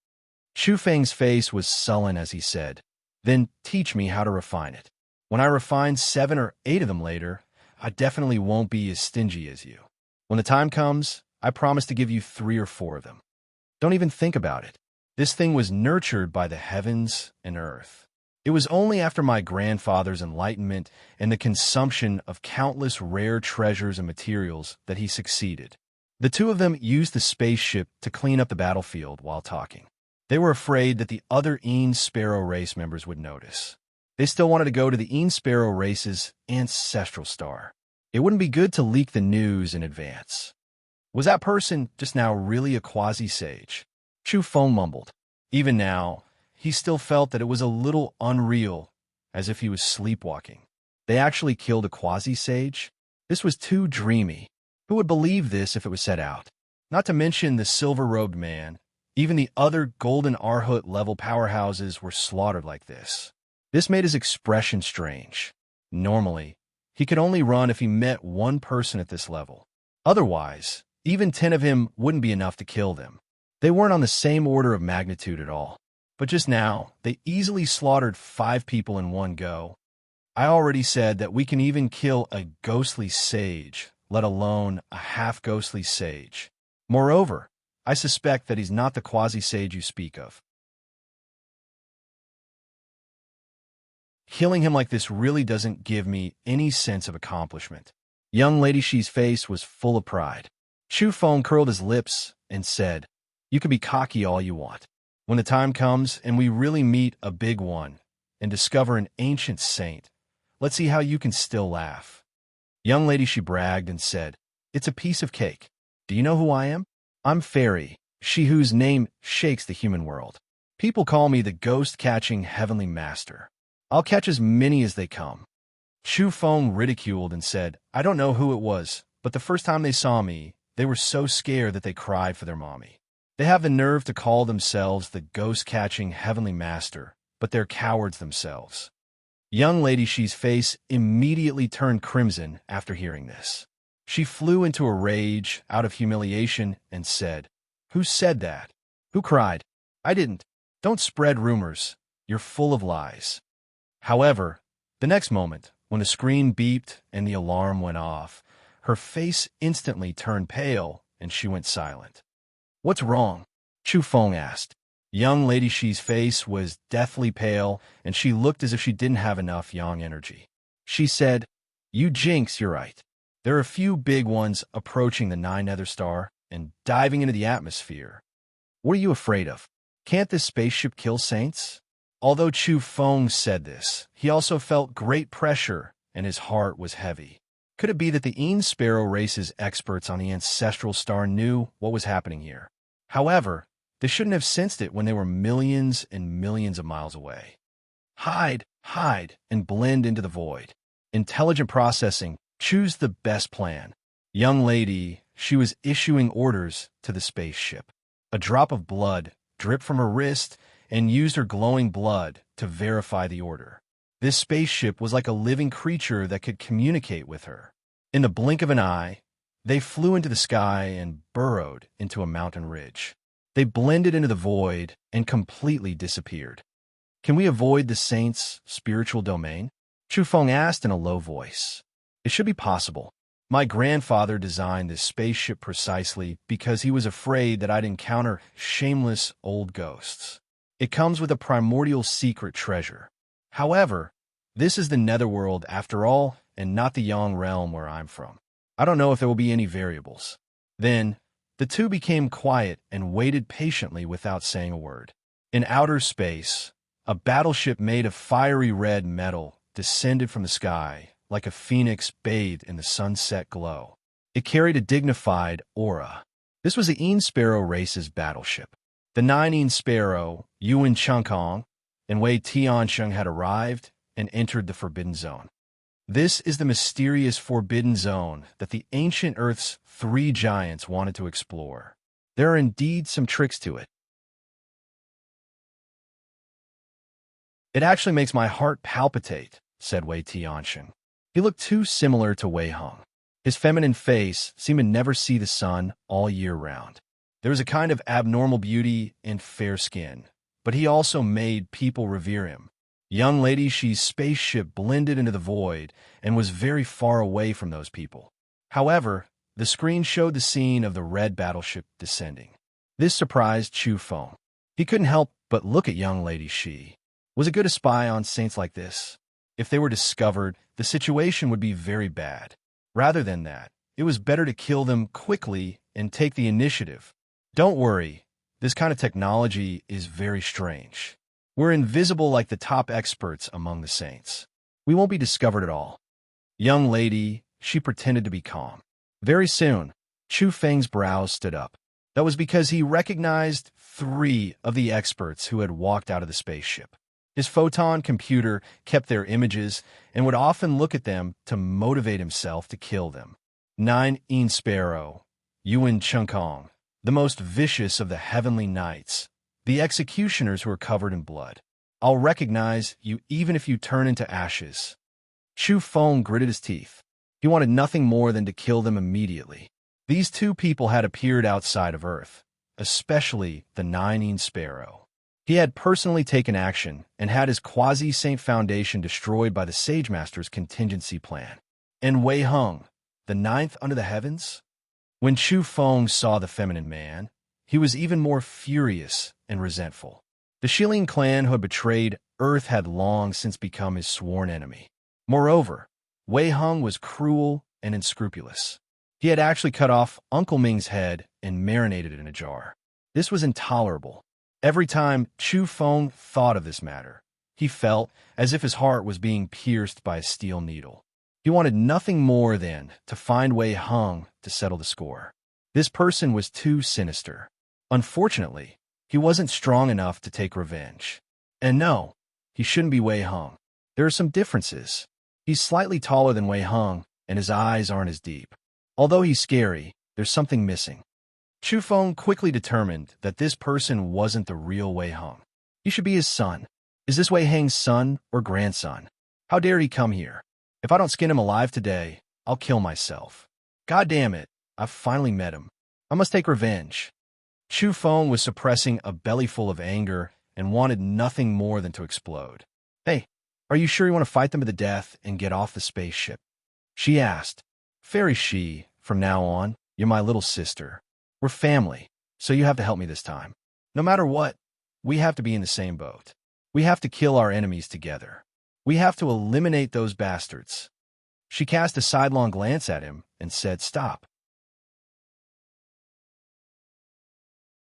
Speaker 1: Chu Feng's face was sullen as he said, Then teach me how to refine it. When I refine 7 or 8 of them later, I definitely won't be as stingy as you. When the time comes, I promise to give you 3 or 4 of them. Don't even think about it. This thing was nurtured by the heavens and earth. It was only after my grandfather's enlightenment and the consumption of countless rare treasures and materials that he succeeded. The two of them used the spaceship to clean up the battlefield while talking. They were afraid that the other Een Sparrow race members would notice. They still wanted to go to the Een Sparrow race's ancestral star. It wouldn't be good to leak the news in advance. Was that person just now really a quasi-sage? Chu Feng mumbled. Even now, he still felt that it was a little unreal, as if he was sleepwalking. They actually killed a quasi-sage? This was too dreamy. Who would believe this if it was set out? Not to mention the silver-robed man. Even the other golden Arhut-level powerhouses were slaughtered like this. This made his expression strange. Normally, he could only run if he met one person at this level. Otherwise, even 10 of him wouldn't be enough to kill them. They weren't on the same order of magnitude at all. But just now, they easily slaughtered 5 people in one go. I already said that we can even kill a ghostly sage, let alone a half-ghostly sage. Moreover, I suspect that he's not the quasi-sage you speak of. Killing him like this really doesn't give me any sense of accomplishment. Young Lady Shi's face was full of pride. Chu Feng curled his lips and said, You can be cocky all you want. When the time comes and we really meet a big one and discover an ancient saint, let's see how you can still laugh. Young Lady Shi bragged and said, It's a piece of cake. Do you know who I am? I'm Fairy, she whose name shakes the human world. People call me the ghost-catching heavenly master. I'll catch as many as they come. Chu Feng ridiculed and said, I don't know who it was, but the first time they saw me, they were so scared that they cried for their mommy. They have the nerve to call themselves the ghost-catching heavenly master, but they're cowards themselves. Young Lady Shi's face immediately turned crimson after hearing this. She flew into a rage out of humiliation and said, Who said that? Who cried? I didn't. Don't spread rumors. You're full of lies. However, the next moment, when the screen beeped and the alarm went off, her face instantly turned pale and she went silent. What's wrong? Chu Feng asked. Young Lady Shi's face was deathly pale, and she looked as if she didn't have enough yang energy. She said, You jinx, you're right. There are a few big ones approaching the 9 Nether Star and diving into the atmosphere. What are you afraid of? Can't this spaceship kill saints? Although Chu Feng said this, he also felt great pressure, and his heart was heavy. Could it be that the Een Sparrow race's experts on the ancestral star knew what was happening here? However, they shouldn't have sensed it when they were millions and millions of miles away. Hide, and blend into the void. Intelligent processing, choose the best plan. Young Lady, she was issuing orders to the spaceship. A drop of blood dripped from her wrist and used her glowing blood to verify the order. This spaceship was like a living creature that could communicate with her. In the blink of an eye, they flew into the sky and burrowed into a mountain ridge. They blended into the void and completely disappeared. Can we avoid the saint's spiritual domain? Chu Feng asked in a low voice. It should be possible. My grandfather designed this spaceship precisely because he was afraid that I'd encounter shameless old ghosts. It comes with a primordial secret treasure. However, this is the netherworld after all, and not the Yang realm where I'm from. I don't know if there will be any variables. Then, the two became quiet and waited patiently without saying a word. In outer space, a battleship made of fiery red metal descended from the sky like a phoenix bathed in the sunset glow. It carried a dignified aura. This was the Een Sparrow race's battleship. The 9 Een Sparrow, Yuan Changkong, and Wei Tiansheng had arrived and entered the Forbidden Zone. This is the mysterious Forbidden Zone that the ancient Earth's 3 giants wanted to explore. There are indeed some tricks to it. It actually makes my heart palpitate, said Wei Tiansheng. He looked too similar to Wei Heng. His feminine face seemed to never see the sun all year round. There was a kind of abnormal beauty and fair skin, but he also made people revere him. Young Lady Xi's spaceship blended into the void and was very far away from those people. However, the screen showed the scene of the red battleship descending. This surprised Chu Feng. He couldn't help but look at young Lady Xi. Was it good to spy on saints like this? If they were discovered, the situation would be very bad. Rather than that, it was better to kill them quickly and take the initiative. Don't worry, this kind of technology is very strange. We're invisible like the top experts among the saints. We won't be discovered at all. Young lady, she pretended to be calm. Very soon, Chu Feng's brows stood up. That was because he recognized 3 of the experts who had walked out of the spaceship. His photon computer kept their images and would often look at them to motivate himself to kill them. 9 Een Sparrow, Yuan Changkong, the most vicious of the heavenly knights, the executioners who are covered in blood. I'll recognize you even if you turn into ashes. Chu Feng gritted his teeth. He wanted nothing more than to kill them immediately. These 2 people had appeared outside of Earth, especially the 9 Een Sparrow. He had personally taken action and had his quasi-saint foundation destroyed by the Sagemaster's contingency plan. And Wei Heng, the 9th under the heavens? When Chu Feng saw the feminine man, he was even more furious and resentful. The Shilin clan who had betrayed Earth had long since become his sworn enemy. Moreover, Wei Heng was cruel and unscrupulous. He had actually cut off Uncle Ming's head and marinated it in a jar. This was intolerable. Every time Chu Feng thought of this matter, he felt as if his heart was being pierced by a steel needle. He wanted nothing more than to find Wei Heng to settle the score. This person was too sinister. Unfortunately, he wasn't strong enough to take revenge. And no, he shouldn't be Wei Heng. There are some differences. He's slightly taller than Wei Heng, and his eyes aren't as deep. Although he's scary, there's something missing. Chu Feng quickly determined that this person wasn't the real Wei Heng. He should be his son. Is this Wei Heng's son or grandson? How dare he come here? If I don't skin him alive today, I'll kill myself. God damn it, I've finally met him. I must take revenge. Chu Feng was suppressing a bellyful of anger and wanted nothing more than to explode. Hey, are you sure you want to fight them to the death and get off the spaceship? She asked. Fairy Shi, from now on, you're my little sister. We're family, so you have to help me this time. No matter what, we have to be in the same boat. We have to kill our enemies together. We have to eliminate those bastards. She cast a sidelong glance at him and said, Stop.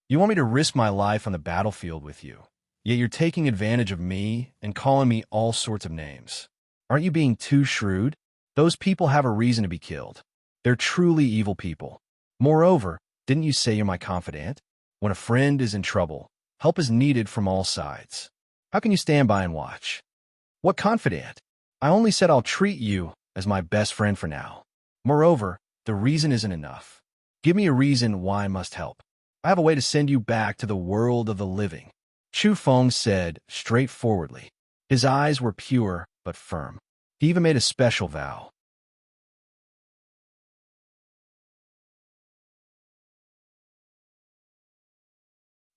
Speaker 1: You want me to risk my life on the battlefield with you, yet you're taking advantage of me and calling me all sorts of names. Aren't you being too shrewd? Those people have a reason to be killed. They're truly evil people. Moreover, didn't you say you're my confidant? When a friend is in trouble, help is needed from all sides. How can you stand by and watch? What confidant? I only said I'll treat you as my best friend for now. Moreover, the reason isn't enough. Give me a reason why I must help. I have a way to send you back to the world of the living. Chu Feng said straightforwardly. His eyes were pure but firm. He even made a special vow.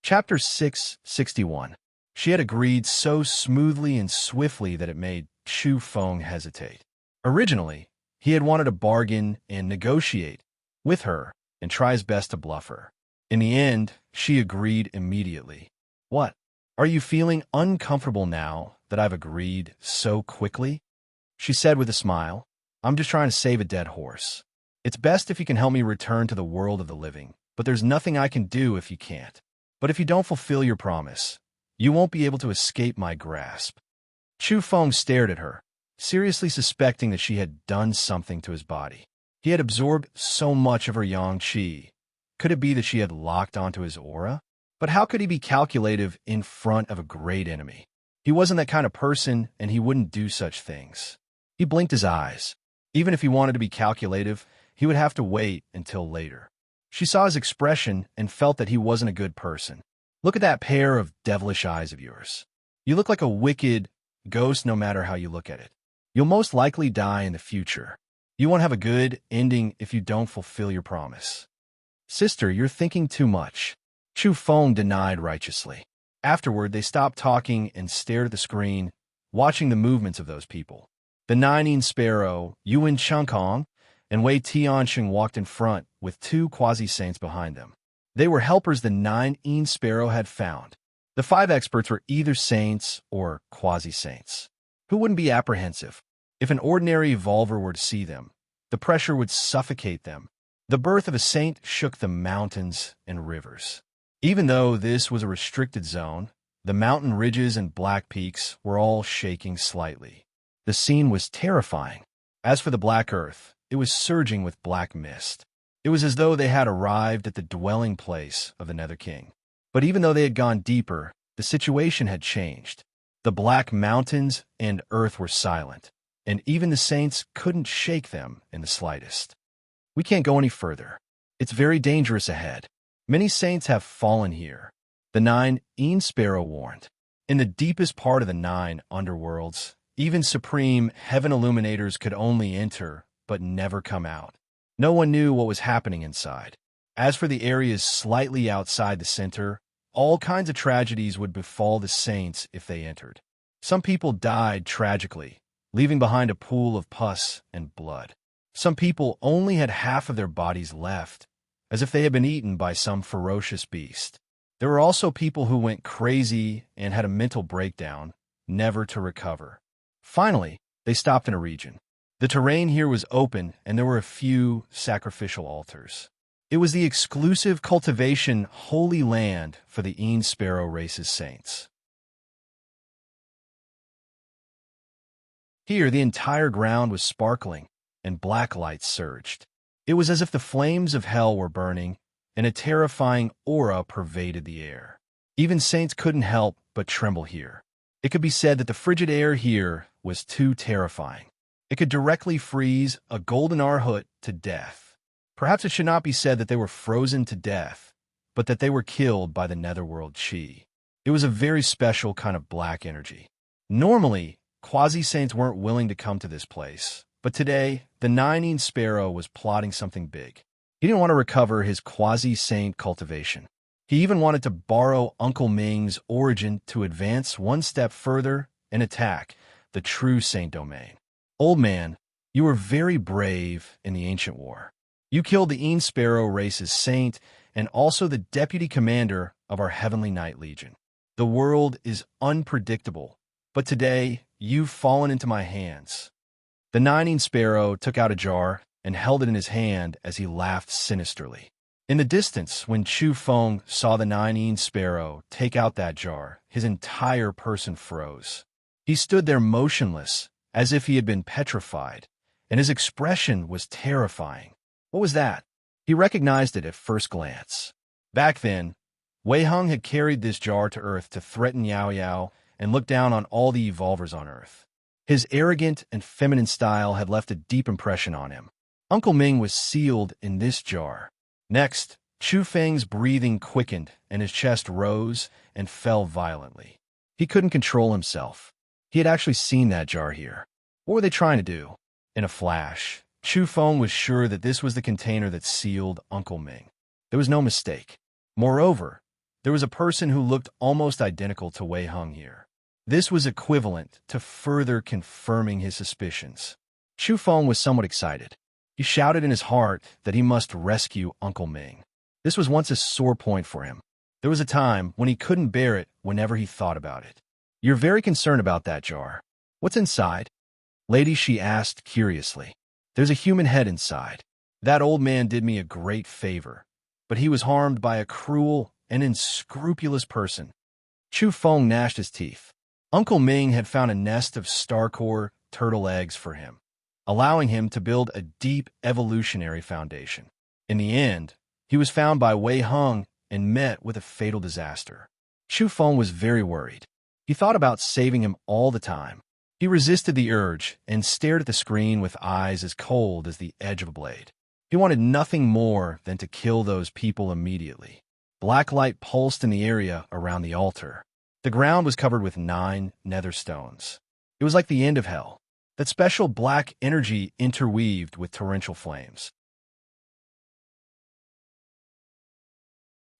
Speaker 1: Chapter 661. She had agreed so smoothly and swiftly that it made Chu Feng hesitate. Originally, he had wanted to bargain and negotiate with her and try his best to bluff her. In the end, she agreed immediately. What? Are you feeling uncomfortable now that I've agreed so quickly? She said with a smile. I'm just trying to save a dead horse. It's best if you can help me return to the world of the living, but there's nothing I can do if you can't. But if you don't fulfill your promise, you won't be able to escape my grasp. Chu Feng stared at her, seriously suspecting that she had done something to his body. He had absorbed so much of her yang qi. Could it be that she had locked onto his aura? But how could he be calculative in front of a great enemy? He wasn't that kind of person, and he wouldn't do such things. He blinked his eyes. Even if he wanted to be calculative, he would have to wait until later. She saw his expression and felt that he wasn't a good person. Look at that pair of devilish eyes of yours. You look like a wicked ghost no matter how you look at it. You'll most likely die in the future. You won't have a good ending if you don't fulfill your promise. Sister, you're thinking too much. Chu Feng denied righteously. Afterward, they stopped talking and stared at the screen, watching the movements of those people. The Nine Sparrow, Yuan Changkong, and Wei Tianxing walked in front with two quasi-saints behind them. They were helpers the Nine Sparrow had found. The five experts were either saints or quasi-saints. Who wouldn't be apprehensive? If an ordinary evolver were to see them, the pressure would suffocate them. The birth of a saint shook the mountains and rivers. Even though this was a restricted zone, the mountain ridges and black peaks were all shaking slightly. The scene was terrifying. As for the black earth, it was surging with black mist. It was as though they had arrived at the dwelling place of the Nether King. But even though they had gone deeper, the situation had changed. The black mountains and earth were silent, and even the saints couldn't shake them in the slightest. We can't go any further. It's very dangerous ahead. Many saints have fallen here, the Nine Sparrow warned. In the deepest part of the 9 underworlds, even supreme heaven illuminators could only enter but never come out. No one knew what was happening inside. As for the areas slightly outside the center, all kinds of tragedies would befall the saints if they entered. Some people died tragically, leaving behind a pool of pus and blood. Some people only had half of their bodies left, as if they had been eaten by some ferocious beast. There were also people who went crazy and had a mental breakdown, never to recover. Finally, they stopped in a region. The terrain here was open, and there were a few sacrificial altars. It was the exclusive cultivation holy land for the Sparrow race's saints. Here, the entire ground was sparkling, and black lights surged. It was as if the flames of hell were burning, and a terrifying aura pervaded the air. Even saints couldn't help but tremble here. It could be said that the frigid air here was too terrifying. It could directly freeze a golden Arhut to death. Perhaps it should not be said that they were frozen to death, but that they were killed by the netherworld chi. It was a very special kind of black energy. Normally, quasi-saints weren't willing to come to this place, but today, the Nine Sparrow was plotting something big. He didn't want to recover his quasi-saint cultivation. He even wanted to borrow Uncle Ming's origin to advance one step further and attack the true saint domain. Old man, you were very brave in the ancient war. You killed the Sparrow race's saint and also the deputy commander of our Heavenly Knight Legion. The world is unpredictable, but today you've fallen into my hands. The Nine Sparrow took out a jar and held it in his hand as he laughed sinisterly. In the distance, when Chu Feng saw the Nine Sparrow take out that jar, his entire person froze. He stood there motionless, as if he had been petrified, and his expression was terrifying. What was that? He recognized it at first glance. Back then, Wei Heng had carried this jar to Earth to threaten Yao Yao and look down on all the evolvers on Earth. His arrogant and feminine style had left a deep impression on him. Uncle Ming was sealed in this jar. Next, Chu Feng's breathing quickened and his chest rose and fell violently. He couldn't control himself. He had actually seen that jar here. What were they trying to do? In a flash, Chu Feng was sure that this was the container that sealed Uncle Ming. There was no mistake. Moreover, There was a person who looked almost identical to Wei Hung here. This was equivalent to further confirming his suspicions. Chu Feng was somewhat excited. He shouted in his heart that he must rescue Uncle Ming. This was once a sore point for him. There was a time when he couldn't bear it whenever he thought about it. "You're very concerned about that jar. What's inside?" Lady, she asked curiously. "There's a human head inside. That old man did me a great favor, but he was harmed by a cruel and unscrupulous person." Chu Feng gnashed his teeth. Uncle Ming had found a nest of starcore turtle eggs for him, allowing him to build a deep evolutionary foundation. In the end, he was found by Wei Hung and met with a fatal disaster. Chu Feng was very worried. He thought about saving him all the time. He resisted the urge and stared at the screen with eyes as cold as the edge of a blade. He wanted nothing more than to kill those people immediately. Black light pulsed in the area around the altar. The ground was covered with 9 nether stones. It was like the end of hell. That special black energy interweaved with torrential flames.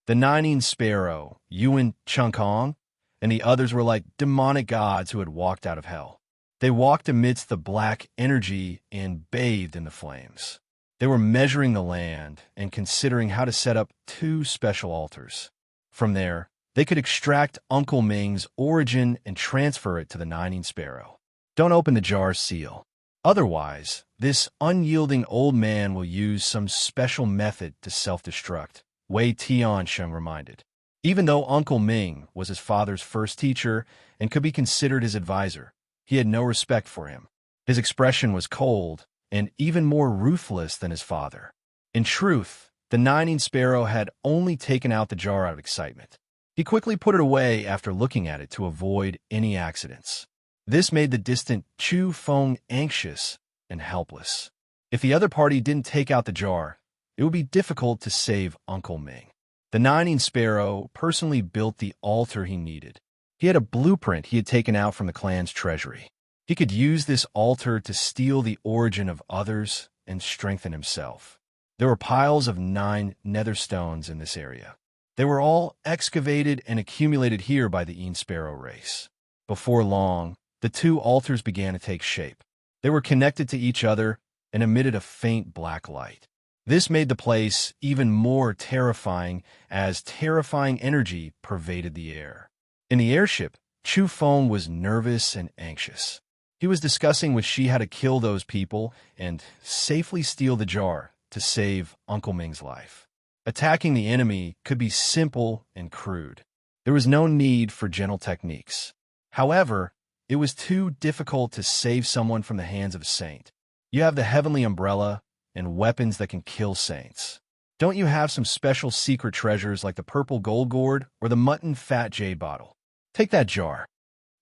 Speaker 1: The Nining Sparrow, Yuan Chungkong, and the others were like demonic gods who had walked out of hell. They walked amidst the black energy and bathed in the flames. They were measuring the land and considering how to set up 2 special altars. From there, they could extract Uncle Ming's origin and transfer it to the Nining Sparrow. Don't open the jar's seal. Otherwise, this unyielding old man will use some special method to self-destruct, Wei Tiansheng reminded. Even though Uncle Ming was his father's first teacher and could be considered his advisor, he had no respect for him. His expression was cold and even more ruthless than his father. In truth, the Nining Sparrow had only taken out the jar out of excitement. He quickly put it away after looking at it to avoid any accidents. This made the distant Chu Feng anxious and helpless. If the other party didn't take out the jar, it would be difficult to save Uncle Ming. The Nining Sparrow personally built the altar he needed. He had a blueprint he had taken out from the clan's treasury. He could use this altar to steal the origin of others and strengthen himself. There were piles of 9 nether stones in this area. They were all excavated and accumulated here by the Een Sparrow race. Before long, the 2 altars began to take shape. They were connected to each other and emitted a faint black light. This made the place even more terrifying as terrifying energy pervaded the air. In the airship, Chu Feng was nervous and anxious. He was discussing with Shi how to kill those people and safely steal the jar to save Uncle Ming's life. Attacking the enemy could be simple and crude. There was no need for gentle techniques. However, it was too difficult to save someone from the hands of a saint. You have the heavenly umbrella and weapons that can kill saints. Don't you have some special secret treasures like the purple gold gourd or the mutton fat jade bottle? Take that jar.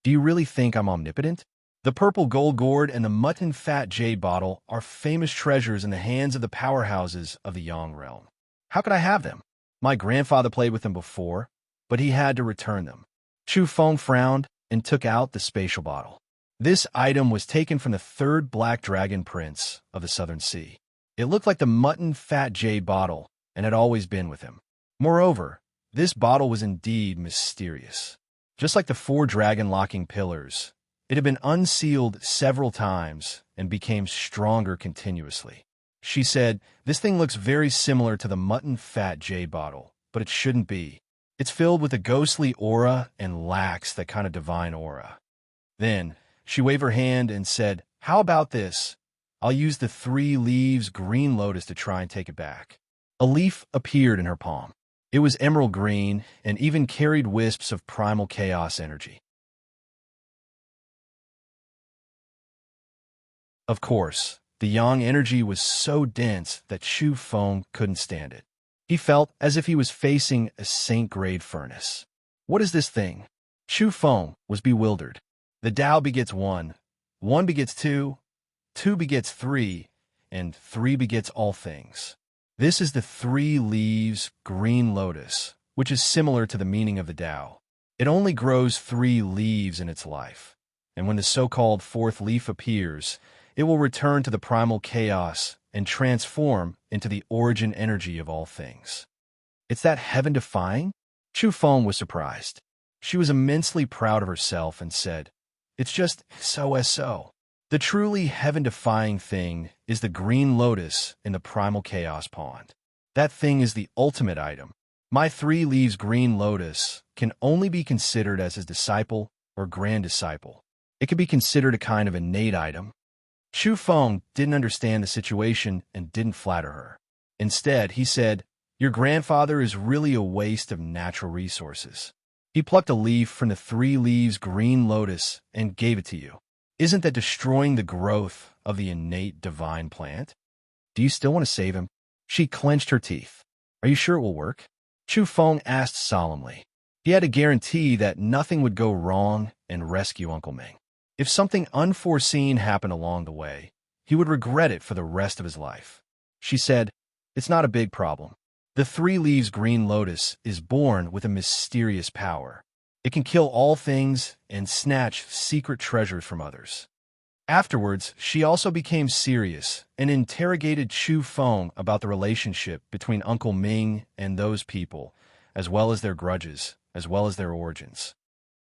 Speaker 1: Do you really think I'm omnipotent? The purple gold gourd and the mutton fat jade bottle are famous treasures in the hands of the powerhouses of the Yang realm. How could I have them? My grandfather played with them before, but he had to return them. Chu Feng frowned and took out the spatial bottle. This item was taken from the 3rd Black Dragon Prince of the Southern Sea. It looked like the mutton fat jade bottle and had always been with him. Moreover, this bottle was indeed mysterious. Just like the 4 dragon-locking pillars, it had been unsealed several times and became stronger continuously. She said, "This thing looks very similar to the mutton fat jade bottle, but it shouldn't be. It's filled with a ghostly aura and lacks that kind of divine aura." Then, she waved her hand and said, "How about this? I'll use the 3 leaves green lotus to try and take it back." A leaf appeared in her palm. It was emerald green and even carried wisps of primal chaos energy. Of course, the yang energy was so dense that Chu Feng couldn't stand it. He felt as if he was facing a saint-grade furnace. What is this thing? Chu Feng was bewildered. The Tao begets 1, 1 begets 2, 2 begets 3, and 3 begets all things. This is the 3 leaves green lotus, which is similar to the meaning of the Tao. It only grows 3 leaves in its life, and when the so-called 4th leaf appears, it will return to the primal chaos and transform into the origin energy of all things. It's that heaven-defying? Chu Feng was surprised. She was immensely proud of herself and said, "It's just so. The truly heaven-defying thing is the green lotus in the primal chaos pond. That thing is the ultimate item. My 3 leaves green lotus can only be considered as his disciple or grand disciple. It could be considered a kind of innate item." Chu Feng didn't understand the situation and didn't flatter her. Instead, he said, "Your grandfather is really a waste of natural resources. He plucked a leaf from the 3 leaves green lotus and gave it to you. Isn't that destroying the growth of the innate divine plant? Do you still want to save him?" She clenched her teeth. "Are you sure it will work?" Chu Feng asked solemnly. He had a guarantee that nothing would go wrong and rescue Uncle Ming. If something unforeseen happened along the way, he would regret it for the rest of his life. She said, "It's not a big problem. The 3 leaves green lotus is born with a mysterious power. It can kill all things and snatch secret treasures from others." Afterwards, she also became serious and interrogated Chu Feng about the relationship between Uncle Ming and those people, as well as their grudges, as well as their origins.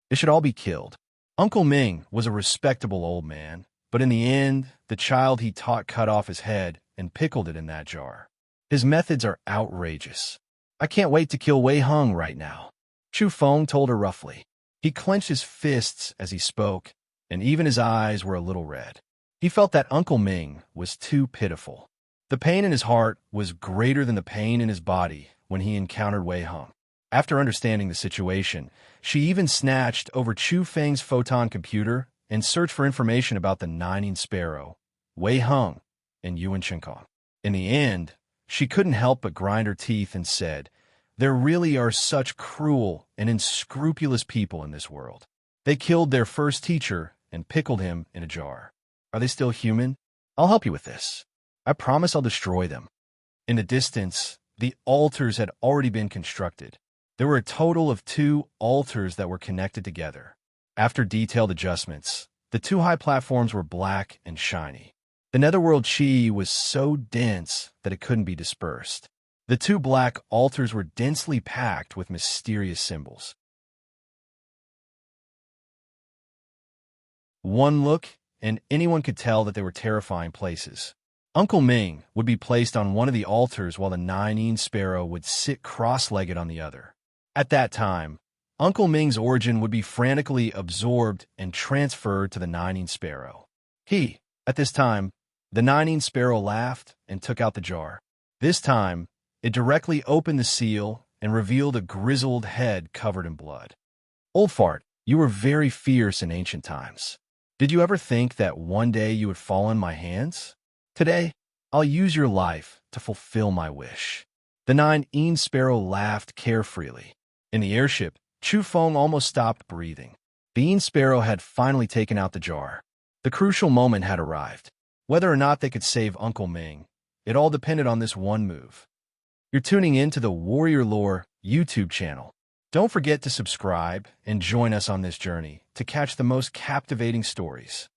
Speaker 1: They should all be killed. Uncle Ming was a respectable old man, but in the end, the child he taught cut off his head and pickled it in that jar. His methods are outrageous. I can't wait to kill Wei Hung right now, Chu Feng told her roughly. He clenched his fists as he spoke, and even his eyes were a little red. He felt that Uncle Ming was too pitiful. The pain in his heart was greater than the pain in his body when he encountered Wei Hung. After understanding the situation, she even snatched over Chu Feng's photon computer and searched for information about the Nining Sparrow, Wei Hung, and Yuan Chenkong. In the end, she couldn't help but grind her teeth and said, "There really are such cruel and unscrupulous people in this world. They killed their first teacher and pickled him in a jar. Are they still human? I'll help you with this. I promise I'll destroy them." In the distance, the altars had already been constructed. There were a total of 2 altars that were connected together. After detailed adjustments, the 2 high platforms were black and shiny. The netherworld chi was so dense that it couldn't be dispersed. The 2 black altars were densely packed with mysterious symbols. One look, and anyone could tell that they were terrifying places. Uncle Ming would be placed on one of the altars while the Nining Sparrow would sit cross-legged on the other. At that time, Uncle Ming's origin would be frantically absorbed and transferred to the Nining Sparrow. At this time, the Nining Sparrow laughed and took out the jar. This time, it directly opened the seal and revealed a grizzled head covered in blood. "Old fart, you were very fierce in ancient times. Did you ever think that one day you would fall in my hands? Today, I'll use your life to fulfill my wish." The Nining Sparrow laughed carefreely. In the airship, Chu Feng almost stopped breathing. The Nining Sparrow had finally taken out the jar. The crucial moment had arrived. Whether or not they could save Uncle Ming, it all depended on this one move. You're tuning in to the Warrior Lore YouTube channel. Don't forget to subscribe and join us on this journey to catch the most captivating stories.